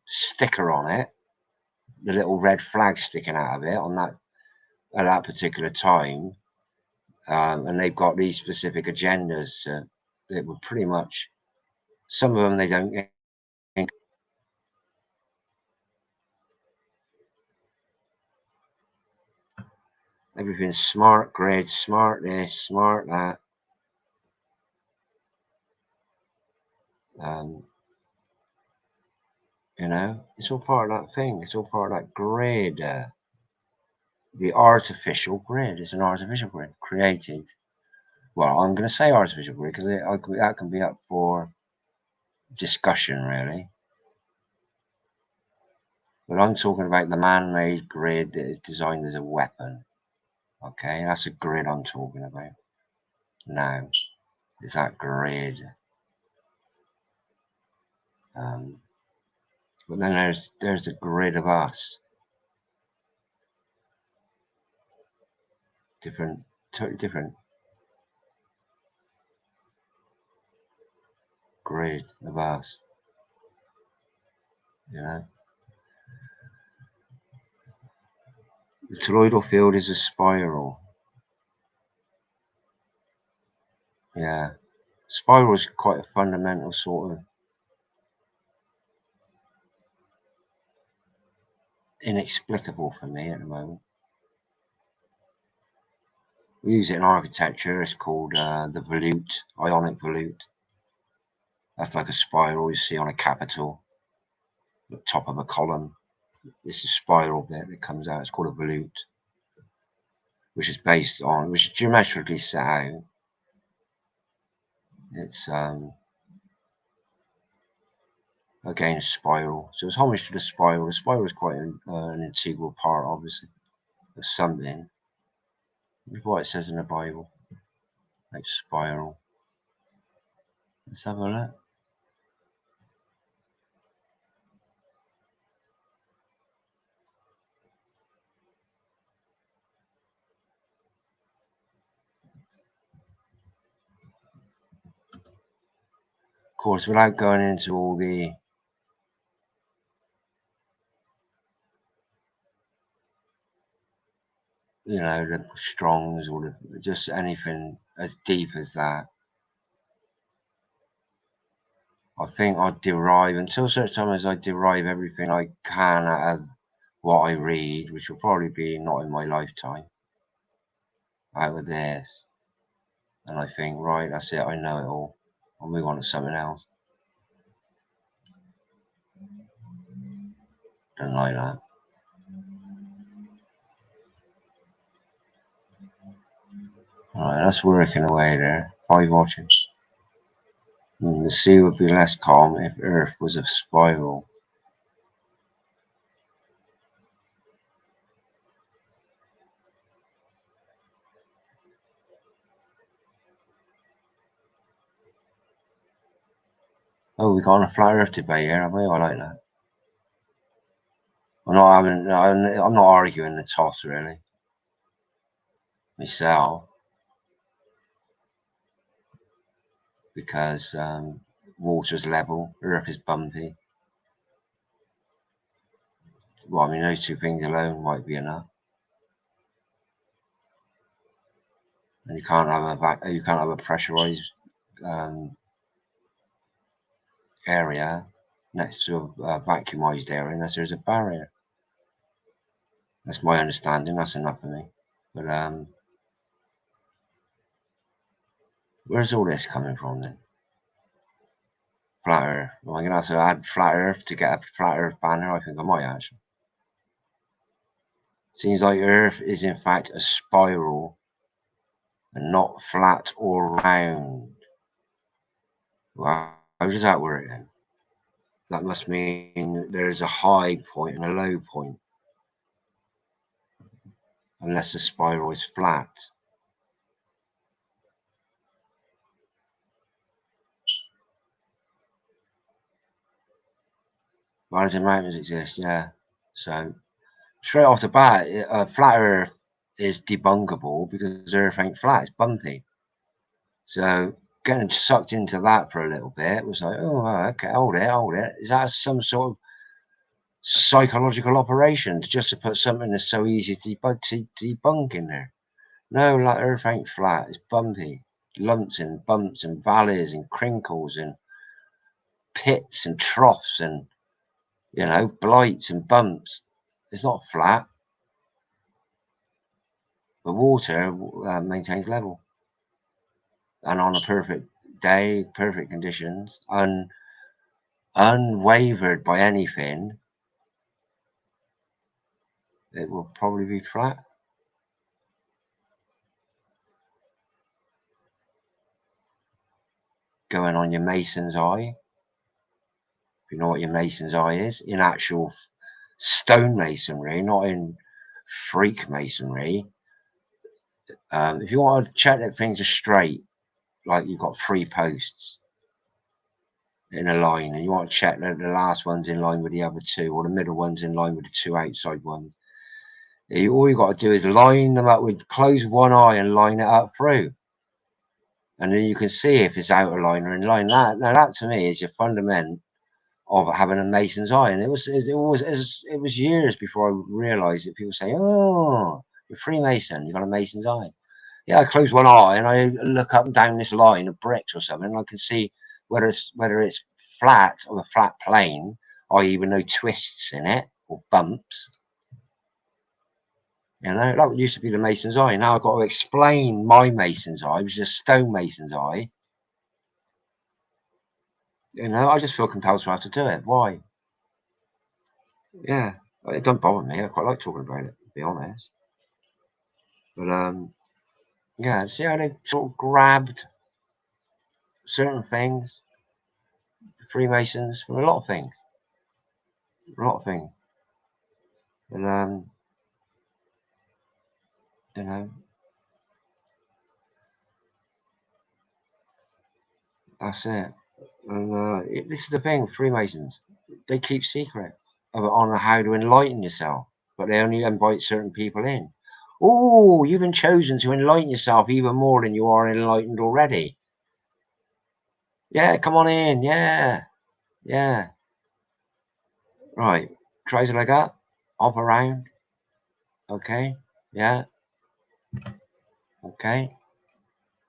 sticker on it, the little red flag sticking out of it on that at that particular time, and they've got these specific agendas that were pretty much, some of them they don't think. Everything's smart grid, smart this, smart that. You know, it's all part of that thing. It's all part of that grid. The artificial grid. It's an artificial grid created. Well, I'm going to say artificial grid because that can be up for discussion, really. But I'm talking about the man-made grid that is designed as a weapon. Okay, that's a grid I'm talking about. Now, is that grid. But then there's the grid of us. Different, totally different grid of us. You know, the toroidal field is a spiral. Yeah, spiral is quite a fundamental sort of inexplicable for me at the moment. We use it in architecture. It's called the volute, ionic volute. That's like a spiral you see on a capital, the top of a column. It's a spiral bit that comes out. It's called a volute, which is based on, which is geometrically set out. It's again a spiral, so it's homage to the spiral. The spiral is quite an integral part, obviously, of something. Look what it says in the Bible, like spiral. Let's have a look. Of course, without going into all the the Strongs or just anything as deep as that, I think I derive, until such time as I derive everything I can out of what I read, which will probably be not in my lifetime, out of this. And I think, right, that's it, I know it all. I'll move on to something else. Don't like that. Alright, that's working away there. 5 watching. The sea would be less calm if Earth was a spiral. Oh, we got a flat Earth debate here, have we? I like that. I'm not arguing the toss really. Myself. Because water's level, Earth is bumpy. Well, I mean, those two things alone might be enough. And you can't have a pressurized area next to a vacuumized area unless there's a barrier. That's my understanding. That's enough for me. But where's all this coming from then? Flat Earth. Am I going to have to add flat Earth to get a flat Earth banner? I think I might actually. Seems like Earth is in fact a spiral and not flat or round. Well, how does that work then? That must mean there's a high point and a low point. Unless the spiral is flat. Why does the mountains exist? Yeah. So straight off the bat, a flat Earth is debunkable because Earth ain't flat, it's bumpy. So getting sucked into that for a little bit was like, oh, okay, hold it. Is that some sort of psychological operation just to put something that's so easy to debunk in there? No, like Earth ain't flat, it's bumpy. Lumps and bumps and valleys and crinkles and pits and troughs and blights and bumps. It's not flat. The water maintains level, and on a perfect day, perfect conditions, unwavered by anything, it will probably be flat. Going on your Mason's eye, if you know what your Mason's eye is, in actual stonemasonry, not in freak masonry. If you want to check that things are straight, like you've got 3 posts in a line, and you want to check that the last one's in line with the other 2, or the middle one's in line with the 2 outside ones, all you got to do is line them up with, close one eye and line it up through, and then you can see if it's out of line or in line. That to me is your fundament of having a mason's eye. And it was years before I realized that people say, oh, you're Freemason, you've got a mason's eye. Yeah, I close one eye and I look up and down this line of bricks or something, and I can see whether it's flat or a flat plane, i.e. with no twists in it or bumps. You know, that used to be the mason's eye. Now I've got to explain my mason's eye, which is a stonemason's eye. You know, I just feel compelled to have to do it. Why? Yeah, it doesn't bother me. I quite like talking about it, to be honest. But yeah, see how they sort of grabbed certain things, Freemasons, from a lot of things. A lot of things. And you know, that's it. And this is the thing, Freemasons, they keep secrets on how to enlighten yourself, but they only invite certain people in. Oh, you've been chosen to enlighten yourself even more than you are enlightened already. Yeah, come on in. Yeah. Right, trouser leg up, off around. Okay, yeah. Okay.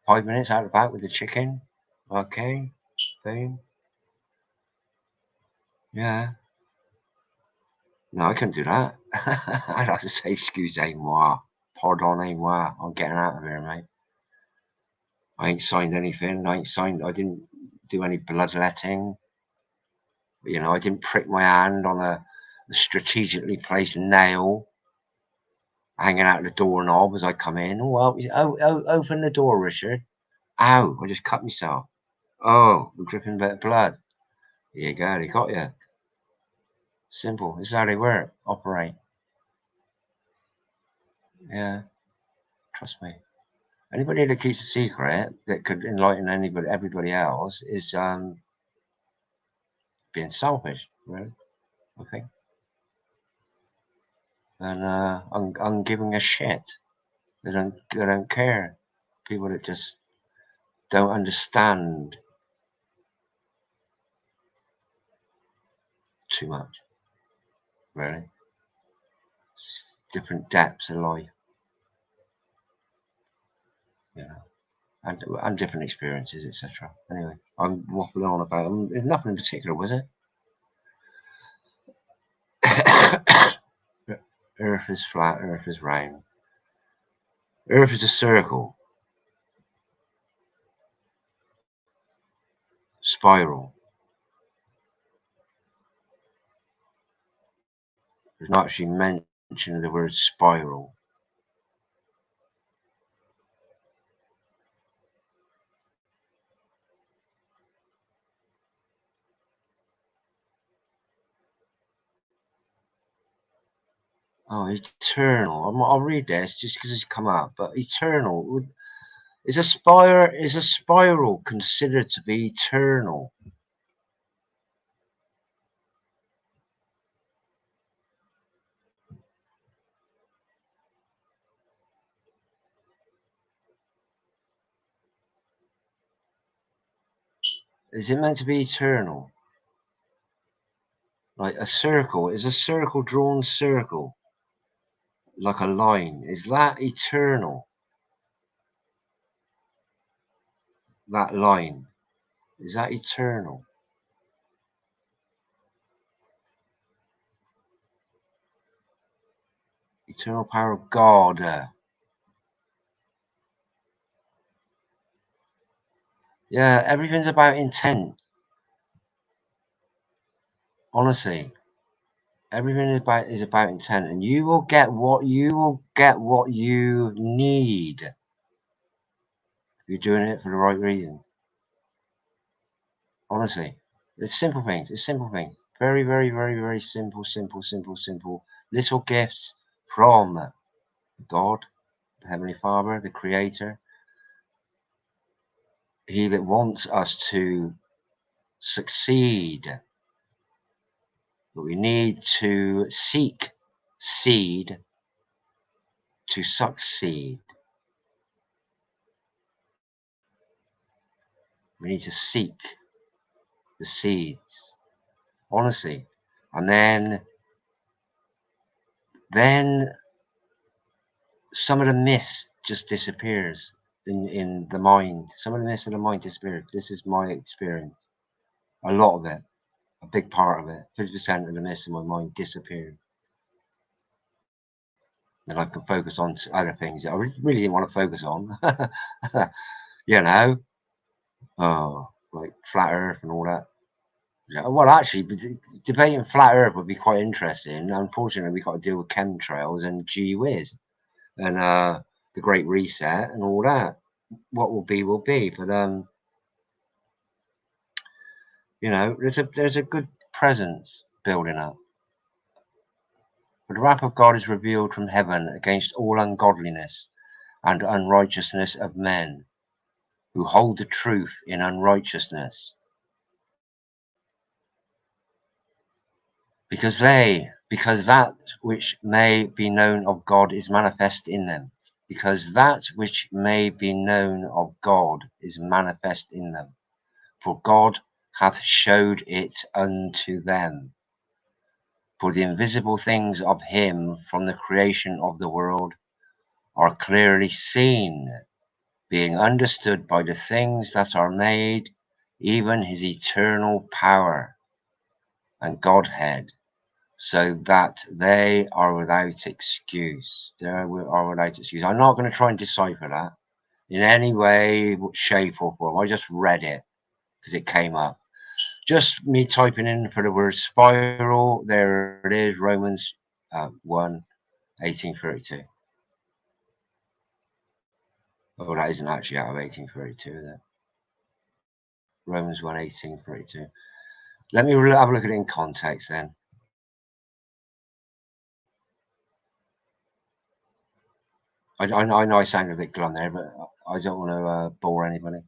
5 minutes out and about with the chicken. Okay, boom. Yeah. No, I couldn't do that. I'd have to say, excusez-moi, pardonnez-moi. I'm getting out of here, mate. I ain't signed anything. I didn't do any bloodletting. You know, I didn't prick my hand on a strategically placed nail hanging out the doorknob as I come in. Oh, open the door, Richard. Ow, I just cut myself. Oh, I'm dripping a bit of blood. Here you go, they got you. Simple. This is how they work, operate. Yeah, trust me. Anybody that keeps a secret that could enlighten everybody else is being selfish, really, I think. And I'm giving a shit. They don't care. People that just don't understand too much, really. It's different depths of life, you know, and different experiences, etc. Anyway, I'm waffling on about them. There's nothing in particular, was it? Earth is flat, Earth is round. Earth is a circle. Spiral. There's not actually mention of the word spiral. Oh, eternal. I'll read this just because it's come up. But eternal is a spiral considered to be eternal? Is it meant to be eternal? Like a circle? Is a circle drawn circle? Like a line? Is that eternal? That line? Is that eternal? Eternal power of God. Yeah, everything's about intent. Honestly, everything is about intent, and you will get what you need if you're doing it for the right reason. Honestly, it's simple things. It's simple things. Very, very, very, very simple, simple, simple, simple. Little gifts from God, the Heavenly Father, the Creator. He that wants us to succeed. But we need to seek seed to succeed. We need to seek the seeds, honestly. And then some of the mist just disappears in the mind. Some of the mist in the mind disappears. This is my experience. A lot of it, a big part of it, 50% of the mist in my mind disappeared. Then I can focus on other things that I really didn't want to focus on. You know, like flat Earth and all that. Yeah, well, actually, debating flat Earth would be quite interesting. Unfortunately, we've got to deal with chemtrails and gee whiz, and the Great Reset and all that. What will be, will be. But you know, there's a good presence building up. But the wrath of God is revealed from heaven against all ungodliness and unrighteousness of men, who hold the truth in unrighteousness. Because that which may be known of God is manifest in them. Because that which may be known of God is manifest in them. For God hath showed it unto them. For the invisible things of him from the creation of the world are clearly seen, being understood by the things that are made, even his eternal power and Godhead, so that they are without excuse. They are without excuse. I'm not going to try and decipher that in any way, shape, or form. I just read it because it came up. Just me typing in for the word spiral. There it is, Romans 1, 1832. Oh, that isn't actually out of 1832, is it? Romans 1, 1832. Let me have a look at it in context then. I know I sound a bit glum there, but I don't want to bore anybody.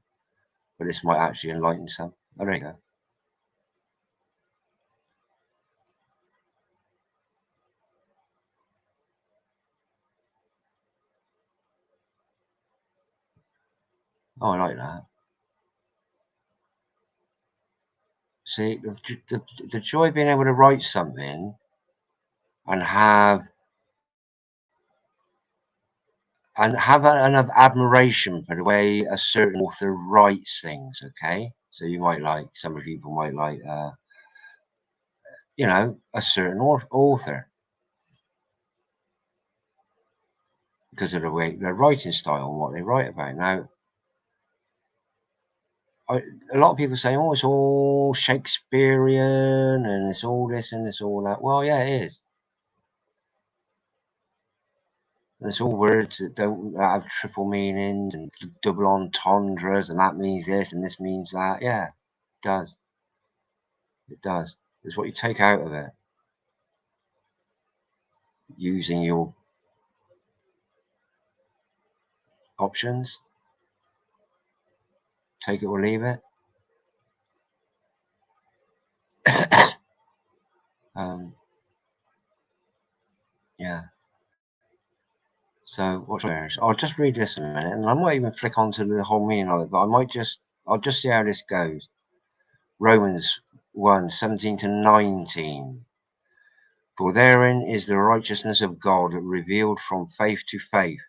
But this might actually enlighten some. Oh, there you go. Oh, I like that. See, the joy of being able to write something and have an admiration for the way a certain author writes things. Okay, so you might like, some people might like, you know, a certain author because of the way their writing style and what they write about. Now, a lot of people say, oh, it's all Shakespearean and it's all this and it's all that. Well, yeah, it is. And it's all words that have triple meanings and double entendres, and that means this and this means that. Yeah, it does. It does. It's what you take out of it, using your options. Take it or leave it. Yeah. So what's yours? I'll just read this in a minute, and I might even flick onto the whole meaning of it, but I'll just see how this goes. Romans 1, 17 to 19. For therein is the righteousness of God revealed from faith to faith,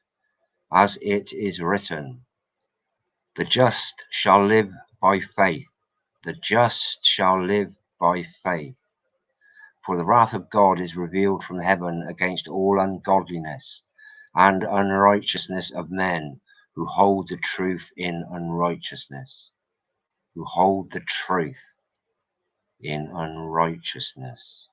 as it is written, the just shall live by faith. The just shall live by faith. For the wrath of God is revealed from heaven against all ungodliness and unrighteousness of men, who hold the truth in unrighteousness. Who hold the truth in unrighteousness.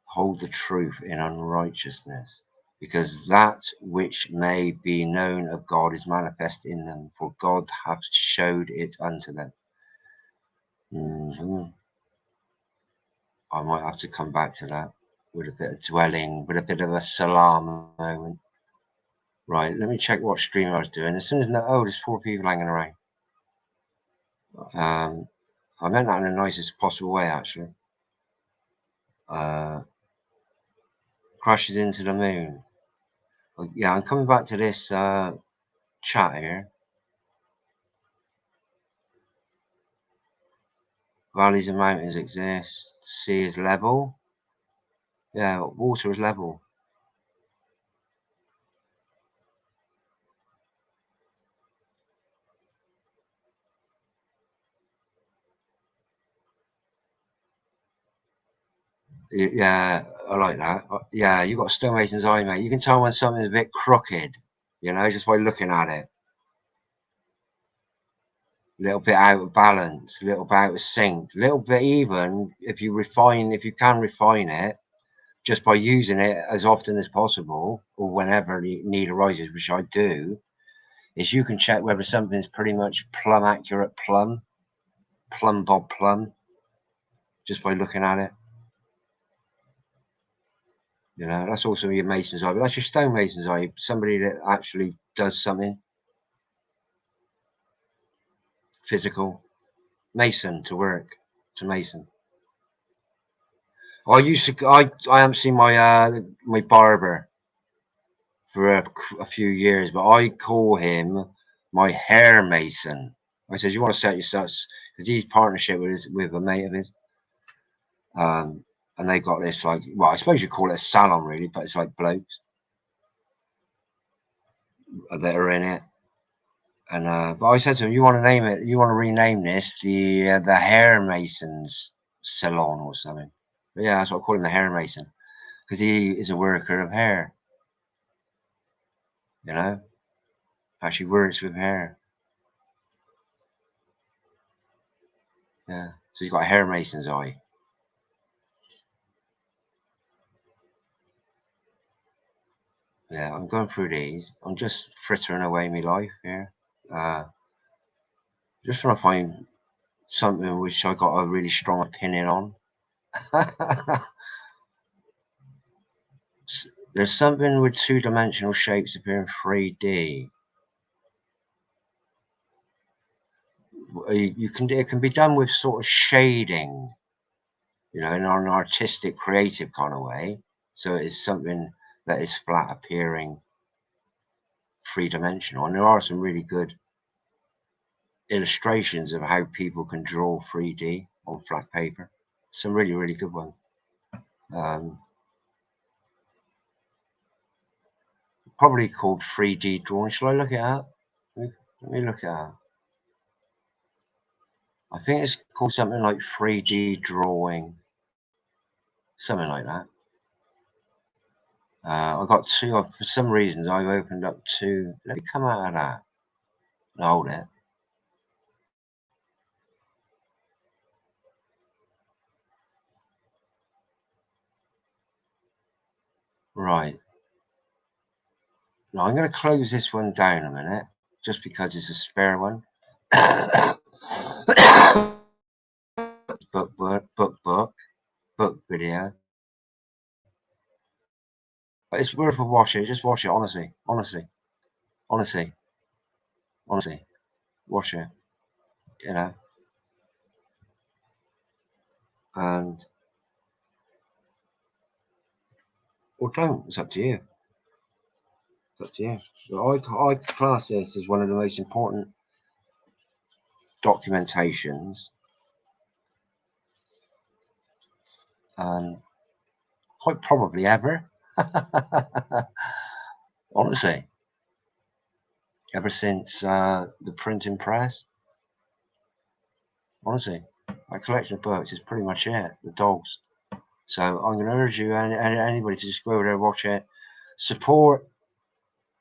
Hold the truth in unrighteousness. Because that which may be known of God is manifest in them, for God hath showed it unto them. I might have to come back to that with a bit of dwelling, with a bit of a salam moment. Right, let me check what stream I was doing. As soon as there's 4 people hanging around. I meant that in the nicest possible way, actually. Crashes into the moon. Yeah, I'm coming back to this chat here. Valleys and mountains exist. Sea is level. Yeah, water is level. Yeah, I like that. Yeah, you got Stonemason's eye, mate. You can tell when something's a bit crooked, you know, just by looking at it. A little bit out of balance, a little bit out of sync, a little bit even if you can refine it just by using it as often as possible or whenever the need arises, which I do, is you can check whether something's pretty much plumb accurate, plumb bob plumb, just by looking at it. You know, that's also your mason's eye, but that's your stonemason's eye, somebody that actually does something physical. Mason to work, to mason. I haven't seen my my barber for a few years, but I call him my hair mason. I said, you want to set yourself, because he's partnership with a mate of his. And they've got this, like, well, I suppose you call it a salon really, but it's like blokes that are in it. And but I said to him, you want to name it, you want to rename this the hair masons salon or something. But yeah, that's what I call him, the hair mason, because he is a worker of hair, you know, actually works with hair. Yeah, so he's got a hair mason's eye. Yeah, I'm going through these. I'm just frittering away my life here. Just trying to find something which I got a really strong opinion on. There's something with two-dimensional shapes appearing 3D. It can be done with sort of shading, you know, in an artistic, creative kind of way. So it's something that is flat appearing, three-dimensional, and there are some really good illustrations of how people can draw 3D on flat paper. Some really, really good ones. Probably called 3D drawing. Shall I look it up? Let me look it up. I think it's called something like 3D drawing, something like that. I've got two. For some reasons, I've opened up two. Let me come out of that. Hold it. Right. Now I'm going to close this one down a minute, just because it's a spare one. book video. But it's worth a watch. Just watch it, honestly. Watch it. You know. And or don't. It's up to you. It's up to you. So I class this as one of the most important documentations, quite probably ever. Honestly, ever since the printing press. Honestly, my collection of books is pretty much it. The dogs. So I'm going to urge you and anybody to just go over there, watch it, support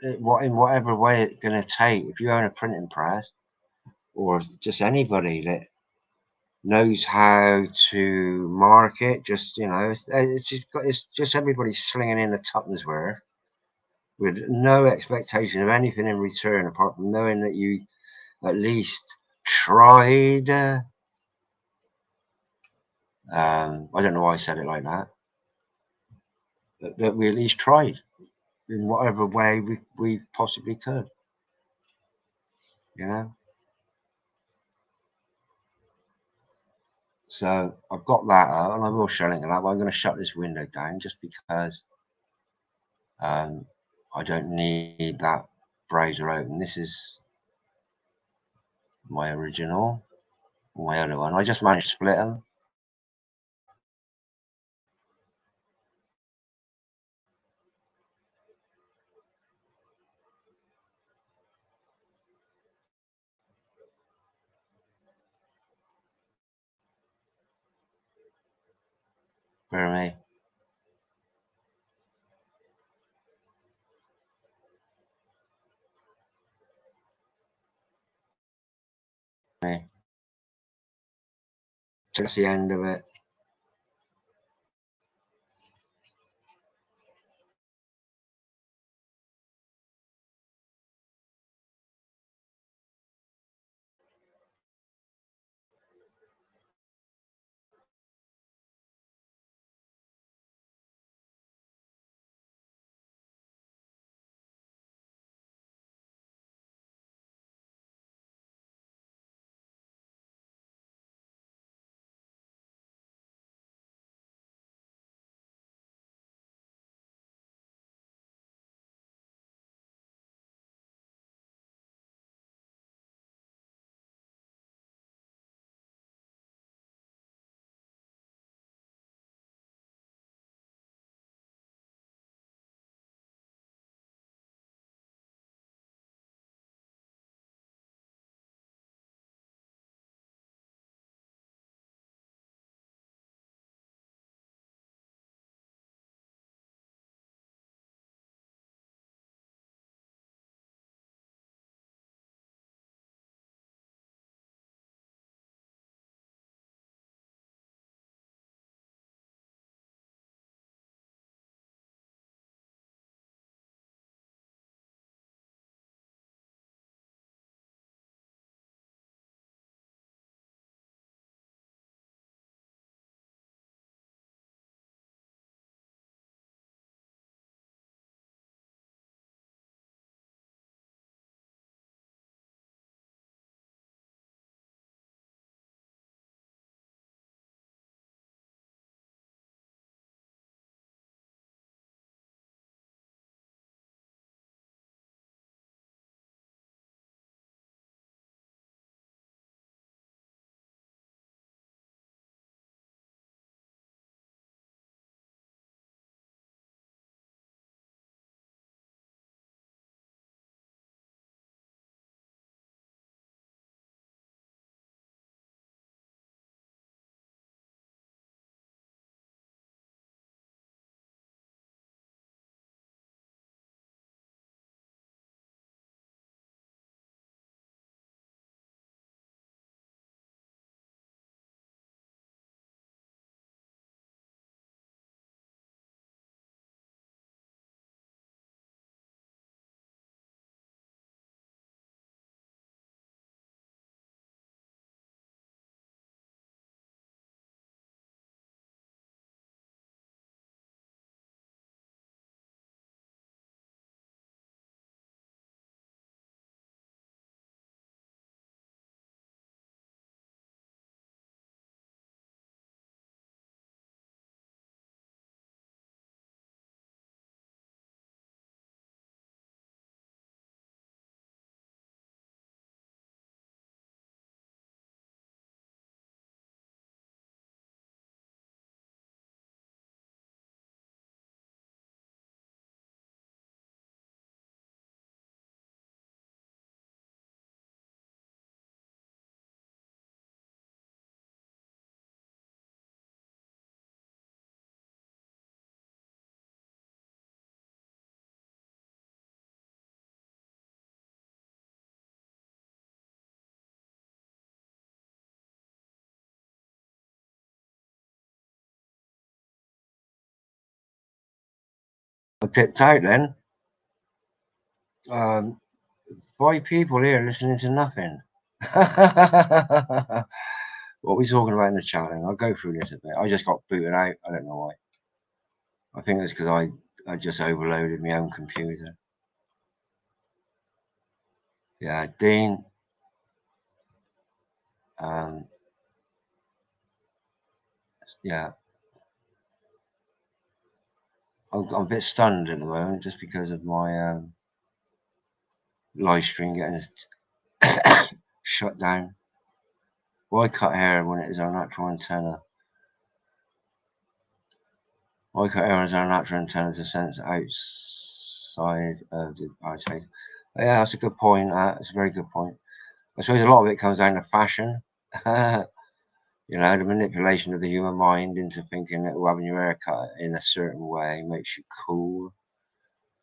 it, in whatever way it's going to take. If you own a printing press, or just anybody that knows how to market, just, you know, it's just everybody slinging in a tuppence worth with no expectation of anything in return apart from knowing that you at least tried. I don't know why I said it like that. That we at least tried in whatever way we possibly could. You know. So I've got that out, and I will shut it up. I'm going to shut this window down just because I don't need that browser open. This is my original, my other one. I just managed to split them. For me. That's the end of it. I tipped out then. 5 people here listening to nothing. What are we talking about in the chat? I'll go through this a bit. I just got booted out. I don't know why. I think it's because I just overloaded my own computer. Yeah, Dean. Yeah. I'm a bit stunned at the moment just because of my live stream getting shut down. Why cut hair when it is our natural antenna? Why cut hair as our natural antenna to sense outside of the face? Yeah, that's a good point. That's a very good point. I suppose a lot of it comes down to fashion. You know, the manipulation of the human mind into thinking that having your hair cut in a certain way makes you cool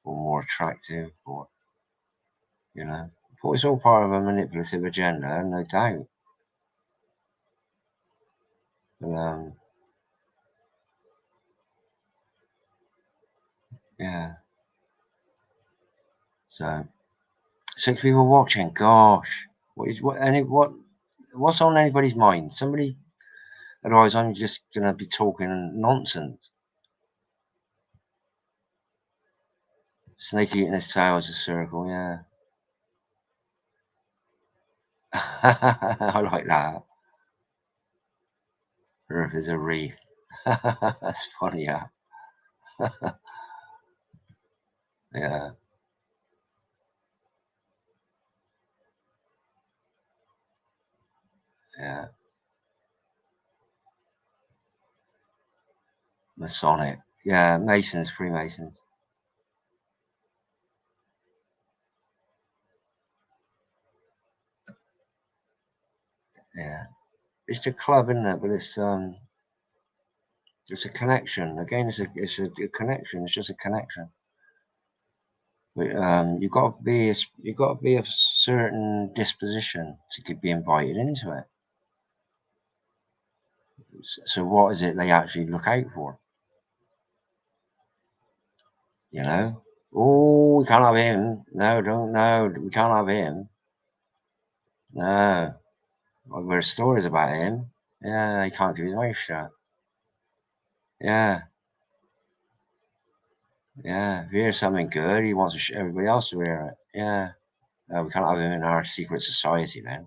or more attractive, or, you know, it's all part of a manipulative agenda, no doubt. But, yeah. So 6 people watching. Gosh, what's on anybody's mind? Somebody. Otherwise, I'm just gonna be talking nonsense. Snake eating his tail as a circle. Yeah. I like that. Earth is a reef. That's funny. Yeah. Yeah. Yeah. Masonic. Yeah. Masons, Freemasons. Yeah. It's a club, isn't it? But it's a connection. Again, it's a connection. It's just a connection. But you've got to be a certain disposition to be invited into it. So what is it they actually look out for? You know? Oh, we can't have him. No, don't. No, we can't have him. No. There's stories about him. Yeah, he can't keep his mouth shut. Yeah. Yeah. If he hears something good, he wants everybody else to hear it. Yeah. No, we can't have him in our secret society then.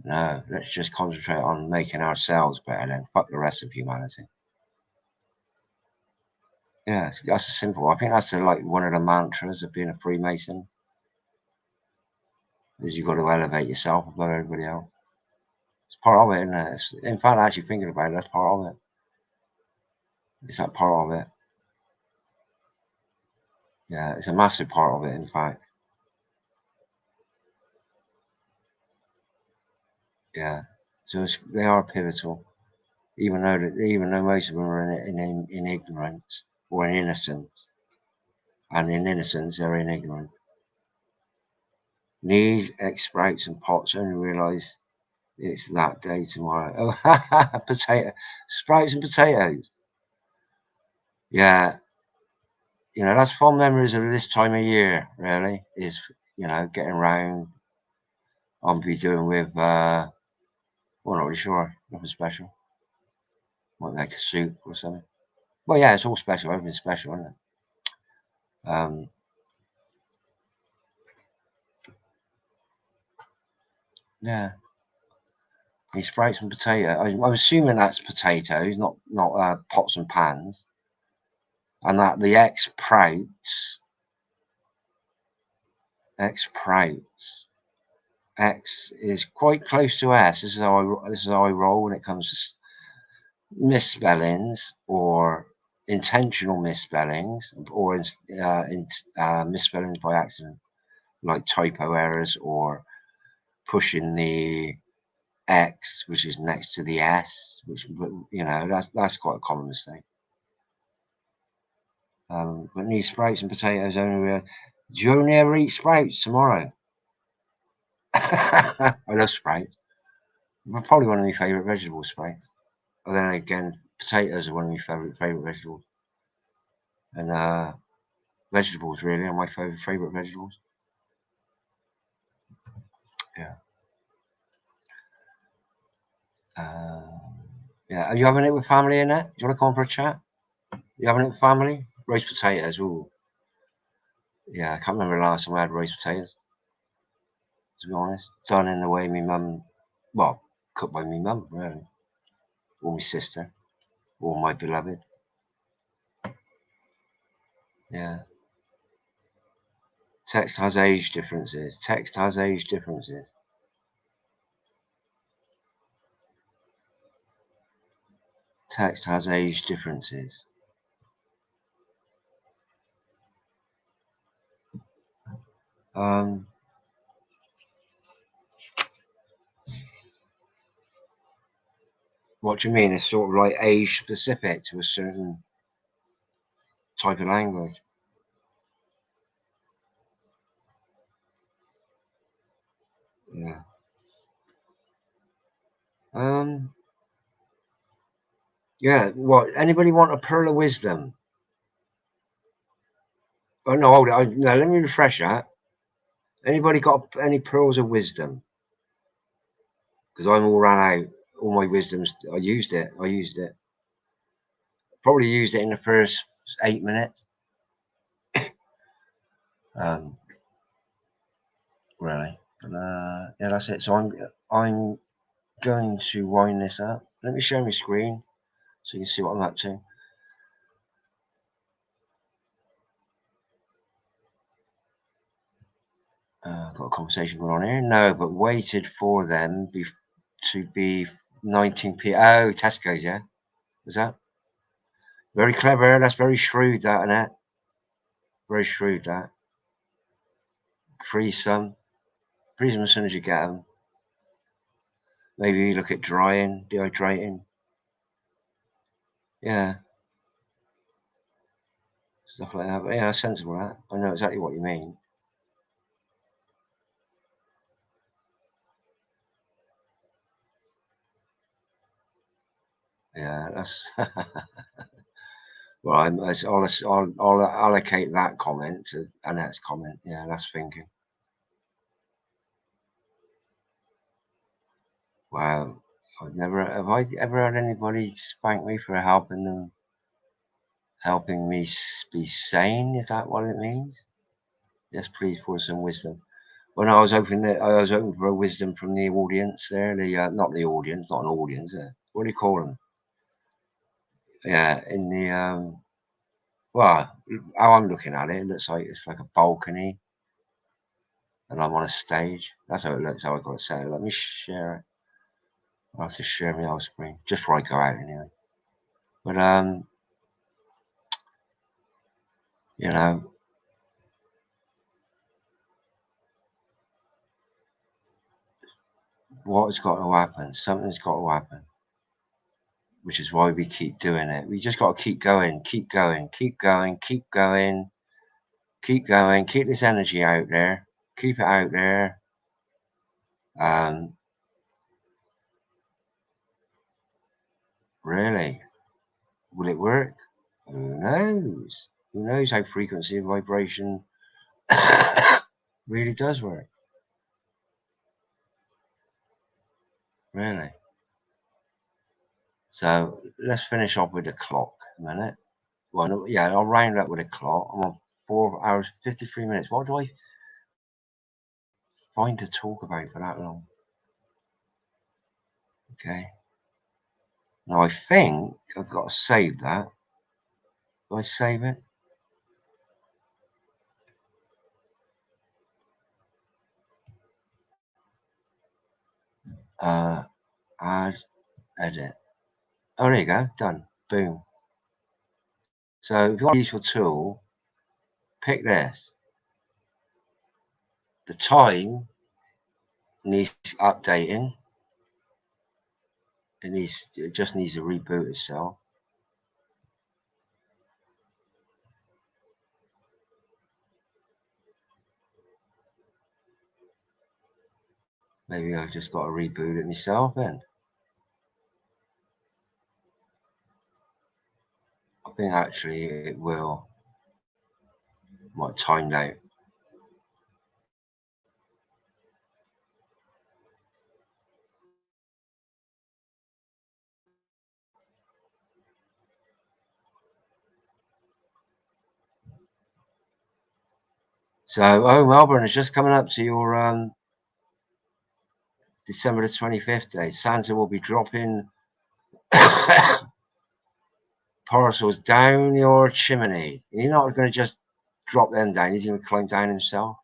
No, let's just concentrate on making ourselves better then. Fuck the rest of humanity. Yeah, that's simple. I think that's one of the mantras of being a Freemason. Is you've got to elevate yourself above everybody else. It's part of it, isn't it? In fact, actually thinking about it, that's part of it. It's that part of it. Yeah, it's a massive part of it, in fact. Yeah, so they are pivotal, even though most of them are in ignorance or in innocence, and in innocence they're in ignorance. Need egg sprouts and pots. Only realise it's that day tomorrow. Oh, sprouts and potatoes. Yeah, you know, that's fond memories of this time of year. Really, is, you know, getting round. I'll be doing with. Well, not really sure. Nothing special. Might make a soup or something. Well, yeah, it's all special. Everything's special, isn't it? Yeah. He sprouts and potato. I'm assuming that's potatoes, not pots and pans. And that the X is quite close to S. This is how I roll when it comes to misspellings or intentional misspellings or misspellings by accident, like typo errors or pushing the X, which is next to the S, which, you know, that's quite a common mistake. But need sprouts and potatoes only. Do you only ever eat sprouts tomorrow? I love sprouts. Probably one of my favourite vegetables, sprouts. But then again, potatoes are one of my favourite vegetables. And vegetables really are my favourite vegetables. Yeah. Yeah, are you having it with family in it? Do you want to come on for a chat? You having it with family? Roast potatoes. Ooh. Yeah, I can't remember the last time I had roast potatoes. To be honest, done in the way my mum, well, cooked by my mum, really, or my sister, or my beloved. Yeah. Text has age differences. Text has age differences. Text has age differences. What do you mean? It's sort of like age specific to a certain type of language. Yeah. Yeah. What? Anybody want a pearl of wisdom? Oh no, hold it. No, let me refresh that. Anybody got any pearls of wisdom? Because I'm all ran out. All my wisdoms. I used it. Probably used it in the first 8 minutes. Really. Yeah, that's it. So I'm going to wind this up. Let me show my screen so you can see what I'm up to. Got a conversation going on here. No, but waited for them to be 19p. Oh, Tesco's, yeah. Is that very clever? That's very shrewd, that, isn't it? Very shrewd, that. Freeze them as soon as you get them. Maybe you look at drying, dehydrating. Yeah. Stuff like that. But yeah, that's sensible, that. I know exactly what you mean. Yeah, that's. Well, I'll allocate that comment to Annette's comment. Yeah, that's thinking. Wow, have I ever had anybody spank me for helping me be sane? Is that what it means? Yes, please, for some wisdom. When I was hoping for a wisdom from the audience there. Not the audience, not an audience. What do you call them? Yeah, in the well, how I'm looking at it, it looks like it's like a balcony, and I'm on a stage. That's how it looks. How I got to say it. Let me share it. I'll have to share my whole screen just before I go out anyway. But you know, what's got to happen? Something's got to happen. Which is why we keep doing it. We just got to keep going, keep going, keep going, keep going, keep going, keep this energy out there, keep it out there. Really, will it work? Who knows? Who knows how frequency and vibration really does work? Really. So let's finish off with the clock a minute. Well, yeah, I'll round up with a clock. I'm on 4 hours 53 minutes. What do I find to talk about for that long? Okay. Now I think I've got to save that. Do I save it? Add, edit. Oh, there you go. Done. Boom. So if you want to use your tool, pick this. The time needs updating. It just needs to reboot itself. Maybe I've just got to reboot it myself then. I think actually it will. Might time out. So, oh, Melbourne is just coming up to your December the 25th day. Santa will be dropping parcels down your chimney. You're not going to just drop them down. He's going to climb down himself.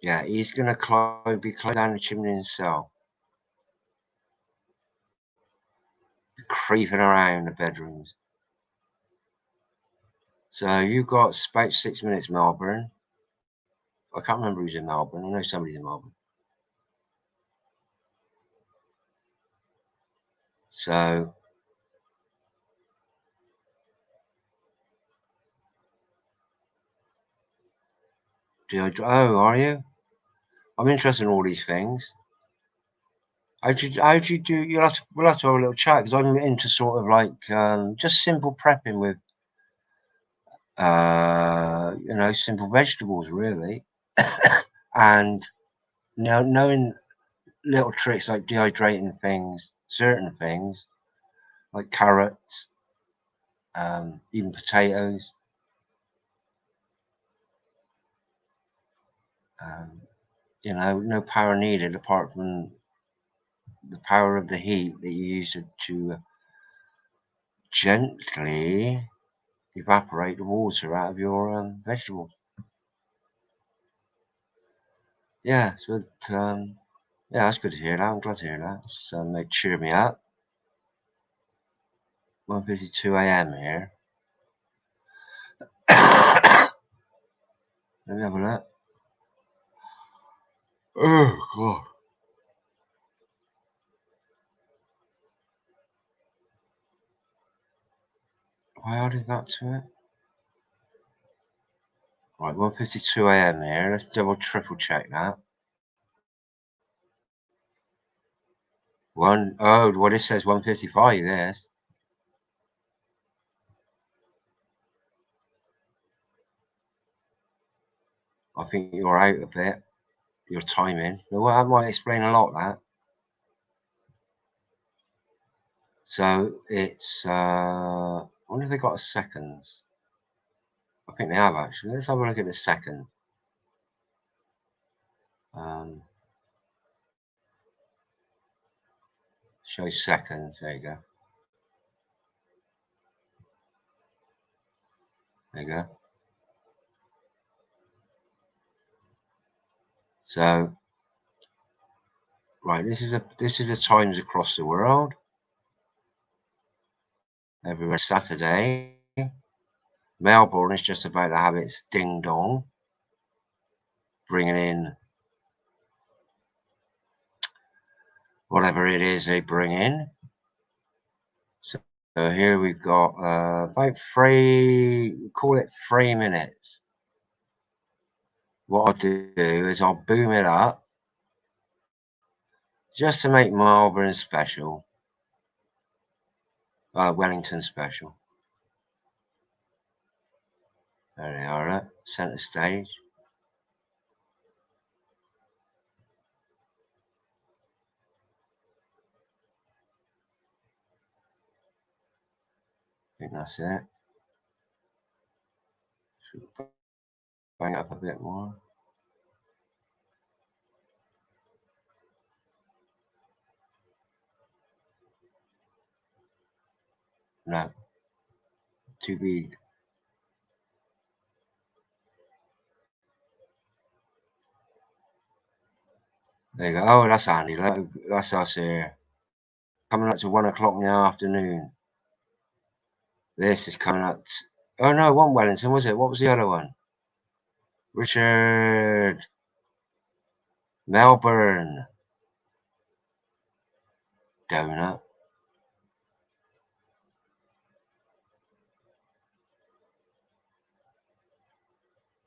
Yeah, he's going to be climbing down the chimney himself. Creeping around the bedrooms. So you've got about 6 minutes, Melbourne. I can't remember who's in Melbourne. I know somebody's in Melbourne. So oh, are you? I'm interested in all these things. How do you do? We'll have to have a little chat because I'm into sort of like just simple prepping with simple vegetables really, and knowing little tricks like dehydrating things, certain things like carrots, even potatoes. No power needed apart from the power of the heat that you use to gently evaporate the water out of your vegetables. Yeah, so yeah, that's good to hear that. I'm glad to hear that. So they cheer me up. 1:52 a.m. here. Let me have a look. Oh God. Why added that to it? Right, 1:52 a.m. here. Let's triple check that. Well, this says 1:55. Yes. I think you're out a bit. Your timing. Well, that might explain a lot. That. So it's. I wonder if they got a seconds. I think they have actually. Let's have a look at the second. Show seconds. There you go. There you go. So, right, this is the times across the world. Everywhere Saturday. Melbourne is just about to have its ding dong, bringing in whatever it is they bring in. So here we've got about call it 3 minutes. What I'll do is I'll boom it up just to make Melbourne special, Wellington special. There they are, centre stage. I think that's it. Should bang it up a bit more. No, too big. There you go. Oh, that's handy. That's us here. Coming up to 1 o'clock in the afternoon. This is coming up. Oh no, it wasn't Wellington, was it? What was the other one? Richard. Melbourne. Donut.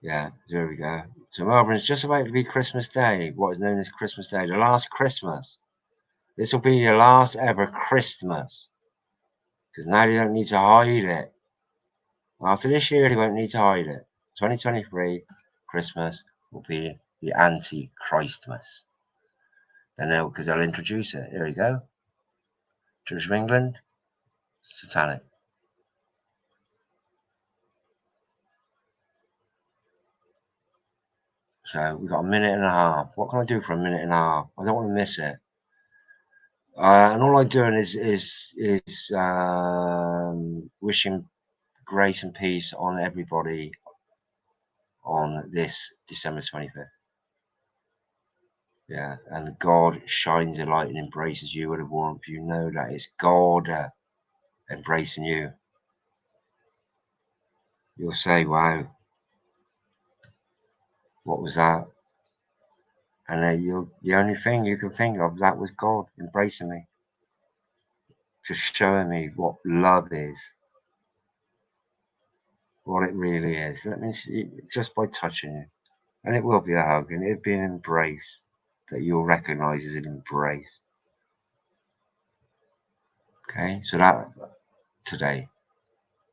Yeah, there we go. So Melbourne is just about to be Christmas Day, what is known as Christmas Day, the last Christmas. This will be your last ever Christmas. Because now they don't need to hide it. After this year, they won't need to hide it. 2023 Christmas will be the anti-Christmas. Then because they'll introduce it. Here we go. Church of England. satanic. So we've got a minute and a half. What can I do for a minute and a half? I don't want to miss it. And all I'm doing is wishing grace and peace on everybody on this December 25th. Yeah, and God shines a light and embraces you with a warmth. You know that it's God embracing you. You'll say, wow, what was that? And then the only thing you can think of, that was God embracing me. Just showing me what love is. What it really is. Let me see, just by touching you. And it will be a hug, and it'll be an embrace that you'll recognize as an embrace. Okay, so that today.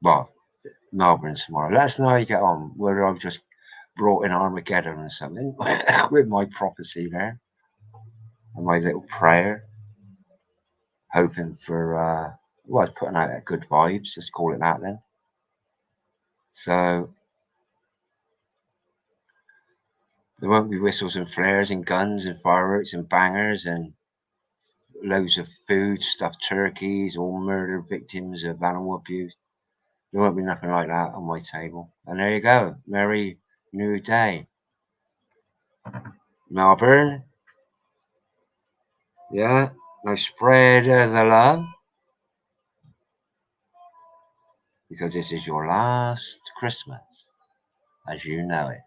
Well, Melbourne tomorrow. Let us know how you get on, whether I've just brought in Armageddon or something with my prophecy there and my little prayer, hoping for well, putting out good vibes, let's call it that then. So there won't be whistles and flares and guns and fireworks and bangers and loads of food, stuffed turkeys, all murder victims of animal abuse. There won't be nothing like that on my table. And there you go. Merry New Day. Melbourne. Yeah. Now spread the love. Because this is your last Christmas as you know it.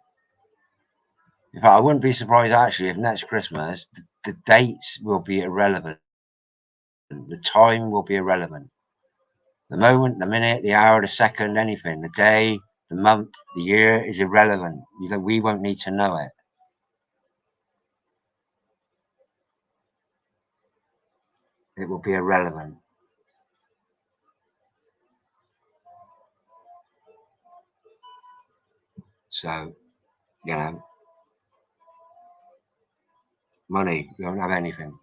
In fact, I wouldn't be surprised actually if next Christmas the dates will be irrelevant. The time will be irrelevant. The moment, the minute, the hour, the second, anything, the day, the month, the year is irrelevant. We won't need to know it. It will be irrelevant. So, you know, money, you don't have anything.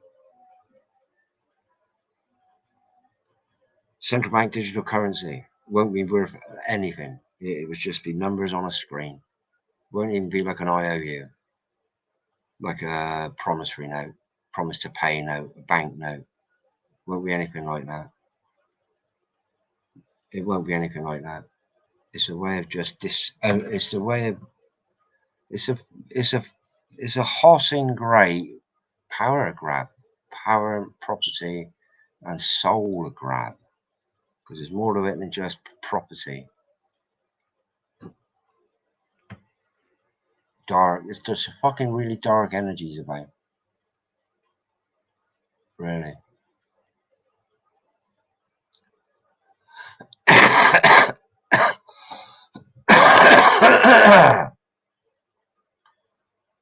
Central bank digital currency won't be worth anything. It would just be numbers on a screen. Won't even be like an IOU, like a promissory note, promise to pay note, a bank note. Won't be anything like that. It won't be anything like that. It's a way of just this. It's a way of. It's a horse in grey power grab, power, property, and soul grab. Because there's more to it than just property. Dark. It's just fucking really dark energies about. Really.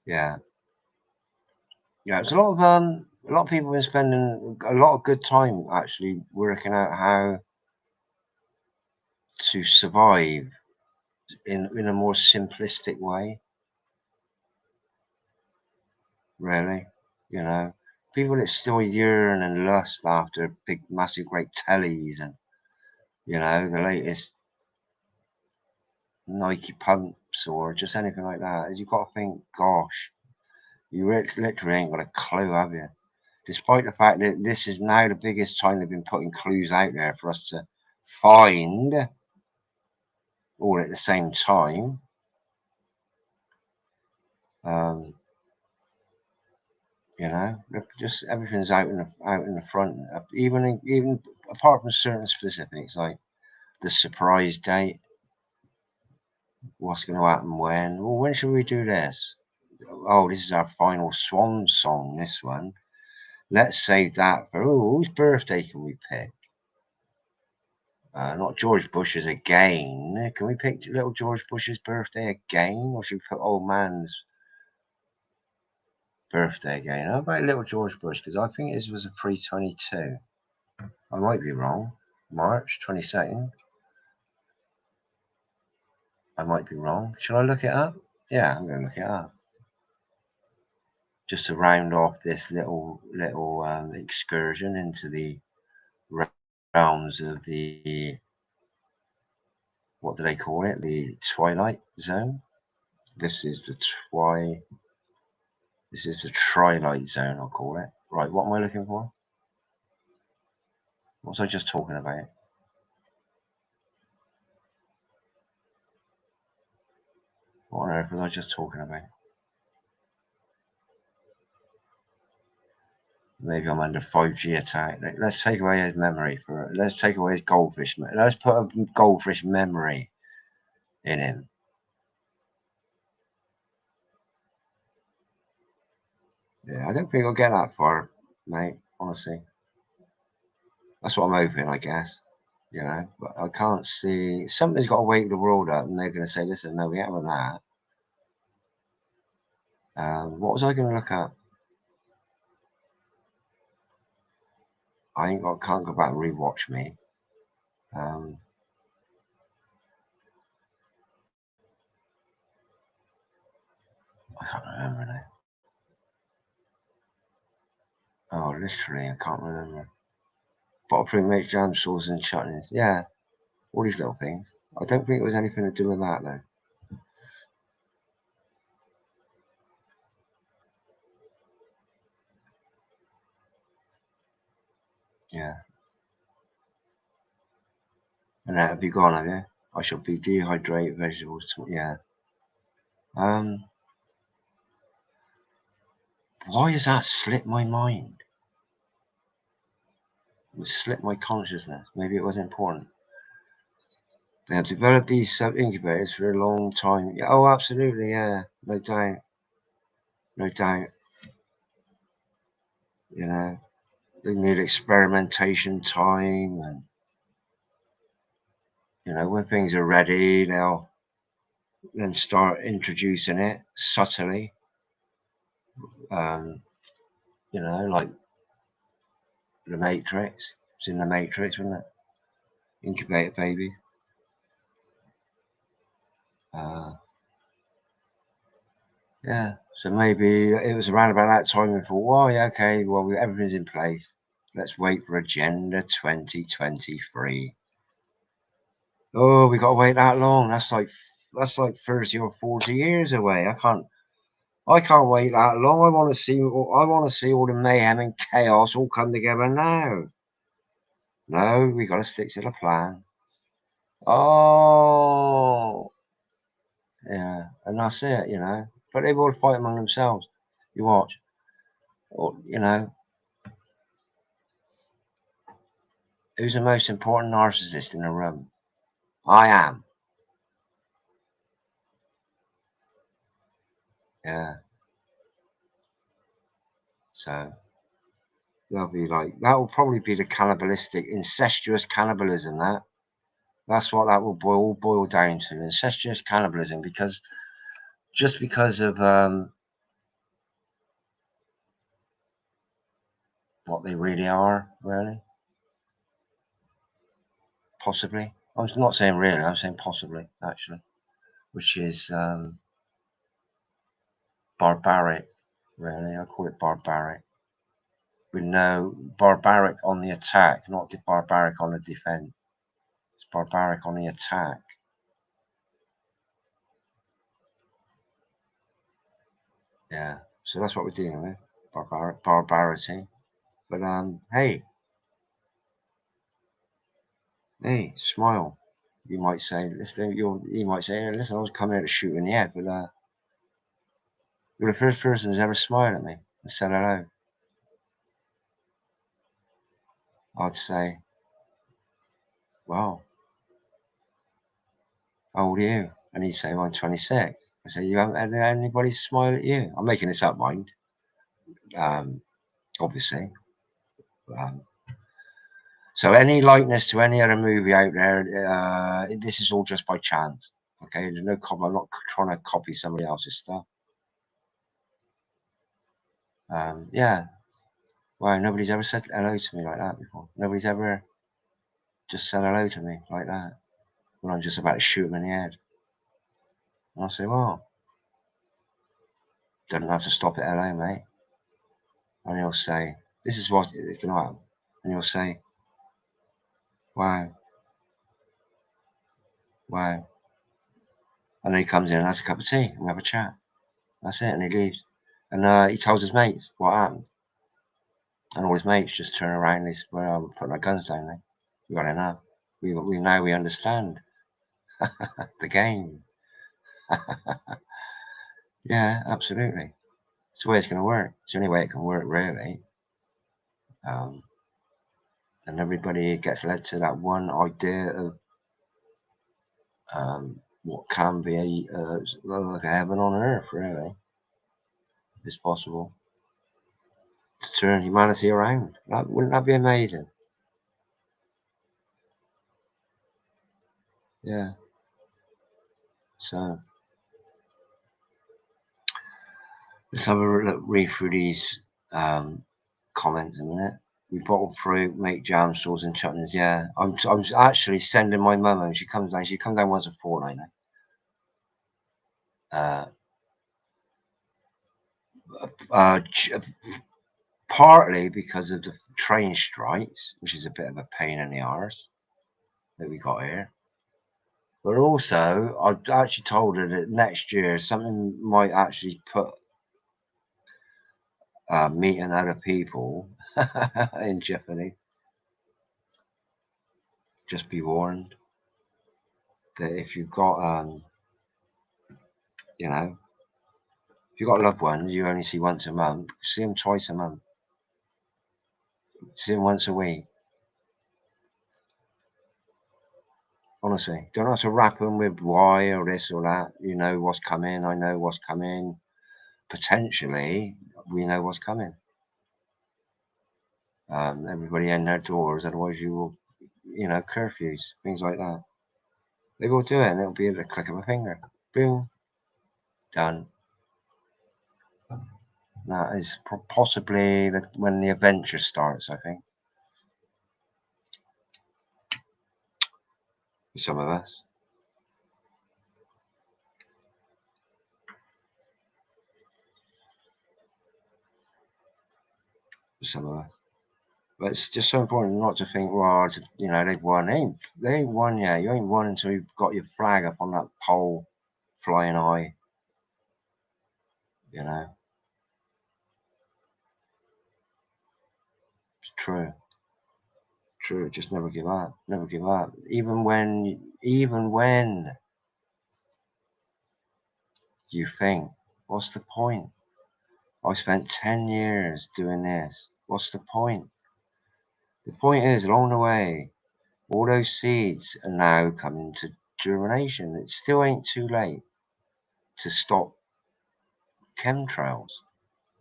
Yeah. Yeah, it's a lot of people have been spending a lot of good time actually working out how to survive in a more simplistic way. Really, you know, people that still yearn and lust after big, massive, great tellies and you know the latest Nike pumps or just anything like that. You've got to think, gosh, you literally ain't got a clue, have you? Despite the fact that this is now the biggest time they've been putting clues out there for us to find all at the same time. You know, just everything's out in the front. Even apart from certain specifics like the surprise date, what's going to happen when? Well, when should we do this? Oh, this is our final swan song. This one. Let's save that for whose birthday can we pick? Not George Bush's again. Can we pick little George Bush's birthday again, or should we put old man's birthday again? How about little George Bush? Because I think his was a pre-22. I might be wrong. March 22nd. I might be wrong. Should I look it up? Yeah, I'm going to look it up. Just to round off this little excursion into the realms of the, what do they call it? The Twilight Zone. This is the Twilight Zone, I'll call it. Right, what am I looking for? What was I just talking about? What on earth was I just talking about? Maybe I'm under 5G attack. Let's take away his memory let's take away his goldfish. Let's put a goldfish memory in him. Yeah, I don't think I'll get that far, mate, honestly. That's what I'm hoping, I guess. You know, but I can't see. Somebody's got to wake the world up, and they're going to say, listen, no, we haven't that. What was I going to look at? Can't go back and rewatch me. I can't remember now. Oh, literally, I can't remember. Bottle print make jam sauce and chutneys. Yeah, all these little things. I don't think it was anything to do with that, though. Yeah. And that have you gone, have you? I shall be dehydrated vegetables. Yeah. Why has that slipped my mind? It slipped my consciousness. Maybe it was important. They have developed these sub-incubators for a long time. Oh, absolutely, yeah. No doubt. No doubt. You know, they need experimentation time, and you know, when things are ready, they'll then start introducing it subtly. You know, like the Matrix. It's in the Matrix, wasn't it? Incubator baby. Yeah, so maybe it was around about that time we thought, well, yeah, okay, well, everything's in place. Let's wait for Agenda 2023. Oh, we got to wait that long. That's like 30 or 40 years away. I can't wait that long. I want to see all the mayhem and chaos all come together now. No, we got to stick to the plan. Oh, yeah, and that's it, you know. But they will fight among themselves. You watch. Or, you know, who's the most important narcissist in the room? I am. Yeah. So they'll be like, that will probably be the cannibalistic, incestuous cannibalism. That's what that will boil down to, incestuous cannibalism, because of what they really are, really. Possibly. I'm not saying really, I'm saying possibly, actually, which is barbaric, really. I call it barbaric. With no barbaric on the attack, not barbaric on the defense. It's barbaric on the attack. Yeah, so that's what we're dealing with, barbarity. But hey, smile. You might say, listen. You might say, listen, I was coming here to shoot in the head, but you're the first person who's ever smiled at me and said hello. I'd say, well, how old are you? And he'd say, well, I'm 26. I say, you haven't had anybody smile at you? I'm making this up, mind. Obviously. So any likeness to any other movie out there, this is all just by chance. Okay, there's no copy. I'm not trying to copy somebody else's stuff. Yeah. Well, nobody's ever said hello to me like that before. Nobody's ever just said hello to me like that when I'm just about to shoot them in the head. And I'll say, well, don't have to stop at hello, mate. And he'll say, this is what is going to happen. And he'll say, Wow. Wow. And then he comes in and has a cup of tea and we have a chat. That's it, and he leaves. And he tells his mates what happened. And all his mates just turn around and they say, well, we're putting our guns down now. We got enough. We now we understand the game. Yeah, absolutely. It's the way it's going to work. It's the only way it can work, really. And everybody gets led to that one idea of what can be like a heaven on earth, really. If it's possible to turn humanity around. Wouldn't that be amazing? Yeah. So let's have a look, read through these comments a minute. We bottle fruit, make jam, sauce and chutneys. Yeah, I'm actually sending my mum, and she comes down. She comes down once a fortnight now. Partly because of the train strikes, which is a bit of a pain in the arse that we got here. But also, I've actually told her that next year something might actually put meeting other people in jeopardy. Just be warned that if you've got, you know, if you've got loved ones you only see once a month, see them twice a month. See them once a week. Honestly, don't have to wrap them with why or this or that. You know what's coming. I know what's coming. Potentially, we know what's coming. Everybody in their doors, otherwise you will, you know, curfews, things like that. They will do it, and it'll be at the click of a finger. Boom, done. That is possibly when the adventure starts, I think. For some of us. For some of us. But it's just so important not to think, well, you know, they've won. They ain't won yet. You ain't won until you've got your flag up on that pole, flying high. You know. It's true. True. Just never give up. Never give up. Even when you think, what's the point? I spent 10 years doing this. What's the point? The point is, along the way, all those seeds are now coming to germination. It still ain't too late to stop chemtrails.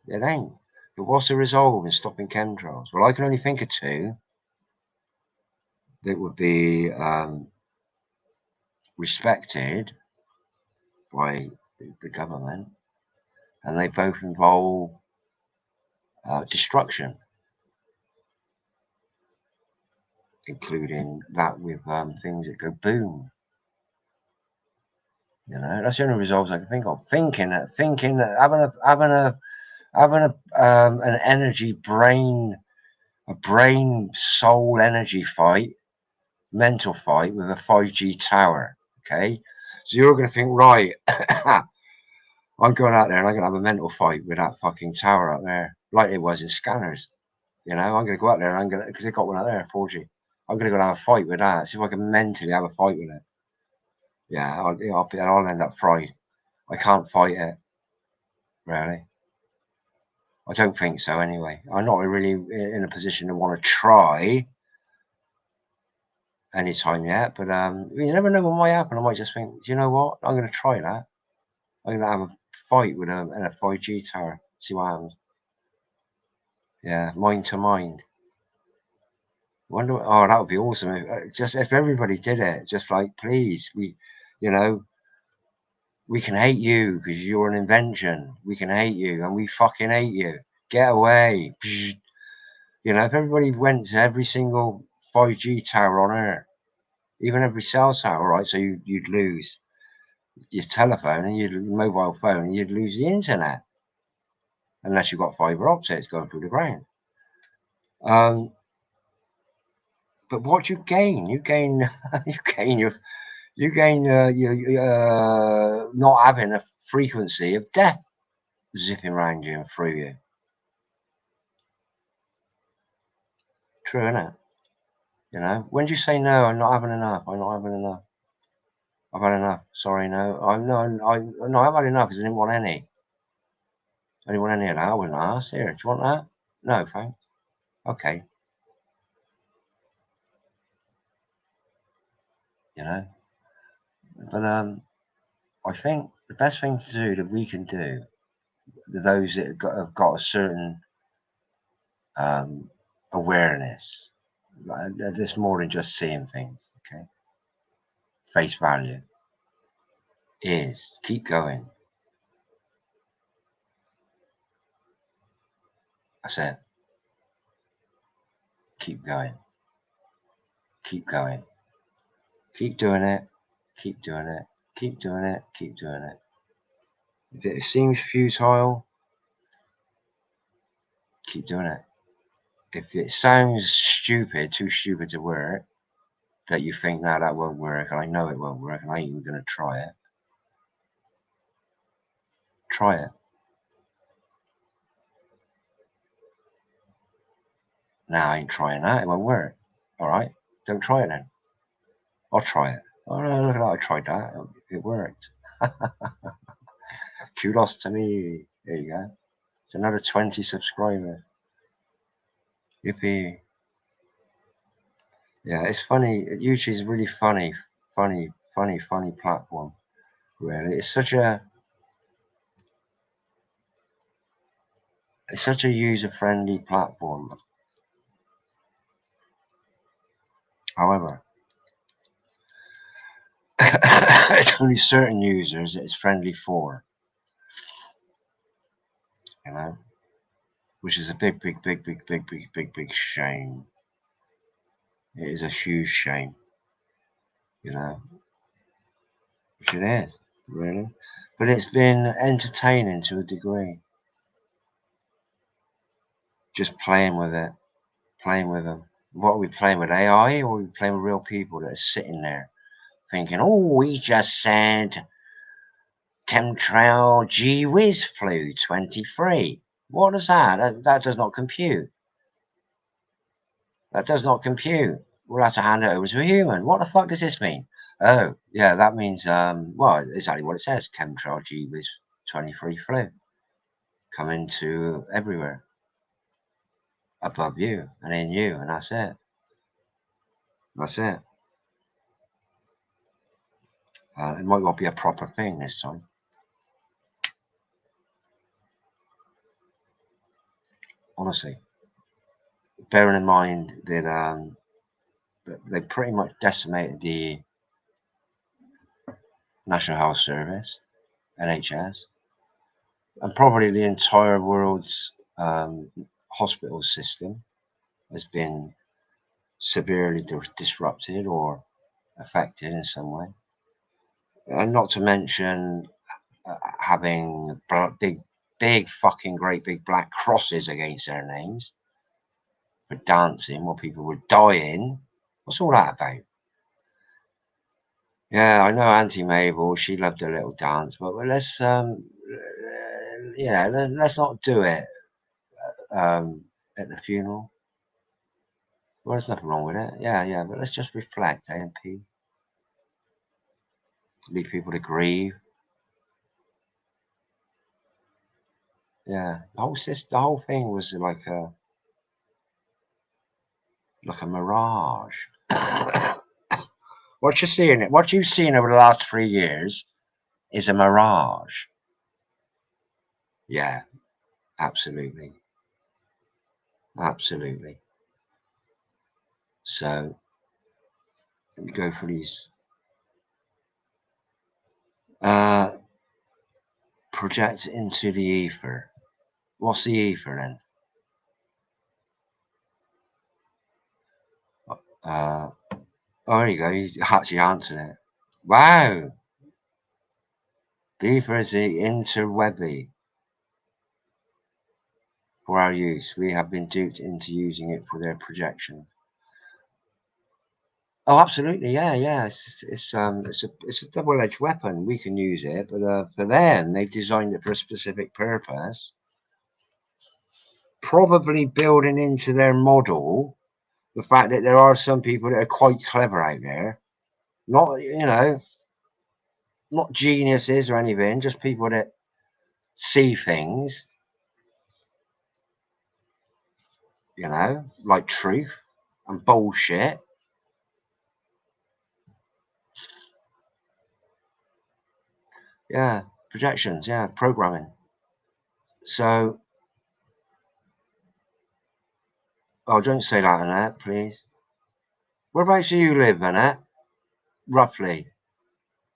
It ain't. But what's the resolve in stopping chemtrails? Well, I can only think of two that would be respected by the government, and they both involve destruction, including that with things that go boom. You know, that's the only resolves I can think of. Thinking that having an energy brain, a brain soul energy fight, mental fight with a 5G tower. Okay, so you're going to think, right, I'm going out there and I'm going to have a mental fight with that fucking tower out there, like it was in Scanners. You know, I'm going to go out there and I'm going to, because they've got one out there, 4G. I'm going to go and have a fight with that. See if I can mentally have a fight with it. Yeah, I'll end up fried. I can't fight it, really. I don't think so, anyway. I'm not really in a position to want to try anytime yet, but you never know what might happen. I might just think, do you know what? I'm going to try that. I'm going to have a fight with a 5G tower. See what happens. Yeah, mind to mind. Wonder. Oh, that would be awesome. Just if everybody did it, just like, please, you know, we can hate you because you're an invention. We can hate you, and we fucking hate you. Get away. You know, if everybody went to every single 5G tower on Earth, even every cell tower, right? So you'd lose your telephone and your mobile phone, and you'd lose the internet unless you've got fiber optics going through the ground. But what you gain? You gain not having a frequency of death zipping around you and through you. True, isn't it? You know, when do you say no? I'm not having enough. I'm not having enough. I've had enough. Sorry, no. I've had enough because I didn't want any. I didn't want any of that. I wasn't asked. Here, do you want that? No, thanks. Okay. You know, but I think the best thing to do that we can do, those that have got a certain awareness, there's more than just seeing things. Okay, face value is keep going. That's it. Keep going. Keep going. Keep doing it. Keep doing it. Keep doing it. Keep doing it. If it seems futile, keep doing it. If it sounds stupid, too stupid to work, that you think, no, that won't work, and I know it won't work, and I ain't even going to try it. Try it. No, I ain't trying that. It won't work. All right, don't try it then. I'll try it. Oh no, look at that! I tried that. It worked. Kudos to me. There you go. It's another 20 subscribers. Yippee! Yeah, it's funny. YouTube is a really funny platform. Really, it's such a user-friendly platform. However, it's only certain users that it's friendly for. You know, which is a big shame. It is a huge shame. You know, which it is, really. But it's been entertaining to a degree. Just playing with it, playing with them. What are we playing with, AI, or are we playing with real people that are sitting there thinking, oh, we just said chemtrail gee whiz flu 23. What is that? That does not compute. That does not compute. We'll have to hand it over to a human. What the fuck does this mean? Oh, yeah, that means, well, exactly what it says. Chemtrail gee whiz 23 flu. Coming to everywhere. Above you and in you, and that's it. That's it. It might not be a proper thing this time. Honestly. Bearing in mind that they pretty much decimated the National Health Service, NHS, and probably the entire world's hospital system has been severely disrupted or affected in some way. And not to mention having big fucking great big black crosses against their names for dancing while people were dying. What's all that about? Yeah, I know Auntie Mabel, she loved a little dance, but let's let's not do it at the funeral. Well, there's nothing wrong with it. Yeah, but let's just reflect, AMP. Leave people to grieve. Yeah, the whole thing was like a mirage. What you're seeing over the last 3 years is a mirage. Yeah, absolutely. Absolutely. So let me go for these. Project into the ether. What's the ether then? Oh, there you go. You actually answered it. Wow. The ether is the interwebby for our use. We have been duped into using it for their projections. Oh, absolutely, yeah. It's a double-edged weapon. We can use it, but for them, they've designed it for a specific purpose. Probably building into their model the fact that there are some people that are quite clever out there, not not geniuses or anything, just people that see things, like truth and bullshit. Yeah, projections, yeah, programming. So, oh, don't say that, Annette, please. Whereabouts do you live, Annette? Roughly.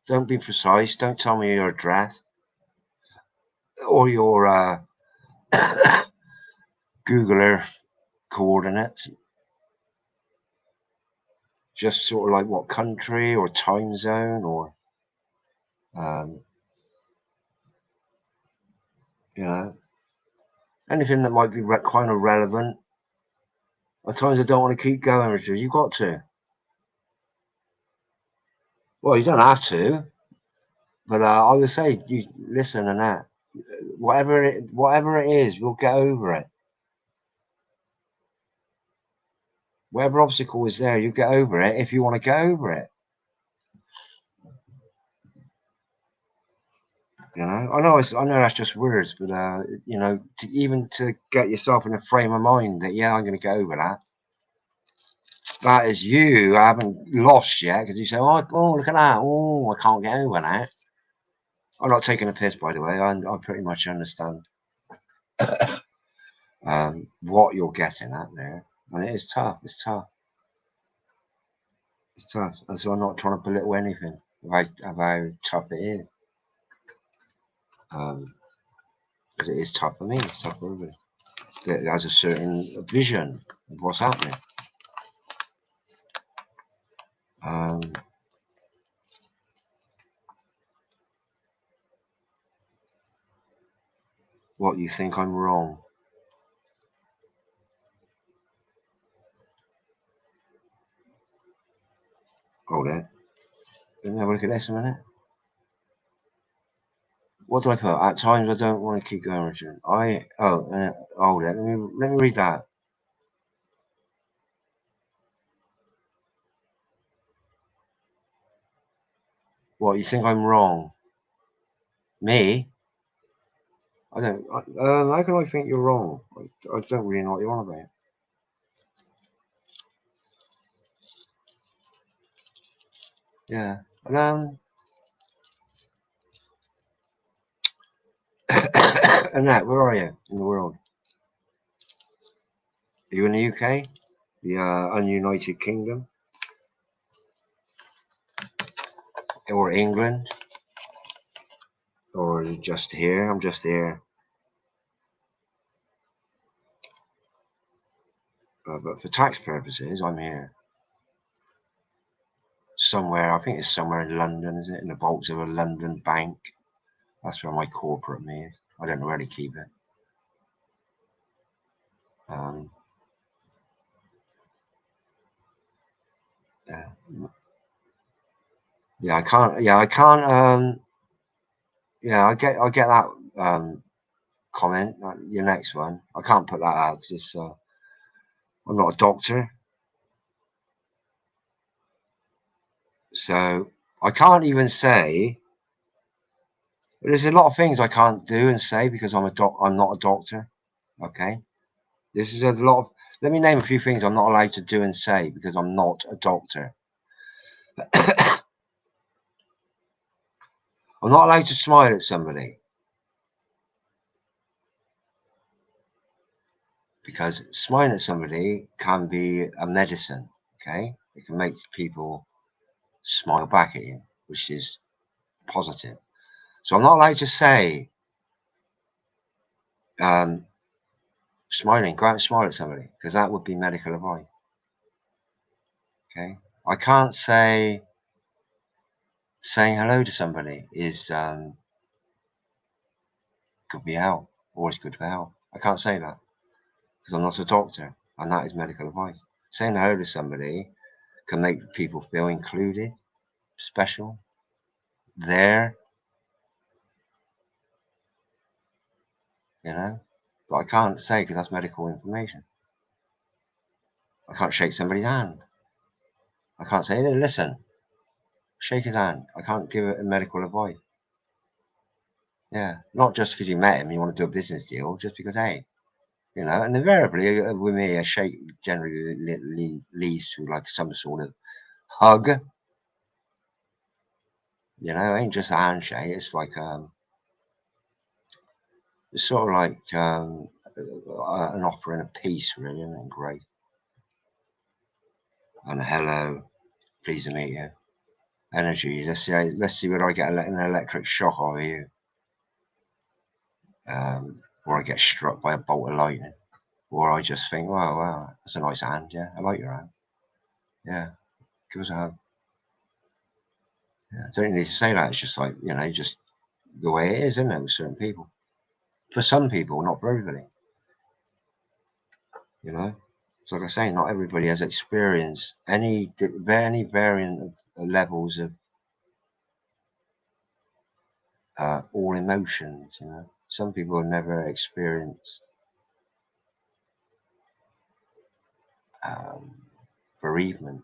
Don't be precise. Don't tell me your address or your Google Earth coordinates. Just sort of like what country or time zone or, anything that might be kind of relevant. At times I don't want to keep going, Richard. You've got to. Well, you don't have to, but I would say you listen and that. Whatever it is, we'll get over it. Whatever obstacle is there, you get over it if you want to get over it. I know that's just words, but even to get yourself in a frame of mind that I'm going to get over that. That is you haven't lost yet because you say, oh, look at that. Oh, I can't get over that. I'm not taking a piss, by the way. I pretty much understand what you're getting at there, and it is tough. It's tough. It's tough, and so I'm not trying to belittle anything about how tough it is. Because it is tough for me. It's tough for everybody. That has a certain vision of what's happening. What, you think I'm wrong? Hold it. Let me have a look at this a minute. What do I put? At times I don't want to keep going, Richard. Hold it. Let me read that. What, you think I'm wrong? Me? I don't. How can I think you're wrong? I don't really know what you're on about. Yeah. Annette, where are you in the world? Are you in the UK? The ununited kingdom? Or England? Or just here? I'm just here. But for tax purposes, I'm here. Somewhere, I think it's somewhere in London, is it? In the vaults of a London bank. That's where my corporate me is. I don't know where to keep it. I can't. I get that comment. Your next one. I can't put that out because I'm not a doctor. So I can't even say. There's a lot of things I can't do and say because I'm not a doctor. Okay, this is a lot of. Let me name a few things I'm not allowed to do and say because I'm not a doctor. I'm not allowed to smile at somebody because smiling at somebody can be a medicine. Okay, it can make people smile back at you, which is positive. So I'm not allowed to say, smiling, go out and smile at somebody, because that would be medical advice. Okay, I can't say saying hello to somebody is could be health, or it's good for health. I can't say that because I'm not a doctor, and that is medical advice. Saying hello to somebody can make people feel included, special, there, you know. But I can't say because that's medical information. I can't shake somebody's hand. I can't say, hey, listen, shake his hand. I can't give it a medical advice. Yeah, not just because you met him, you want to do a business deal, just because, hey, you know. And invariably, with me, a shake generally leads to like some sort of hug. You know, it ain't just a handshake. It's like it's sort of like an offering of peace, really, and great. And hello, pleased to meet you. Energy. Let's see whether I get an electric shock out of you, or I get struck by a bolt of lightning, or I just think, wow, that's a nice hand. Yeah, I like your hand. Yeah, give us a hug. Yeah, don't need to say that. It's just like, you know, just the way it is, isn't it, with certain people. For some people, not for everybody. You know, it's like I say, not everybody has experienced any variant of levels of all emotions. You know, some people have never experienced bereavement.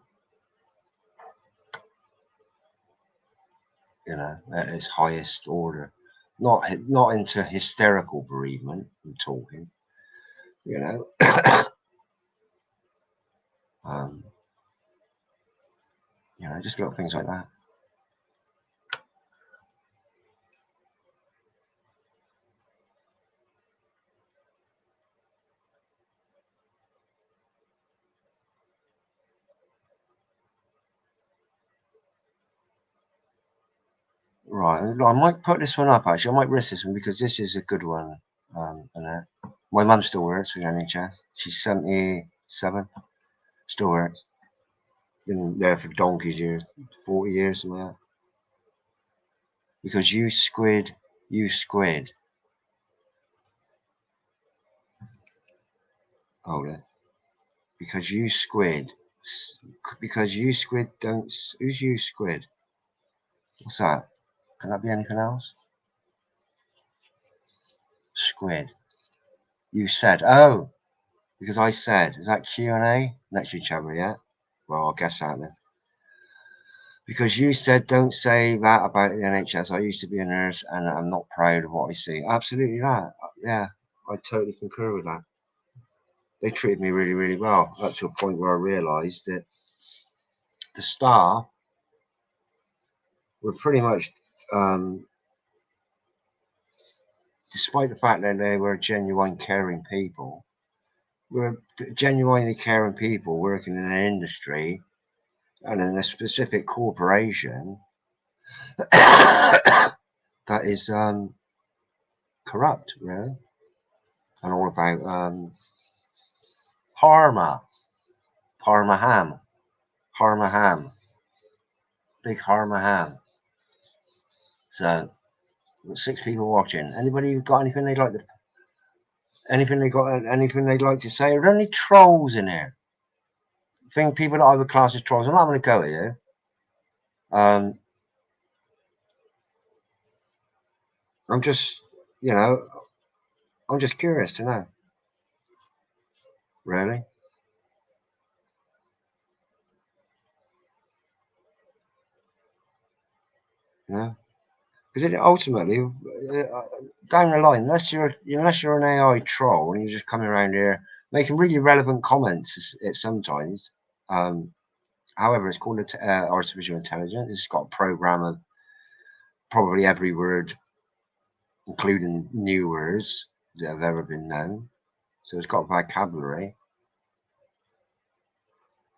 You know, at its highest order, not into hysterical bereavement. I'm talking, you know, you know, just little things like that. Right, I might put this one up. Actually, I might risk this one because this is a good one. And my mum still works with NHS. She's 77, still works. Been there for donkey's years, 40 years, something like that. Because you squid. Hold it. Because you squid don't. Who's you squid? What's that? Can that be anything else? Squid. You said. Oh, because I said. Is that Q&A next to each other? Yeah. Well, I'll guess that then. Because you said, don't say that about the NHS. I used to be a nurse and I'm not proud of what I see. Absolutely that. Yeah, I totally concur with that. They treated me really, really well, up to a point where I realised that the staff were pretty much, despite the fact that they were genuine caring people, were genuinely caring people working in an industry and in a specific corporation that is corrupt, really, and all about Parma ham, big Parma ham. So, 6 people watching. Anybody got anything they'd like to? Anything they'd like to say? Are there any trolls in here? Think people that I would class as trolls. I'm not going to go at you. I'm just, you know, I'm just curious to know. Really? You know? Because ultimately, down the line, unless you're an AI troll and you're just coming around here making really relevant comments, sometimes. However, it's called artificial intelligence. It's got a program of probably every word, including new words that have ever been known. So it's got vocabulary.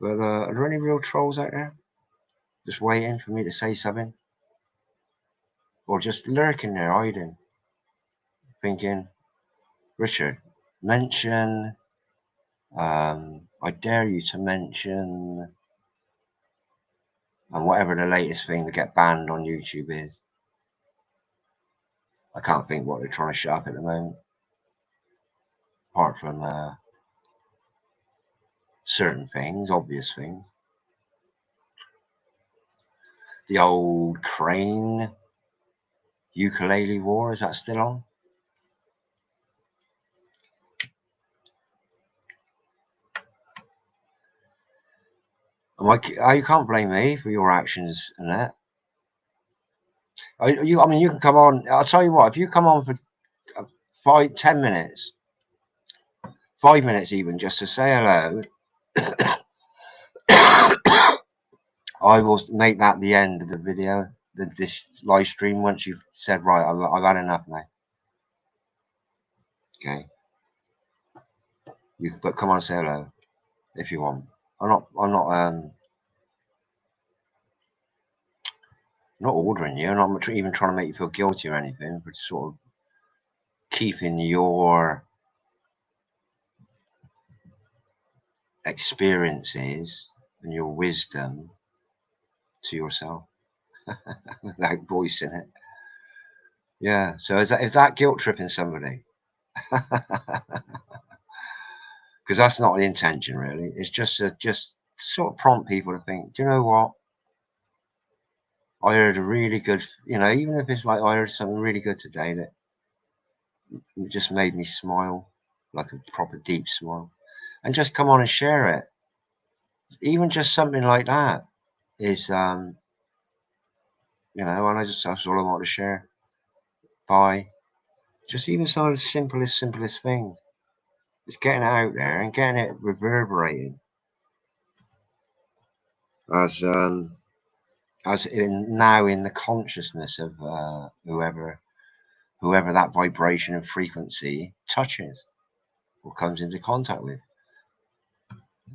But are there any real trolls out there just waiting for me to say something? Or just lurking there, hiding, thinking, Richard, mention, I dare you to mention, and whatever the latest thing to get banned on YouTube is. I can't think what they're trying to shut up at the moment, apart from certain things, obvious things. The old Crane ukulele war, is that still on? You can't blame me for your actions and that. I mean, you can come on. I'll tell you what. If you come on for 10 minutes, 5 minutes even, just to say hello, I will make that the end of the video, this live stream. Once you've said, right, I've had enough now. Okay. But come on, say hello if you want. I'm not ordering you, and I'm not even trying to make you feel guilty or anything, but sort of keeping your experiences and your wisdom to yourself without voicing it. Yeah. So is that guilt tripping somebody? Because that's not the intention, really. It's just sort of prompt people to think, do you know what? I heard a really good, even if it's like I heard something really good today that it just made me smile, like a proper deep smile, and just come on and share it. Even just something like that is, and that's all I want to share. By just even some of the simplest things. It's getting it out there and getting it reverberating as now in the consciousness of whoever that vibration and frequency touches or comes into contact with.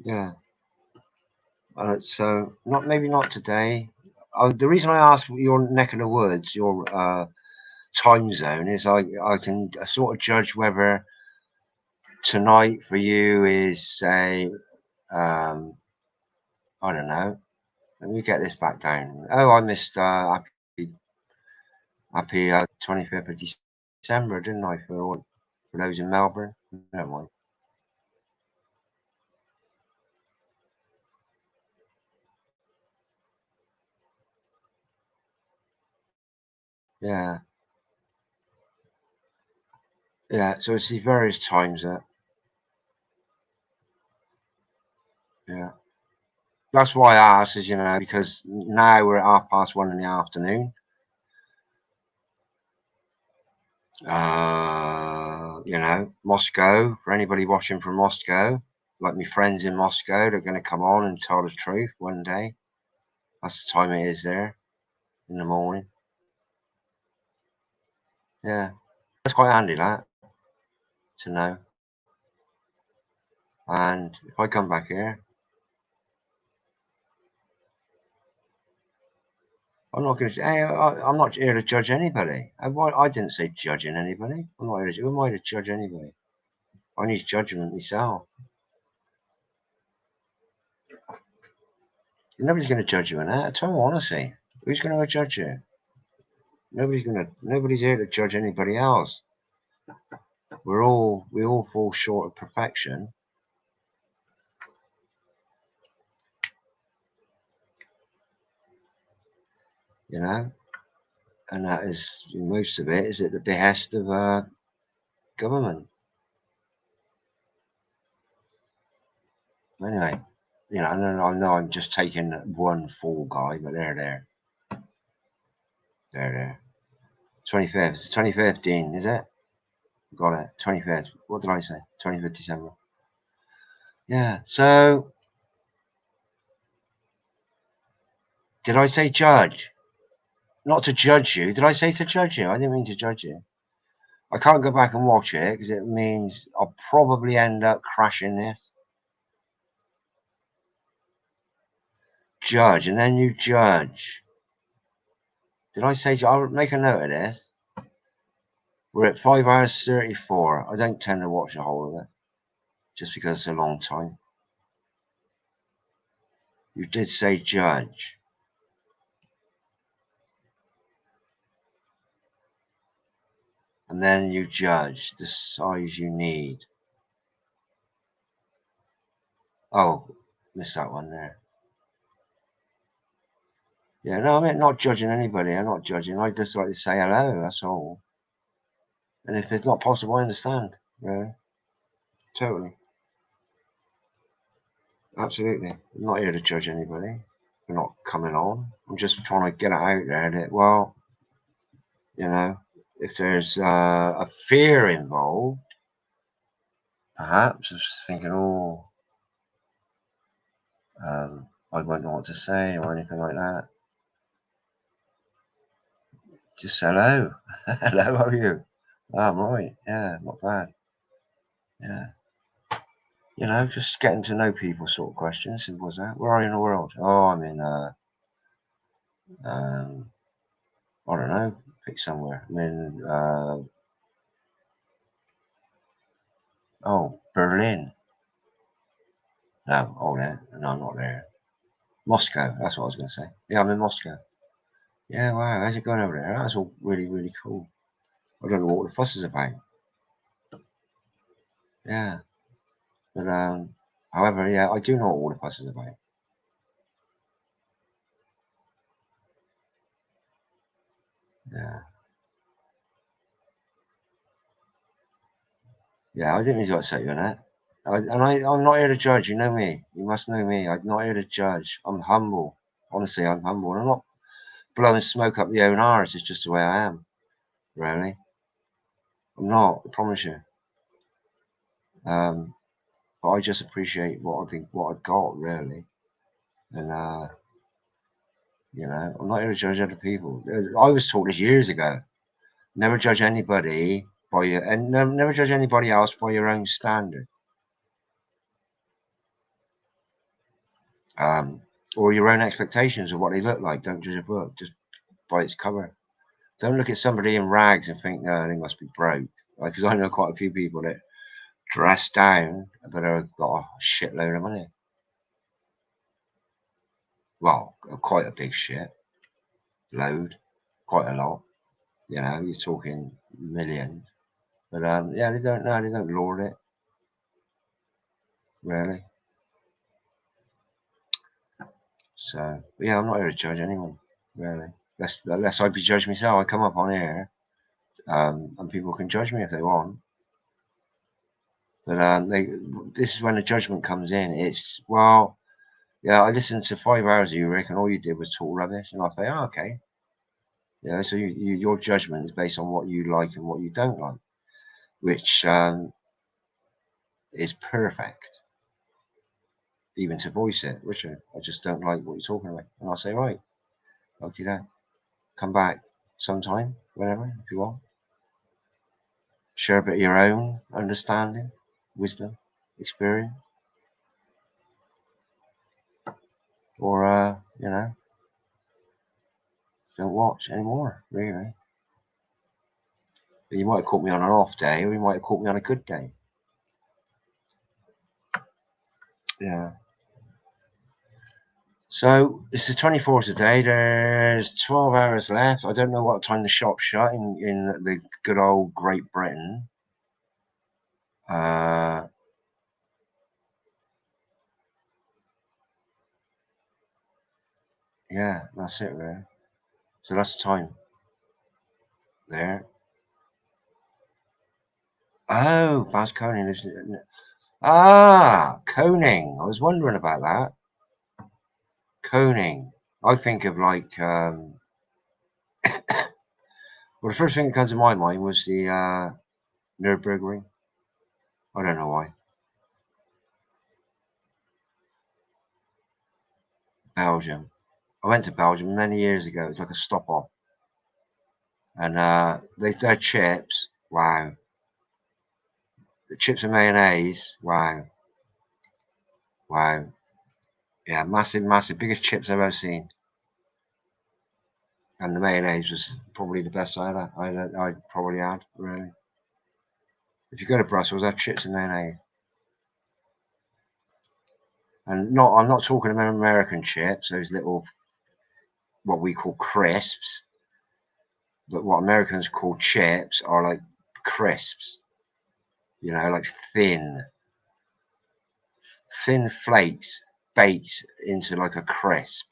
Yeah. So maybe not today. The reason I asked your neck of the woods, your time zone, is I can sort of judge whether tonight for you is, say, I don't know. Let me get this back down. Oh, I missed happy 25th of December, didn't I? For those in Melbourne. Never mind. Yeah. Yeah. So it's these various times that. Yeah. That's why I asked, is because now we're at 1:30 in the afternoon. Moscow, for anybody watching from Moscow, like my friends in Moscow, they're going to come on and tell the truth one day. That's the time it is there in the morning. Yeah, that's quite handy, that, to know. And if I come back here, I'm not going to. Hey, I'm not here to judge anybody. I didn't say judging anybody. I'm not here to. Who am I to judge anybody? I need judgment myself. Nobody's going to judge you in that at all, honestly. Who's going to judge you? Nobody's here to judge anybody else. We all fall short of perfection. And that is, most of it is at the behest of government. Anyway, I know I'm just taking one fall guy, but they're there. 25th. It's 2015, is it? Got it. 25th. What did I say? 25th December. Yeah. So, did I say judge? Not to judge you. Did I say to judge you? I didn't mean to judge you. I can't go back and watch it because it means I'll probably end up crashing this. Judge, and then you judge. Did I say? I'll make a note of this. We're at 5 hours 34. I don't tend to watch the whole of it, just because it's a long time. You did say judge. And then you judge the size you need. Oh, missed that one there. Yeah, no, I mean, not judging anybody. I'm not judging. I just like to say hello. That's all. And if it's not possible, I understand. Really, totally, absolutely. I'm not here to judge anybody. I'm not coming on. I'm just trying to get it out there that, well, you know, if there's a fear involved, perhaps I was thinking, oh, I won't know what to say or anything like that. Just hello. Hello, how are you? Oh, I'm right. Yeah, not bad. Yeah. You know, just getting to know people sort of question. Simple as that. Where are you in the world? Oh, I'm in, I don't know, pick somewhere. I'm in, Berlin. No, there. No, I'm not there. Moscow. That's what I was going to say. Yeah, I'm in Moscow. Yeah, wow. How's it going over there? That's all really, really cool. I don't know what the fuss is about. Yeah. But, however, yeah, I do know what all the fuss is about. Yeah. Yeah, I didn't mean to upset you on that. I'm not here to judge. You know me. You must know me. I'm not here to judge. I'm humble. Honestly, I'm humble. I'm not blowing smoke up the own arse. It's just the way I am. Really. I'm not. I promise you. But I just appreciate what I got, really. And, you know, I'm not here to judge other people. I was taught this years ago. Never judge anybody by your, and never judge anybody else by your own standard. Or your own expectations of what they look like. Don't judge a book just by its cover. Don't look at somebody in rags and think, no, they must be broke. Because I know quite a few people that dress down but have got a shitload of money. Well, quite a big shit load, quite a lot. You know, you're talking millions. But yeah, they don't lord it, really. So yeah, I'm not here to judge anyone, really. Unless I be judged myself. I come up on here, and people can judge me if they want. But this is when the judgment comes in. It's, well, yeah, I listened to 5 hours of you, Rick, and all you did was talk rubbish. And I say, oh, okay. Yeah, so your judgment is based on what you like and what you don't like, which is perfect. Even to voice it, Richard, I just don't like what you're talking about. And I'll say, right, okay, then come back sometime, whenever, if you want. Share a bit of your own understanding, wisdom, experience. Or, you know, don't watch anymore, really. But you might have caught me on an off day, or you might have caught me on a good day. Yeah. So it's the 24th today. There's 12 hours left. I don't know what time the shop's shut in the good old Great Britain. Yeah, that's it, really. So that's the time. There. Oh, Baz Koning lives in... Ah, Koning. I was wondering about that. Koning. I think of like... well, the first thing that comes to my mind was the Nürburgring. I don't know why. Belgium. I went to Belgium many years ago. It was like a stop-off. And their chips, wow. The chips and mayonnaise, wow. Wow. Yeah, massive, massive. Biggest chips I've ever seen. And the mayonnaise was probably the best I probably had, really. If you go to Brussels, have chips and mayonnaise. And I'm not talking about American chips, those little, what we call crisps. But what Americans call chips are like crisps. You know, like thin flakes baked into like a crisp.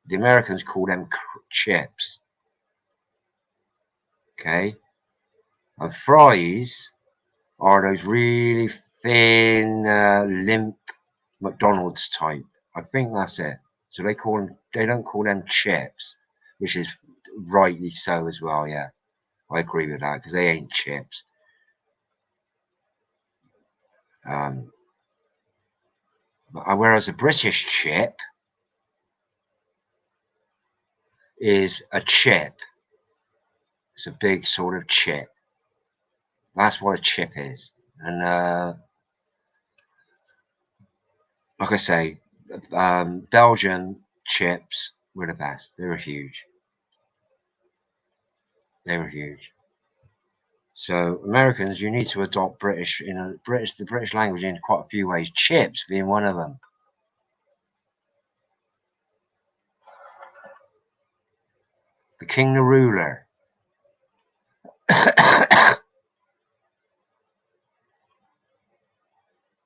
The Americans call them chips. Okay. And fries are those really thin, limp McDonald's type. I think that's it. So they don't call them chips, which is rightly so as well. Yeah, I agree with that because they ain't chips. Whereas a British chip is a chip. It's a big sort of chip. That's what a chip is. And like I say, Belgian chips were the best. They were huge. They were huge. So Americans, you need to adopt the British language in quite a few ways. Chips being one of them. The king, the ruler.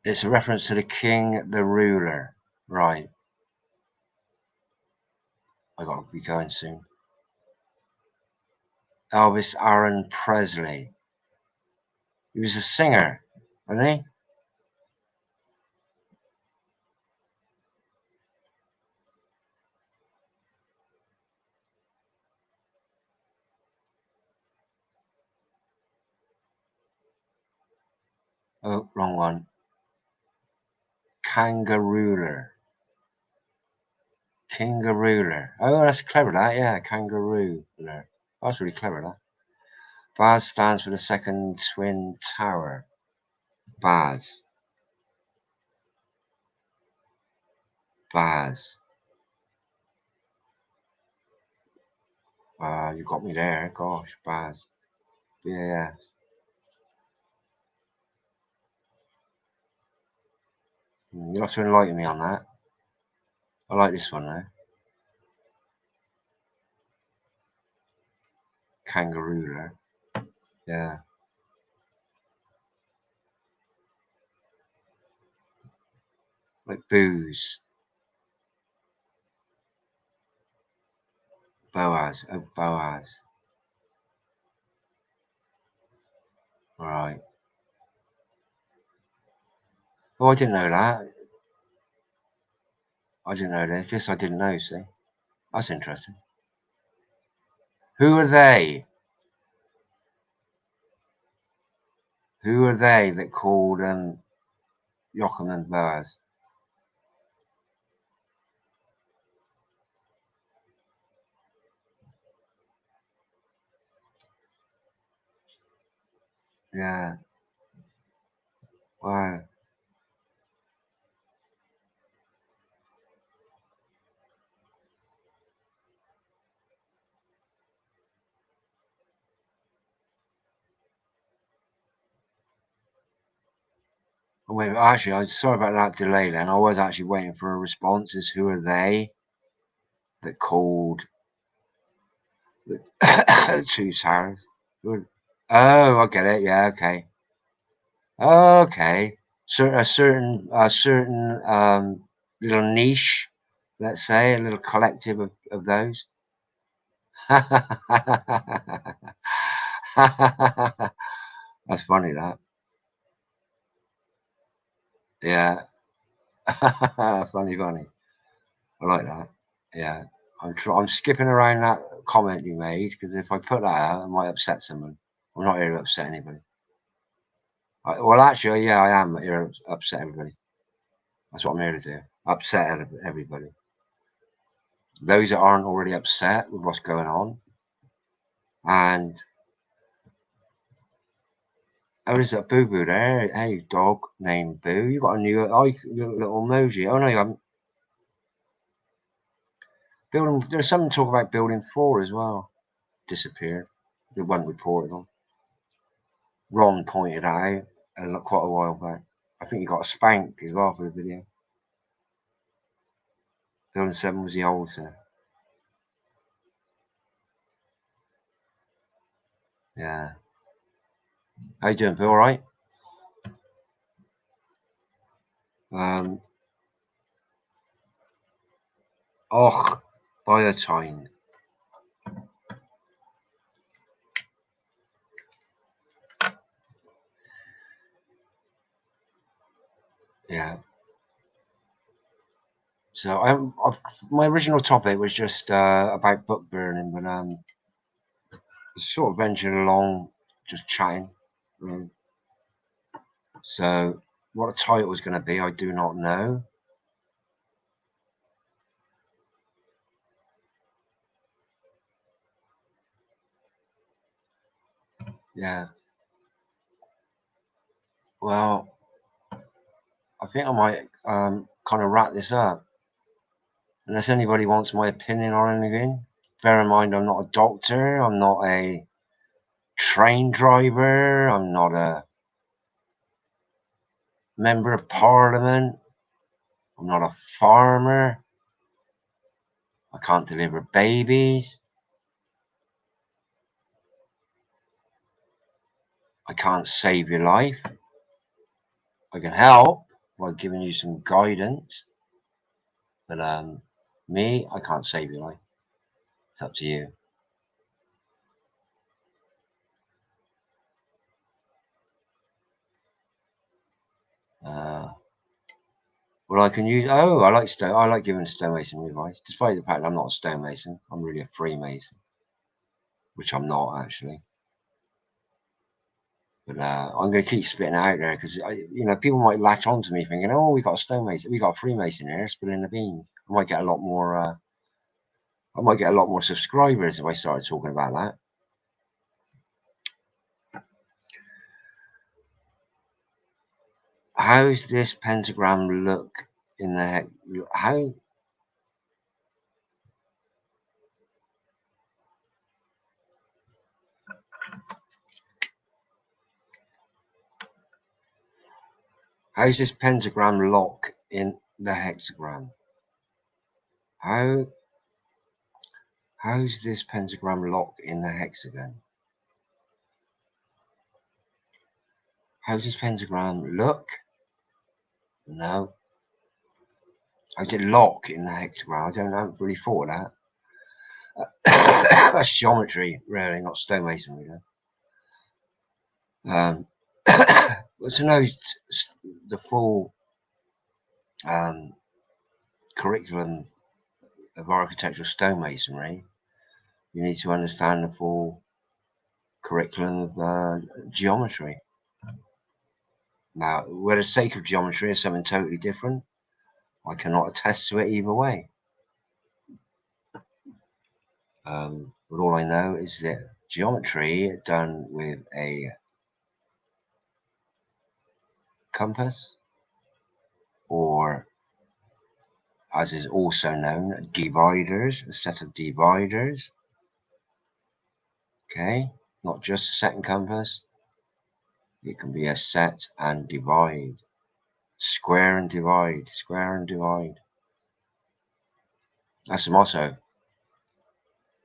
It's a reference to the king, the ruler. Right. I got to be going soon. Elvis Aaron Presley. He was a singer, wasn't he? Oh, wrong one. Kangarooler. Kangarooler. Oh, that's clever, that. Yeah, kangarooler. That's really clever, that. Baz stands for the second twin tower. Baz. Baz. You got me there. Gosh, Baz. Yeah. You'll have to enlighten me on that. I like this one, though. Kangarooler. Yeah. Like booze. Boaz. Oh, Boaz. Right. Oh, I didn't know that. I didn't know this. This I didn't know, see. That's interesting. Who are they? Who are they that called Joachim and Boaz? Yeah. Wow. Wait, actually, I'm sorry about that delay then. I was actually waiting for a response as who are they that called the two towers? Oh, I get it. Yeah, okay. Okay. So a certain little niche, let's say, a little collective of those. That's funny, that. Yeah. Funny. I like that. Yeah. I'm skipping around that comment you made because if I put that out, I might upset someone. I'm not here to upset anybody. Well, actually, yeah, I am here to upset everybody. That's what I'm here to do. Upset everybody. Those that aren't already upset with what's going on. And oh, there's a Boo Boo there. Hey, dog named Boo. You got a new little emoji. Oh no, you haven't. There's something to talk about building 4 as well. Disappeared. It wasn't reported on. Ron pointed out quite a while back. I think he got a spank as well for the video. Building 7 was the altar. Yeah. How you doing, Bill? All right? Och, iodine. Yeah. So my original topic was just about book burning, but sort of ventured along just chatting. So what the title was going to be, I do not know. Yeah. Well, I think I might kind of wrap this up. Unless anybody wants my opinion on anything. Bear in mind, I'm not a doctor. I'm not a train driver. I'm not a member of parliament. I'm not a farmer. I can't deliver babies. I can't save your life. I can help by giving you some guidance. But me, I can't save your life. It's up to you. Well, I can use. Oh, I like giving stonemason advice, despite the fact I'm not a stonemason. I'm really a freemason, which I'm not actually. But I'm going to keep spitting out there because people might latch on to me thinking, "Oh, we got a stonemason, we got a freemason here, spilling the beans." I might get a lot more. I might get a lot more subscribers if I started talking about that. How's this pentagram look in the heck? How's this pentagram lock in the hexagram? How's this pentagram lock in the hexagon? How's this pentagram look? No. How's it lock in the hexagram? I haven't really thought of that. That's geometry, really, not stonemasonry. Well, to know the full curriculum of architectural stonemasonry, you need to understand the full curriculum of geometry. Now, whether sacred geometry is something totally different, I cannot attest to it either way. But all I know is that geometry done with a compass, or as is also known, dividers, a set of dividers. Okay, not just a set and compass. It can be a set and divide, square and divide, square and divide. That's the motto.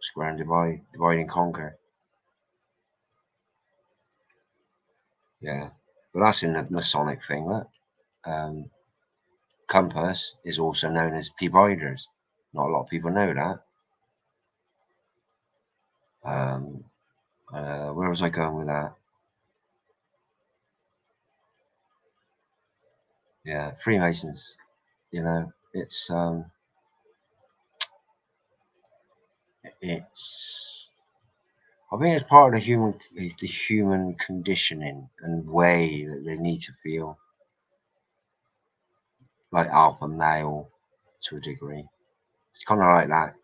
Square and divide, divide and conquer. Yeah, but that's in the Masonic thing. That compass is also known as dividers. Not a lot of people know that. Where was I going with that? Yeah, Freemasons. It's I think it's part of the human conditioning and way that they need to feel like alpha male to a degree. It's kind of like that.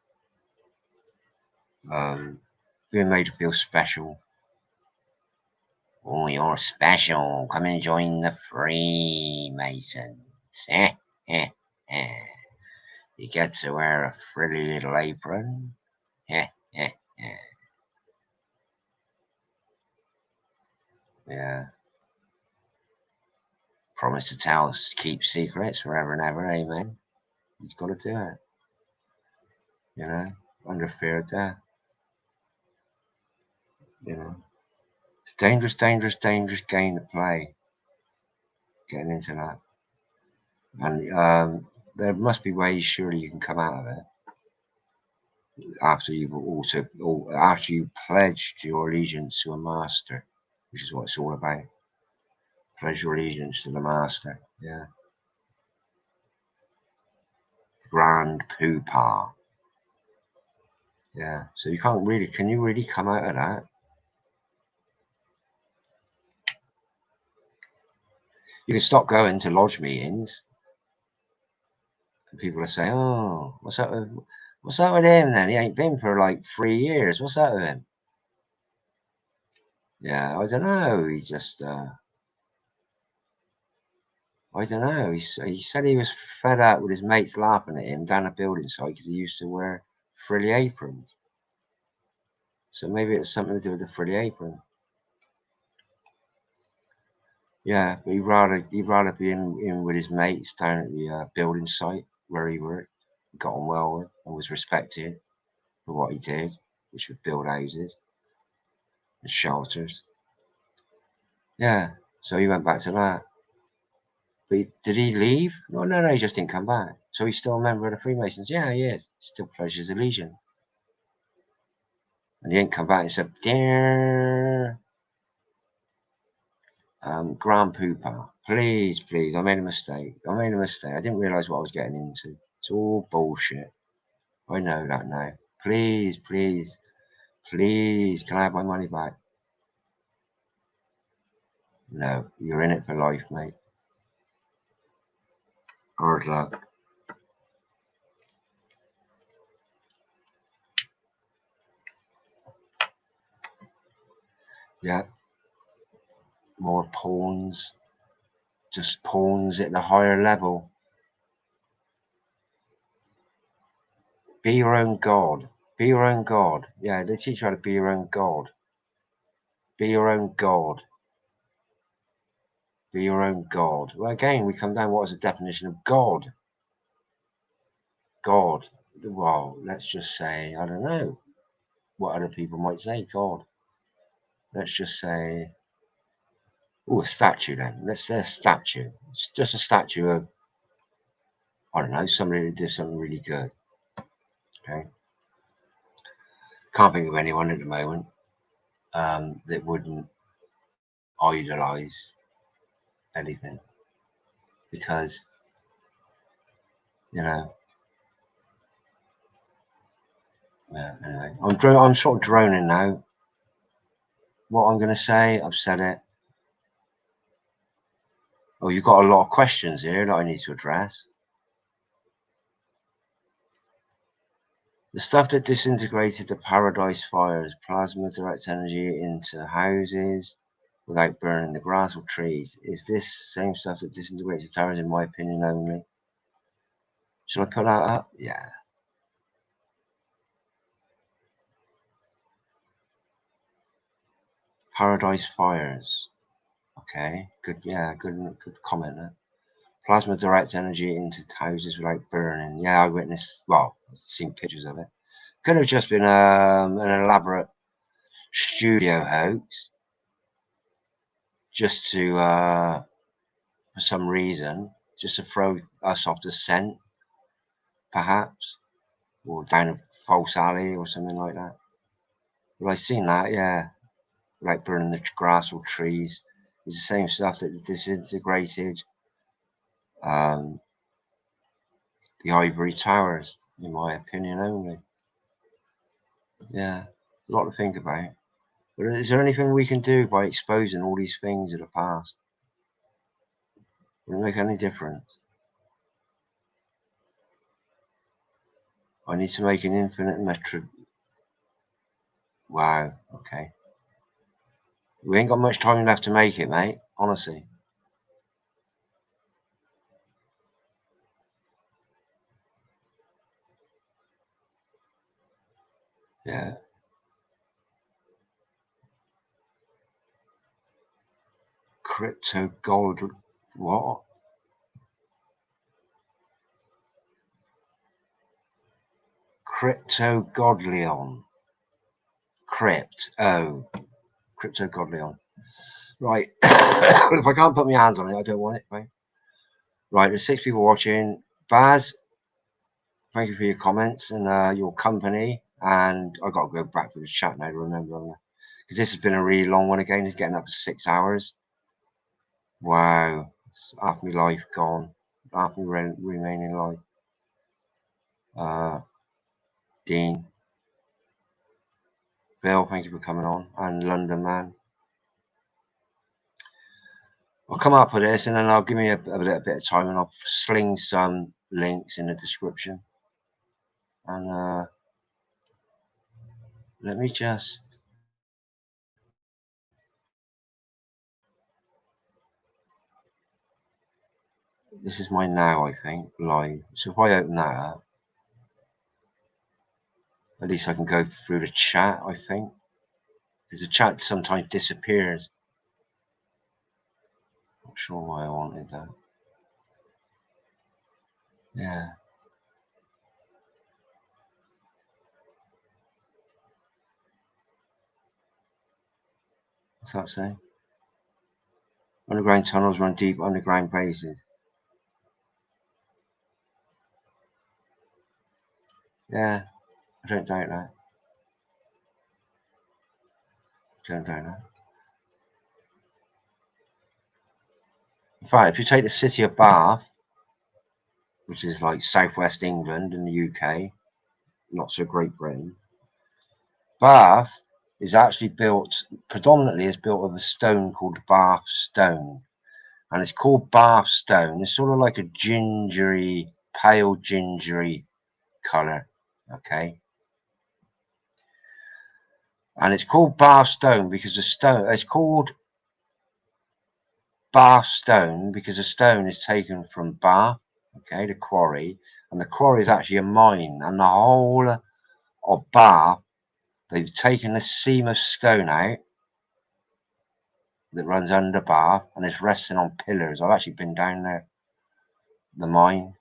Being made to feel special. Oh, you're special. Come and join the Freemasons. You get to wear a frilly little apron. Yeah. Promise to keep secrets forever and ever. Amen. You've got to do it. Under fear of death. It's dangerous, dangerous, dangerous game to play. Getting into that. And there must be ways, surely, you can come out of it. after you've after you pledged your allegiance to a master, which is what it's all about. Pledge your allegiance to the master. Yeah. Grand Poopah. Yeah. So you can't really, can you really come out of that? You can stop going to lodge meetings, and people are saying, "Oh, what's up with him then? He ain't been for like 3 years. What's up with him?" Yeah, I don't know. He just, I don't know. He said he was fed up with his mates laughing at him down a building site because he used to wear frilly aprons. So maybe it's something to do with the frilly apron. Yeah, but he'd rather be in with his mates down at the building site where he worked, got on well with, and was respected for what he did, which was build houses and shelters. Yeah, so he went back to that. But did he leave? No, he just didn't come back. So he's still a member of the Freemasons. Yeah, he is. Still pledges allegiance. And he didn't come back and said, "Dear Grand Poopah, please, I made a mistake. I didn't realise what I was getting into. It's all bullshit. I know that now. Please, can I have my money back?" No, you're in it for life, mate. Hard luck. Yeah. More pawns. Just pawns at the higher level. Be your own god. Be your own god. Yeah, they teach you how to be your own god. Be your own god. Be your own god. Well, again, we come down, what is the definition of God? God. Well, let's just say, I don't know what other people might say, God. Let's just say, a statue then. Let's say a statue. It's just a statue of, I don't know, somebody who did something really good. Okay. Can't think of anyone at the moment that wouldn't idolize anything, because, you know, yeah, anyway, I'm sort of droning now. What I'm going to say, I've said it. Oh, you've got a lot of questions here that I need to address. The stuff that disintegrated the Paradise fires, plasma direct energy into houses without burning the grass or trees. Is this same stuff that disintegrates the towers, in my opinion only? Shall I put that up? Yeah. Paradise fires. Okay, good. Yeah, good comment there. Plasma direct energy into houses without burning. Yeah, I witnessed. Well, I've seen pictures of it. Could have just been an elaborate studio hoax, just to, for some reason, just to throw us off the scent, perhaps, or down a false alley or something like that. But I've seen that, yeah, like burning the grass or trees. It's the same stuff that disintegrated the ivory towers, in my opinion only. Yeah, a lot to think about. But is there anything we can do by exposing all these things of the past? Will it make any difference? I need to make an infinite metric. Wow, okay. We ain't got much time left to make it, mate, honestly. Yeah. Crypto gold. What? Crypto Godleon. Crypto Godleon. Right. If I can't put my hands on it, I don't want it, right? Right, there's 6 people watching. Baz, Thank you for your comments and your company. And I got to go back to the chat now to remember, because this has been a really long one again. It's getting up to 6 hours. Wow, it's half my life gone, half my remaining life. Dean, Bill, thank you for coming on, and London Man. I'll come up with this, and then I'll give me a little bit of time, and I'll sling some links in the description. And let me just. This is my now, I think, live. So if I open that up, at least I can go through the chat, I think. Because the chat sometimes disappears. Not sure why I wanted that. Yeah. What's that say? Underground tunnels run deep underground bases. Yeah, I don't doubt that. Don't doubt that. In fact, if you take the city of Bath, which is like southwest England in the UK, not so Great Britain, Bath is actually built, predominantly is built of a stone called Bath stone. And it's called Bath stone. It's sort of like a gingery, pale gingery color, okay? And it's called Bath stone because the stone, it's called Bath stone because the stone is taken from Bath, okay, the quarry, and the quarry is actually a mine, and the whole of Bath, they've taken the seam of stone out that runs under Bath, and it's resting on pillars. I've actually been down there, the mine,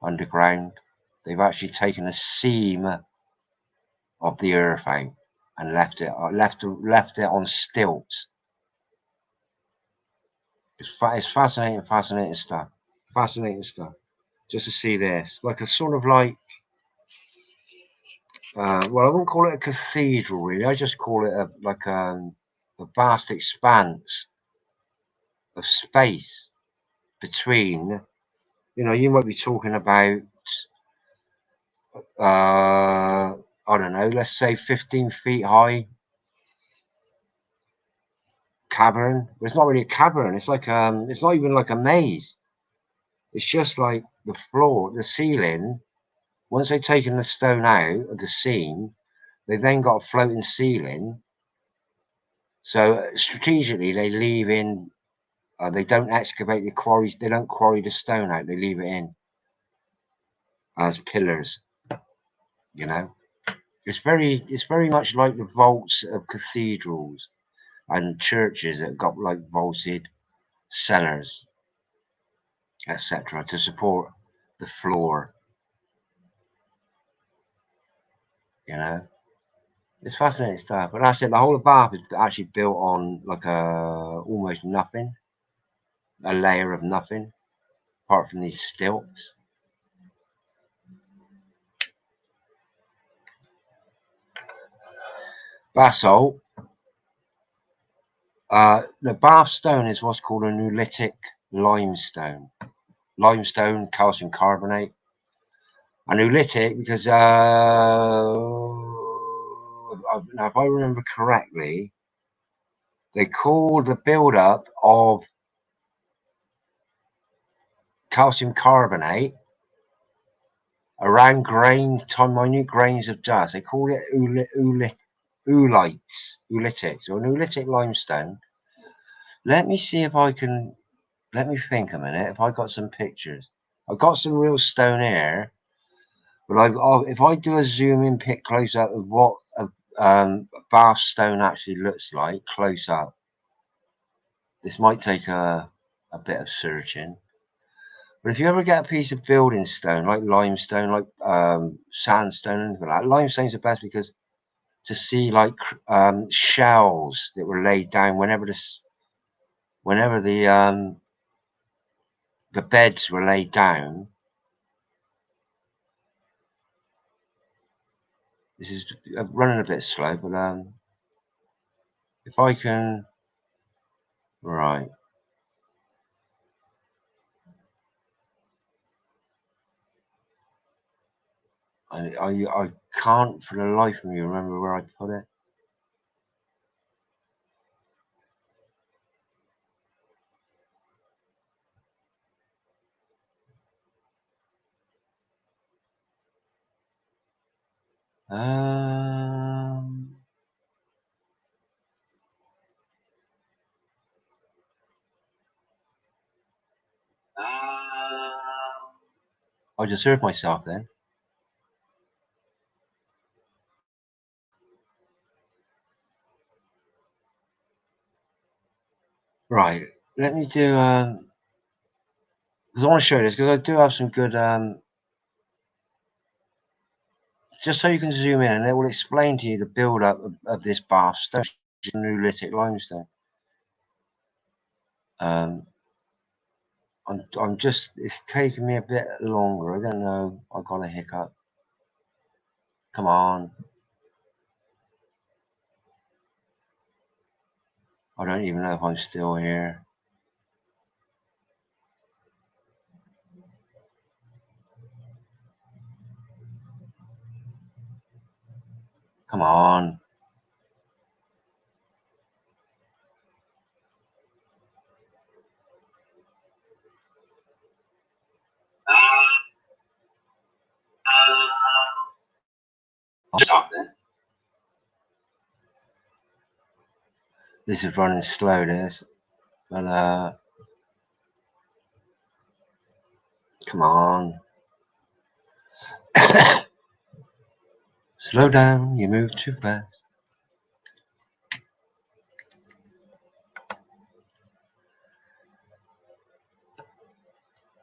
underground. They've actually taken a seam of the earth out and left it on stilts. It's fascinating stuff. Fascinating stuff. Just to see this, like a sort of like, well, I wouldn't call it a cathedral really. I just call it a vast expanse of space between. You know, you might be talking about, I don't know, let's say 15 feet high cavern. But it's not really a cavern. It's like it's not even like a maze. It's just like the floor, the ceiling. Once they've taken the stone out of the seam, they've then got a floating ceiling. So strategically, they leave in. They don't excavate the quarries. They don't quarry the stone out. They leave it in as pillars. You know, it's very much like the vaults of cathedrals and churches that got like vaulted cellars, etc., to support the floor. You know, it's fascinating stuff. But that's it. The whole of Bath is actually built on like almost nothing, a layer of nothing, apart from these stilts. Basalt. The Bath stone is what's called a Neolithic limestone. Limestone, calcium carbonate. A Neolithic because now if I remember correctly, they call the build-up of calcium carbonate around minute grains of dust. They call it oolites, or an oolitic limestone. Let me see if I can. Let me think a minute. If I got some pictures, I've got some real stone here. But if I do a zoom in pic close up of what a Bath stone actually looks like close up, this might take a bit of searching. But if you ever get a piece of building stone like limestone, like sandstone, and anything like that, limestone's the best because to see like shells that were laid down whenever the beds were laid down. This is running a bit slow, but if I can, right. I can't for the life of me remember where I put it. I deserve myself then. Right, let me do because I want to show you this because I do have some good just so you can zoom in and it will explain to you the build up of this bath stone, Neolithic limestone. I'm just, it's taking me a bit longer. I don't know. I got a hiccup. Come on. I don't even know if I'm still here. Come on. Stop then. This is running slow, this. But come on. Slow down, you move too fast.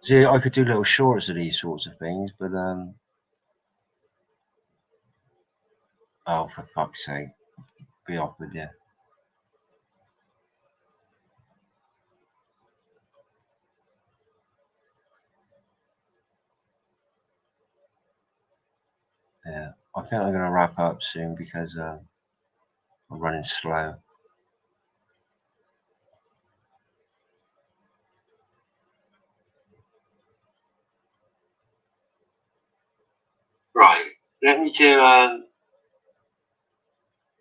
See, I could do little shorts of these sorts of things, but oh, for fuck's sake, be off with you. Yeah, I think I'm going to wrap up soon because I'm running slow. Right, let me do,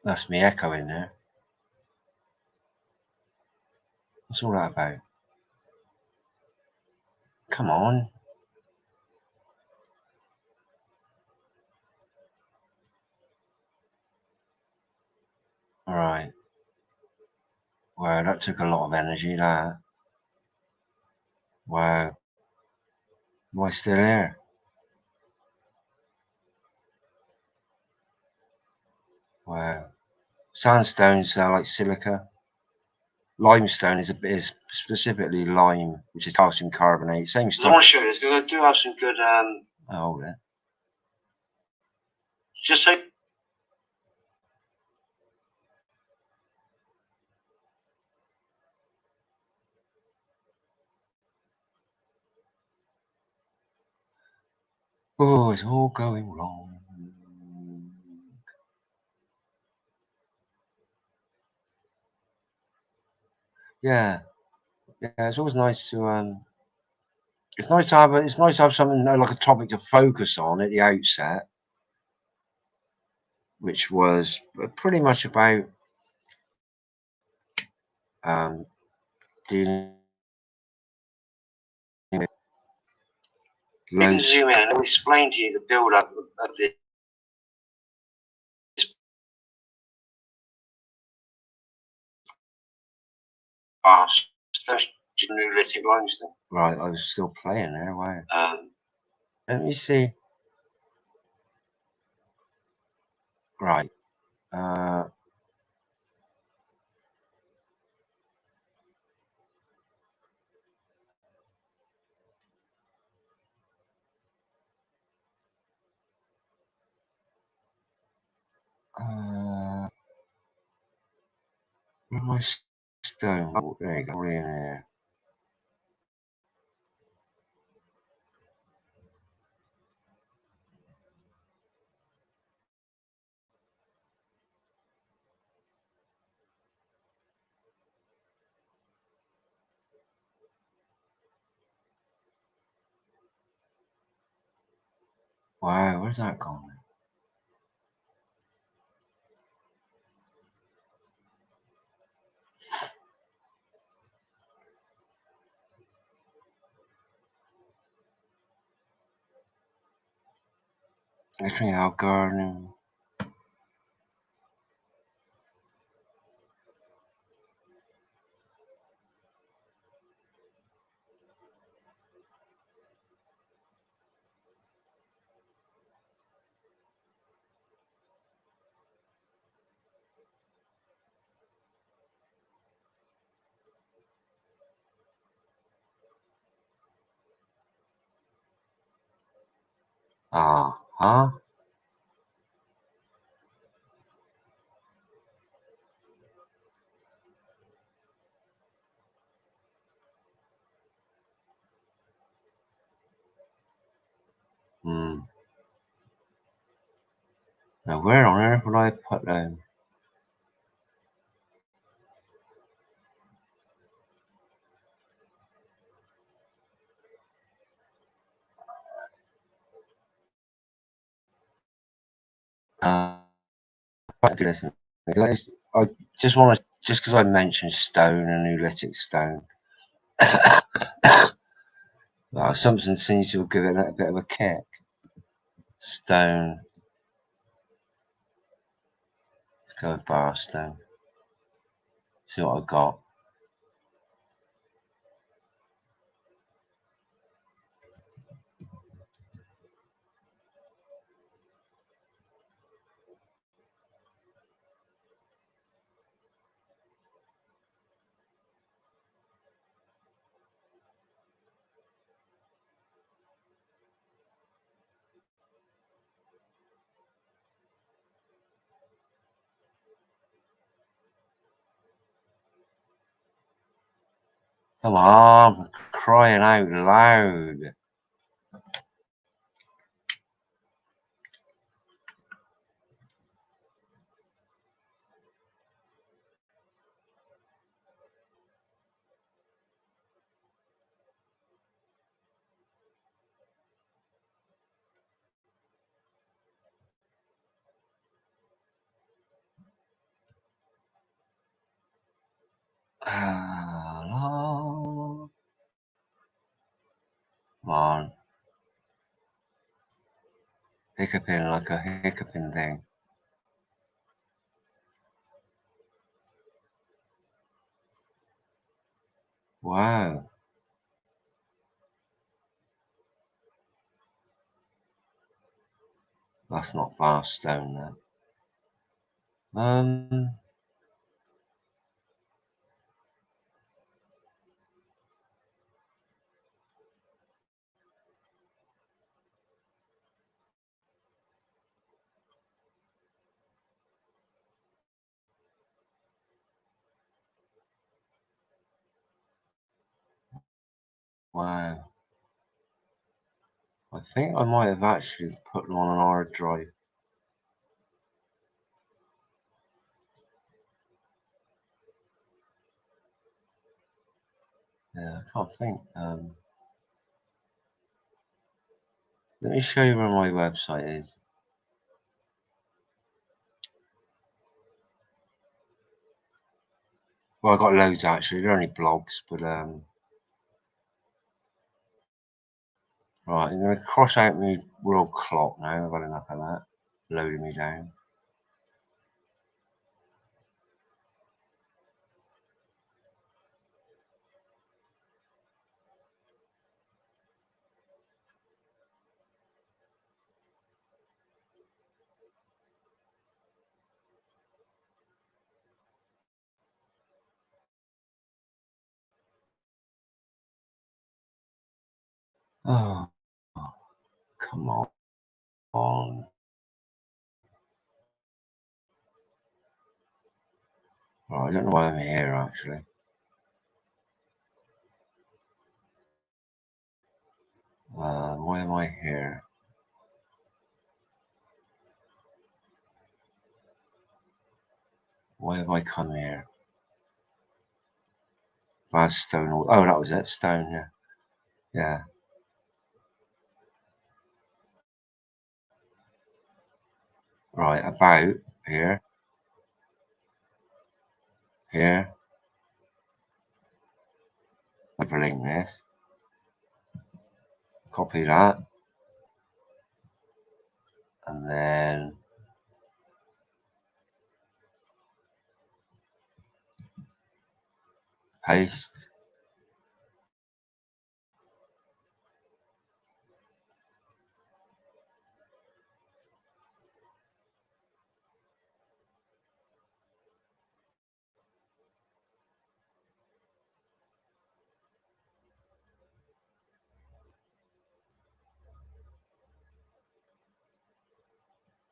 that's me echoing there. What's all that about? Come on. Alright. Wow, that took a lot of energy, that. Wow. Am I still here? Wow. Sandstones are like silica. Limestone is specifically lime, which is calcium carbonate. Same stuff. I want to show you this because I do have some good oh, hold it. Just so oh, it's all going wrong. Yeah. Yeah, it's always nice to it's nice to have something like a topic to focus on at the outset, which was pretty much about dealing with loads. Zoom in and I'll explain to you the build up of this past Neolithic limestone. Right, I was still playing there. Wow. Let me see. Right. Where my stone? Oh, there you go. In there. Wow, where's that gone? Literally our garden. Huh? Now where on earth would I put them? I do this. I just want to, just because I mentioned stone and Electric stone, well, something seems to have given it a bit of a kick. Stone. Let's go with bar stone. See what I got. Come on, crying out loud. Come on. Hiccuping like a hiccuping thing. Wow. That's not bar stone then. Wow. I think I might have actually put them on an hard drive. Yeah, I can't think. Let me show you where my website is. Well, I've got loads actually. They're only blogs, but right, I'm going to cross out my world clock now. I've got enough of that. Loading me down. Oh, come on. Right, I don't know why I'm here actually. Why am I here? Why have I come here? Bad stone. Oh, that was it. Stone, yeah. Yeah. Right, about here. Here. Hyperlink this. Copy that. And then paste.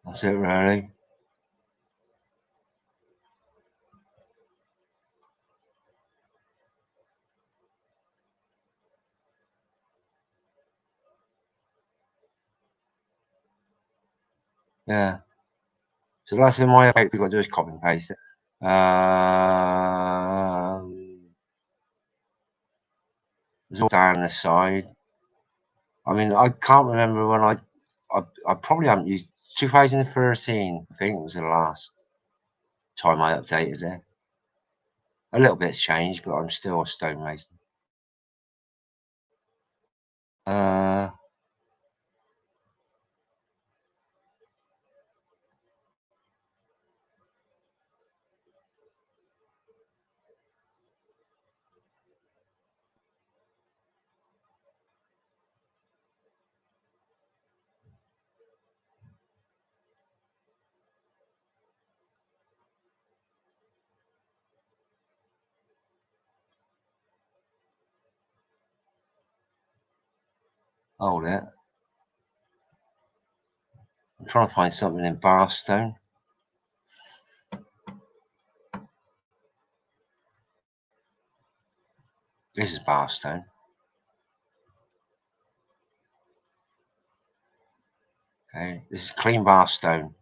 That's it, really. Yeah. So that's in my about. We've got to do is copy and paste it. It's all down the side. I mean, I can't remember when I probably haven't used 2013. I think it was the last time I updated it. A little bit's changed, but I'm still a stonemason. Hold it. I'm trying to find something in bar stone. This is bar stone. Okay, this is clean bar stone.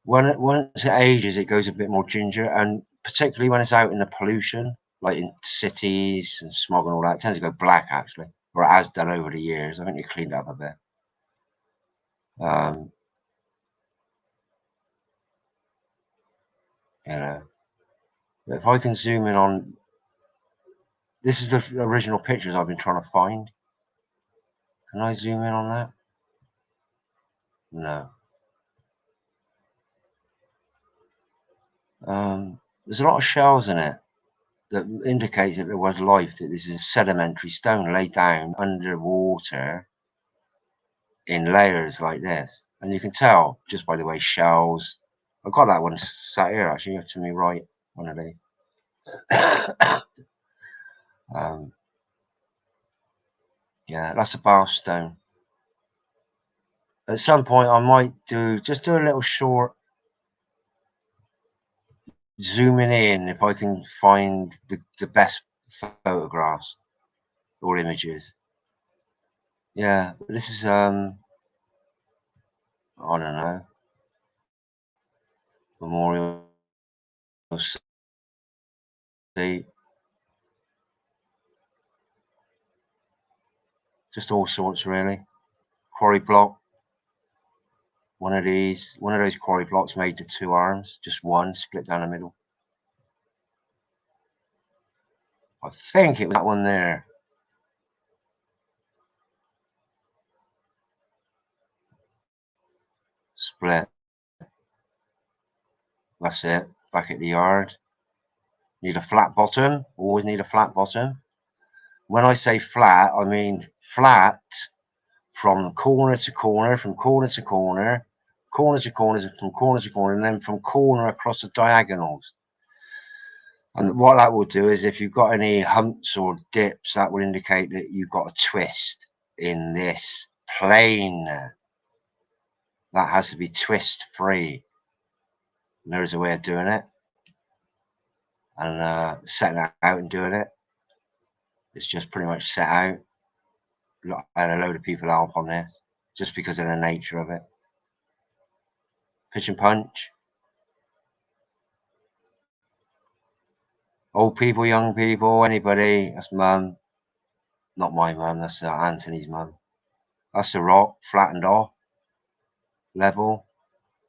Once it ages, it goes a bit more ginger, and particularly when it's out in the pollution, like in cities and smog and all that, it tends to go black actually, or it has done over the years. I think it cleaned up a bit. You know, but if I can zoom in on, this is the original pictures I've been trying to find. Can I zoom in on that? No. There's a lot of shells in it that indicates that there was life, that this is a sedimentary stone laid down underwater in layers like this. And you can tell just by the way shells. I've got that one sat here actually to me right, one of these. Yeah, that's a bar stone. At some point I might just do a little short zooming in if I can find the best photographs or images. Yeah, this is I don't know, Memorial Seat, just all sorts really. Quarry block, one of those quarry blocks made to 2 arms, just one split down the middle. I think it was that one there. Split. That's it. Back at the yard. Need a flat bottom. Always need a flat bottom. When I say flat, I mean flat from corner to corner, from corner to corner, corner to corner, from corner to corner, and then from corner across the diagonals. And what that will do is if you've got any humps or dips, that will indicate that you've got a twist in this plane. That has to be twist free. And there's a way of doing it. And setting that out and doing it. It's just pretty much set out. I had a load of people help on this just because of the nature of it. Pitch and punch. Old people, young people, anybody. That's mum. Not my mum, that's Anthony's mum. That's the rock, flattened off. Level.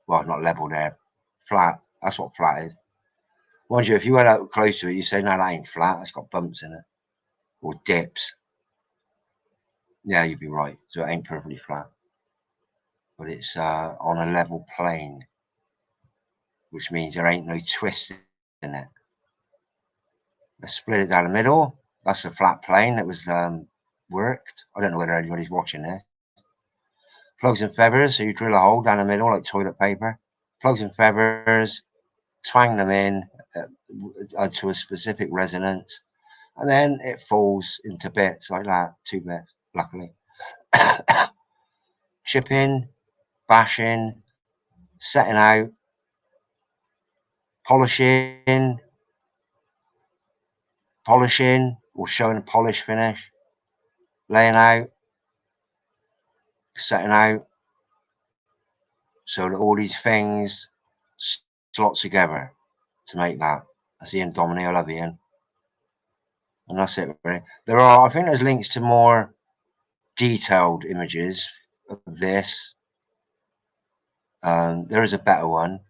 well, not level there, flat. That's what flat is. Mind you, if you went out close to it, you say, no, that ain't flat. It's got bumps in it or dips. Yeah, you'd be right. So it ain't perfectly flat, but it's on a level plane, which means there ain't no twist in it. Let's split it down the middle. That's a flat plane that was worked. I don't know whether anybody's watching this. Plugs and feathers, so you drill a hole down the middle like toilet paper. Plugs and feathers, twang them in to a specific resonance, and then it falls into bits like that, 2 bits, luckily. Chipping, bashing, setting out, polishing, or showing a polish finish, laying out, setting out, so that all these things slot together to make that. That's Ian Domini. I love Ian. And that's it, really. There are, I think there's links to more detailed images of this. There is a better one,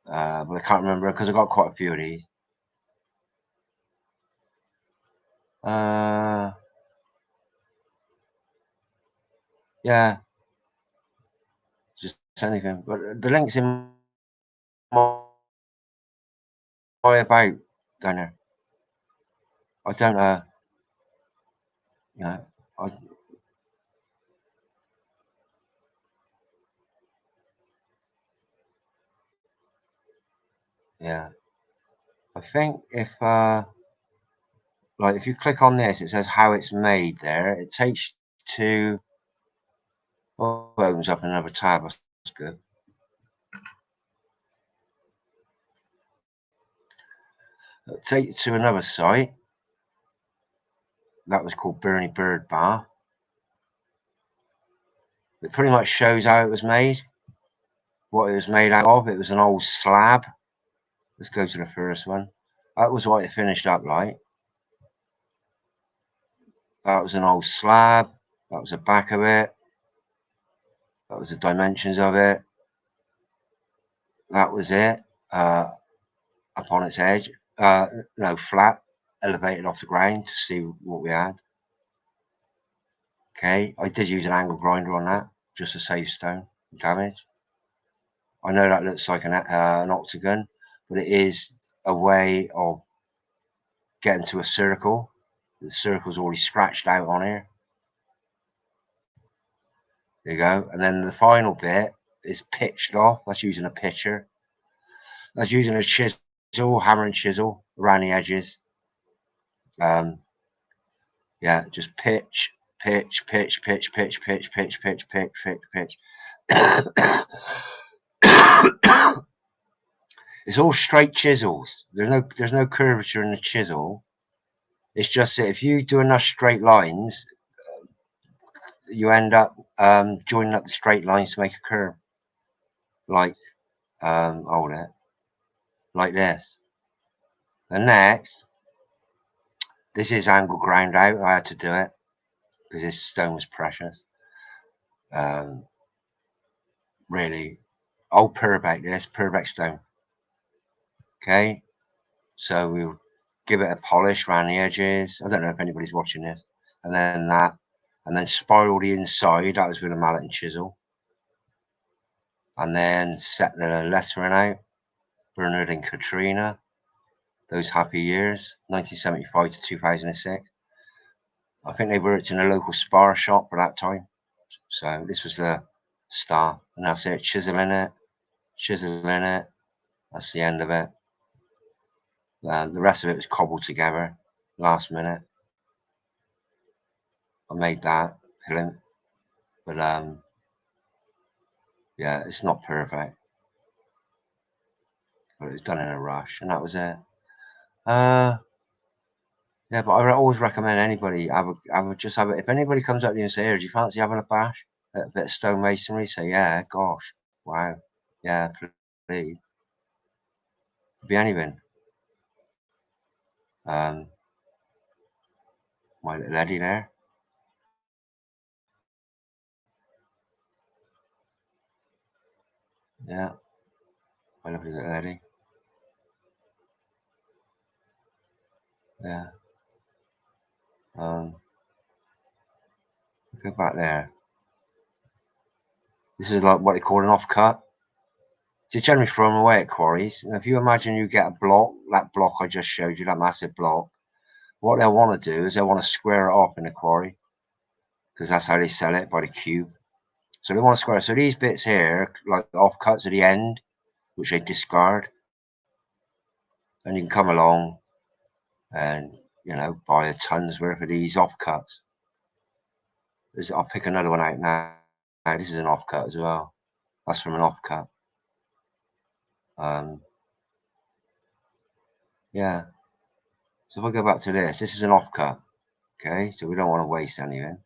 but I can't remember because I've got quite a few of these. Yeah, just anything. But the links in my about down there. I don't, you know, yeah. I think if like if you click on this, it says how it's made there. It takes to, oh, it opens up another tab. That's good. It'll take you to another site. That was called Bernie Bird Bar. It pretty much shows how it was made, what it was made out of. It was an old slab. Let's go to the first one. That was what it finished up like. That was an old slab. That was the back of it. That was the dimensions of it. That was it. Up on its edge. No, flat, elevated off the ground to see what we had. Okay, I did use an angle grinder on that just to save stone damage. I know that looks like an octagon, but it is a way of getting to a circle. The circle's already scratched out on here. There you go. And then the final bit is pitched off. That's using a pitcher. That's using a chisel, hammer and chisel around the edges. Yeah, just pitch, pitch, pitch, pitch, pitch, pitch, pitch, pitch, pitch, pitch, pitch. It's all straight chisels. There's no curvature in the chisel. It's just that if you do enough straight lines, you end up joining up the straight lines to make a curve. Like hold it. Like this. And next, this is angle ground out. I had to do it because this stone was precious. Really, old Purbeck, this Purbeck stone. Okay, so we'll give it a polish around the edges. I don't know if anybody's watching this. And then that, and then spiral the inside. That was with a mallet and chisel. And then set the lettering out. Bernard and Katrina, those happy years, 1975 to 2006. I think they worked in a local spar shop for that time. So this was the start. And that's it, chiseling it, chiseling it. That's the end of it. The rest of it was cobbled together last minute. I made that film, but yeah, it's not perfect. But it was done in a rush, and that was it. Yeah, but I always recommend anybody I would just have it. If anybody comes up to you and say, "Hey, do you fancy having a bash at a bit of stonemasonry?" Say, "Yeah, gosh, wow, yeah, please." Could be anything. My little Eddie there. Yeah. I love it already. Yeah. Go back there. This is like what they call an offcut. So you generally throw them away at quarries. And if you imagine you get a block, that block I just showed you, that massive block, what they'll want to do is they'll want to square it off in the quarry, because that's how they sell it, by the cube. So they want to square it. So these bits here, like the offcuts at the end, which they discard, and you can come along and, you know, buy a ton's worth of these offcuts. I'll pick another one out now. This is an offcut as well. That's from an offcut. Yeah. So if I go back to this is an offcut. Okay, so we don't want to waste anything.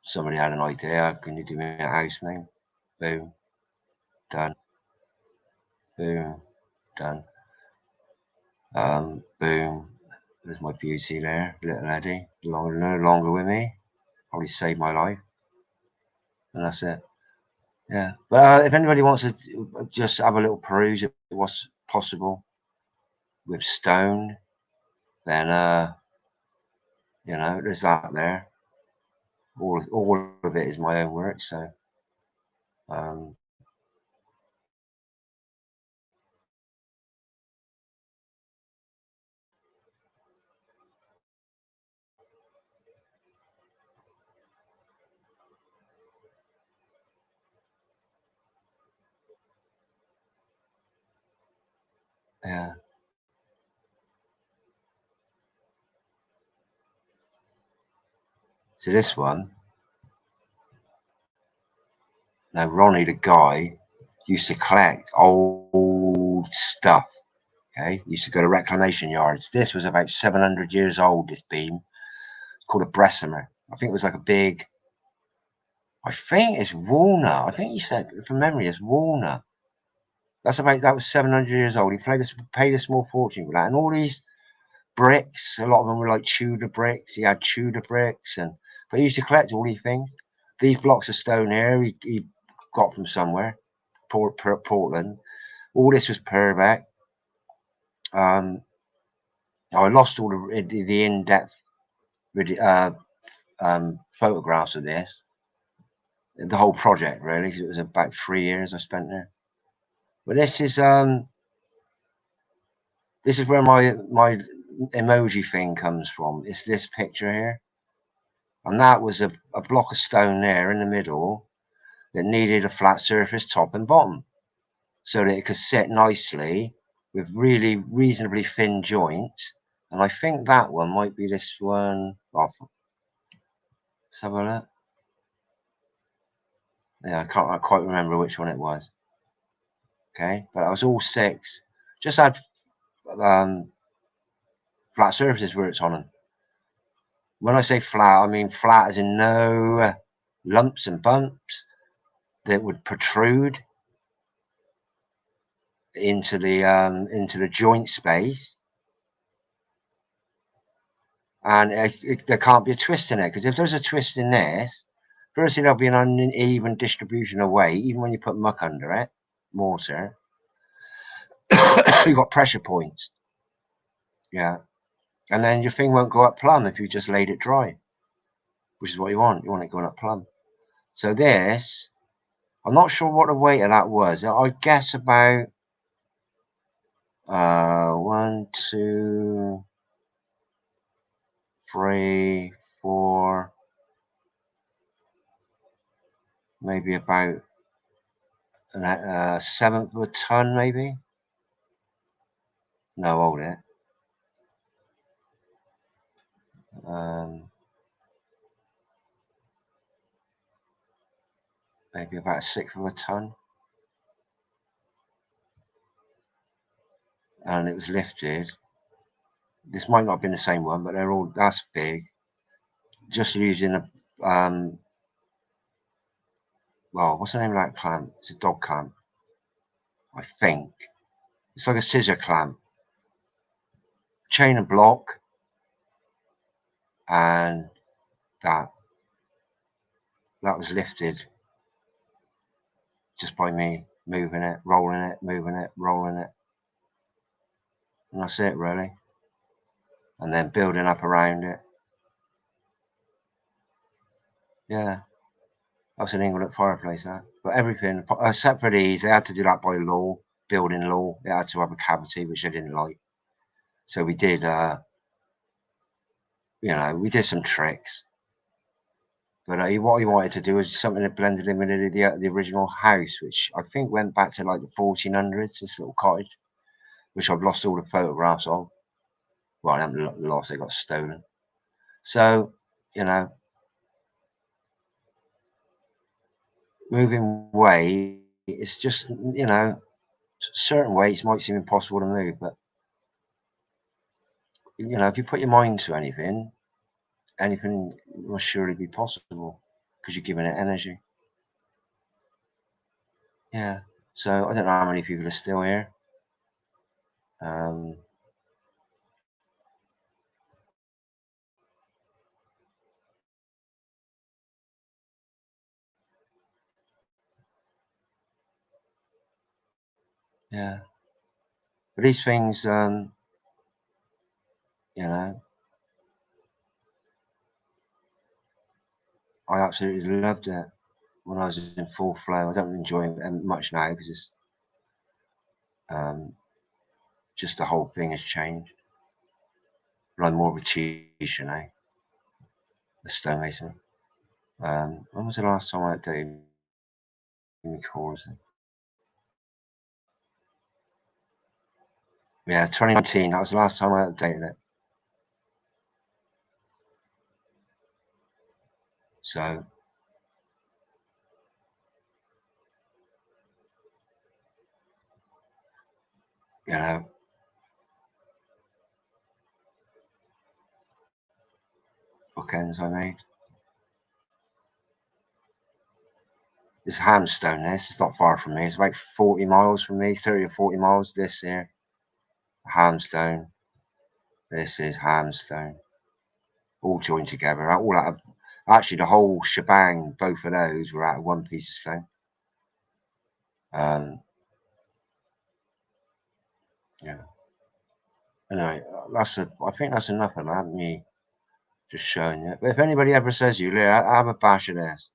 Somebody had an idea. Can you do me a house name? Boom. Done. Boom. Done. Boom. There's my beauty there, little Eddie. No longer with me. Probably saved my life. And that's it. Yeah. But if anybody wants to just have a little peruse at what's possible with stone, then you know, there's that there. All of it is my own work, so yeah. So this one, now Ronnie the guy used to collect old stuff. Okay, used to go to reclamation yards. This was about 700 years old. This beam, it's called a Bessemer. I think it was like a big. I think it's walnut. I think he said, from memory, it's walnut. That was 700 years old. He paid a small fortune for that, and all these bricks. A lot of them were like Tudor bricks. He had Tudor bricks, but he used to collect all these things. These blocks of stone here, he got from somewhere, Portland. All this was Purbeck. I lost all the in-depth photographs of this, the whole project really, because it was about 3 years I spent there. But this is where my emoji thing comes from. It's this picture here, and that was a block of stone there in the middle that needed a flat surface top and bottom, so that it could sit nicely with really reasonably thin joints. And I think that one might be this one. Let's have a look. Yeah, I can't quite remember which one it was. Okay, but I was all 6. Just had flat surfaces worked on them. When I say flat, I mean flat as in no lumps and bumps that would protrude into the joint space, and there can't be a twist in it, because if there's a twist in this, firstly there'll be an uneven distribution of weight. Even when you put muck under it, mortar, you've got pressure points. Yeah, and then your thing won't go up plumb if you just laid it dry, which is what you want. You want it going up plumb. So this, I'm not sure what the weight of that was. I guess about 1, 2, 3, 4, maybe about a 1/7 of a ton, maybe. No, hold it. Maybe about 1/6 of a ton. And it was lifted. This might not have been the same one, but that's big. Just using a well, what's the name of that clamp? It's a dog clamp, I think. It's like a scissor clamp. Chain and block, and that. that was lifted just by me moving it, rolling it, moving it, rolling it. And that's it, really. And then building up around it. Yeah. That's an England fireplace, that. But everything, except for these, they had to do that by law, building law. It had to have a cavity, which I didn't like. So we did, you know, we did some tricks. But what he wanted to do was something that blended in with the original house, which I think went back to like the 1400s, this little cottage, which I've lost all the photographs of. Well, I haven't lost, they got stolen. So, you know, moving weight, it's just, you know, certain weights might seem impossible to move, but, you know, if you put your mind to anything must surely be possible because you're giving it energy. Yeah. So I don't know how many people are still here. Yeah. But these things, you know, I absolutely loved it when I was in full flow. I don't enjoy it much now because it's just the whole thing has changed. But I'm more of a teacher now, the stonemason. When was the last time I updated my course? Yeah, 2019. That was the last time I updated it. So, you know, bookends I made. This Hamstone, it's not far from me. It's about 40 miles from me, 30 or 40 miles. This here, Hamstone. This is Hamstone. All joined together. All out of, actually, the whole shebang, both of those were out of one piece of stone. Yeah. Anyway, I think that's enough of that. Me just showing you. But if anybody ever says to you, have a bash of this,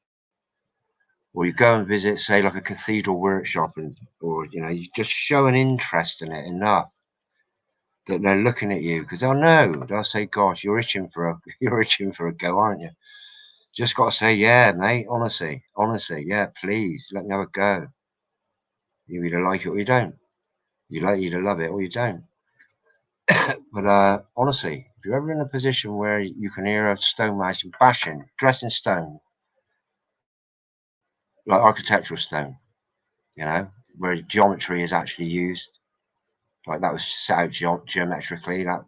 or you go and visit, say, like a cathedral workshop, or you know, you just show an interest in it enough that they're looking at you because they'll know. They'll say, "Gosh, you're itching for a go, aren't you?" Just got to say, "Yeah, mate. Honestly, yeah. Please let me have a go. You either like it or you don't. You either love it or you don't." But honestly, if you're ever in a position where you can hear a stonemason bashing, dressed in stone, like architectural stone, you know, where geometry is actually used, like that was set out geometrically, that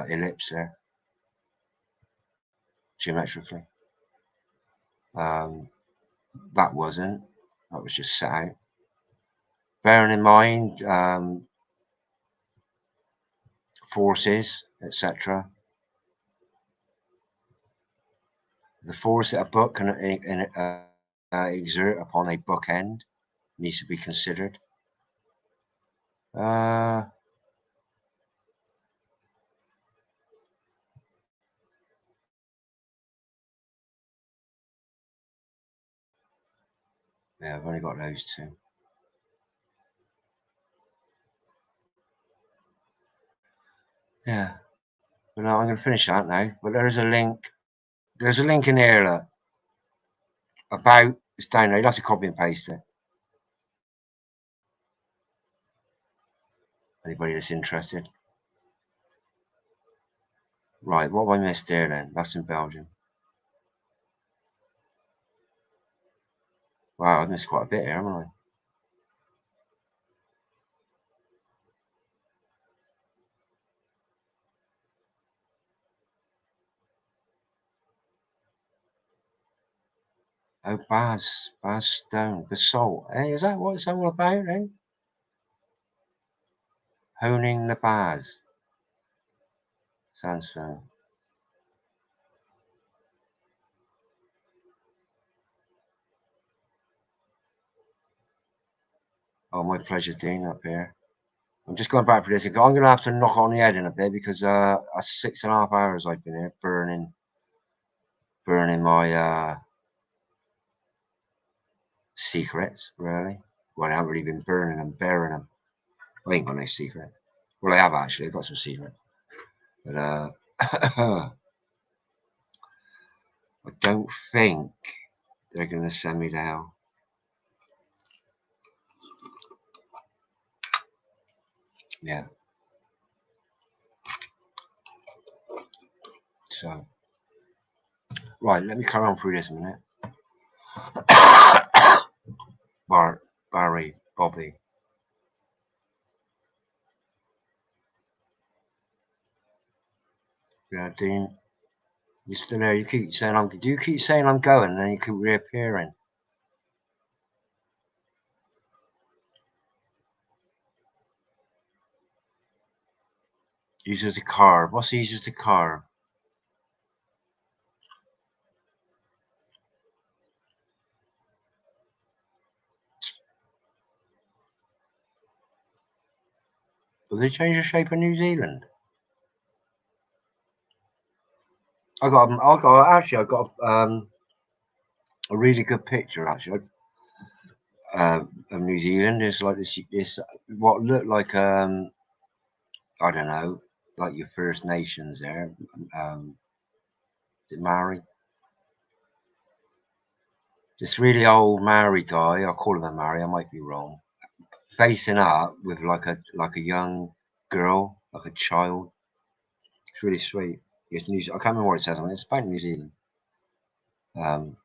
ellipse there, geometrically. That wasn't. That was just set out. Bearing in mind forces, etc. The force that a book can exert upon a bookend needs to be considered. Yeah, I've only got those two. Yeah, but no, I'm going to finish that now. But there is a link. There's a link in here that about it's down there. You have to copy and paste it. Anybody that's interested. Right, what have I missed there then? That's in Belgium. Wow, I've missed quite a bit here, haven't I? Oh, Baz Stone, basalt. Hey, is that what it's all about then? Honing the Baz. Sandstone. Oh, my pleasure, Dean, up here. I'm just going back for this. I'm going to have to knock on the head in a bit because 6.5 hours I've been here burning my secrets, really. Well, I haven't really been burning them, bearing them. I ain't got no secret. Well, I have actually. I've got some secret. But I don't think they're going to send me down. Yeah. So, right, let me carry on through this a minute. Barry, Bobby. Yeah, Dean, you still there? You keep saying do you keep saying I'm going, and then you keep reappearing? Easier to carve. What's easier to carve? Will they change the shape of New Zealand? I got a really good picture actually of New Zealand. It's like this what looked like I don't know, like your First Nations there. Is it Maori? This really old Maori guy. I'll call him a Maori. I might be wrong. Facing up with like a young girl, like a child. It's really sweet. It's I can't remember what it says on it. It's about New Zealand. I'll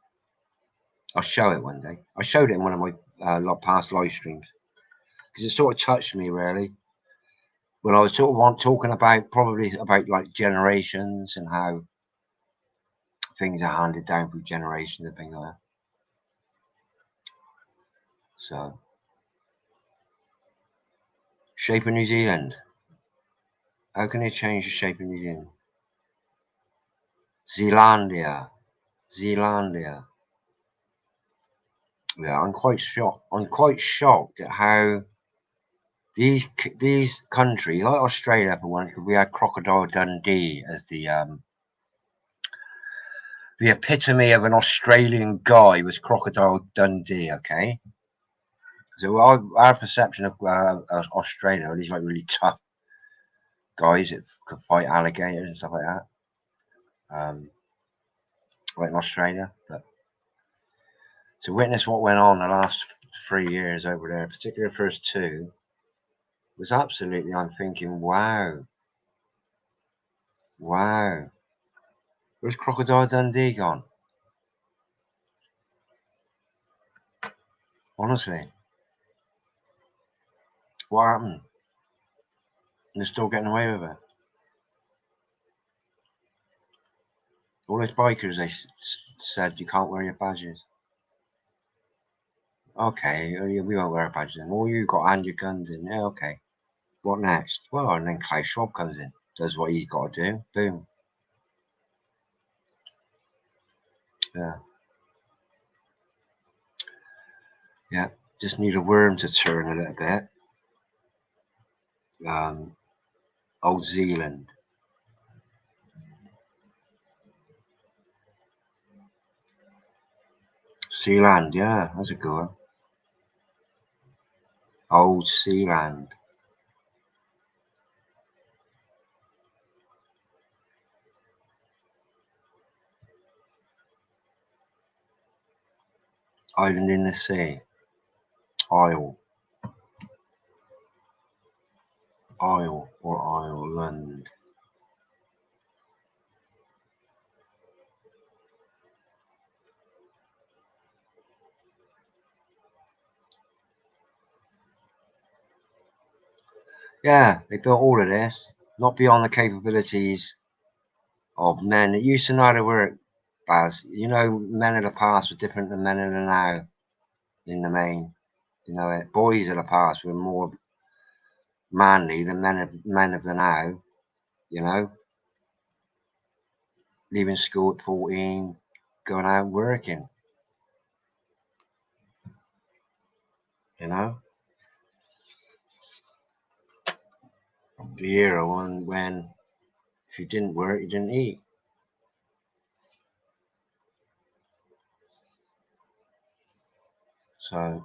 show it one day. I showed it in one of my past live streams because it sort of touched me really when I was talking about probably about like generations and how things are handed down through generations and things like that. So, shape of New Zealand. How can they change the shape of New Zealand? Zealandia. Yeah, I'm quite shocked. I'm quite shocked at how these countries, like Australia for one, because we had Crocodile Dundee as the epitome of an Australian guy was Crocodile Dundee. Okay, so our perception of Australia are these like really tough guys that could fight alligators and stuff like that. Like in Australia, but to witness what went on the last 3 years over there, particularly the first 2, was absolutely, I'm thinking, wow. Where's Crocodile Dundee gone? Honestly. What happened? They're still getting away with it. All those bikers, they said you can't wear your badges. Okay, we won't wear our badges anymore. You got and your guns in. Yeah, okay. What next? Well, and then Klaus Schwab comes in, does what he's got to do. Boom. Yeah. Yeah. Just need a worm to turn a little bit. Old Zealand. Sealand, yeah, that's a good one. Old Sealand. Island in the sea. Isle or Ireland. Yeah, they built all of this, not beyond the capabilities of men that used to know how to work, Baz. You know, men of the past were different than men of the now, in the main. You know it. Boys of the past were more manly than men of the now, you know. Leaving school at 14, going out working. You know? the era when if you didn't work, you didn't eat. So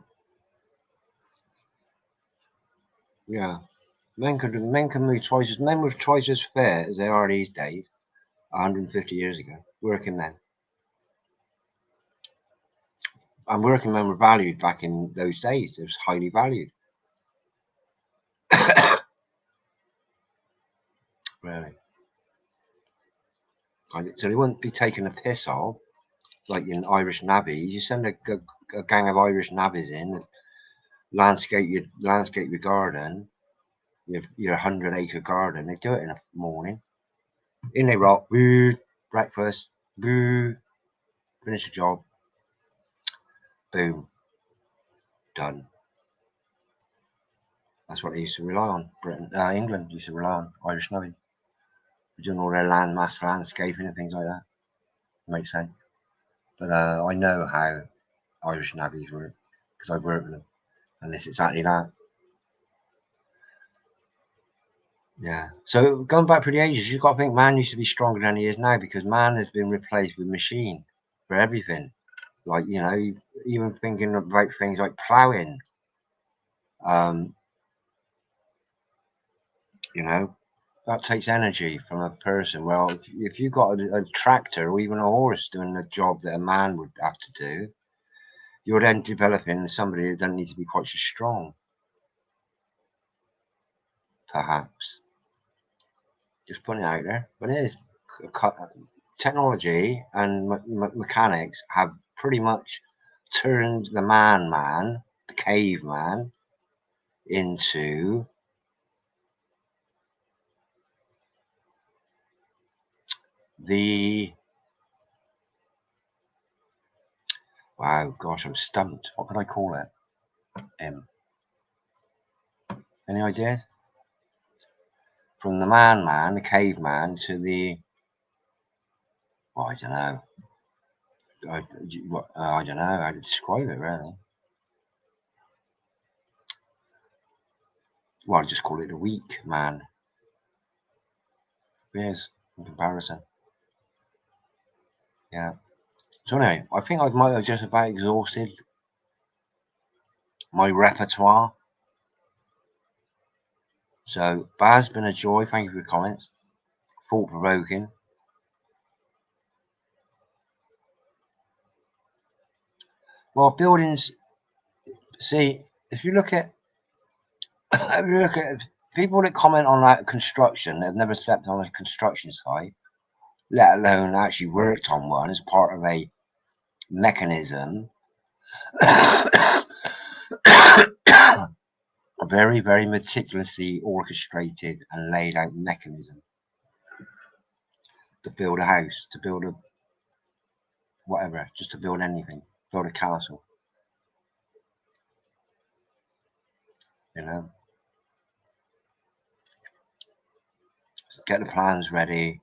yeah, men can move twice as men were twice as fair as they are these days. 150 years ago, working men. And working men were valued back in those days. It was highly valued. Really. So they wouldn't be taking a piss off like in Irish navvies. You send a gang of Irish navvies in, landscape your garden, your 100-acre garden. They do it in the morning. In they rock, boo, breakfast, boo, finish the job, boom, done. That's what they used to rely on. England used to rely on Irish navvies. Doing all their mass landscaping and things like that. Makes sense. But I know how Irish navvies work because I've worked with them, and it's exactly that. Yeah. So going back through the ages, you've got to think man used to be stronger than he is now because man has been replaced with machine for everything. Like, you know, even thinking about things like ploughing. You know, that takes energy from a person. Well, if you've got a tractor or even a horse doing the job that a man would have to do, you're then developing somebody who doesn't need to be quite so strong. Perhaps. Just putting it out there. But it is. Technology and mechanics have pretty much turned the the caveman, into the... Wow, gosh, I'm stumped. What could I call it? Any ideas? From the the caveman, to the... Well, I don't know. I don't know how to describe it, really. Well, I'll just call it a weak man. Yes, in comparison. Yeah. So anyway, I think I might have just about exhausted my repertoire. So, Baz, been a joy. Thank you for your comments. Thought-provoking. Well, buildings. See, if you look at people that comment on that construction, they've never stepped on a construction site, let alone actually worked on one as part of a mechanism. A very, very meticulously orchestrated and laid out mechanism to build a house, to build a whatever, just to build anything, build a castle. You know, get the plans ready,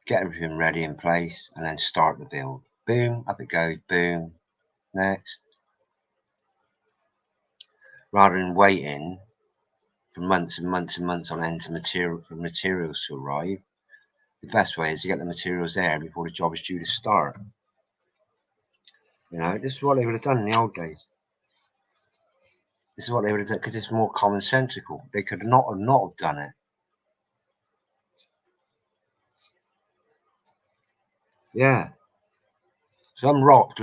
get everything ready in place, and then start the build. Boom, up it goes, boom, next. Rather than waiting for months and months and months on end for materials to arrive, the best way is to get the materials there before the job is due to start. You know, this is what they would have done in the old days. This is what they would have done because it's more commonsensical. They could not have done it. Yeah. Some rocks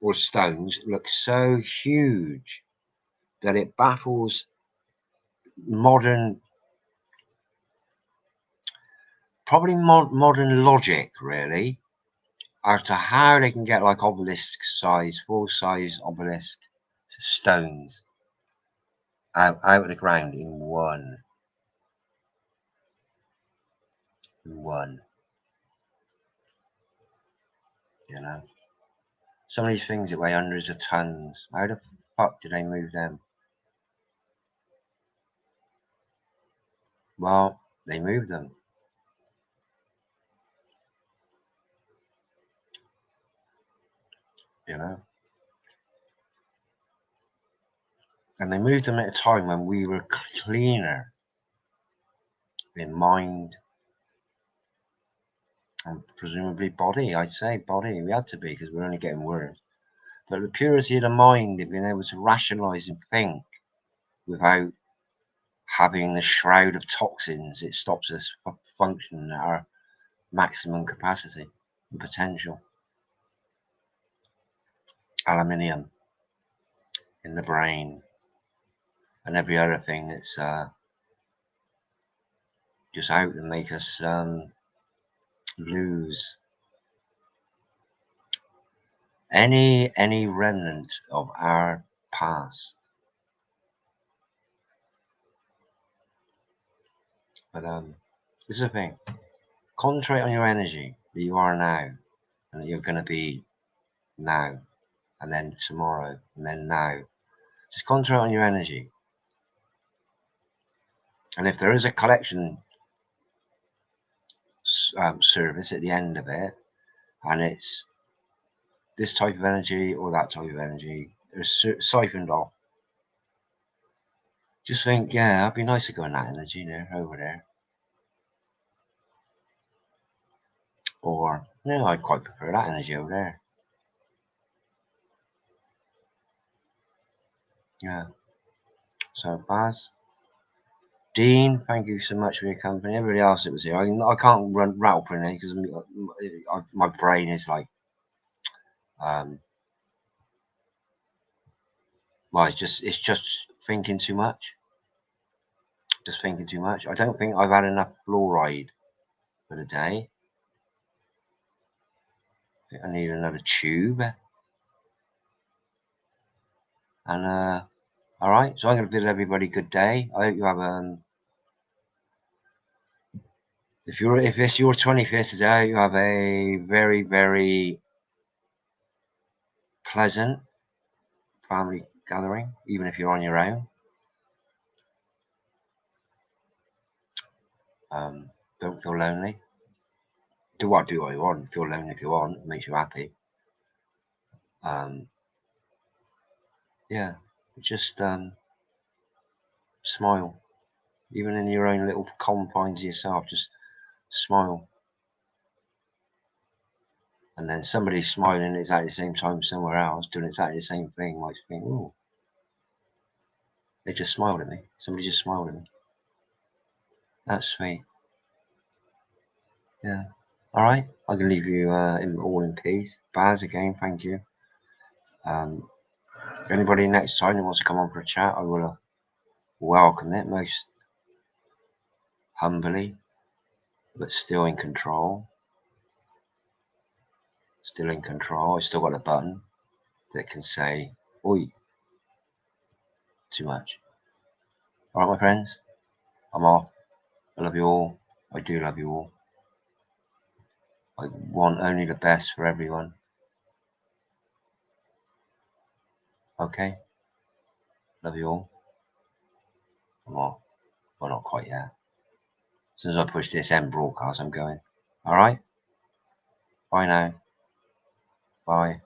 or stones look so huge that it baffles modern logic, really, as to how they can get like full-size obelisk stones out of the ground in one. You know, some of these things that weigh hundreds of tons. How the fuck did they move them? Well, they moved them. You know, And they moved them at a time when we were cleaner in mind and presumably body. I'd say body. We had to be because we're only getting worse. But the purity of the mind, of being able to rationalize and think without having the shroud of toxins, it stops us functioning at our maximum capacity and potential. Aluminium in the brain and every other thing that's just out to make us lose any remnant of our past. But this is the thing. Concentrate on your energy that you are now and that you're going to be now and then tomorrow and then now. Just concentrate on your energy. And if there is a collection service at the end of it, and it's this type of energy or that type of energy, it's siphoned off. Just think, yeah, it'd be nice to go in that energy there, over there. Or, no, I'd quite prefer that energy over there. Yeah. So, Baz, Dean, thank you so much for your company. Everybody else that was here, I can't rattle for any because my brain is like, well, it's just thinking too much. Just thinking too much. I don't think I've had enough fluoride for the day. I think I need another tube. And all right, so I'm going to bid everybody good day. I hope you have if it's your 25th today, you have a very, very pleasant family gathering, even if you're on your own. Don't feel lonely. Do what you want. Feel lonely if you want. It makes you happy. Yeah, just smile. Even in your own little confines of yourself, just smile. And then somebody smiling at exactly the same time somewhere else, doing exactly the same thing, might think, oh, they just smiled at me. Somebody just smiled at me. That's sweet. Yeah. All right. I can leave you all in peace. Baz, again, thank you. Anybody next time who wants to come on for a chat, I will welcome it most humbly, but still in control. Still in control. I still got a button that can say, oi, too much. All right, my friends, I'm off. I love you all. I do love you all. I want only the best for everyone. Okay? Love you all. I'm off. Well, not quite yet. As soon as I push this end broadcast, I'm going. All right? Bye now. Bye.